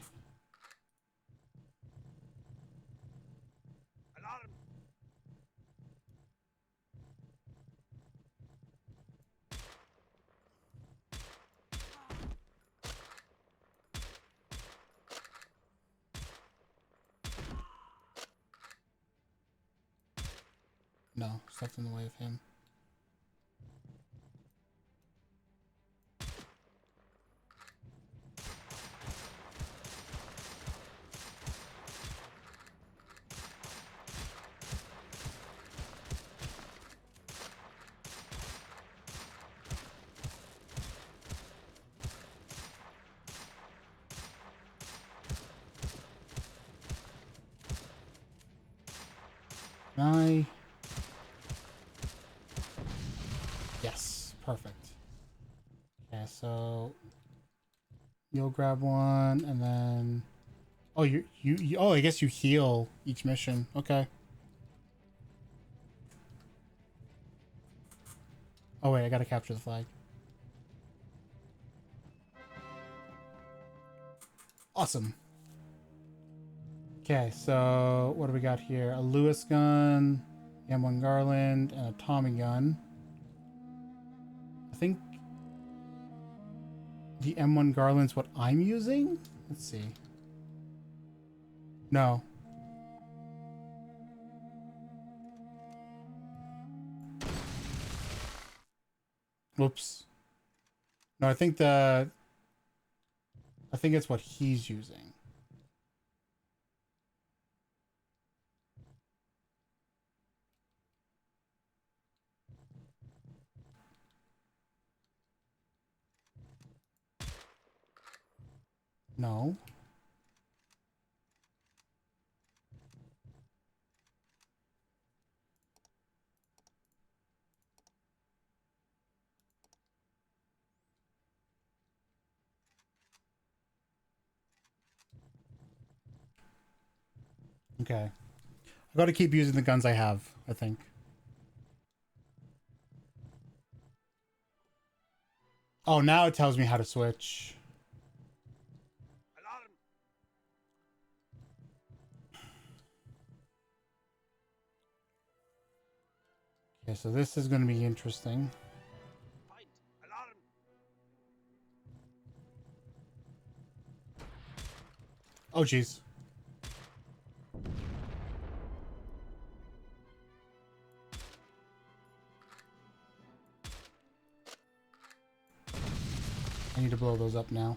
No, stuff in the way of him. Yes, perfect. Okay, so you'll grab one, and then oh, you oh, I guess you heal each mission. Okay. Oh wait, I gotta capture the flag. Awesome. Okay, so what do we got here? A Lewis gun, M1 Garland, and a Tommy gun. I think the M1 Garland's what I'm using? Let's see. No. Whoops. No, I think it's what he's using. No. Okay. I've got to keep using the guns I have, I think. Oh, now it tells me how to switch. Alarm! Okay, so this is going to be interesting. Fight! Alarm! Oh, jeez. I need to blow those up now.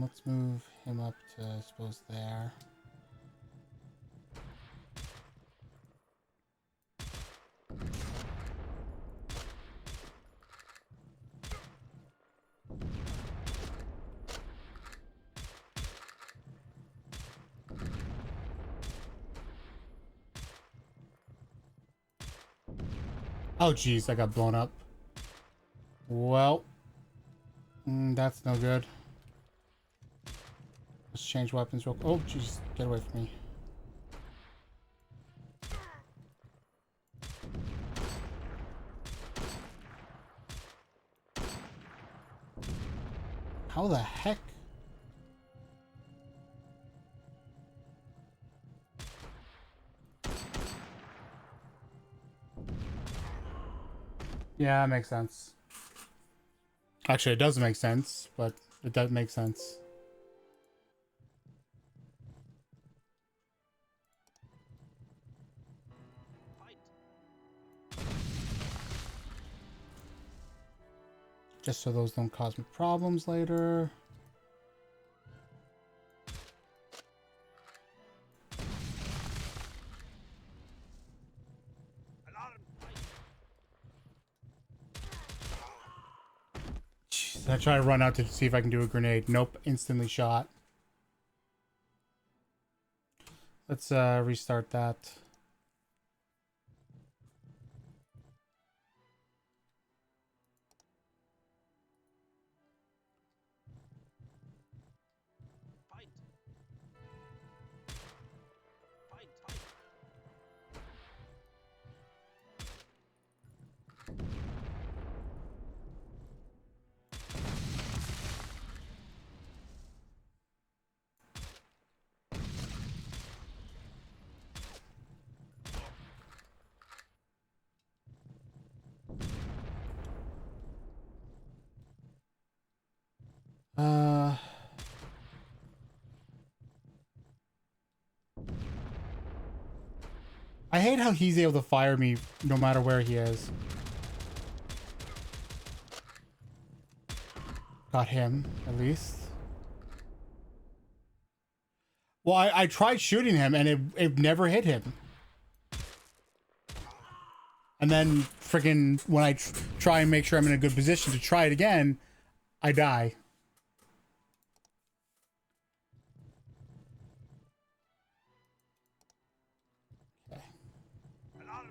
Let's move him up to, I suppose, there. Oh, jeez, I got blown up. Well, that's no good. Let's change weapons real quick. Oh, jeez, get away from me. How the heck? Yeah, that makes sense. Actually, it does make sense, but it does make sense. Fight! Just so those don't cause me problems later. Alarm! Fight! Jeez, I try to run out to see if I can do a grenade. Nope, instantly shot. Let's restart that. Fight! Fight! Fight! Uh, I hate how he's able to fire me no matter where he is. Got him, at least. Well, I tried shooting him and it never hit him. And then freaking when I try and make sure I'm in a good position to try it again, I die. Okay. Alarm!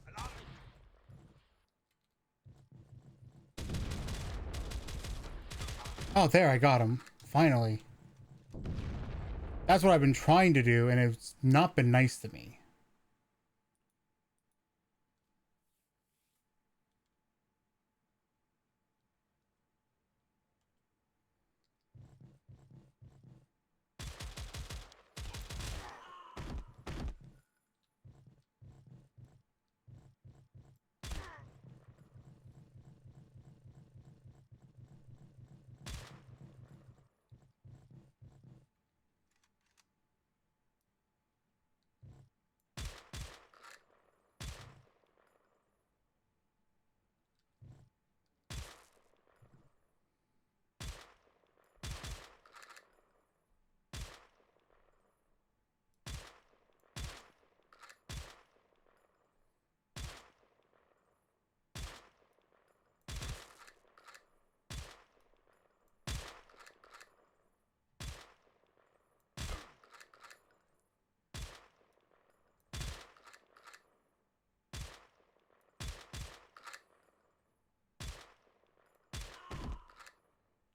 Alarm! Oh, there, I got him. Finally. That's what I've been trying to do, and it's not been nice to me.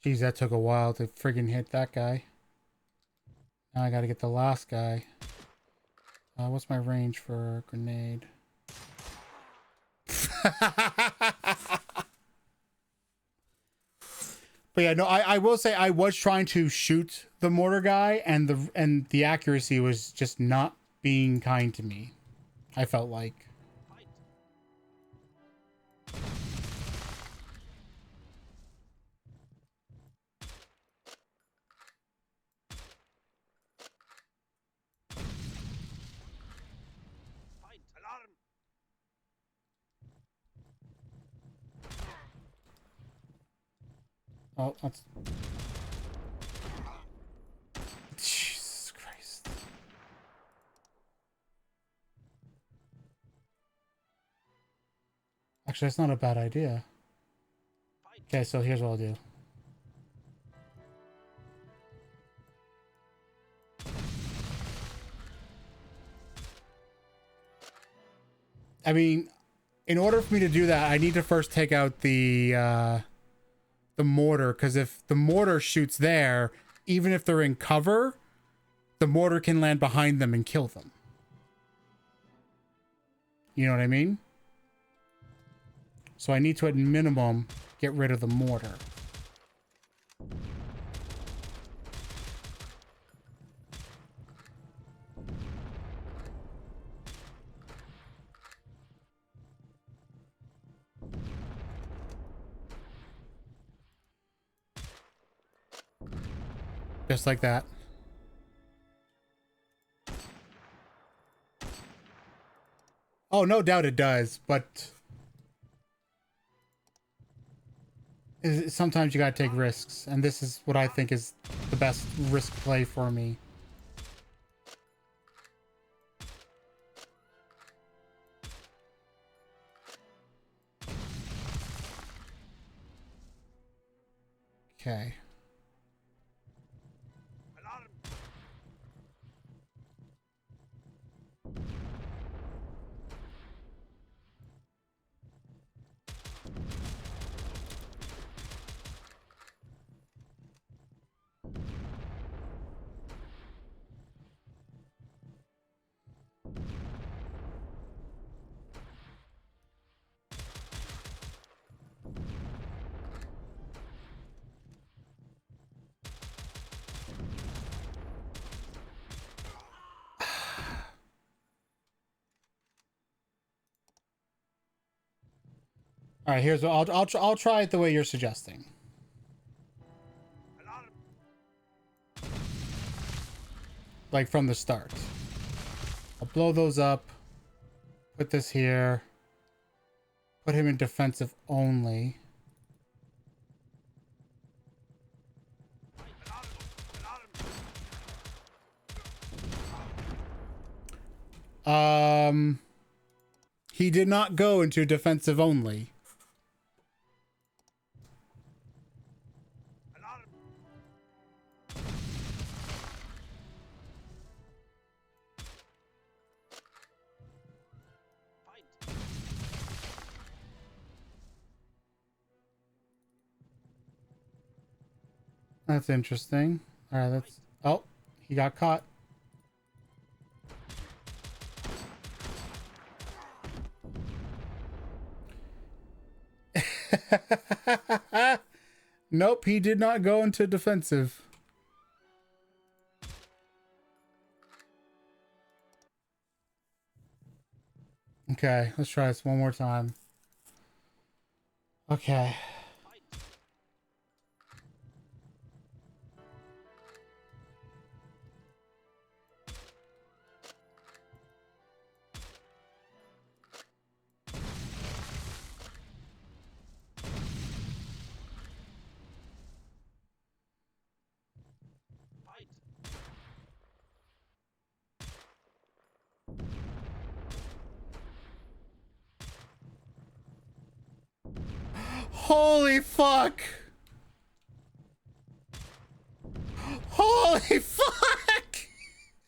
Geez, that took a while to friggin' hit that guy. Now I gotta get the last guy. What's my range for a grenade? But yeah, no, I will say I was trying to shoot the mortar guy, and the accuracy was just not being kind to me. I felt like. Oh, that's... Jesus Christ. Actually, that's not a bad idea. Okay, so here's what I'll do. I mean, in order for me to do that, I need to first take out the mortar, because if the mortar shoots there, even if they're in cover, the mortar can land behind them and kill them. You know what I mean? So I need to, at minimum, get rid of the mortar. Just like that. Oh, no doubt it does, but sometimes you gotta take risks, and this is what I think is the best risk play for me. Okay. All right, here's what I'll try it the way you're suggesting. Like from the start. I'll blow those up. Put this here. Put him in defensive only. He did not go into defensive only. That's interesting. All right, let's... Oh, he got caught. Nope, he did not go into defensive. Okay, let's try this one more time. Okay. Holy fuck! Holy fuck!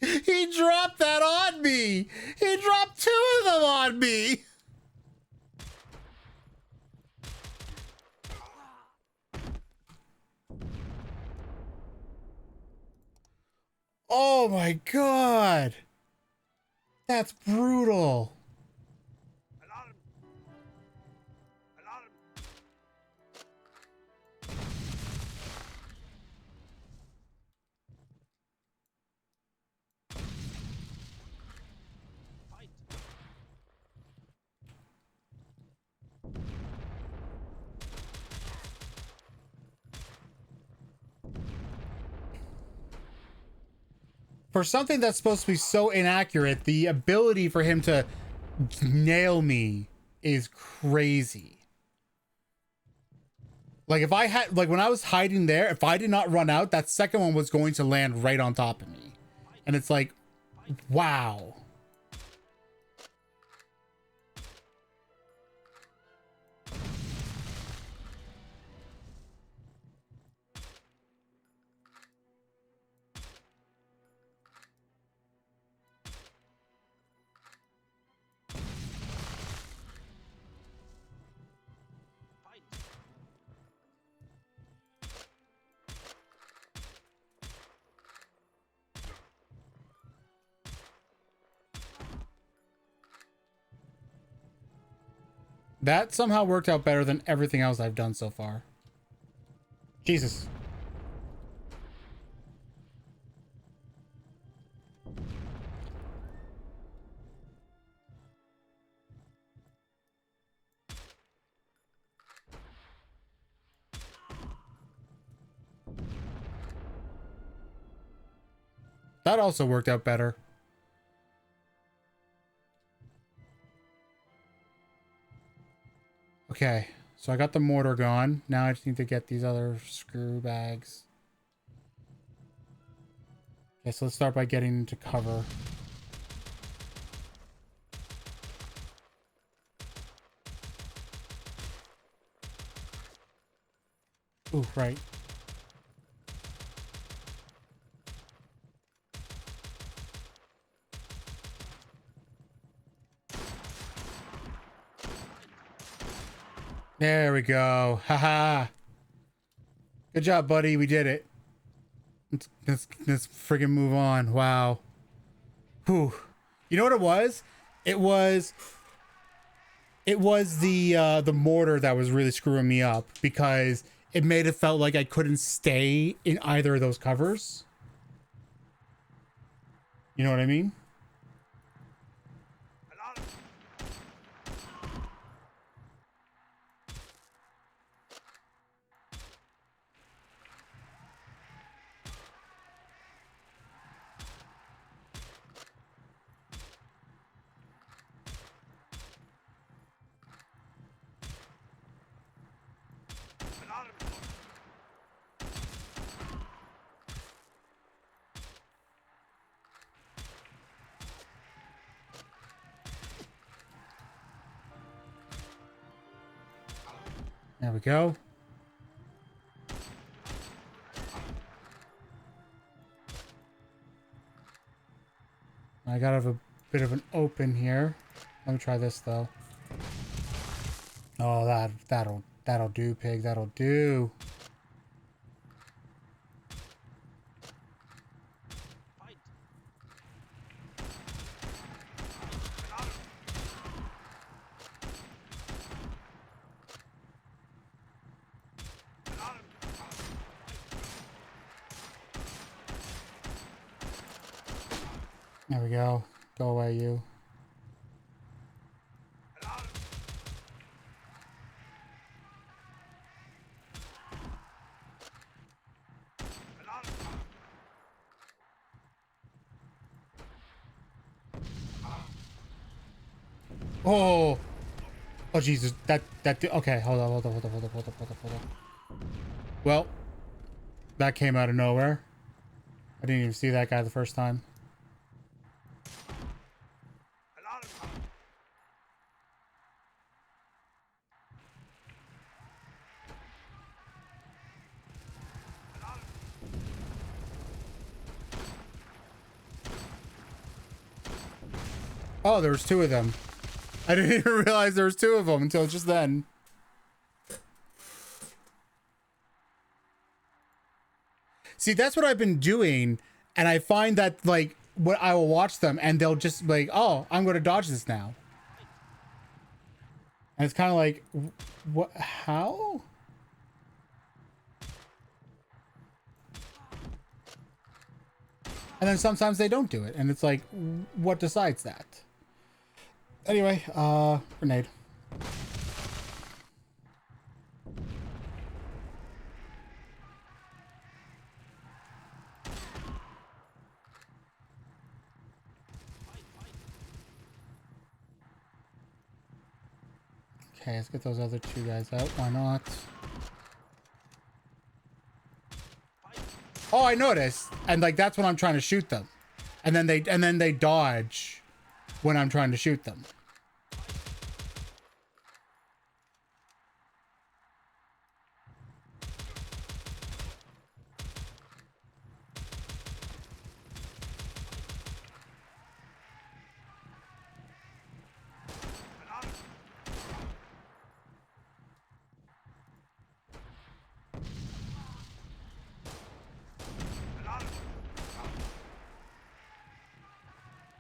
He dropped that on me! He dropped two of them on me! Oh my god. That's brutal. Alarm! Alarm! Fight! For something that's supposed to be so inaccurate, the ability for him to nail me is crazy. Like if I had, like when I was hiding there, if I did not run out, that second one was going to land right on top of me. And it's like, wow. Fight! That somehow worked out better than everything else I've done so far. Jesus. That also worked out better. Okay, so I got the mortar gone. Now I just need to get these other screw bags. Okay, so let's start by getting into cover. Ooh, right. There we go. Haha. Good job, buddy. We did it. Let's friggin' move on. Wow. Whew. You know what it was? It was the mortar that was really screwing me up because it made it felt like I couldn't stay in either of those covers. You know what I mean? Alarm! Alarm! There we go. I got a bit of an open here. Let me try this though. Oh, that'll do, pig. That'll do. Fight! Alarm! There we go. Go away, you. Alarm! Alarm! Oh. Oh Jesus. Okay. Hold on. Well, that came out of nowhere. I didn't even see that guy the first time. Alarm! Oh, there was two of them. I didn't even realize there was two of them until just then. See, that's what I've been doing. And I find that like what I will watch them and they'll just be like, oh, I'm going to dodge this now. And it's kind of like, what, how? And then sometimes they don't do it. And it's like, what decides that? Anyway, grenade. Okay, let's get those other two guys out. Why not? Oh, I noticed. And like that's when I'm trying to shoot them. And then they dodge when I'm trying to shoot them.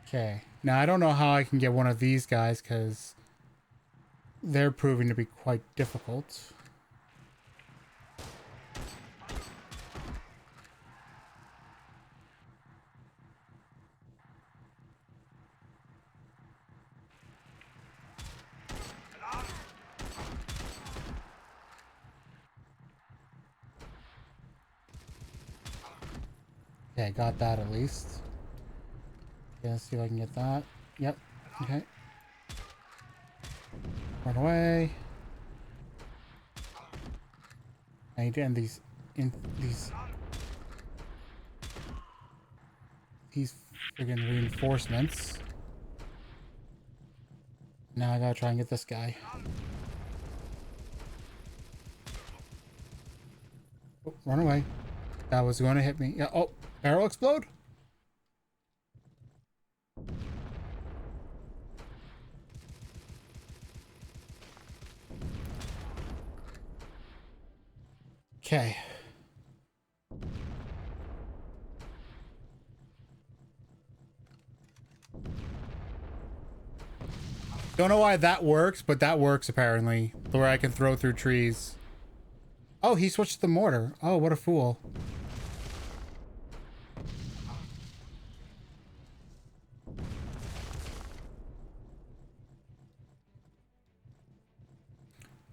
Okay. Now I don't know how I can get one of these guys because they're proving to be quite difficult. Okay, got that at least. Okay, let's see if I can get that. Yep. Okay. Run away. I need to end these friggin' reinforcements. Now I gotta try and get this guy. Oh, run away. That was going to hit me. Yeah. Oh, arrow explode? Okay. Don't know why that works, but that works apparently. Where I can throw through trees. Oh, he switched the mortar. Oh, what a fool.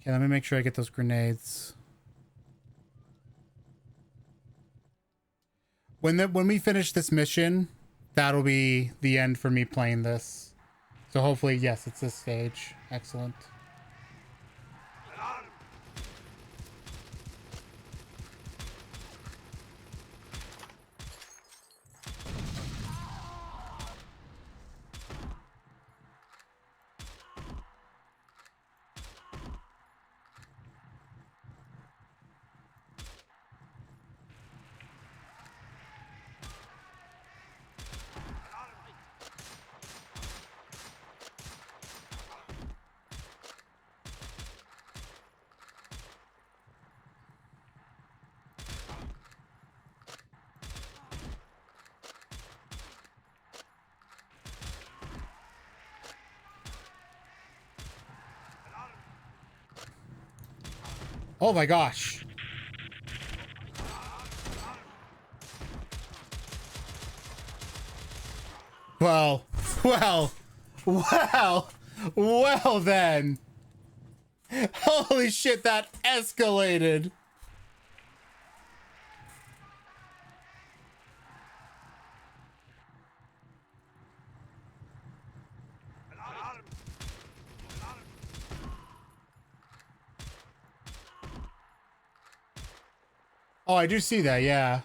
Okay, let me make sure I get those grenades. When we finish this mission, that'll be the end for me playing this. So hopefully, yes, it's this stage. Excellent. Oh my gosh. Well, well, well then. Holy shit, that escalated. Oh, I do see that, yeah.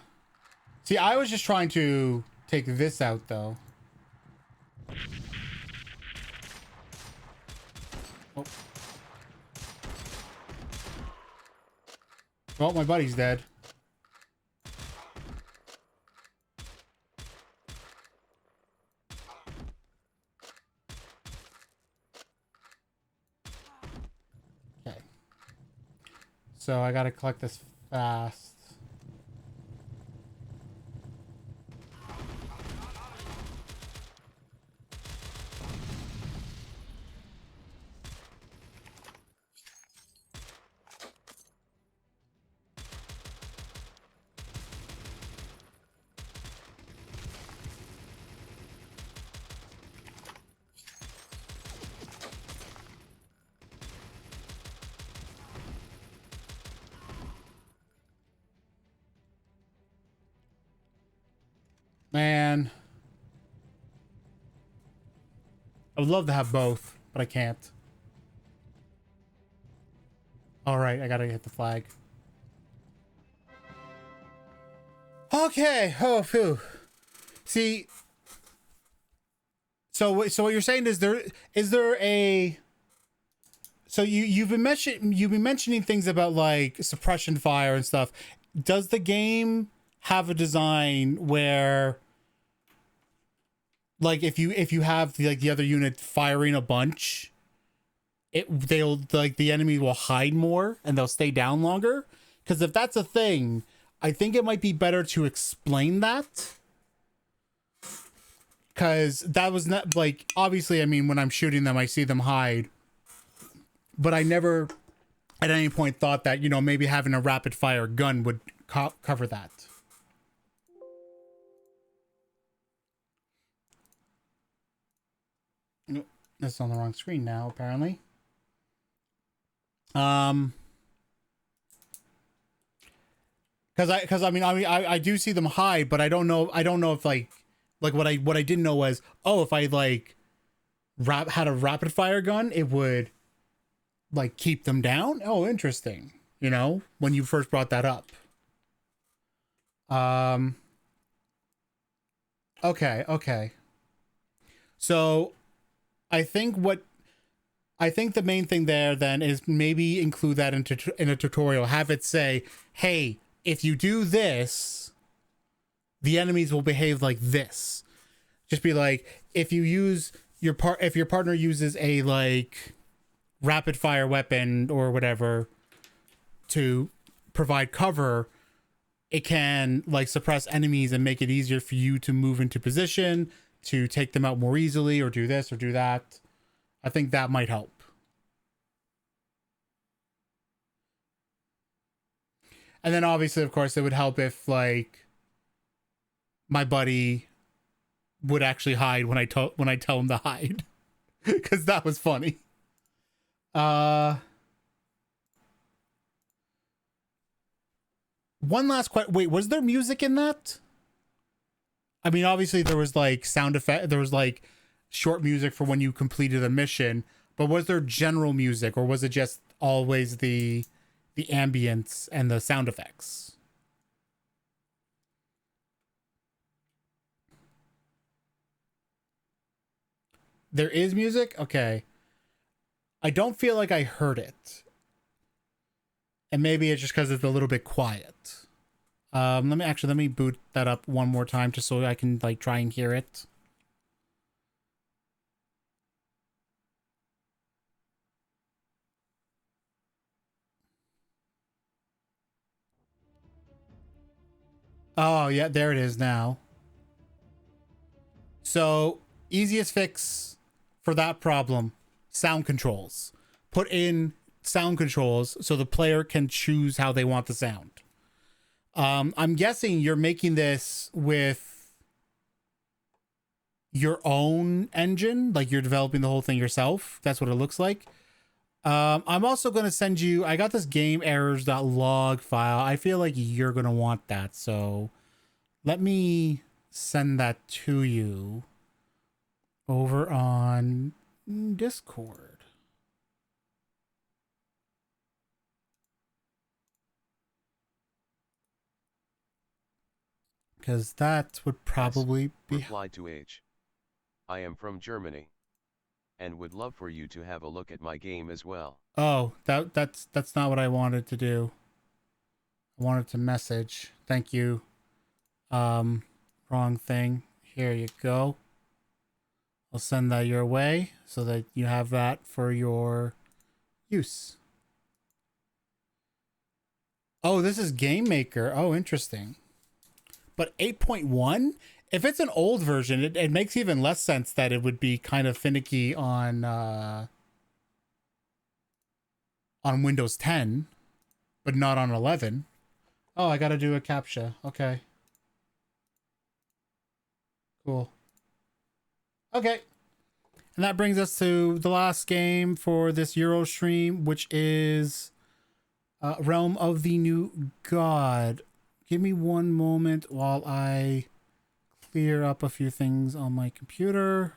See, I was just trying to take this out, though. Oh. Well, my buddy's dead. Okay. So I gotta collect this fast. man. I would love to have both, but I can't. All right, I gotta hit the flag. Okay. Oh, phew. See. So what you're saying is there a so you've been mentioning things about like suppression fire and stuff. Does the game have a design where like if you have like the other unit firing a bunch, they'll like the enemy will hide more and they'll stay down longer? Because if that's a thing, I think it might be better to explain that. Because that was not like, obviously, I mean, when I'm shooting them, I see them hide. But I never at any point thought that, you know, maybe having a rapid fire gun would cover that. That's on the wrong screen now, apparently. Because I do see them hide, but I don't know if like what I didn't know was, oh, if I like had a rapid fire gun, it would like keep them down. Oh, interesting. You know, when you first brought that up. Okay. So I think the main thing there then is maybe include that in a tutorial. Have it say, hey, if you do this, the enemies will behave like this. Just be like, if you use if your partner uses a like rapid fire weapon or whatever to provide cover, it can like suppress enemies and make it easier for you to move into position, to take them out more easily, or do this or do that. I think that might help. And then obviously, of course, it would help if like my buddy would actually hide when I tell him to hide, because that was funny. One last question. Wait, was there music in that? I mean, obviously there was like sound effect. There was like short music for when you completed a mission, but was there general music, or was it just always the ambience and the sound effects? There is music? Okay. I don't feel like I heard it. And maybe it's just because it's a little bit quiet. Let me boot that up one more time just so I can like try and hear it. Oh, yeah, there it is now. So, easiest fix for that problem, sound controls. Put in sound controls so the player can choose how they want the sound. I'm guessing you're making this with your own engine, like you're developing the whole thing yourself. That's what it looks like. I'm also going to send you, I got this game errors.log file. I feel like you're going to want that. So let me send that to you over on Discord. Because that would probably be... Replied to H. I am from Germany. And would love for you to have a look at my game as well. Oh, that's not what I wanted to do. I wanted to message. Thank you. Wrong thing. Here you go. I'll send that your way so that you have that for your use. Oh, this is Game Maker. Oh, interesting. But 8.1? If it's an old version, it makes even less sense that it would be kind of finicky on Windows 10, but not on 11. Oh, I gotta do a CAPTCHA. Okay. Cool. Okay. And that brings us to the last game for this Euro stream, which is Realm of the New God. Give me one moment while I clear up a few things on my computer,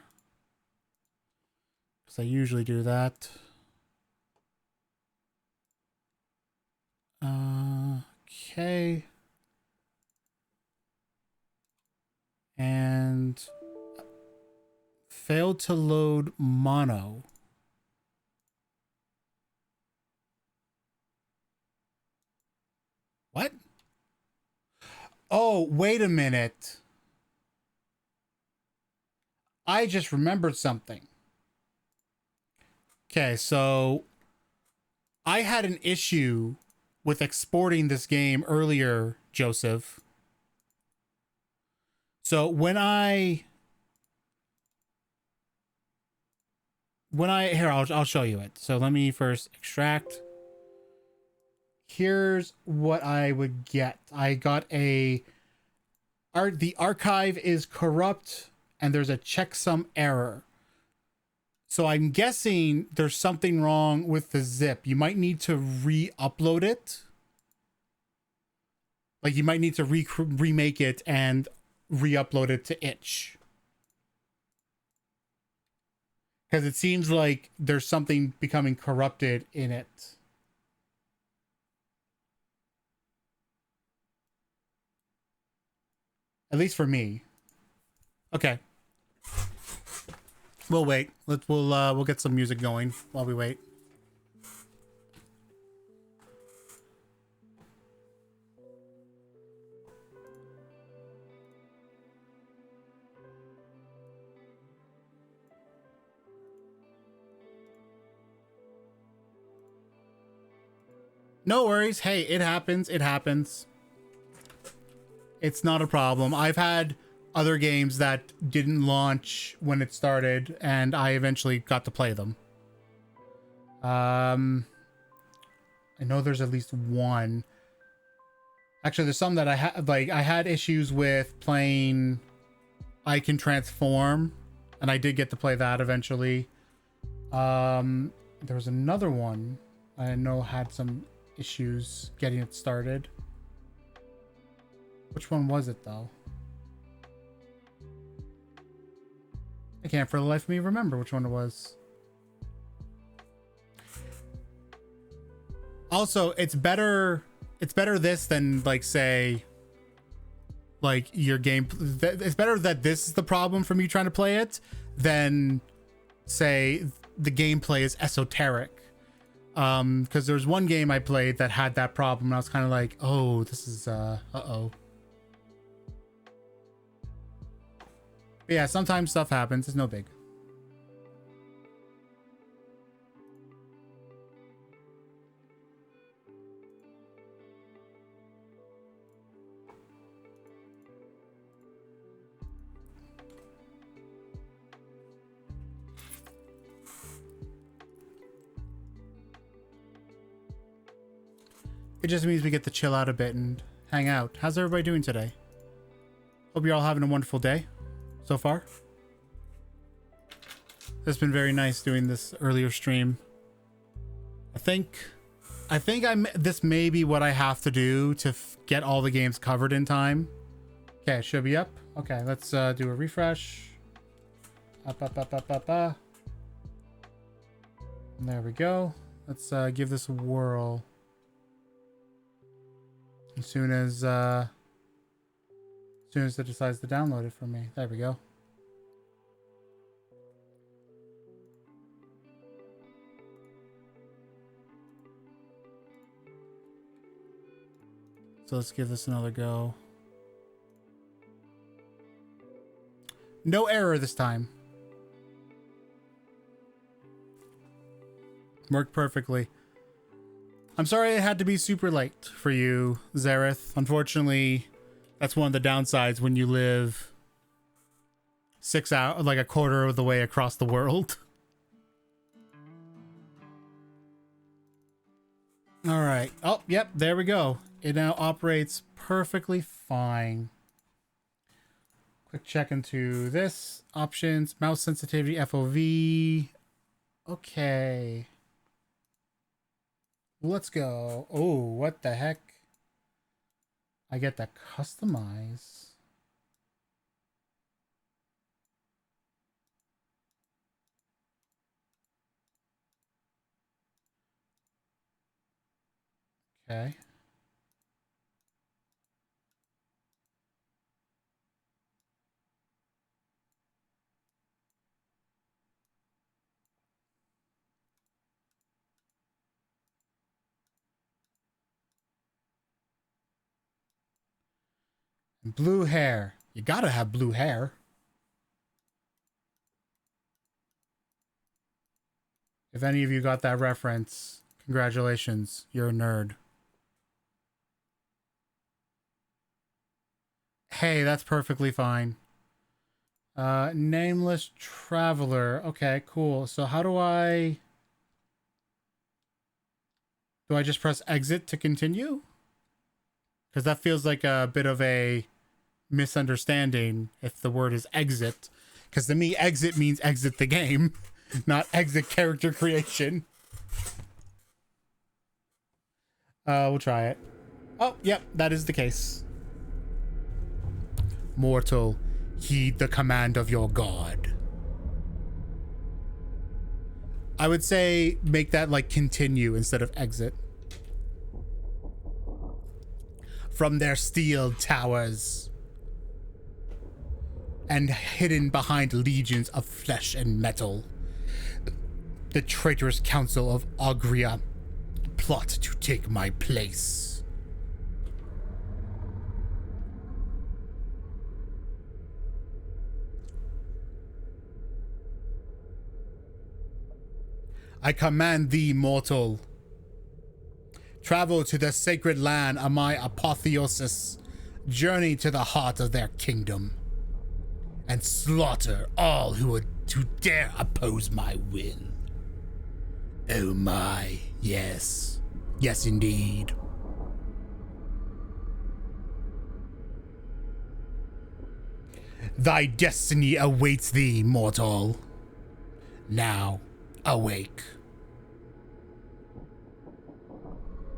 because I usually do that. Okay. And failed to load mono. What? Oh, wait a minute. I just remembered something. Okay, so I had an issue with exporting this game earlier, Joseph. So when I here, I'll show you it. So let me first extract. Here's what I would get. I got the archive is corrupt and there's a checksum error. So I'm guessing there's something wrong with the zip. You might need to re-upload it. Like you might need to remake it and re-upload it to itch. Because it seems like there's something becoming corrupted in it. At least for me. Okay. We'll wait. We'll get some music going while we wait. No worries. Hey, it happens. It happens. It's not a problem. I've had other games that didn't launch when it started, and I eventually got to play them. I know there's at least one. Actually, there's some that I had. Like I had issues with playing I Can Transform, and I did get to play that eventually. There was another one I know had some issues getting it started. Which one was it though? I can't for the life of me remember which one it was. Also, it's better this than like say like your game. It's better that this is the problem for me trying to play it than say the gameplay is esoteric. Because there's one game I played that had that problem and I was kind of like, oh, this is uh-oh. But yeah, sometimes stuff happens. It's no big. It just means we get to chill out a bit and hang out. How's everybody doing today? Hope you're all having a wonderful day so far. It's been very nice doing this earlier stream. I think this may be what I have to do to get all the games covered in time. Okay, it should be up. Okay, let's do a refresh. Up. And there we go. Let's give this a whirl. As soon as it decides to download it for me. There we go. So let's give this another go. No error this time. Worked perfectly. I'm sorry it had to be super late for you, Zareth. Unfortunately, that's one of the downsides when you live 6 hours, like a quarter of the way across the world. All right. Oh, yep. There we go. It now operates perfectly fine. Quick check into this. Options, mouse sensitivity, FOV. Okay. Let's go. Oh, what the heck? I get to customize. Okay. Blue hair. You gotta have blue hair. If any of you got that reference, congratulations. You're a nerd. Hey, that's perfectly fine. Nameless traveler. Okay, cool. So how do I just press exit to continue? Because that feels like a bit of a misunderstanding if the word is exit. Because to me, exit means exit the game, not exit character creation. We'll try it. Oh, yep, that is the case. Mortal, heed the command of your god. I would say make that like continue instead of exit. From their steel towers and hidden behind legions of flesh and metal, the traitorous council of Ogria plot to take my place. I command thee, mortal. Travel to the sacred land of my apotheosis. Journey to the heart of their kingdom. And slaughter all who dare oppose my will. Oh my, yes. Yes, indeed. Thy destiny awaits thee, mortal. Now, awake.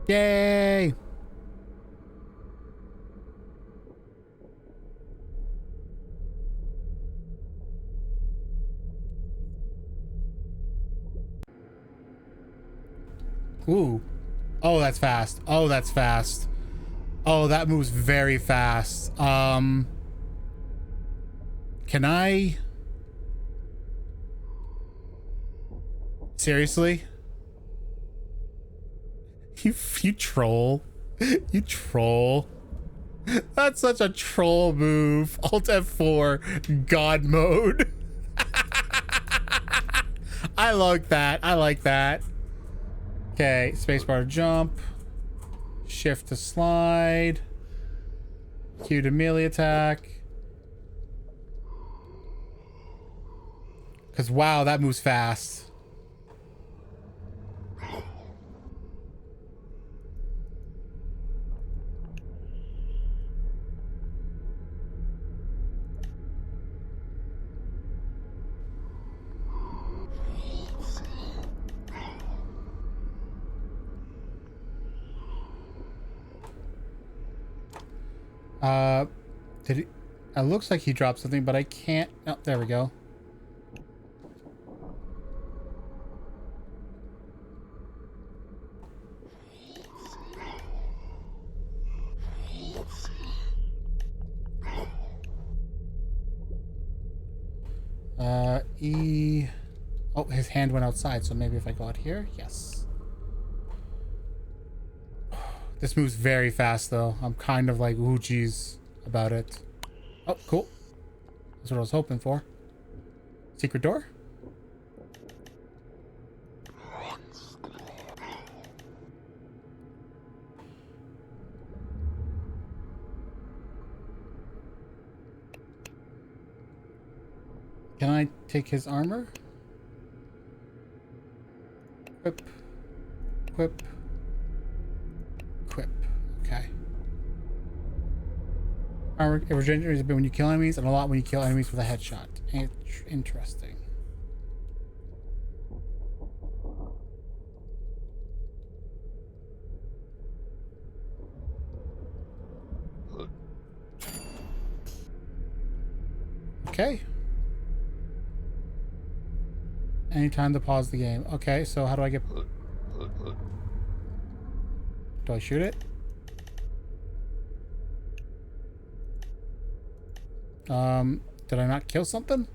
Yay! Ooh. Oh, that's fast. Oh, that's fast. Oh, that moves very fast. Can I? Seriously? You troll. You troll. That's such a troll move. Alt F4, God mode. I like that. I like that. Okay, spacebar to jump. Shift to slide. Q to melee attack. Because, wow, that moves fast. Did he? It looks like he dropped something, but I can't. Oh, there we go. E. Oh, his hand went outside, so maybe if I go out here, yes. This moves very fast, though. I'm kind of like, ooh, geez, about it. Oh, cool. That's what I was hoping for. Secret door? Can I take his armor? Equip. Equip. Equip. Okay. Armor it regenerates a bit when you kill enemies and a lot when you kill enemies with a headshot. Interesting. Okay. Anytime to pause the game. Okay, so how do I get... Do I shoot it? Did I not kill something?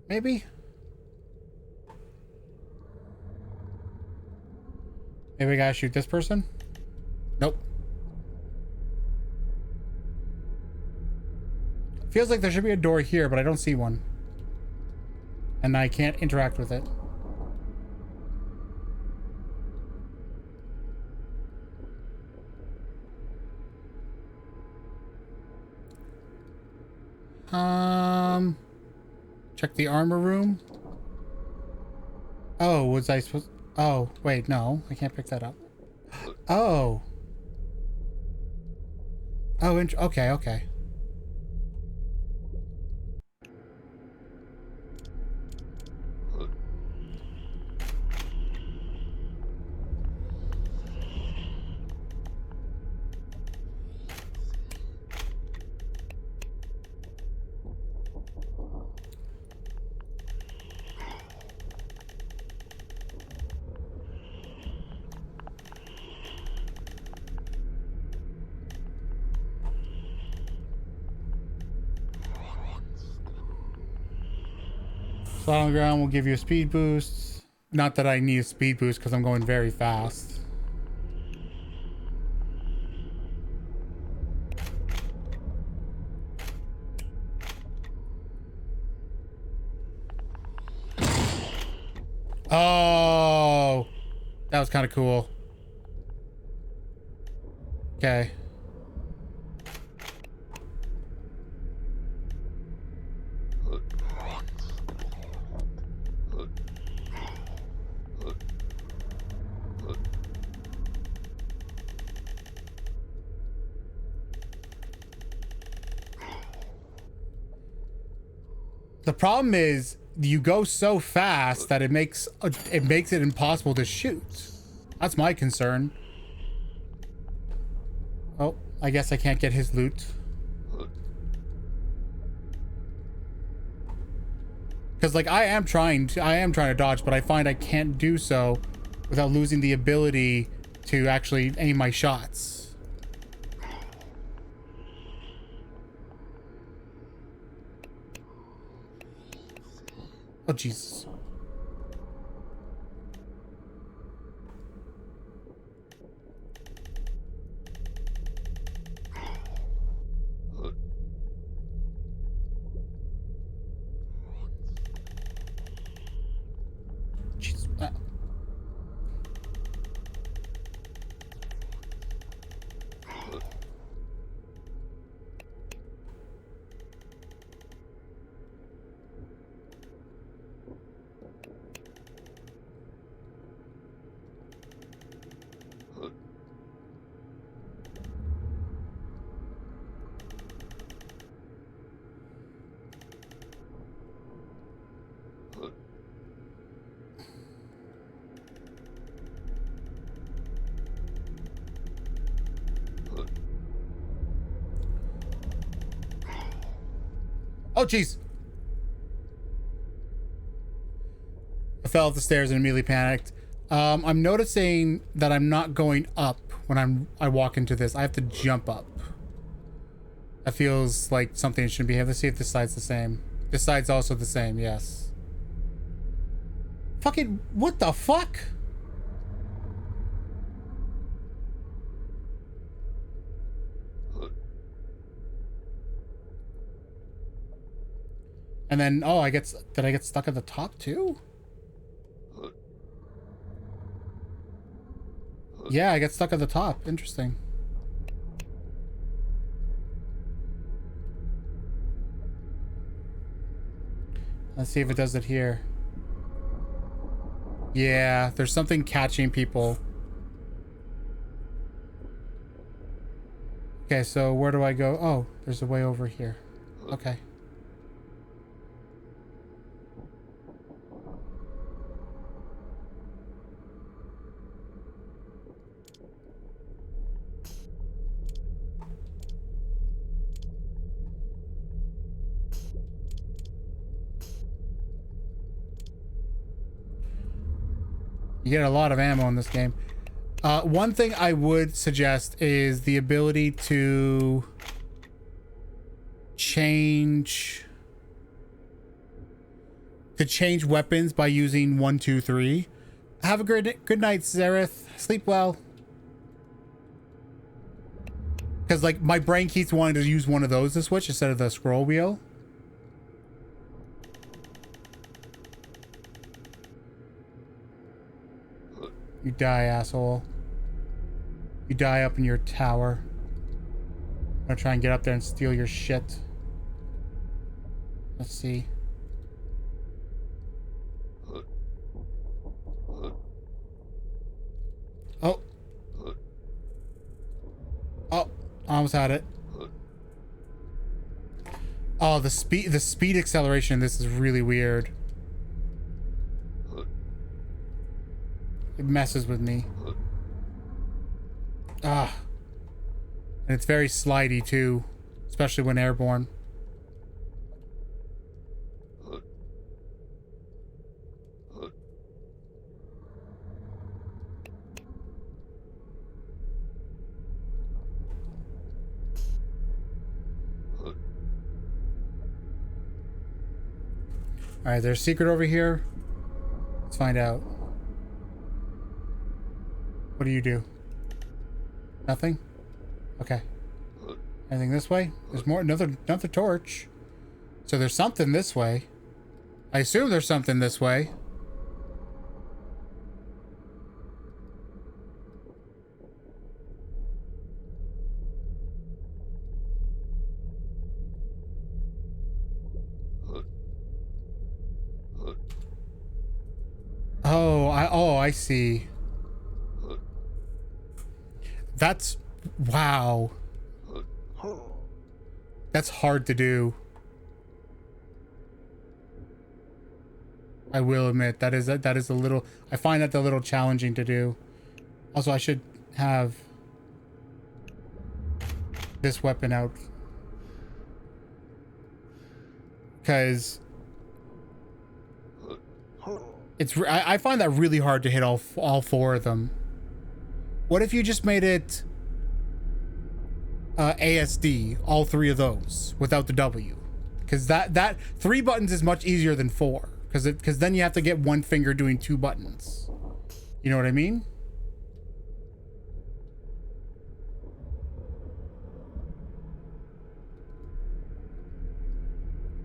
Maybe? Maybe I gotta shoot this person? Nope. Feels like there should be a door here, but I don't see one. And I can't interact with it. Check the armor room. Oh, was I supposed... Oh, wait, no. I can't pick that up. Oh. Oh, okay, okay. Slide on the ground will give you a speed boost. Not that I need a speed boost because I'm going very fast. Oh, that was kind of cool. Okay. The problem is you go so fast that it makes it impossible to shoot. That's my concern. Oh, I guess I can't get his loot. Because like I am trying to dodge, but I find I can't do so without losing the ability to actually aim my shots. Oh, Jesus. Jesus. Oh, jeez. I fell off the stairs and immediately panicked. I'm noticing that I'm not going up when I walk into this. I have to jump up. That feels like something it shouldn't be. Let's see if this side's the same. This side's also the same, yes. Fucking, what the fuck? And then, oh, did I get stuck at the top too? Yeah, I get stuck at the top. Interesting. Let's see if it does it here. Yeah, there's something catching people. Okay, so where do I go? Oh, there's a way over here. Okay. You get a lot of ammo in this game. One thing I would suggest is the ability to change weapons by using 1, 2, 3. Have a good night, Zareth. Sleep well. Because like my brain keeps wanting to use one of those to switch instead of the scroll wheel. You die, asshole. You die up in your tower. I'm gonna try and get up there and steal your shit. Let's see. Oh. Oh, almost had it. Oh, the speed acceleration in this is really weird. It messes with me. Ah. And it's very slidey too, especially when airborne. Alright, there's a secret over here. Let's find out. What do you do? Nothing? Okay. Anything this way? There's more. Another torch. So there's something this way. I assume there's something this way. I see. That's wow. That's hard to do. I will admit that is a little. I find that a little challenging to do. Also, I should have this weapon out because I find that really hard to hit all 4 of them. What if you just made it ASD, all 3 of those without the W? Because that 3 buttons is much easier than 4. Because then you have to get 1 finger doing 2 buttons. You know what I mean?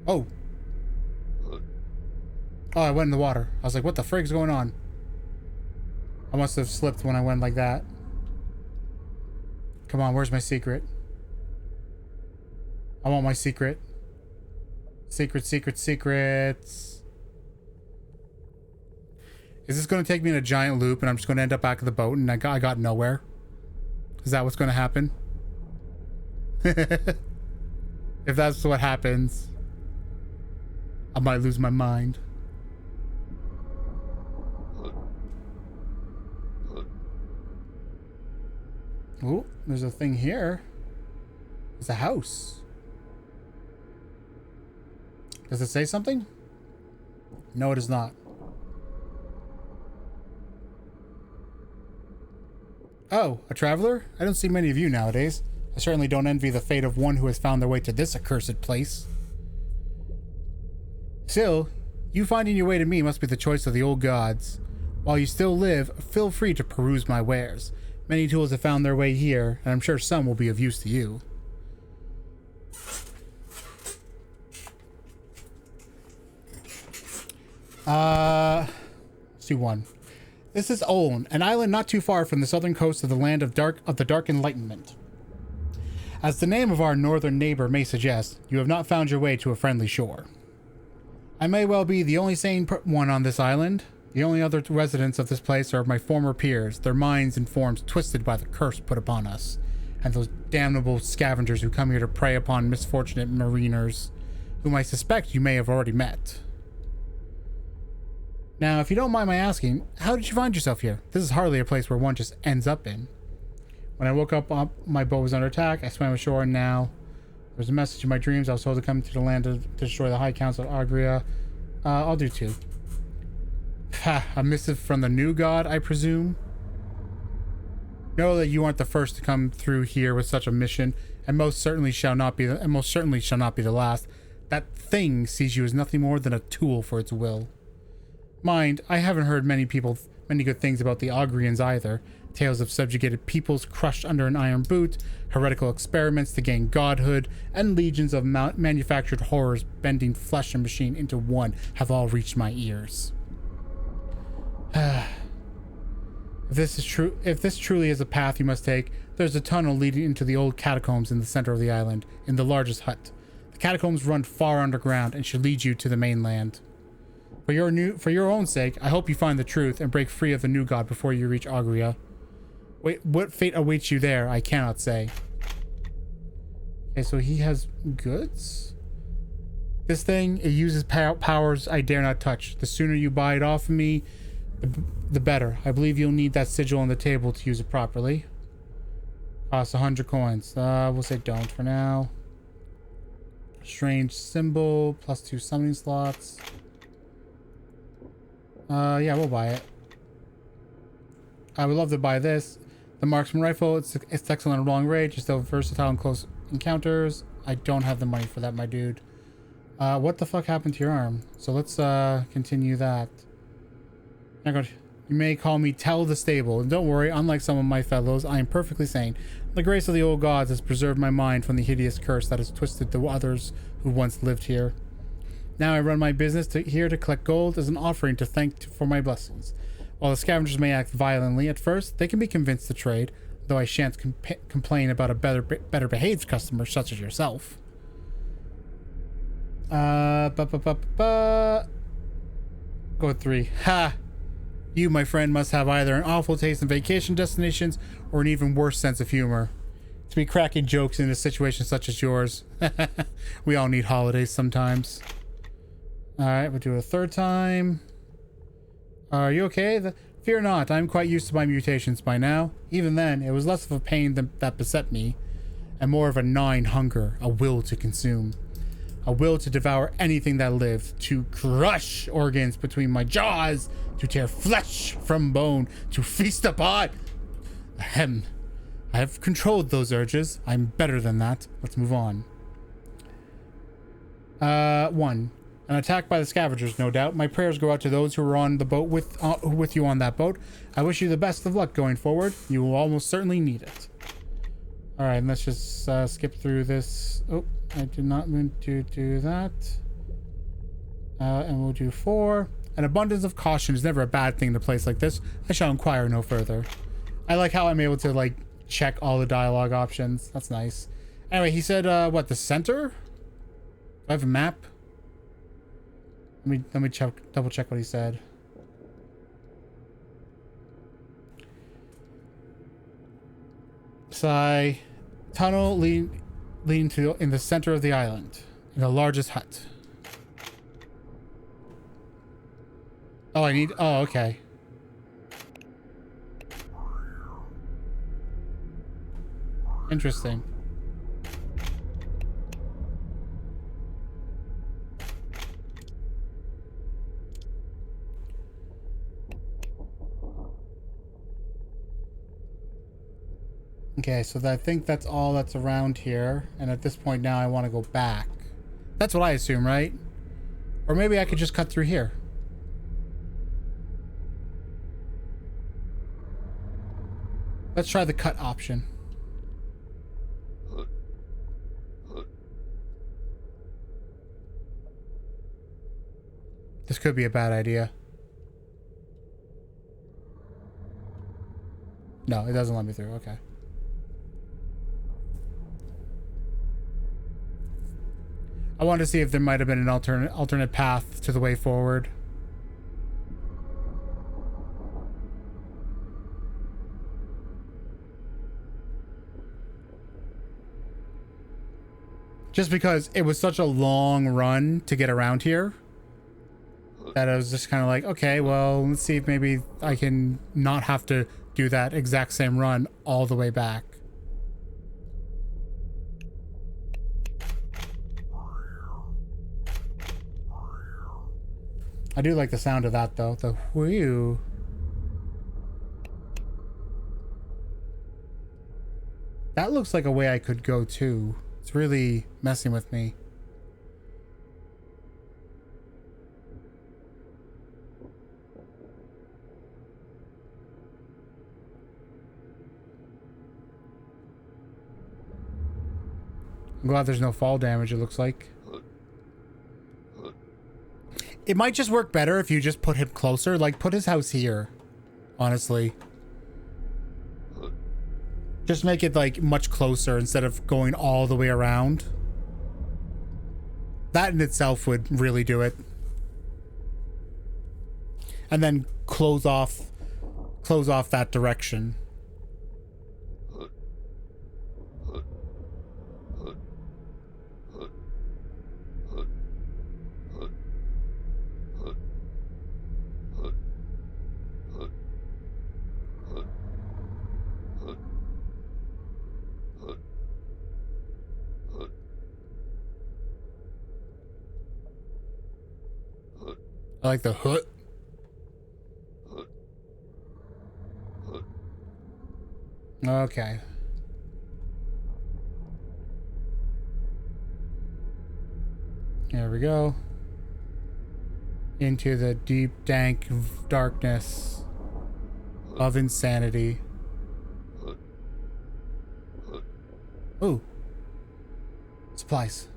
Oh. Oh, I went in the water. I was like, what the frig's going on? I must have slipped when I went like that. Come on, where's my secret? I want my secret. Secrets. Is this going to take me in a giant loop and I'm just going to end up back at the boat and I got nowhere? Is that what's going to happen? If that's what happens, I might lose my mind. Oh, there's a thing here. It's a house. Does it say something? No, it is not. Oh, a traveler? I don't see many of you nowadays. I certainly don't envy the fate of one who has found their way to this accursed place. Still, you finding your way to me must be the choice of the old gods. While you still live, feel free to peruse my wares. Many tools have found their way here, and I'm sure some will be of use to you. Let's do one. This is Oln, an island not too far from the southern coast of the land of the Dark Enlightenment. As the name of our northern neighbor may suggest, you have not found your way to a friendly shore. I may well be the only sane one on this island. The only other residents of this place are my former peers, their minds and forms twisted by the curse put upon us, and those damnable scavengers who come here to prey upon misfortunate mariners, whom I suspect you may have already met. Now, if you don't mind my asking, how did you find yourself here? This is hardly a place where one just ends up in. When I woke up, my boat was under attack. I swam ashore, and now there's a message in my dreams. I was told to come to the land to destroy the High Council of Agria. I'll do 2. A missive from the new god, I presume. Know that you aren't the first to come through here with such a mission, and most certainly shall not be the last. That thing sees you as nothing more than a tool for its will. Mind, I haven't heard many good things about the Ogrians either. Tales of subjugated peoples crushed under an iron boot, heretical experiments to gain godhood, and legions of manufactured horrors bending flesh and machine into one have all reached my ears. If this truly is a path you must take, there's a tunnel leading into the old catacombs in the center of the island, in the largest hut. The catacombs run far underground and should lead you to the mainland. For your own sake, I hope you find the truth and break free of the new god before you reach Agria. Wait, what fate awaits you there, I cannot say. Okay, so he has goods? This thing, it uses powers I dare not touch. The sooner you buy it off of me, the better. I believe you'll need that sigil on the table to use it properly. Costs 100 coins. We'll say don't for now. Strange symbol, +2 summoning slots. Yeah, we'll buy it. I would love to buy this. The marksman rifle, it's excellent at long range. It's still versatile in close encounters. I don't have the money for that, my dude. What the fuck happened to your arm? So let's continue that. You may call me Tell the Stable. And don't worry, unlike some of my fellows, I am perfectly sane. The grace of the old gods has preserved my mind from the hideous curse that has twisted the others who once lived here. Now I run my business here to collect gold as an offering to thank for my blessings. While the scavengers may act violently at first, they can be convinced to trade, though I shan't complain about a better behaved customer such as yourself. Go with 3. Ha! You, my friend, must have either an awful taste in vacation destinations or an even worse sense of humor. To be cracking jokes in a situation such as yours. We all need holidays sometimes. Alright, we'll do it a 3rd time. Are you okay? Fear not, I'm quite used to my mutations by now. Even then, it was less of a pain that beset me, and more of a gnawing hunger, a will to consume. A will to devour anything that lived, to crush organs between my jaws, to tear flesh from bone, to feast upon. Ahem. I have controlled those urges. I'm better than that. Let's move on. 1. An attack by the scavengers, no doubt. My prayers go out to those who were on the boat with you on that boat. I wish you the best of luck going forward. You will almost certainly need it. All right, let's just skip through this. Oh, I did not mean to do that. And we'll do 4. An abundance of caution is never a bad thing in a place like this. I shall inquire no further. I like how I'm able to, like, check all the dialogue options. That's nice. Anyway, he said, what, the center? Do I have a map? Let me double check what he said. Sigh. Tunnel leading to in the center of the island, in the largest hut. Oh, oh, okay. Interesting. Okay, so I think that's all that's around here. And at this point now I want to go back. That's what I assume, right? Or maybe I could just cut through here. Let's try the cut option. This could be a bad idea. No, it doesn't let me through. Okay. I wanted to see if there might have been an alternate path to the way forward. Just because it was such a long run to get around here that I was just kind of like, okay, well, let's see if maybe I can not have to do that exact same run all the way back. I do like the sound of that though, the whew. That looks like a way I could go too. It's really messing with me. I'm glad there's no fall damage, it looks like. It might just work better if you just put him closer. Like, put his house here. Honestly. Just make it, like, much closer instead of going all the way around. That in itself would really do it. And then close off that direction. I like the hood. Okay. There we go. Into the deep, dank darkness of insanity. Ooh. Supplies.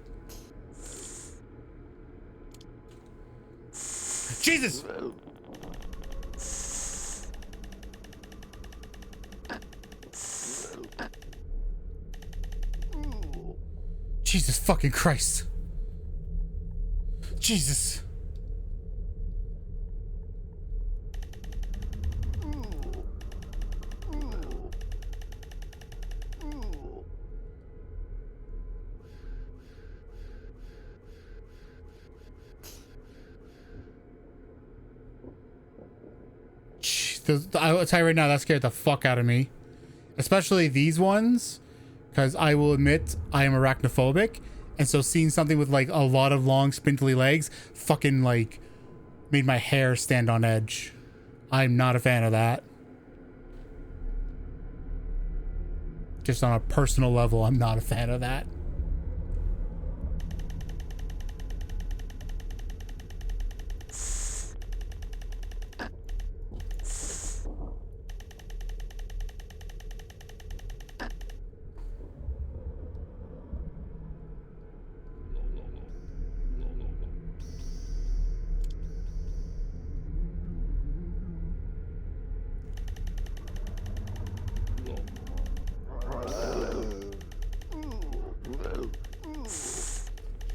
Jesus! Jesus fucking Christ. Jesus. I'll tell you right now, that scared the fuck out of me. Especially these ones. Because I will admit, I am arachnophobic. And so seeing something with like a lot of long spindly legs fucking like made my hair stand on edge. I'm not a fan of that. Just on a personal level, I'm not a fan of that.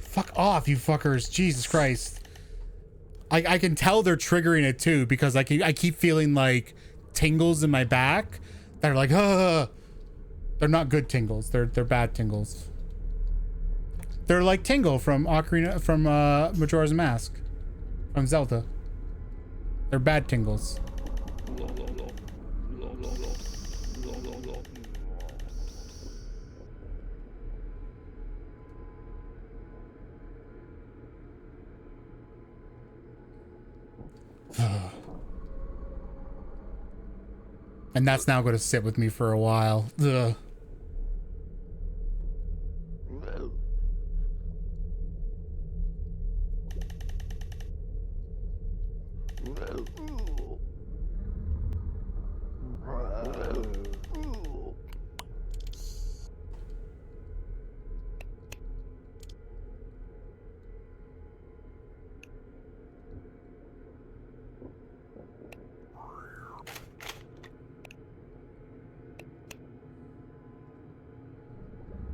Fuck off, you fuckers. Jesus Christ. I can tell they're triggering it too, because I keep feeling like tingles in my back that are like, ugh. They're not good tingles. They're bad tingles. They're like Tingle from Majora's Mask. From Zelda. They're bad tingles. And that's now going to sit with me for a while. Ugh.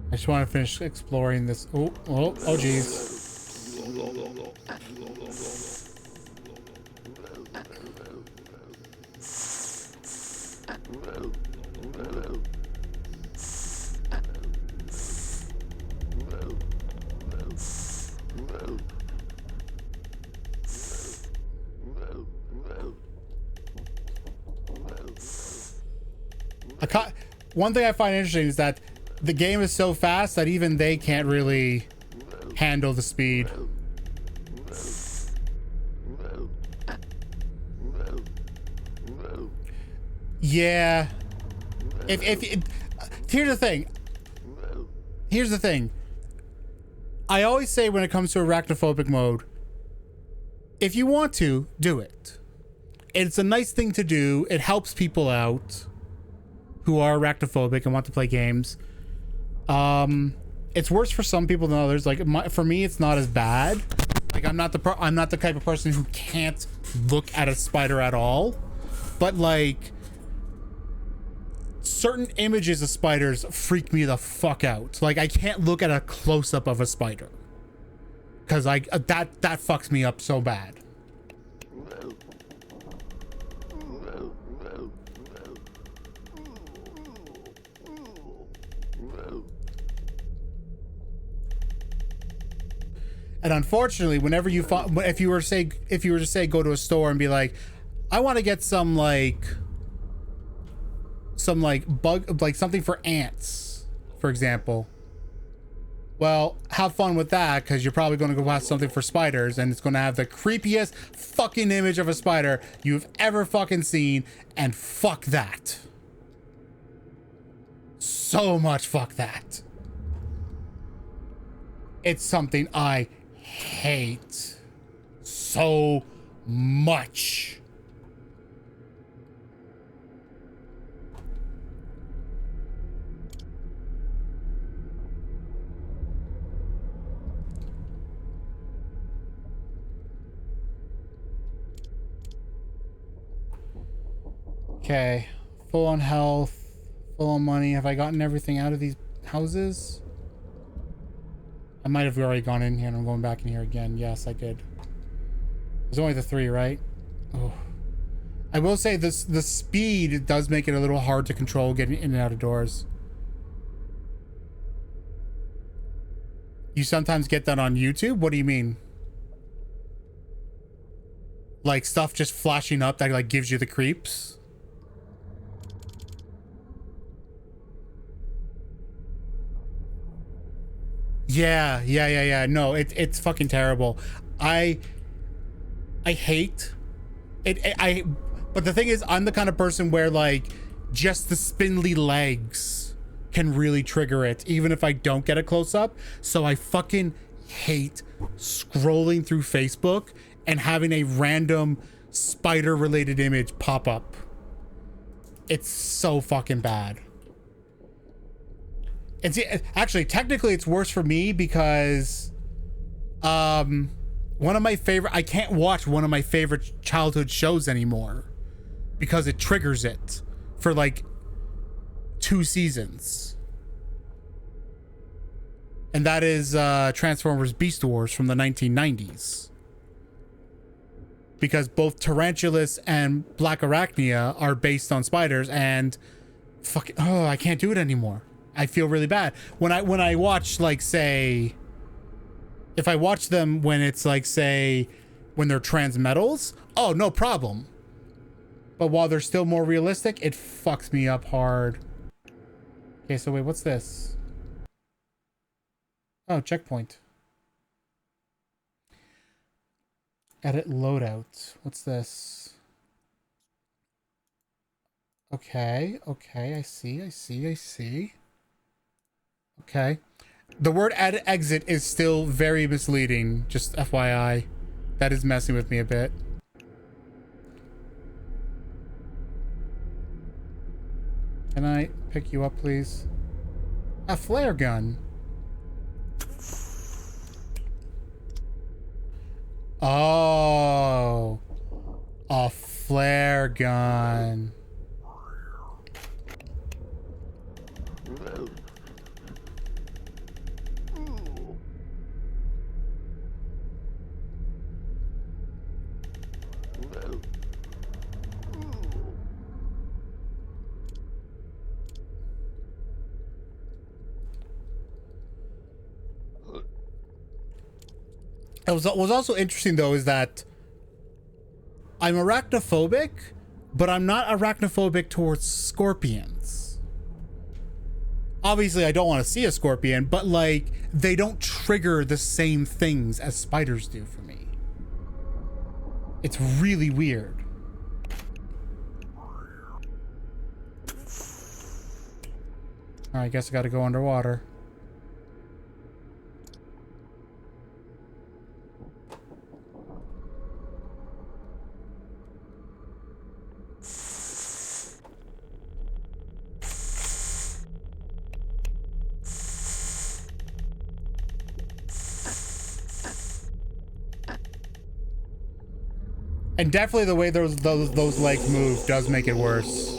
I just want to finish exploring this. Oh, geez. One thing I find interesting is that the game is so fast that even they can't really handle the speed. Yeah. If here's the thing. here's the thing. I always say when it comes to arachnophobic mode, if you want to, do it. It's a nice thing to do. It helps people out who are arachnophobic and want to play games. It's worse for some people than others. Like for me, it's not as bad. Like I'm not the type of person who can't look at a spider at all. But like certain images of spiders freak me the fuck out. Like I can't look at a close-up of a spider because like that fucks me up so bad. And unfortunately, whenever you if you were to say go to a store and be like, I want to get some bug, like something for ants, for example. Well, have fun with that, because you're probably going to go past something for spiders, and it's going to have the creepiest fucking image of a spider you've ever fucking seen, and fuck that. So much fuck that. It's something I hate so much. Okay, full on health, full on money. Have I gotten everything out of these houses? I might have already gone in here and I'm going back in here again. Yes, I did. There's only the 3, right? Oh. I will say the speed does make it a little hard to control getting in and out of doors. You sometimes get that on YouTube? What do you mean? Like stuff just flashing up that like gives you the creeps? Yeah. No, it's fucking terrible. I hate it. But the thing is, I'm the kind of person where like just the spindly legs can really trigger it, even if I don't get a close up. So I fucking hate scrolling through Facebook and having a random spider related image pop up. It's so fucking bad. And see, actually, technically, it's worse for me because, one of my favorite, I can't watch one of my favorite childhood shows anymore because it triggers it for like 2 seasons. And that is, Transformers Beast Wars from the 1990s. Because both Tarantulas and Black Arachnia are based on spiders, and I can't do it anymore. I feel really bad when I watch, like, say, if I watch them when it's like, say, when they're transmetals, oh, no problem. But while they're still more realistic, it fucks me up hard. Okay, so wait, what's this? Oh, checkpoint. Edit loadout. What's this? Okay, I see. Okay. The word add exit is still very misleading, just FYI. That is messing with me a bit. Can I pick you up, please? A flare gun. Oh. A flare gun. What was also interesting, though, is that I'm arachnophobic, but I'm not arachnophobic towards scorpions. Obviously, I don't want to see a scorpion, but, like, they don't trigger the same things as spiders do for me. It's really weird. I guess I gotta go underwater. And definitely the way those legs move does make it worse.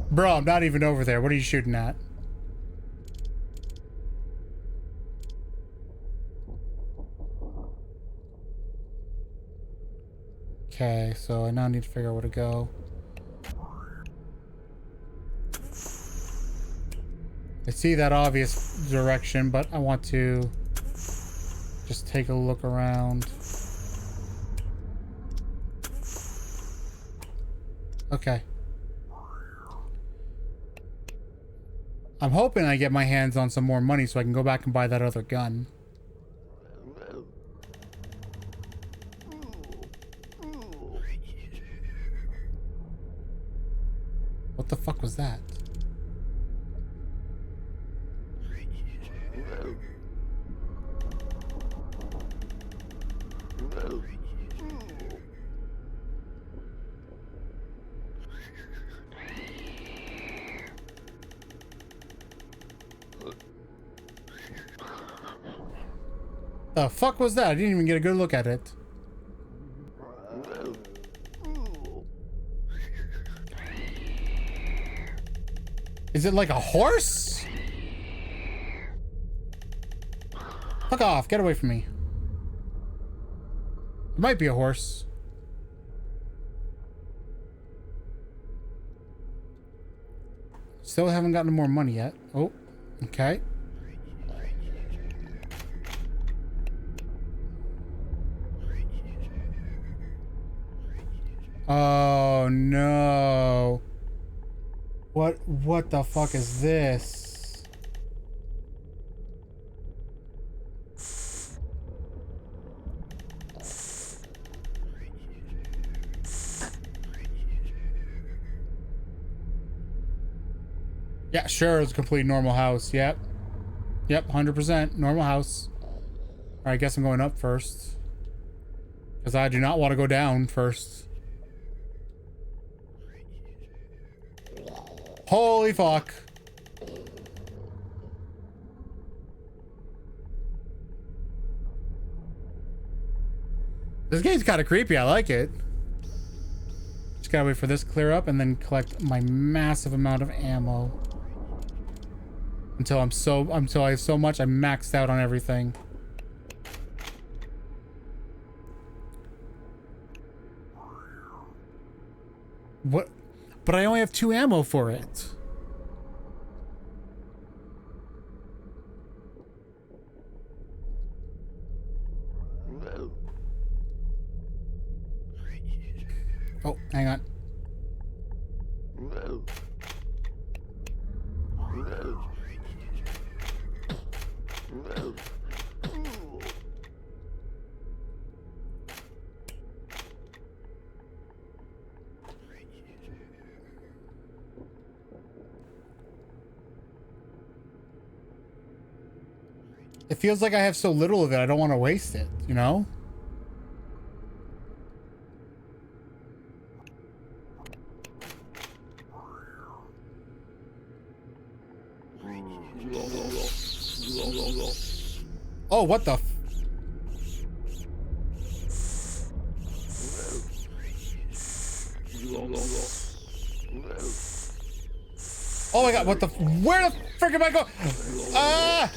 Bro, I'm not even over there. What are you shooting at? Okay, so I now need to figure out where to go. I see that obvious direction, but I want to just take a look around. Okay. I'm hoping I get my hands on some more money so I can go back and buy that other gun. What the fuck was that? The fuck was that? I didn't even get a good look at it. Is it like a horse? Fuck off. Get away from me. It might be a horse. Still haven't gotten more money yet. Oh, okay. Oh no. What the fuck is this? Yeah, sure, it's a complete normal house. Yep. Yep, 100% normal house. Alright, I guess I'm going up first. Because I do not want to go down first. Holy fuck. This game's kind of creepy. I like it. Just gotta wait for this to clear up and then collect my massive amount of ammo. Until I have so much I'm maxed out on everything. What? But I only have 2 ammo for it. Oh, hang on. It feels like I have so little of it, I don't want to waste it, you know? Oh, what the f— Oh my god, what the— where the frick am I going? Ah!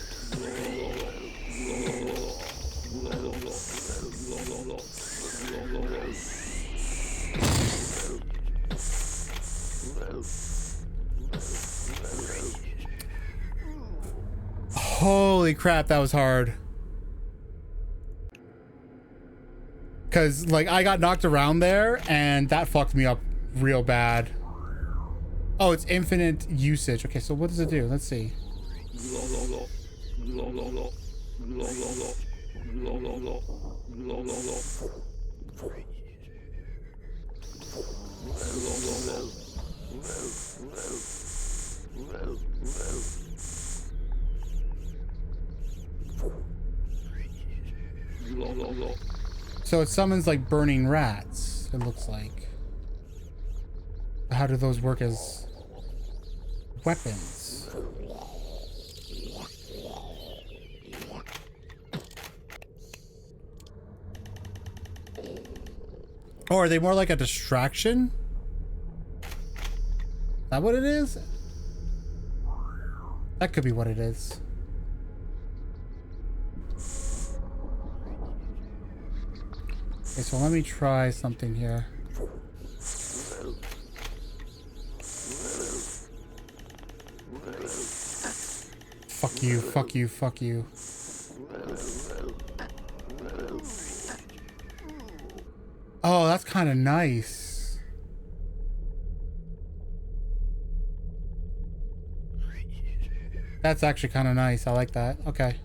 Holy crap, that was hard. Cause like I got knocked around there and that fucked me up real bad. Oh, it's infinite usage. Okay, so what does it do? Let's see. So it summons like burning rats, it looks like. How do those work as weapons? Or are they more like a distraction? Is that what it is? That could be what it is. Okay, so let me try something here. Fuck you, fuck you, fuck you. Oh, that's kind of nice. That's actually kind of nice. I like that. Okay.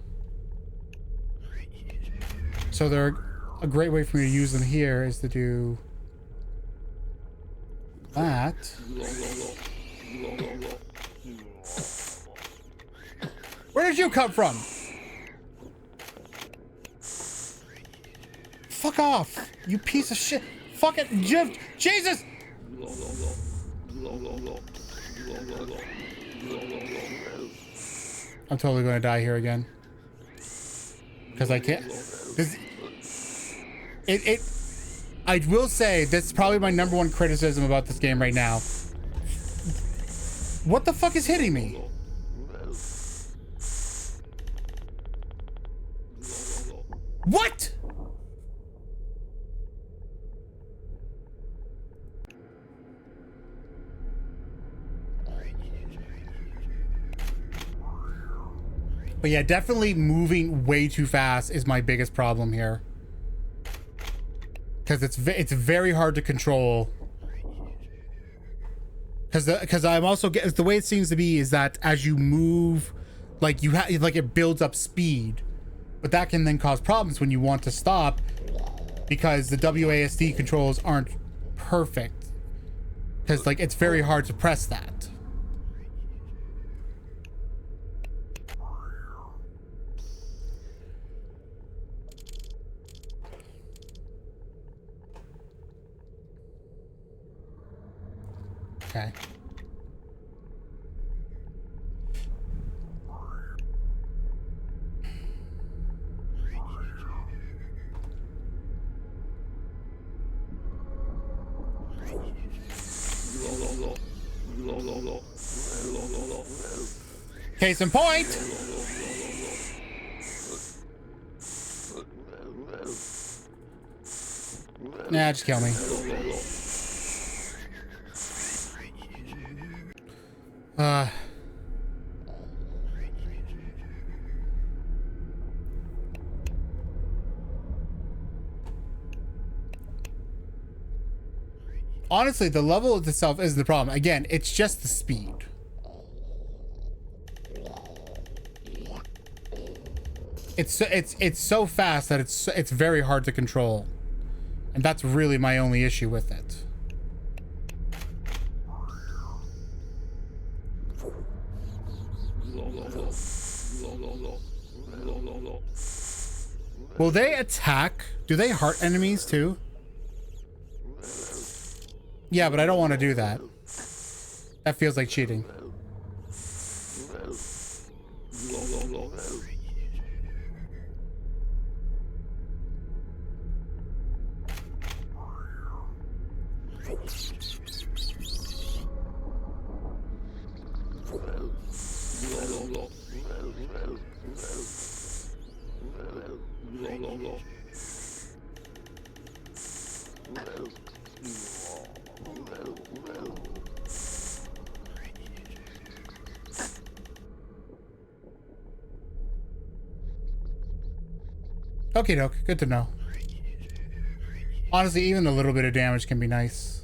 So they're a great way for me to use them here is to do that. Where did you come from? Fuck off, you piece of shit. Fuck it, Jesus! I'm totally gonna die here again. Because I can't. I will say, that's probably my #1 criticism about this game right now. What the fuck is hitting me? What? But yeah, definitely moving way too fast is my biggest problem here. Because it's very hard to control. Because I'm also the way it seems to be is that as you move, like it builds up speed, but that can then cause problems when you want to stop because the WASD controls aren't perfect. Because like it's very hard to press that. Okay. Case in point. Nah, just kill me. Honestly, the level itself isn't the problem. Again, it's just the speed. It's so fast that it's very hard to control. And that's really my only issue with it. Will they attack? Do they hurt enemies too? Yeah, but I don't want to do that. That feels like cheating. Okie doke, good to know. Honestly, even a little bit of damage can be nice.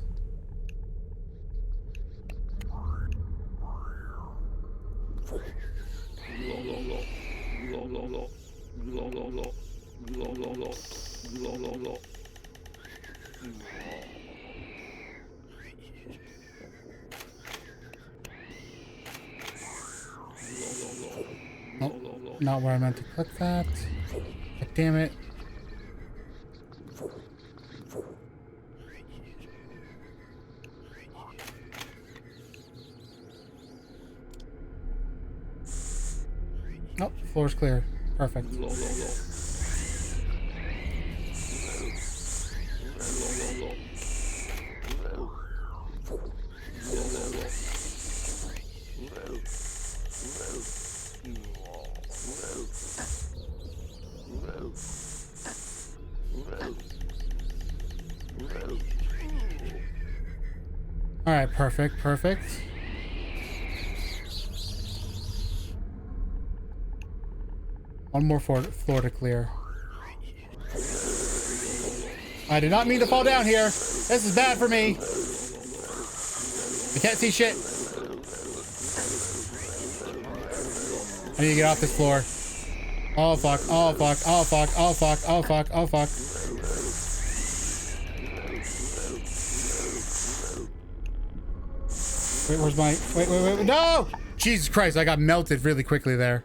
Nope, not where I meant to click that. God damn it. Nope, floor's clear. Perfect. All right, perfect, perfect. One more floor to clear. I did not mean to fall down here. This is bad for me. I can't see shit. I need to get off this floor. Oh fuck, oh fuck, oh fuck, oh fuck, oh fuck, oh fuck. Wait, where's my... Wait, no! Jesus Christ, I got melted really quickly there.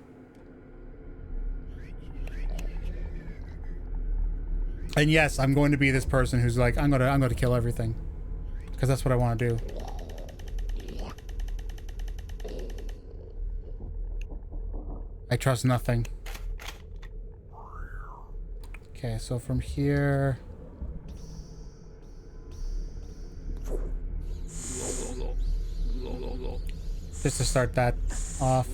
And yes, I'm going to be this person who's like, I'm gonna kill everything. Because that's what I want to do. I trust nothing. Okay, so from here... Just to start that off.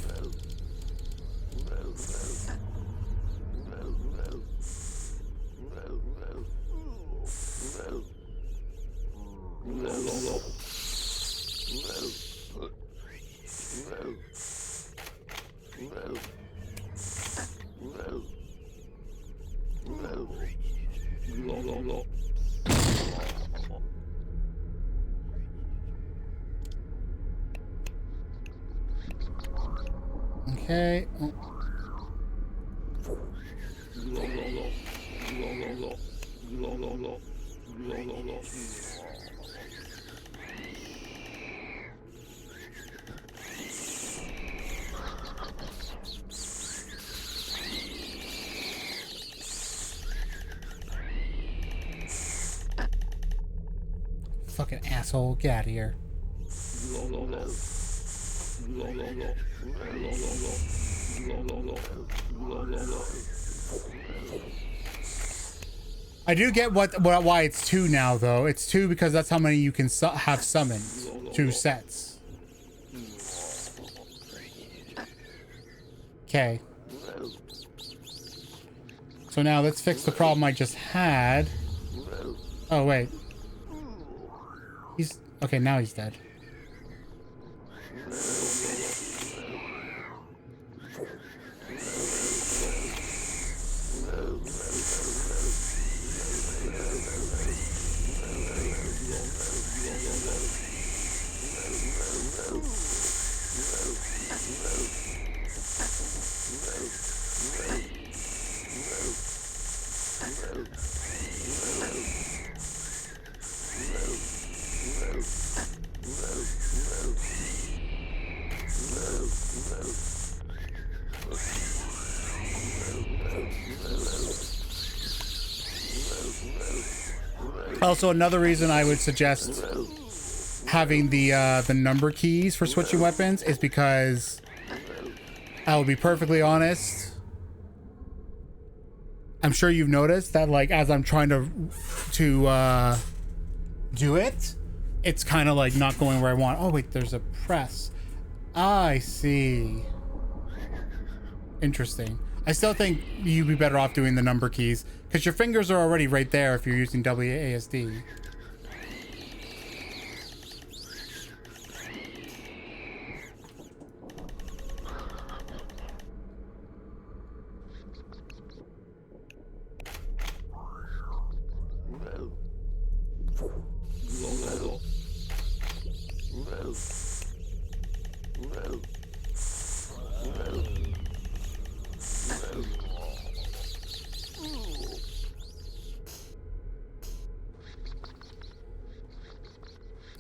Okay. Oh. Fucking asshole, get out of here. I do get why it's 2 now, though. It's 2 because that's how many you can have summoned. 2 sets. Okay. So now let's fix the problem I just had. Oh, wait. He's... Okay, now he's dead. Also, another reason I would suggest having the number keys for switching weapons is because I will be perfectly honest. I'm sure you've noticed that, like, as I'm trying to do it, it's kind of like not going where I want. Oh wait, there's a press. I see. Interesting. I still think you'd be better off doing the number keys because your fingers are already right there if you're using WASD.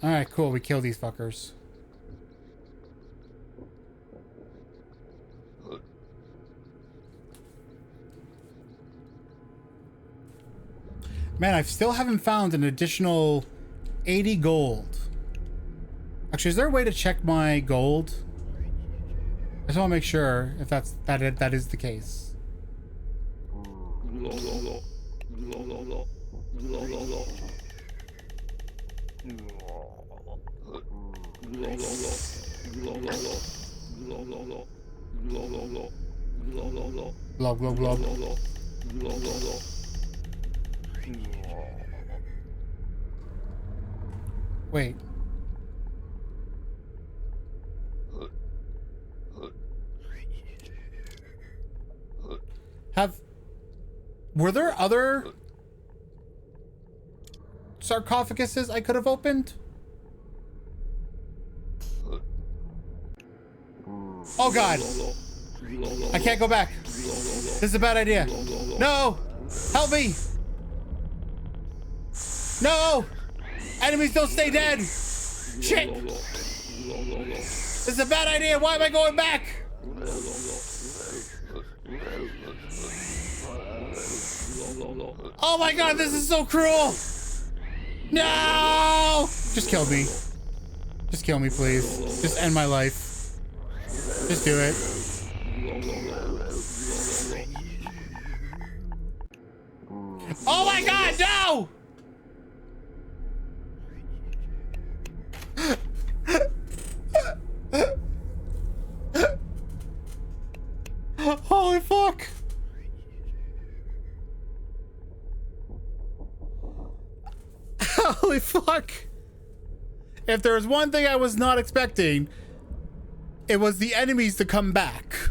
Alright, cool. We kill these fuckers. Man, I still haven't found an additional 80 gold. Actually, is there a way to check my gold? I just want to make sure if that is the case. Glub, glub, glub. Wait. Were there other sarcophaguses I could have opened? Oh god. I can't go back. This is a bad idea. No! Help me! No! Enemies don't stay dead! Shit! This is a bad idea. Why am I going back? Oh my god, this is so cruel! No! Just kill me. Just kill me, please. Just end my life. Just do it. Oh my god, no! Holy fuck! Holy fuck! If there was one thing I was not expecting, it was the enemies to come back.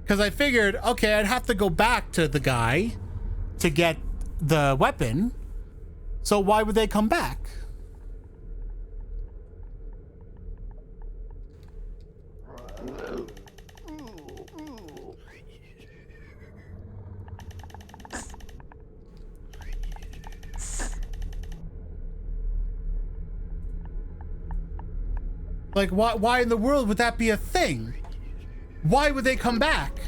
Because I figured, okay, I'd have to go back to the guy to get the weapon. So why would they come back? Like, why in the world would that be a thing? Why would they come back?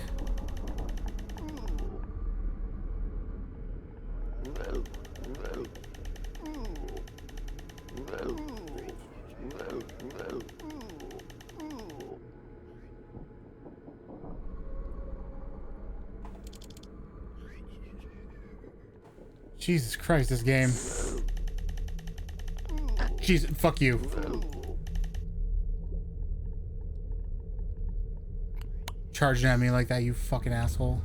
Jesus Christ, this game. Jesus, fuck you. Charging at me like that, you fucking asshole.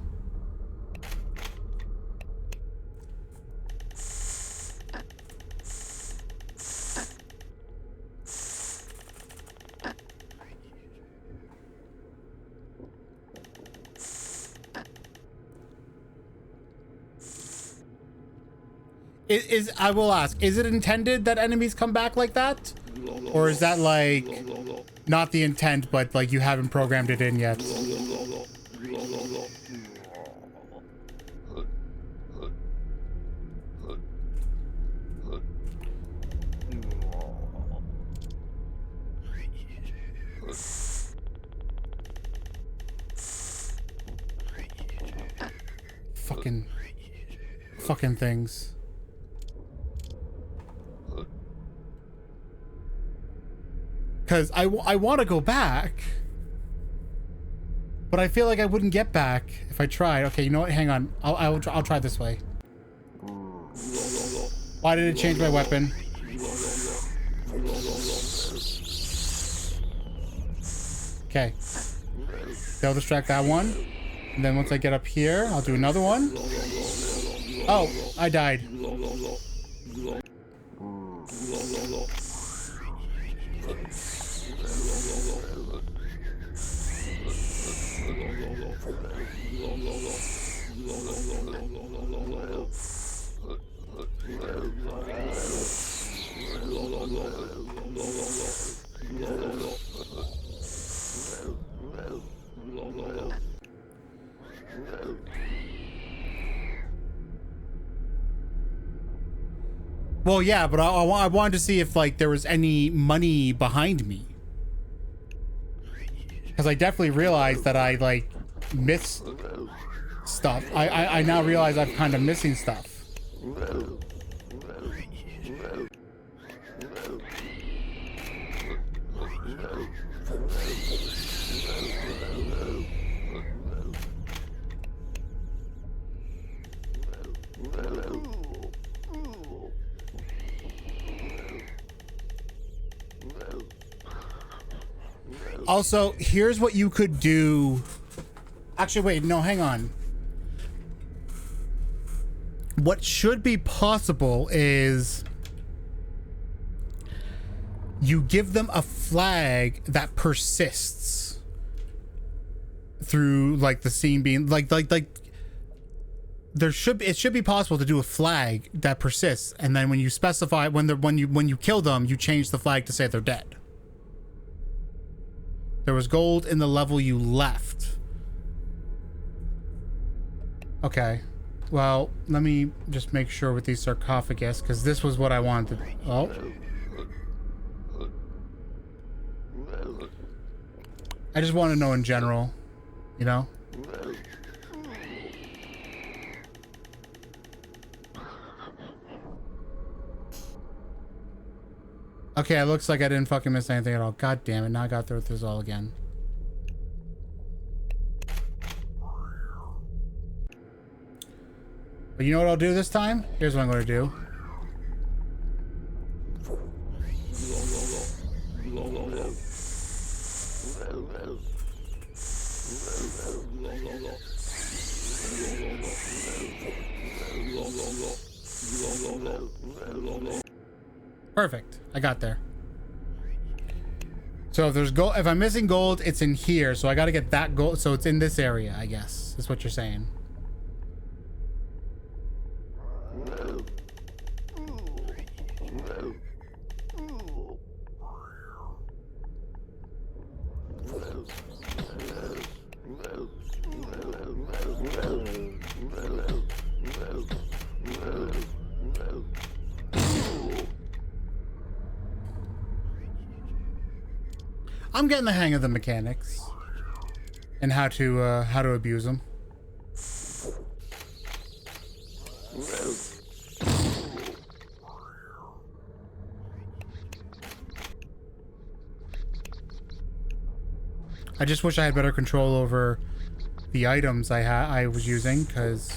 I will ask, is it intended that enemies come back like that? Or is that like not the intent, but like you haven't programmed it in yet? Fucking things. Because I want to go back, but I feel like I wouldn't get back if I tried. Okay, you know what? Hang on. I'll try this way. Why did it change my weapon? Okay. They'll distract that one. And then once I get up here, I'll do another one. Oh, I died. Well, yeah, but I wanted to see if like there was any money behind me. Because I definitely realized that I like missed stuff. I now realize I'm kind of missing stuff. Also, here's what you could do. Actually, wait, no, hang on. What should be possible is you give them a flag that persists through like the scene being like there should be, it should be possible to do a flag that persists, and then when you specify when you kill them, you change the flag to say they're dead. There was gold in the level you left. Okay. Well, let me just make sure with these sarcophagus, because this was what I wanted. Oh. I just want to know in general, you know? Okay, it looks like I didn't fucking miss anything at all. God damn it, now I gotta throw this all again. But you know what I'll do this time? Here's what I'm gonna do. Perfect. I got there. So if there's gold, if I'm missing gold, it's in here. So I got to get that gold. So it's in this area, I guess. Is what you're saying. I'm getting the hang of the mechanics and how to abuse them. I just wish I had better control over the items I was using, because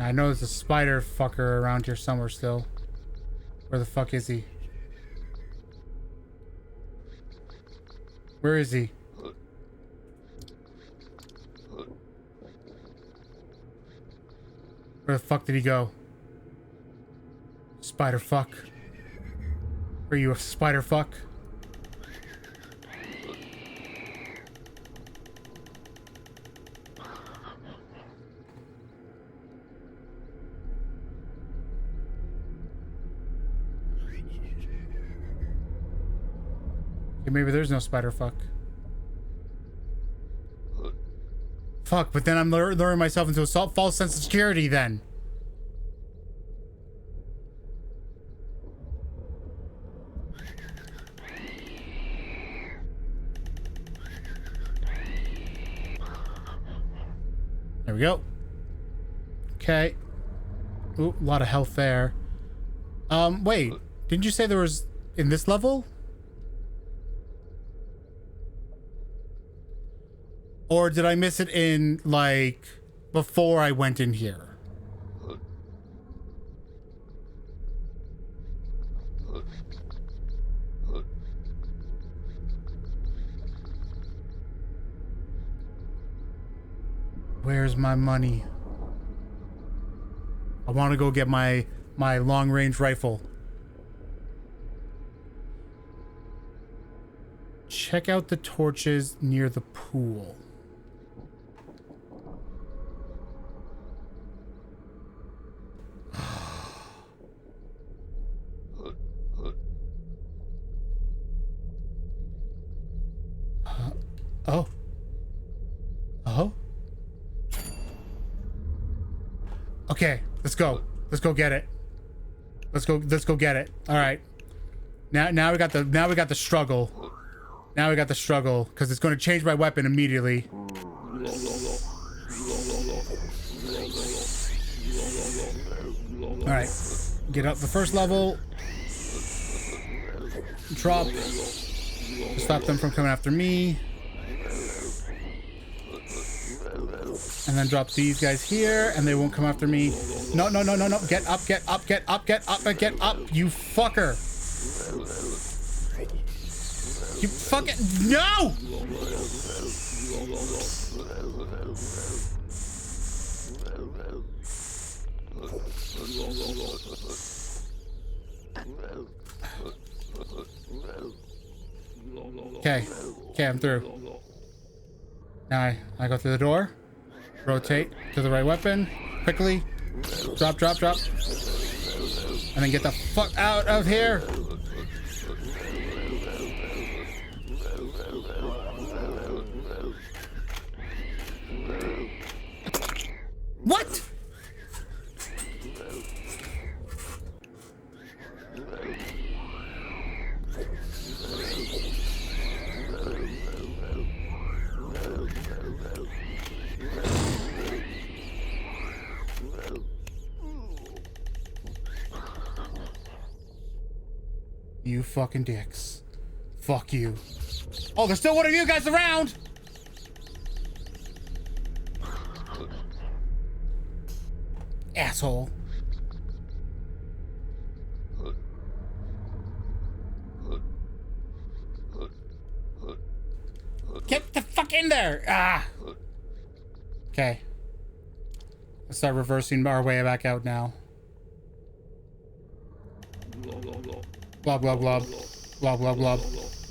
I know there's a spider fucker around here somewhere still. Where the fuck is he? Where is he? Where the fuck did he go? Spider fuck. Are you a spider fuck? Maybe there's no spider fuck. Fuck, but then I'm luring myself into a false sense of security then. There we go. Okay. Ooh, a lot of health there. Wait. Didn't you say there was in this level? Or did I miss it in, like, before I went in here? Where's my money? I want to go get my long range rifle. Check out the torches near the pool. Oh. Oh. Okay, let's go. Let's go get it. Let's go get it. All right. Now we got the struggle. Now we got the struggle because it's going to change my weapon immediately. All right. Get up the first level. Drop. Stop them from coming after me. And then drop these guys here, and they won't come after me. No, no, no, no, no. Get up, get up, get up, get up, and get up, you fucker. You fucking... No! Okay. Okay, I'm through. Now I go through the door. Rotate to the right weapon. Quickly. Drop, drop, drop. And then get the fuck out of here. What? You fucking dicks. Fuck you. Oh, there's still one of you guys around! Asshole. Get the fuck in there! Ah! Okay. Let's start reversing our way back out now. Blob, blob, blob. Blob, blob, blob.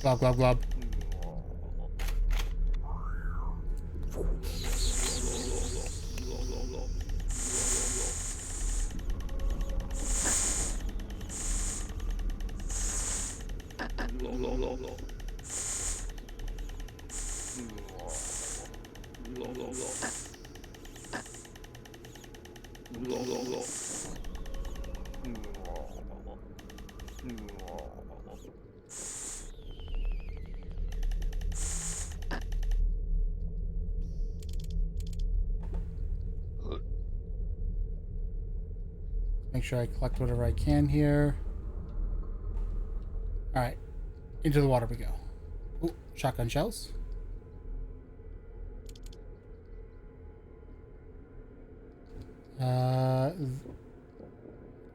Blob, blob, blob. Make sure I collect whatever I can here. All right, into the water we go. Ooh, shotgun shells.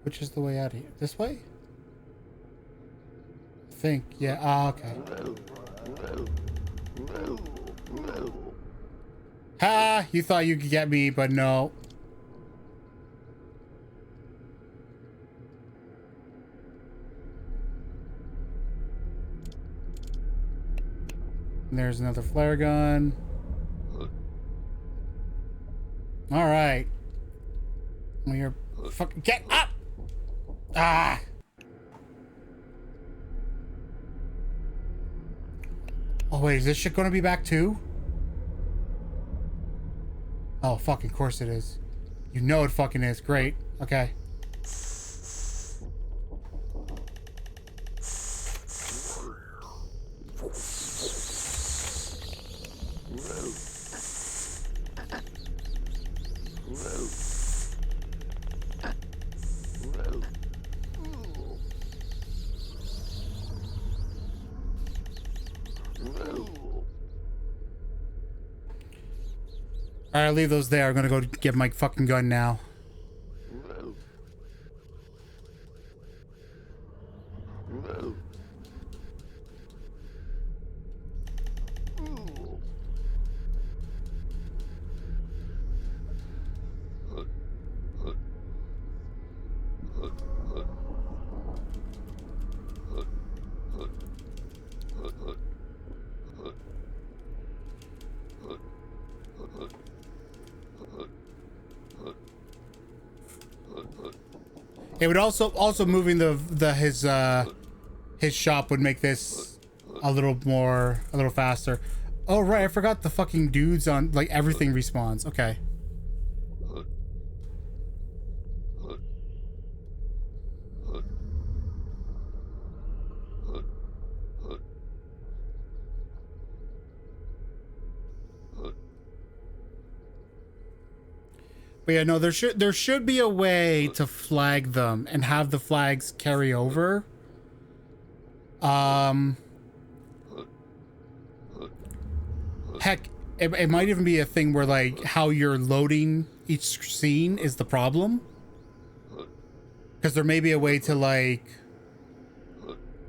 Which is the way out of here? This way? I think, yeah. Ah, okay. Ha! You thought you could get me, but no. And there's another flare gun. All right. We are fucking get up. Ah. Oh wait, is this shit gonna be back too? Oh, fucking course it is. You know it fucking is. Great. Okay. Alright, I'll leave those there. I'm gonna go get my fucking gun now. It would also moving his shop would make this a little faster. Oh right, I forgot the fucking dudes on like everything respawns. Okay. But yeah, no, there should be a way to flag them and have the flags carry over. Heck, it might even be a thing where like how you're loading each scene is the problem. Because there may be a way to like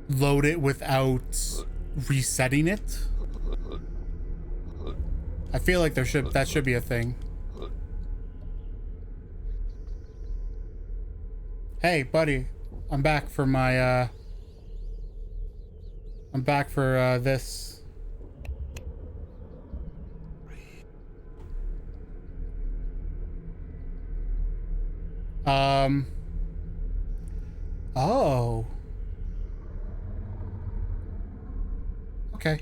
load it without resetting it. I feel like that should be a thing. Hey, buddy, I'm back for my, this. Oh. Okay.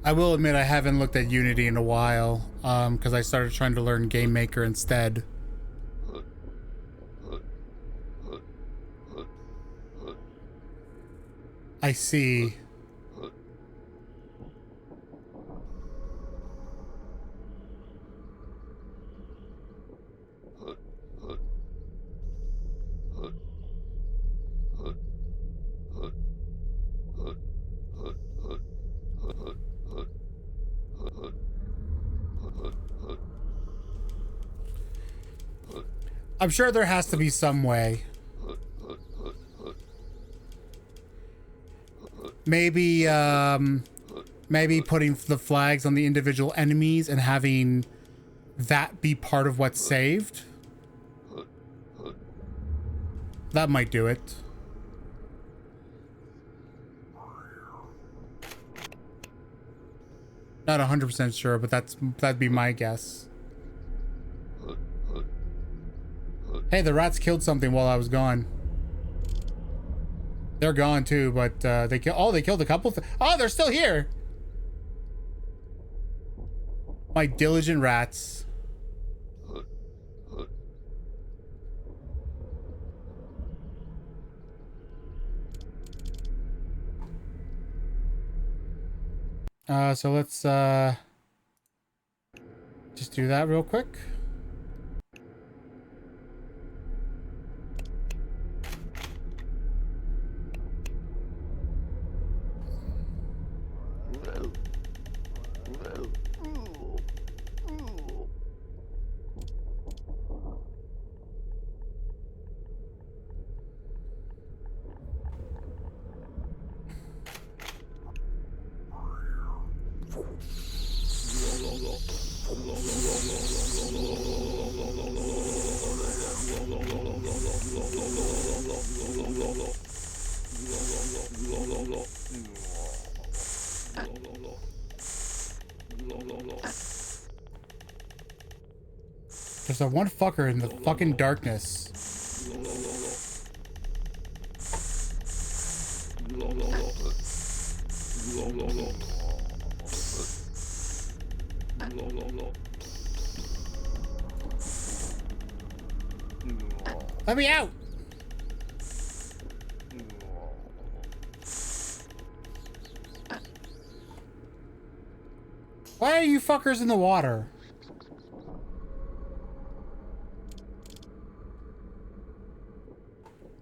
I will admit I haven't looked at Unity in a while, because I started trying to learn Game Maker instead. I see. I'm sure there has to be some way. Maybe, maybe putting the flags on the individual enemies and having that be part of what's saved. That might do it. Not 100% sure, but that'd be my guess. Hey, the rats killed something while I was gone. They're gone too, but they killed a couple. Oh, they're still here. My diligent rats. So let's just do that real quick. There's that one fucker in the fucking darkness. Let me out! Why are you fuckers in the water?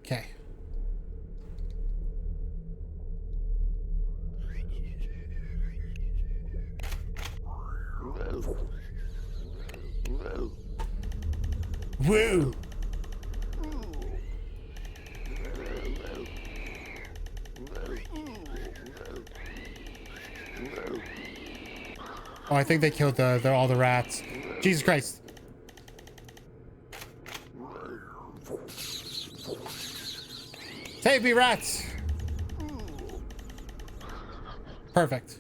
Okay. Woo! Oh, I think they killed all the rats. Jesus Christ. Save me, rats. Perfect.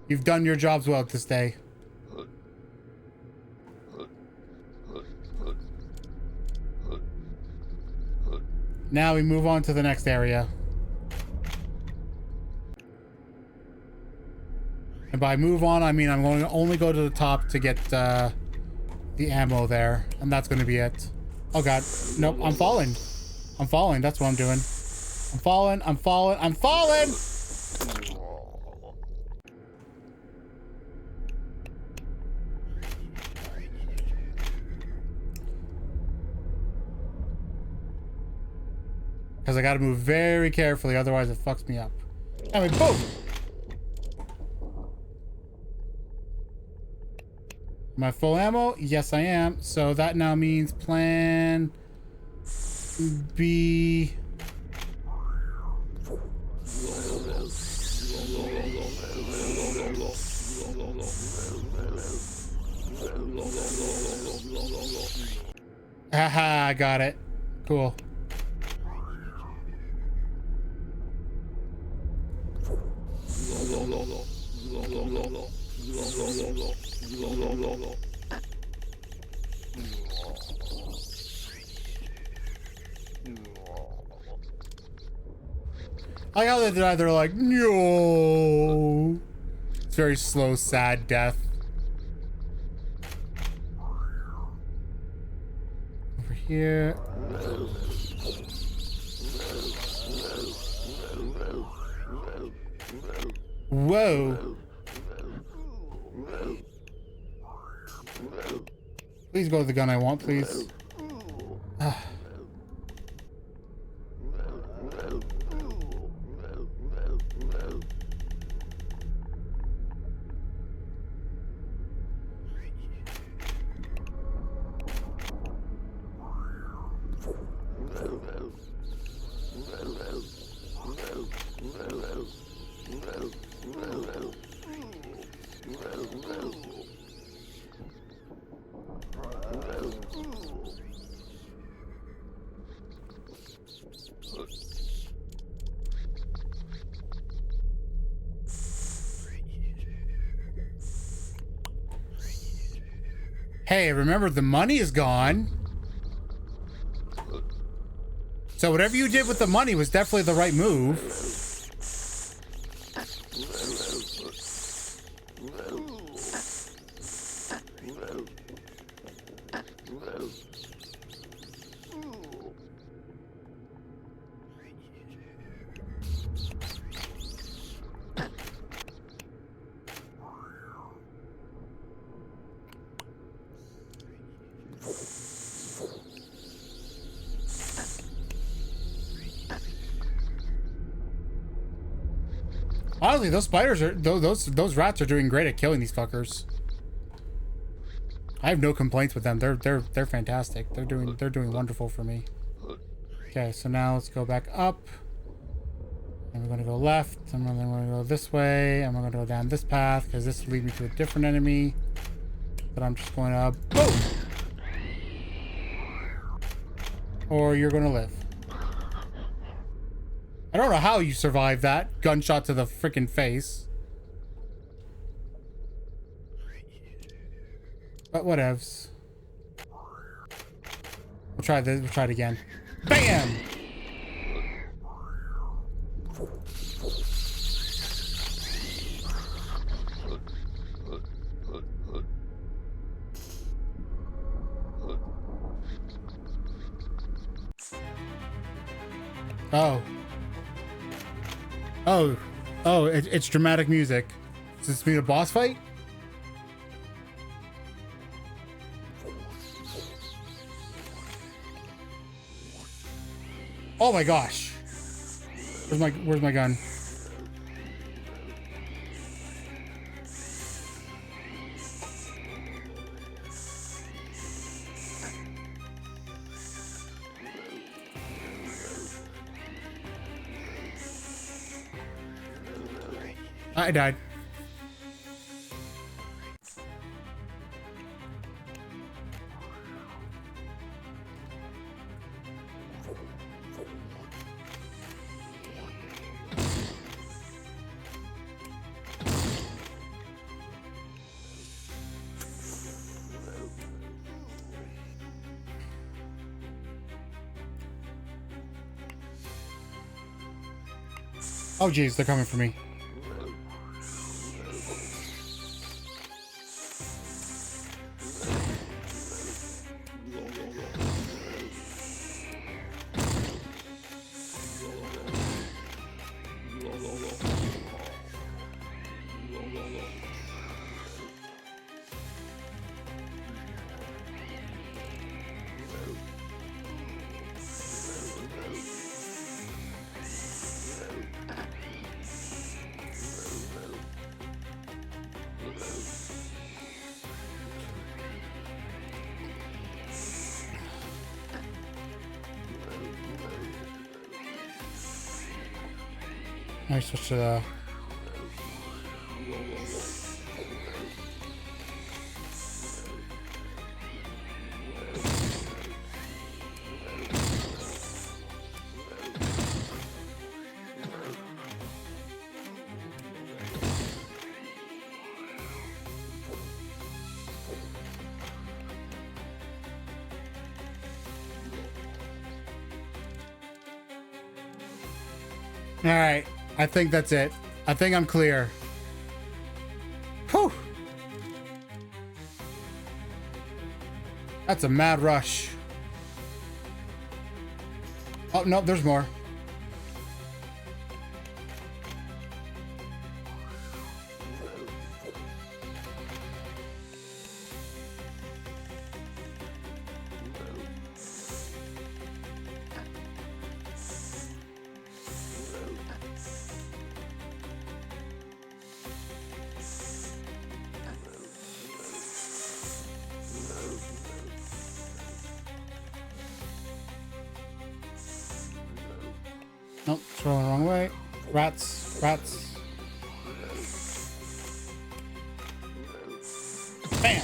You've done your jobs well this day. Now we move on to the next area. And by move on, I mean I'm going to only go to the top to get the ammo there. And that's going to be it. Oh god. Nope, I'm falling. I'm falling. That's what I'm doing. I'm falling. I'm falling. I'm falling! Because I got to move very carefully, otherwise it fucks me up. I mean, boom! Am I full ammo? Yes, I am. So that now means plan B. Haha, I got it. Cool. I like how they're like, no. It's very slow, sad death. Over here. Whoa. Please go with the gun I want, please. Hey, remember the money is gone. So whatever you did with the money was definitely the right move. Honestly, those spiders are those rats are doing great at killing these fuckers. I have no complaints with them. They're fantastic. They're doing wonderful for me. Okay, so now let's go back up. And we're gonna go left, and then we're gonna go this way, and we're gonna go down this path because this will lead me to a different enemy. But I'm just going to boom. Or you're gonna live. I don't know how you survived that gunshot to the freaking face. But whatevs. We'll try this. We'll try it again. Bam! Oh. Oh, it's dramatic music. Does this mean a boss fight? Oh my gosh. Where's my gun? I died. Oh geez, they're coming for me. I switch to the... All right, I think that's it. I think I'm clear. Whew. That's a mad rush. Oh, no, there's more. Nope, it's going the wrong way. Rats, rats. Bam!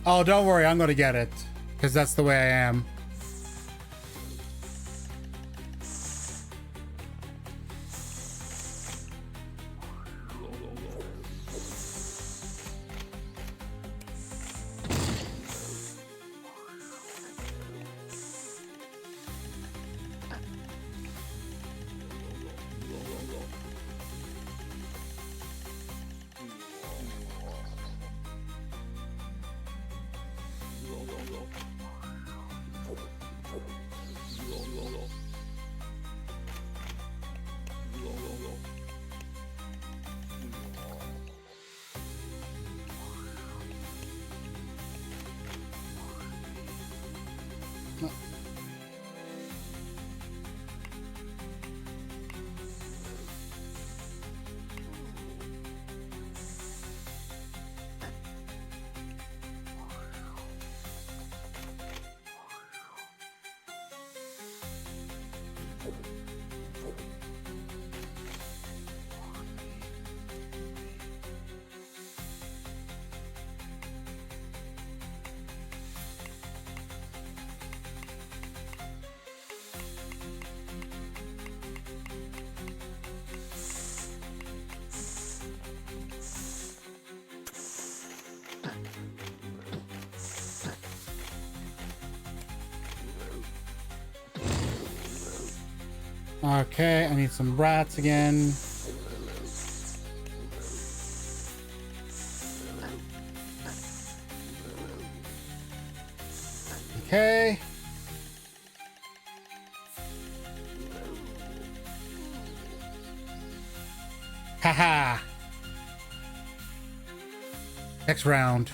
Oh, don't worry, I'm gonna get it. Because that's the way I am. Okay, I need some rats again. Okay. Haha. Next round.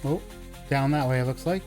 Oh, down that way it looks like.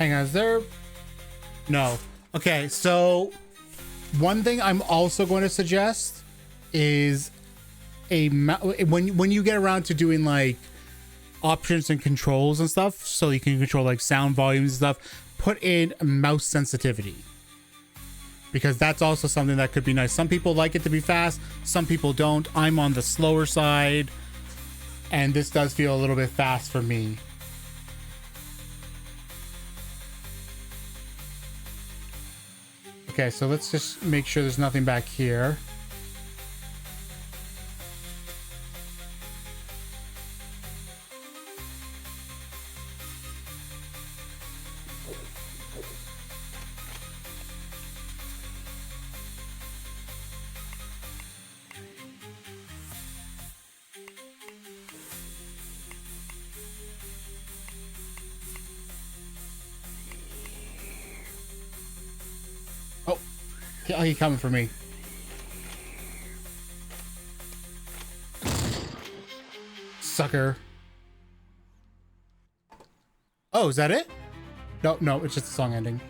Hang on, is there? No. Okay, so one thing I'm also going to suggest is when you get around to doing like options and controls and stuff, so you can control like sound volumes and stuff, put in mouse sensitivity, because that's also something that could be nice. Some people like it to be fast, some people don't. I'm on the slower side, and this does feel a little bit fast for me. Okay, so let's just make sure there's nothing back here. Oh, he's coming for me. Sucker. Oh, is that it? No, no, it's just the song ending.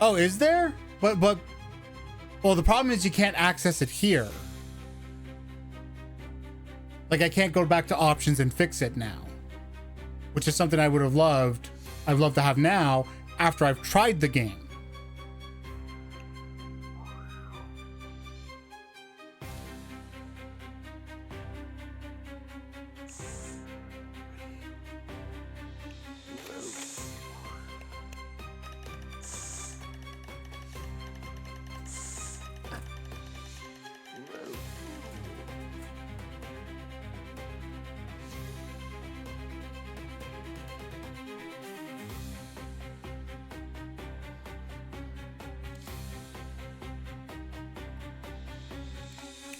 Oh, is there? But, well, the problem is you can't access it here. Like, I can't go back to options and fix it now, which is something I would have loved. I'd love to have now after I've tried the game.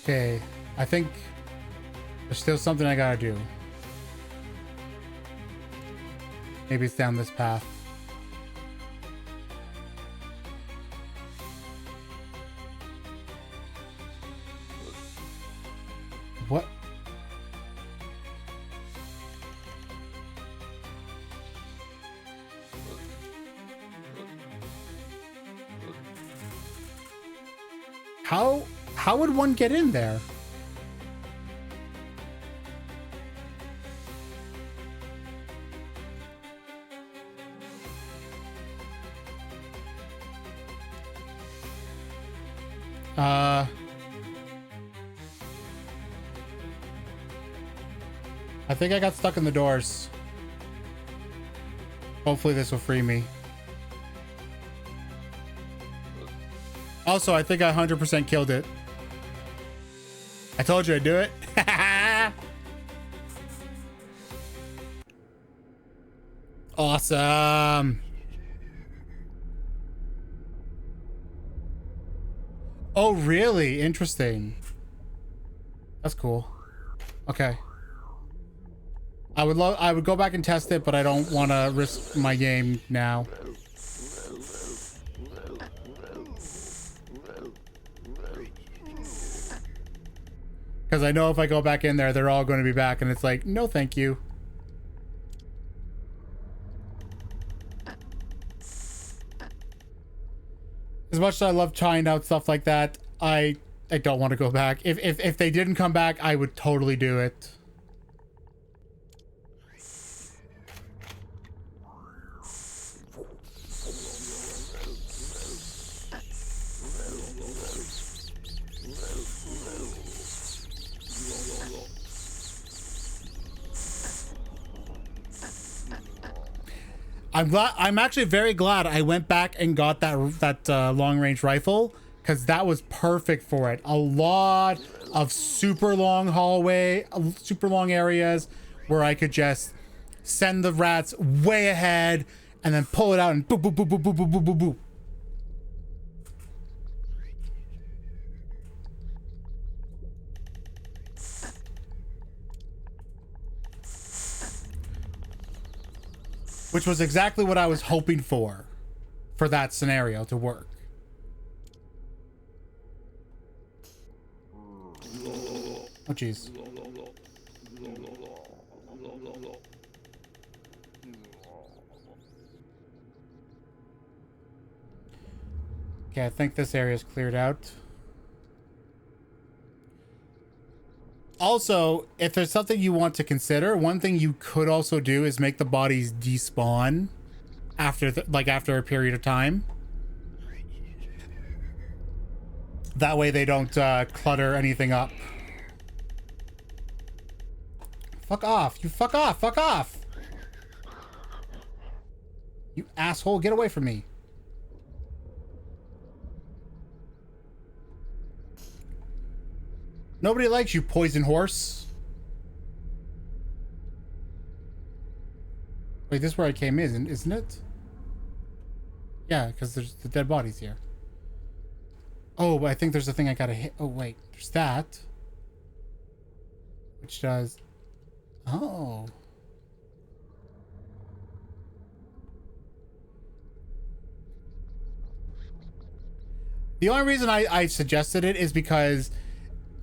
Okay, I think there's still something I gotta do. Maybe it's down this path. What? How would one get in there? I think I got stuck in the doors. Hopefully this will free me. Also, I think I 100% killed it. I told you I'd do it. Awesome. Oh, really? Interesting. That's cool. Okay. I would go back and test it, but I don't want to risk my game now. Because I know if I go back in there, they're all going to be back, and it's like, no thank you. As much as I love trying out stuff like that, I don't want to go back. If they didn't come back, I would totally do it. I'm actually very glad I went back and got that long range rifle, because that was perfect for it. A lot of super long hallway, super long areas where I could just send the rats way ahead and then pull it out and boop boop boop boop boop boop boop boop boop. Which was exactly what I was hoping for that scenario to work. Oh, jeez. Okay, I think this area is cleared out. Also, if there's something you want to consider, one thing you could also do is make the bodies despawn after after a period of time. That way they don't clutter anything up. Fuck off. You fuck off. Fuck off. You asshole. Get away from me. Nobody likes you, poison horse. Wait, this is where I came in, isn't it? Yeah, because there's the dead bodies here. Oh, but I think there's a thing I gotta hit. Oh, wait. There's that. Which does... Oh. The only reason I suggested it is because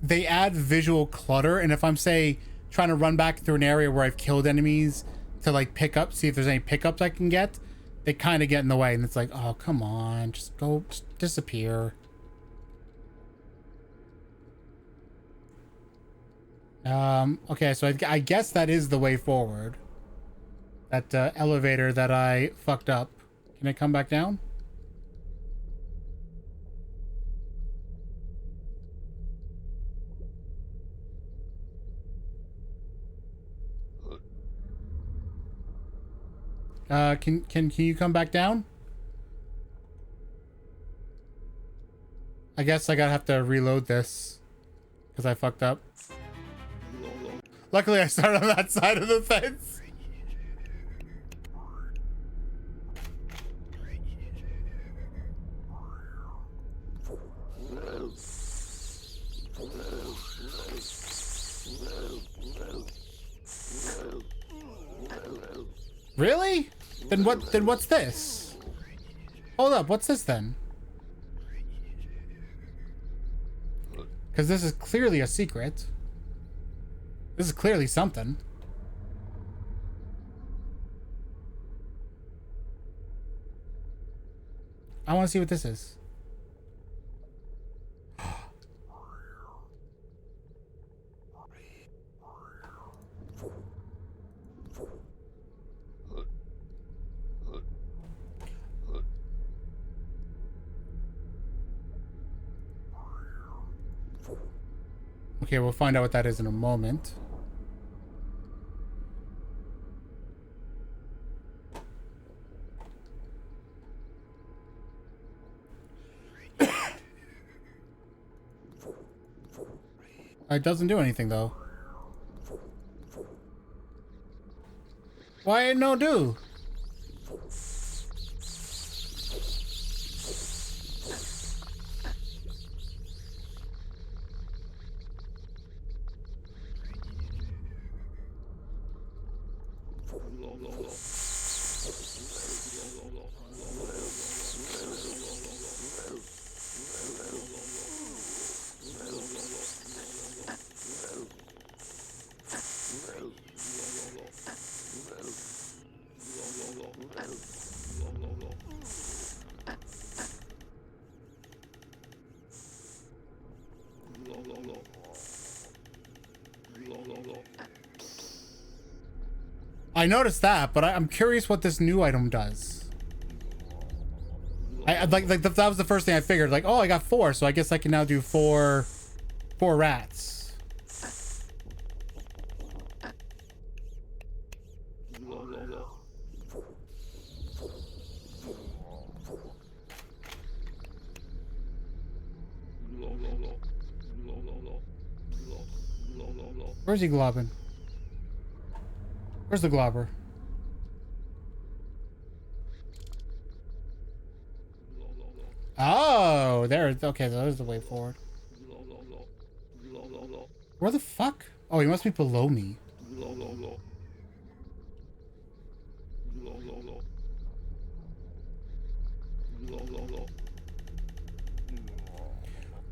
they add visual clutter, and if I'm, say, trying to run back through an area where I've killed enemies to, like, pick up, see if there's any pickups I can get, they kind of get in the way, and it's like, oh, come on, just go, just disappear. Okay, so I guess that is the way forward. That elevator that I fucked up. Can I come back down? Can you come back down? I guess I gotta have to reload this because I fucked up. Luckily, I started on that side of the fence. Really? Then what's this? Hold up, what's this then? Because this is clearly a secret. This is clearly something. I want to see what this is. Okay, we'll find out what that is in a moment. It doesn't do anything though. Why no do? I noticed that, but I'm curious what this new item does. I like that was the first thing I figured. Like, oh, I got 4, so I guess I can now do four rats. Where's he globbing? Where's the globber? Oh, there. Okay, there's the way forward. Where the fuck? Oh, he must be below me.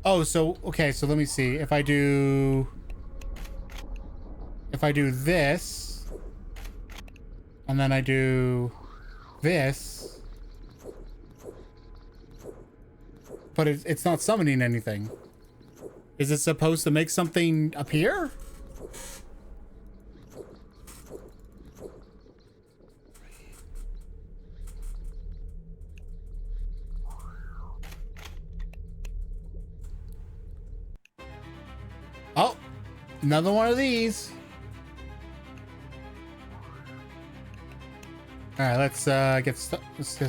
Oh, so, okay, so let me see. If I do if I do this, and then I do this, but it's not summoning anything. Is it supposed to make something appear? Oh, another one of these. All right, let's get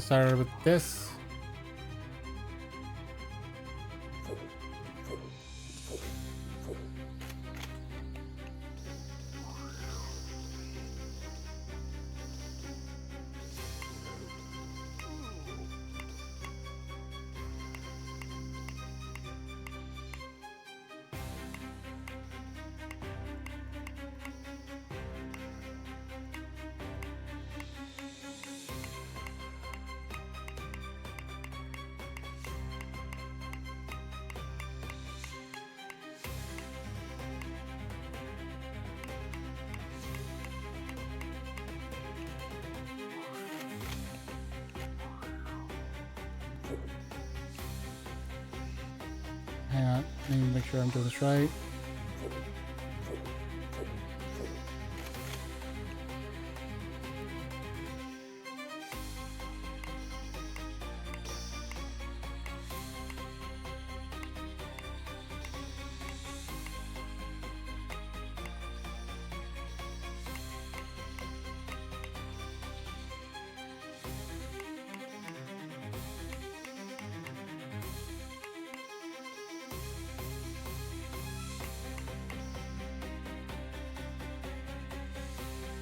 started with this. Hang on, I need to make sure I'm doing this right.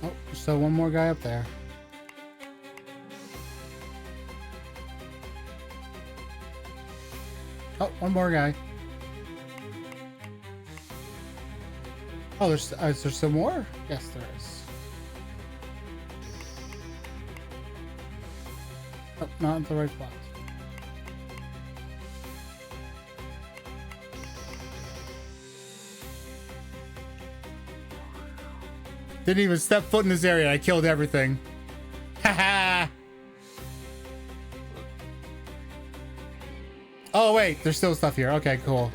Oh, there's still one more guy up there. Oh, one more guy. Oh, is there some more? Yes, there is. Oh, not in the right spot. Didn't even step foot in this area. I killed everything. Haha. Oh, wait. There's still stuff here. Okay, cool.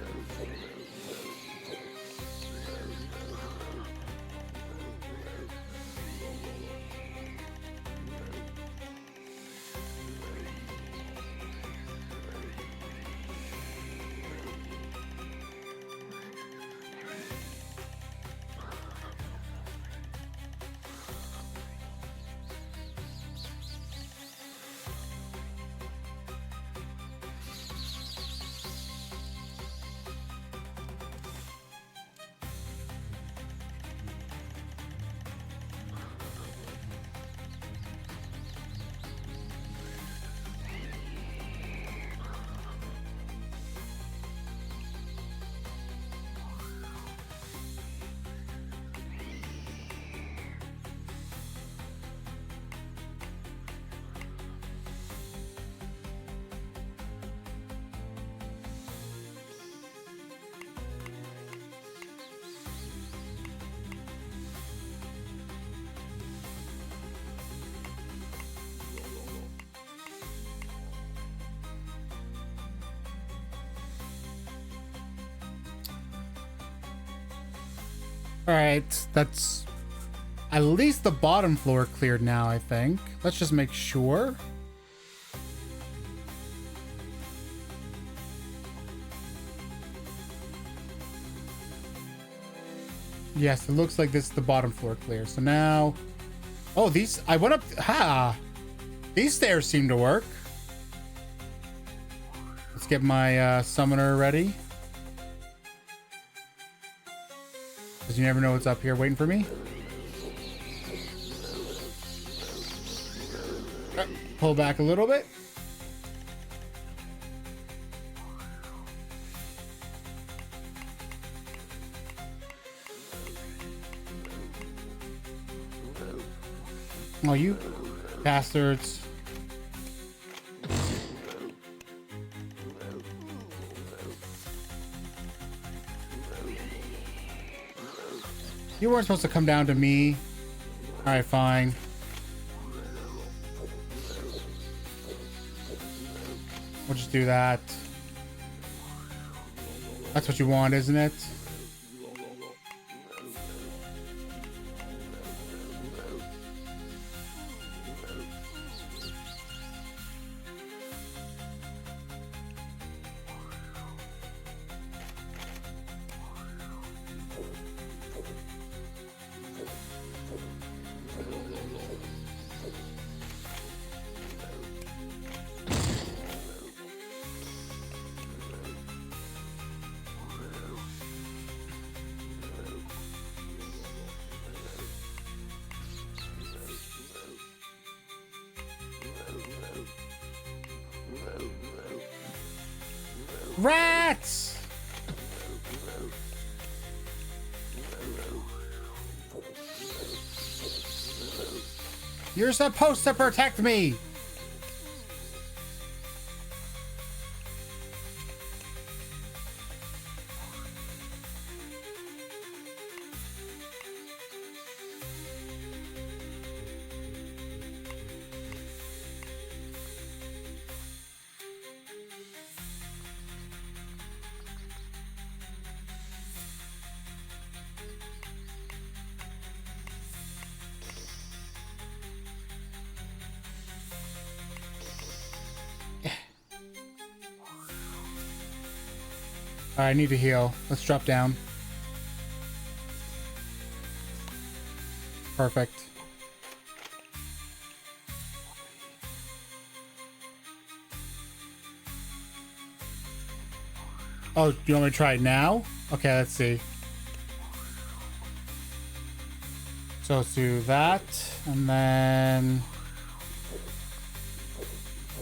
All right, that's at least the bottom floor cleared now, I think. Let's just make sure. Yes, it looks like this is the bottom floor clear. So now, oh, these, I went up, these stairs seem to work. Let's get my summoner ready. Because you never know what's up here waiting for me. Pull back a little bit. Oh, you bastards. You weren't supposed to come down to me. Alright, fine. We'll just do that. That's what you want, isn't it? Rats! You're supposed to protect me! I need to heal. Let's drop down. Perfect. Oh, you want me to try it now? Okay, let's see. So let's do that, and then...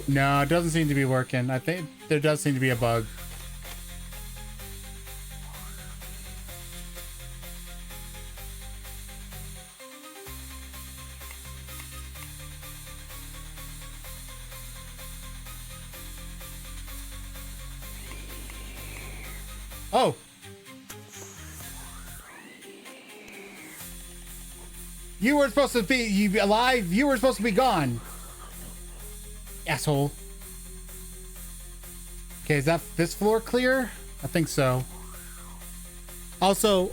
No, it doesn't seem to be working. I think there does seem to be a bug. Oh. You were supposed to be alive. You were supposed to be gone. Asshole. Okay, is that this floor clear? I think so. Also,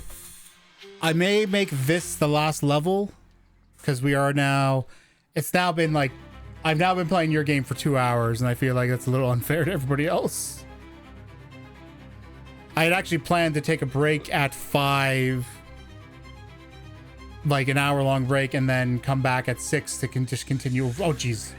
I may make this the last level because we are now, it's now been like, I've now been playing your game for 2 hours and I feel like that's a little unfair to everybody else. I had actually planned to take a break at 5, like an hour-long break, and then come back at 6 to just continue. Oh, jeez.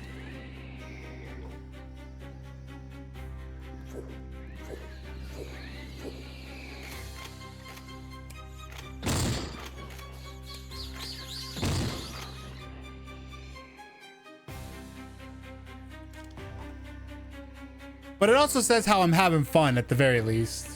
But it also says how I'm having fun at the very least.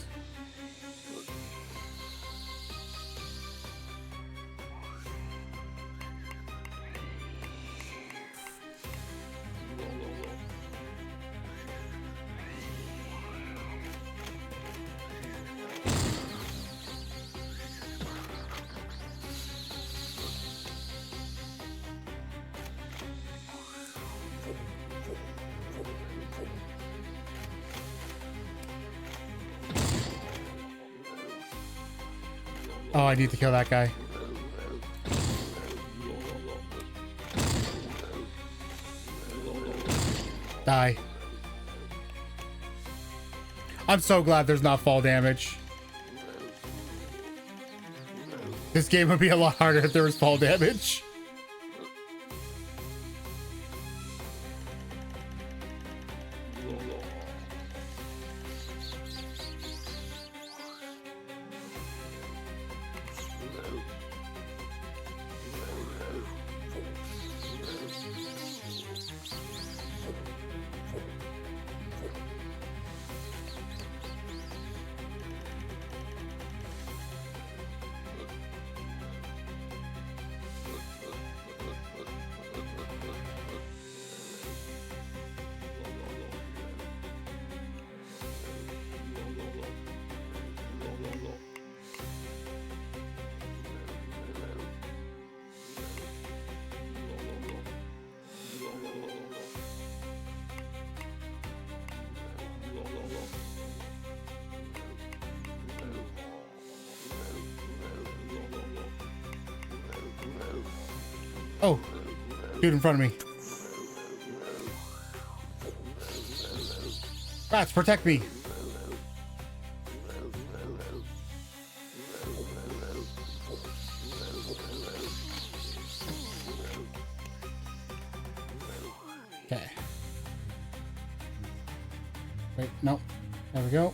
Oh, I need to kill that guy. Die. I'm so glad there's not fall damage. This game would be a lot harder if there was fall damage. Oh, dude in front of me. Rats, protect me. Okay. Wait, no. There we go.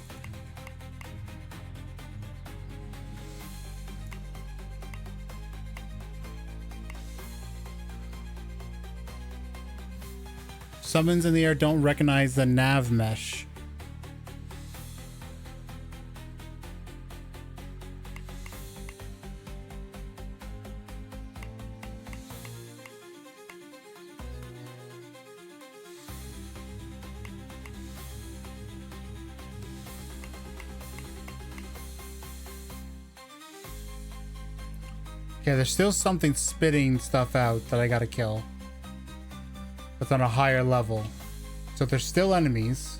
Summons in the air don't recognize the nav mesh. Okay, there's still something spitting stuff out that I gotta kill. That's on a higher level. So there's still enemies.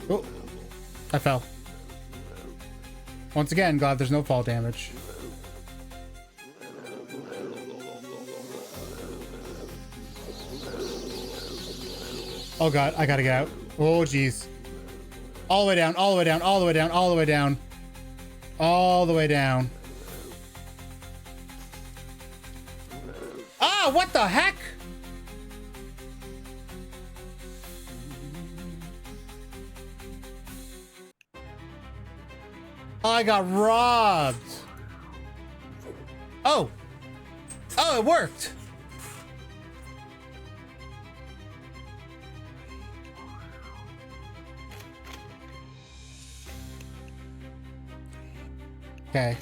Oh, I fell. Once again, glad there's no fall damage. Oh god, I gotta get out. Oh jeez. All the way down, all the way down, all the way down, all the way down. All the way down. Ah, what the heck? I got robbed. Oh. Oh, it worked. Okay.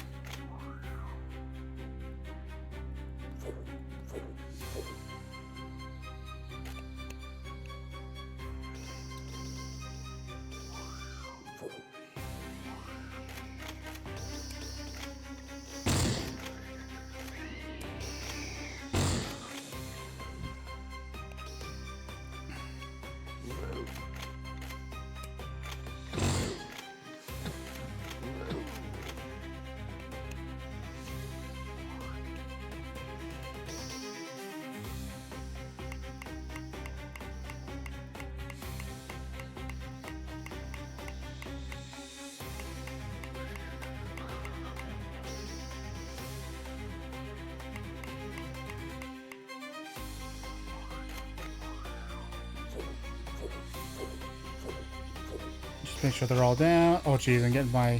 Just make sure they're all down. Oh geez, I'm getting my...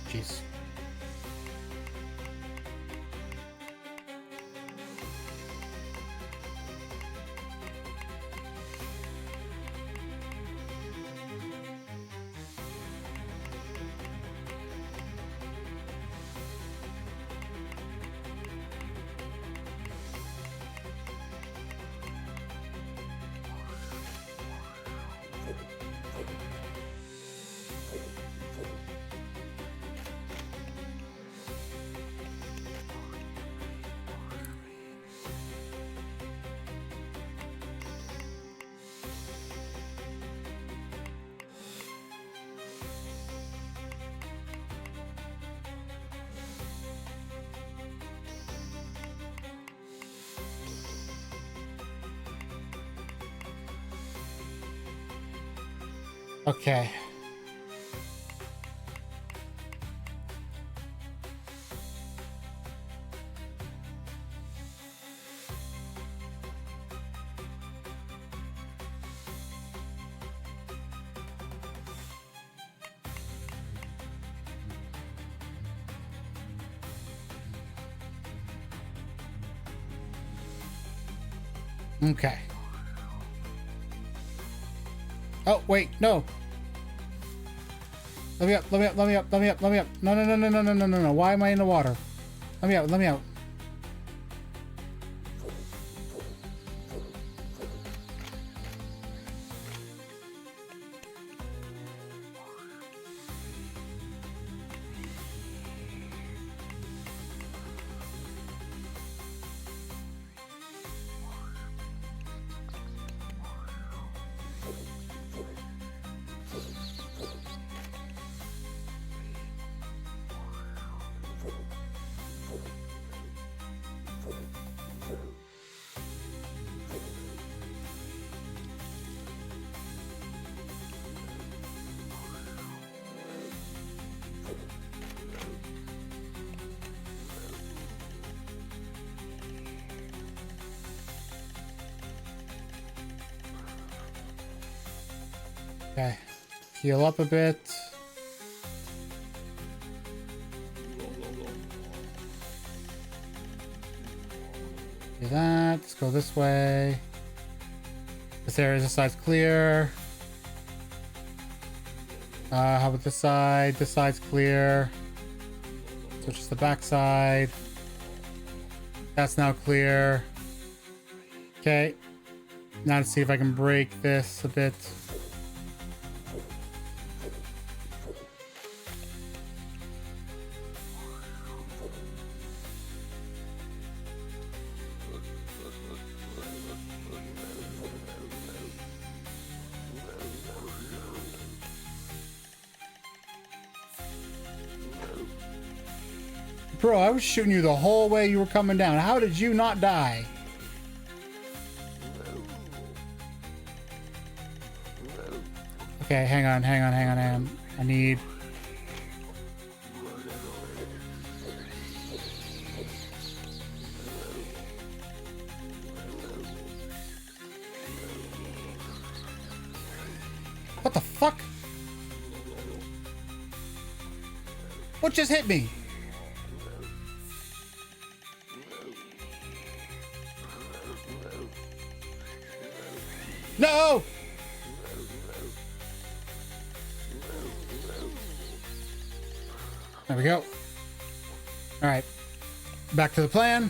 Jeez. Okay. Okay. Oh, wait, no. Let me up, let me up, let me up, let me up, let me up. No, no, no, no, no, no, no, no, no. Why am I in the water? Let me out, let me out. Okay, heal up a bit. Do that. Let's go this way. This area, this side's clear. How about this side? This side's clear. So just the back side. That's now clear. Okay. Now to see if I can break this a bit. Bro, I was shooting you the whole way you were coming down. How did you not die? Okay, hang on, hang on, hang on, hang on. I need... What the fuck? What just hit me? No! There we go. All right. Back to the plan.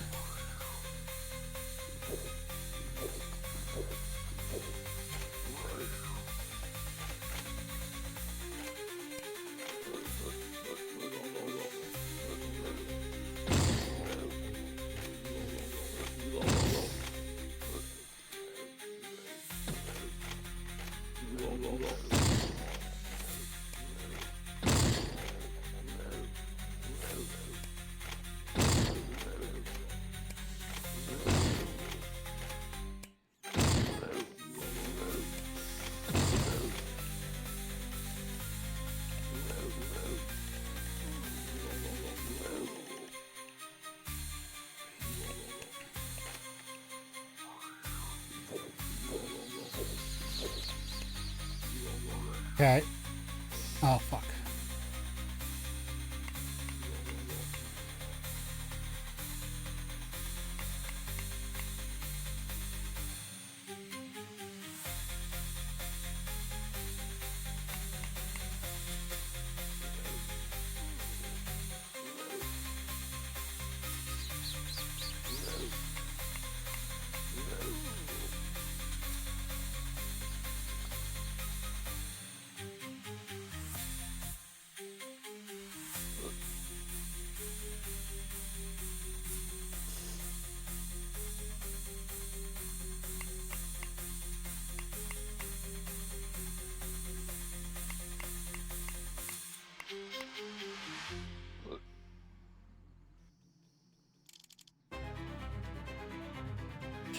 Okay. Oh, fuck.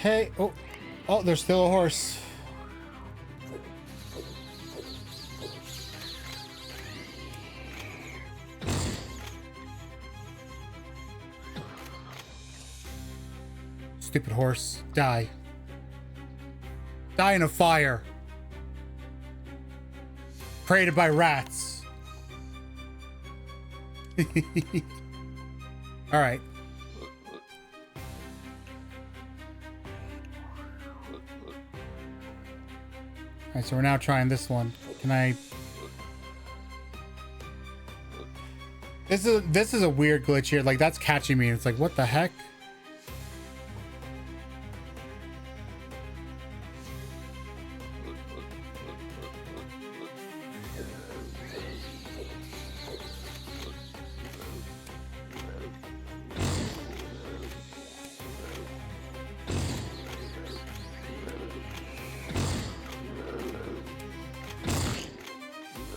Okay. Oh, oh, there's still a horse. Stupid horse. Die. Die in a fire. Created by rats. All right. Alright, so we're now trying this one. Can I... This is a weird glitch here. Like, that's catching me. It's like, what the heck?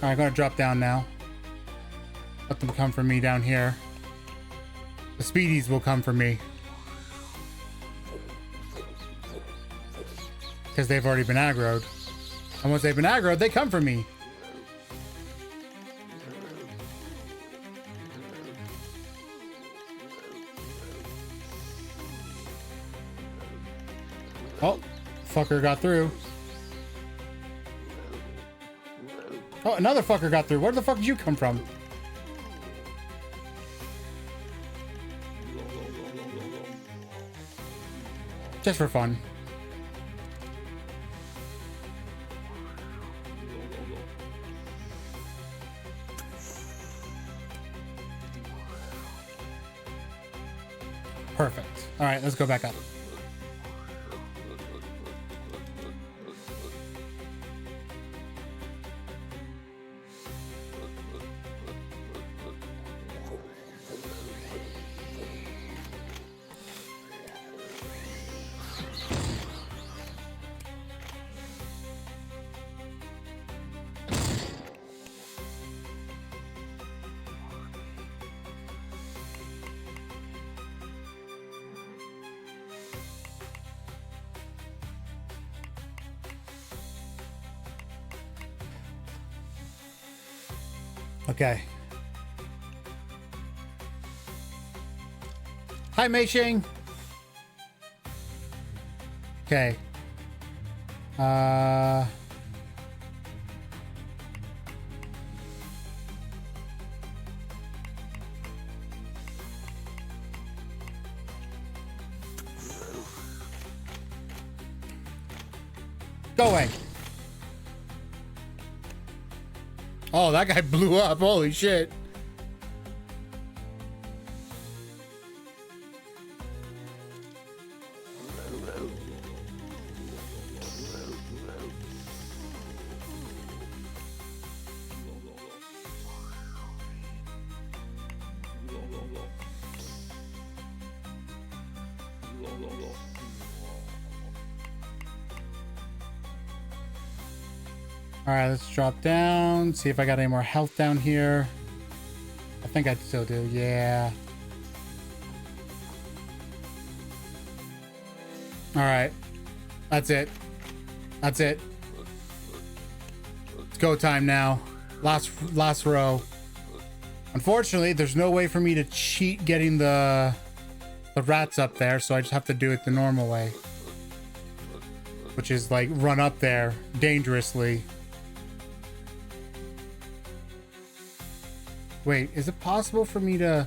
All right, I'm gonna drop down now. Let them come for me down here. The speedies will come for me. Because they've already been aggroed. And once they've been aggroed, they come for me. Oh, fucker got through. Oh, another fucker got through. Where the fuck did you come from? Just for fun. Perfect. All right, let's go back up. Okay. Hi, Mei Xing. Okay. Go away. Oh, that guy blew up. Holy shit. All right, let's drop down, see if I got any more health down here. I think I still do, yeah. All right, that's it. That's it. It's go time now. Last row. Unfortunately, there's no way for me to cheat getting the rats up there, so I just have to do it the normal way. Which is like run up there dangerously. Wait, is it possible for me to...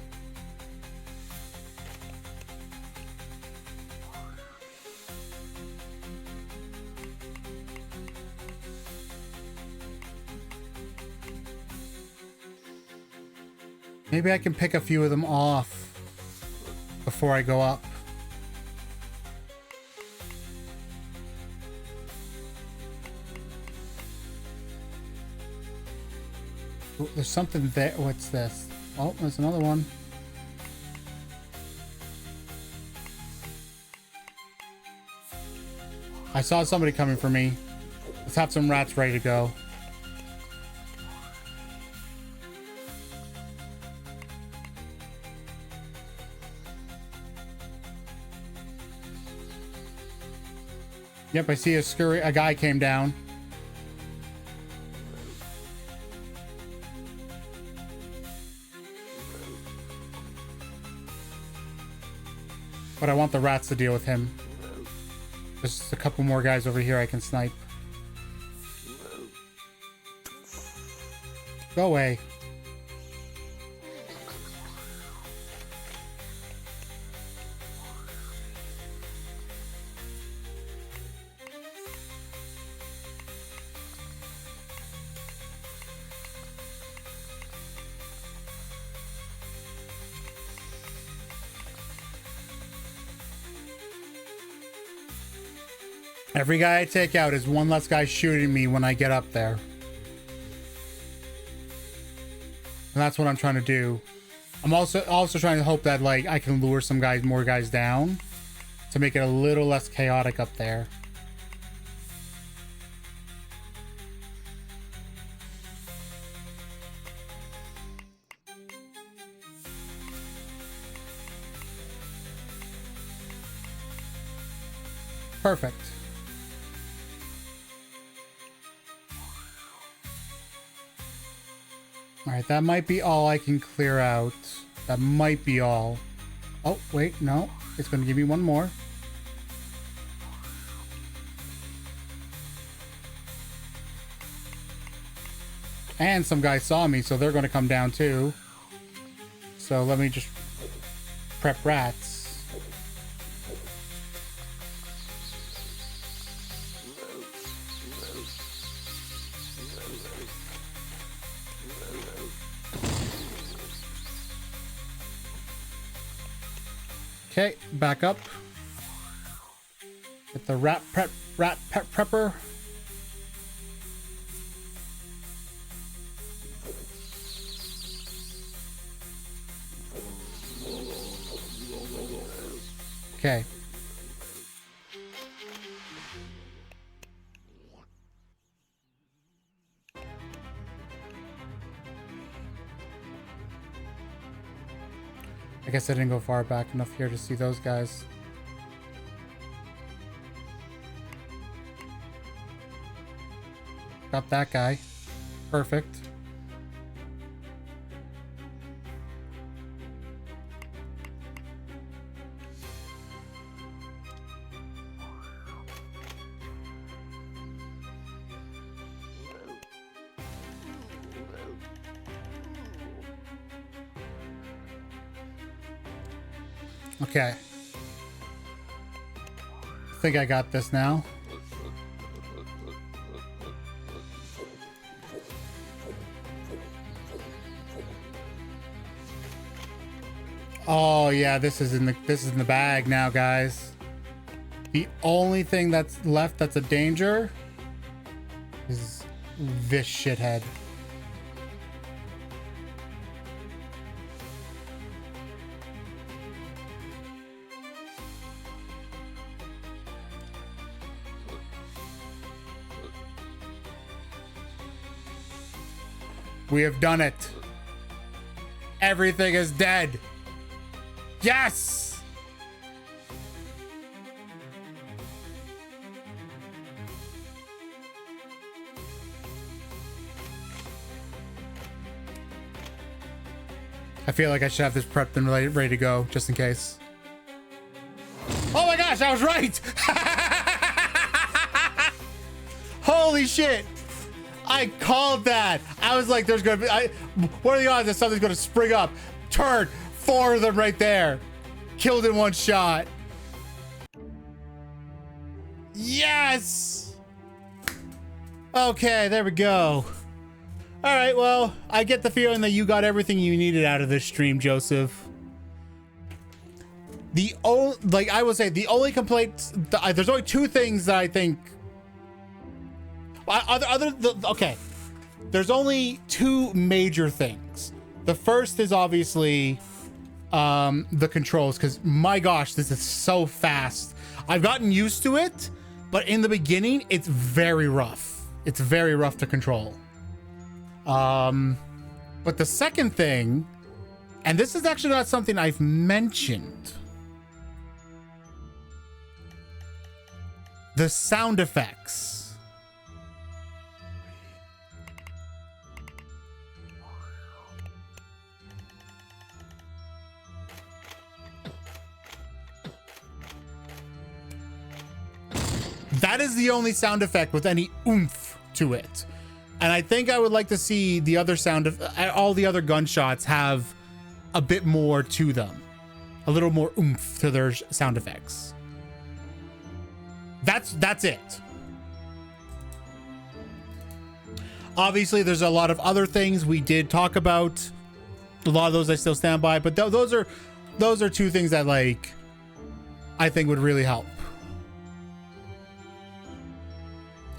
Maybe I can pick a few of them off before I go up. Oh, there's something there. What's this? Oh, there's another one. I saw somebody coming for me. Let's have some rats ready to go. Yep, I see a guy came down. But I want the rats to deal with him. There's a couple more guys over here I can snipe. Go away. Every guy I take out is one less guy shooting me when I get up there. And that's what I'm trying to do. I'm also trying to hope that like I can lure some guys, more guys down to make it a little less chaotic up there. Perfect. All right, that might be all I can clear out. That might be all. Oh, wait, no. It's going to give me one more. And some guys saw me, so they're going to come down too. So let me just prep rats. Okay, back up. Get the rat prepper. Okay. I guess I didn't go far back enough here to see those guys. Got that guy. Perfect. Okay. I think I got this now. Oh yeah, this is in the bag now, guys. The only thing that's left that's a danger is this shithead. We have done it. Everything is dead. Yes! I feel like I should have this prepped and ready to go, just in case. Oh my gosh, I was right! Holy shit! I called that. I was like, there's gonna be, what are the odds that something's gonna spring up? Turn, 4 of them right there. Killed in one shot. Yes. Okay, there we go. All right, well, I get the feeling that you got everything you needed out of this stream, Joseph. Like I would say, the only complaints, there's only 2 things that I think. Okay, there's only 2 major things. The first is obviously the controls, because my gosh, this is so fast. I've gotten used to it, but in the beginning, it's very rough. It's very rough to control. But the second thing, and this is actually not something I've mentioned, the sound effects. That is the only sound effect with any oomph to it. And I think I would like to see the other all the other gunshots have a bit more to them. A little more oomph to their sound effects. That's it. Obviously, there's a lot of other things we did talk about. A lot of those I still stand by, but those are 2 things that like I think would really help.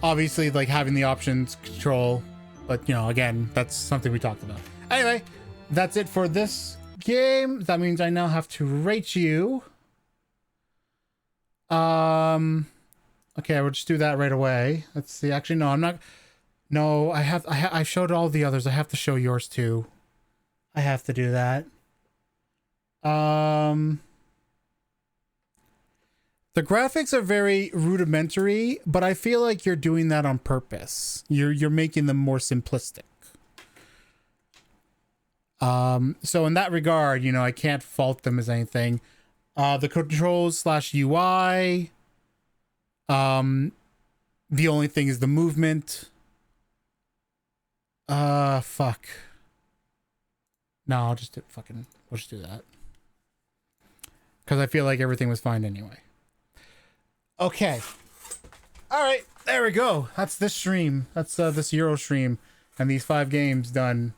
obviously like having the options control, but you know, again, that's something we talked about. Anyway, that's it for this game. That means I now have to rate you. Okay, we'll just do that right away. Let's see. Actually, no, I'm not. No, I showed all the others. I have to show yours too. I have to do that. The graphics are very rudimentary, but I feel like you're doing that on purpose. You're making them more simplistic. So in that regard, you know, I can't fault them as anything. The controls / UI. The only thing is the movement. Fuck. No, I'll just do we'll just do that. Because I feel like everything was fine anyway. Okay. All right, there we go. That's this stream. That's this Euro stream and these 5 games done.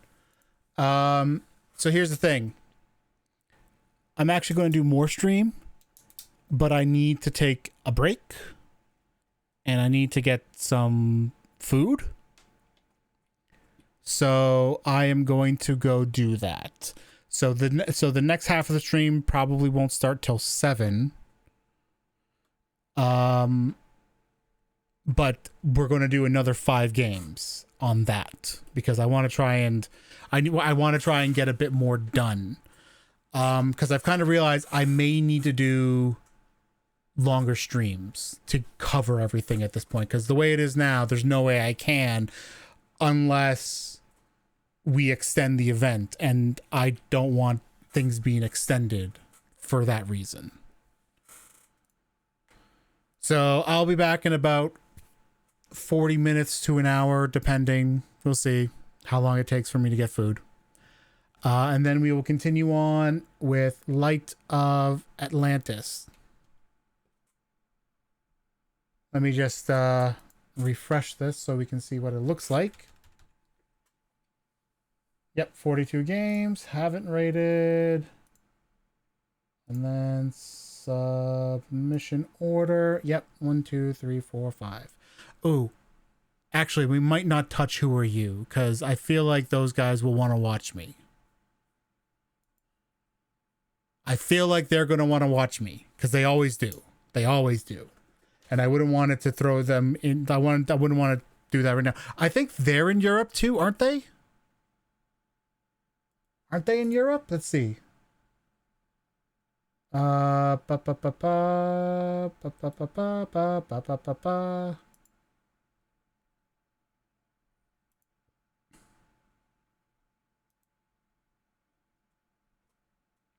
So here's the thing. I'm actually going to do more stream, but I need to take a break and I need to get some food. So I am going to go do that. So the next half of the stream probably won't start till 7. But we're going to do another 5 games on that because I want to try and I want to try and get a bit more done. Because I've kind of realized I may need to do longer streams to cover everything at this point. Because the way it is now, there's no way I can unless we extend the event, and I don't want things being extended for that reason. So I'll be back in about 40 minutes to an hour, depending. We'll see how long it takes for me to get food. And then we will continue on with Light of Atlantis. Let me just refresh this so we can see what it looks like. Yep, 42 games. Haven't rated. And then submission order. Yep, 1, 2, 3, 4, 5. Ooh, actually, we might not touch Who Are You, because I feel like those guys will want to watch me. I feel like they're going to want to watch me, because they always do. They always do. And I wouldn't want it to throw them in. I wouldn't want to do that right now. I think they're in Europe too, aren't they? Aren't they in Europe? Let's see. Are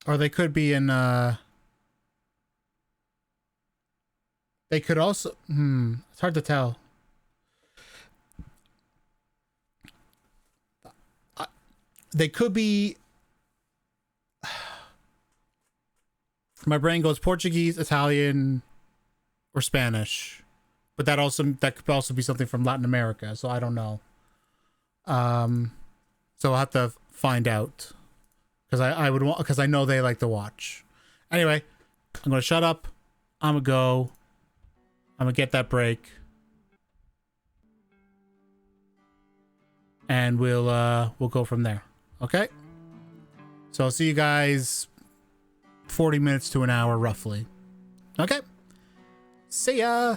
or they could be in they could also it's hard to tell. They could be. My brain goes Portuguese, Italian, or Spanish, but that could also be something from Latin America. So I don't know. So I'll have to find out because I would want, because I know they like to watch. Anyway, I'm gonna shut up. I'm gonna go. I'm gonna get that break, and we'll go from there. Okay. So I'll see you guys 40 minutes to an hour roughly. Okay. See ya.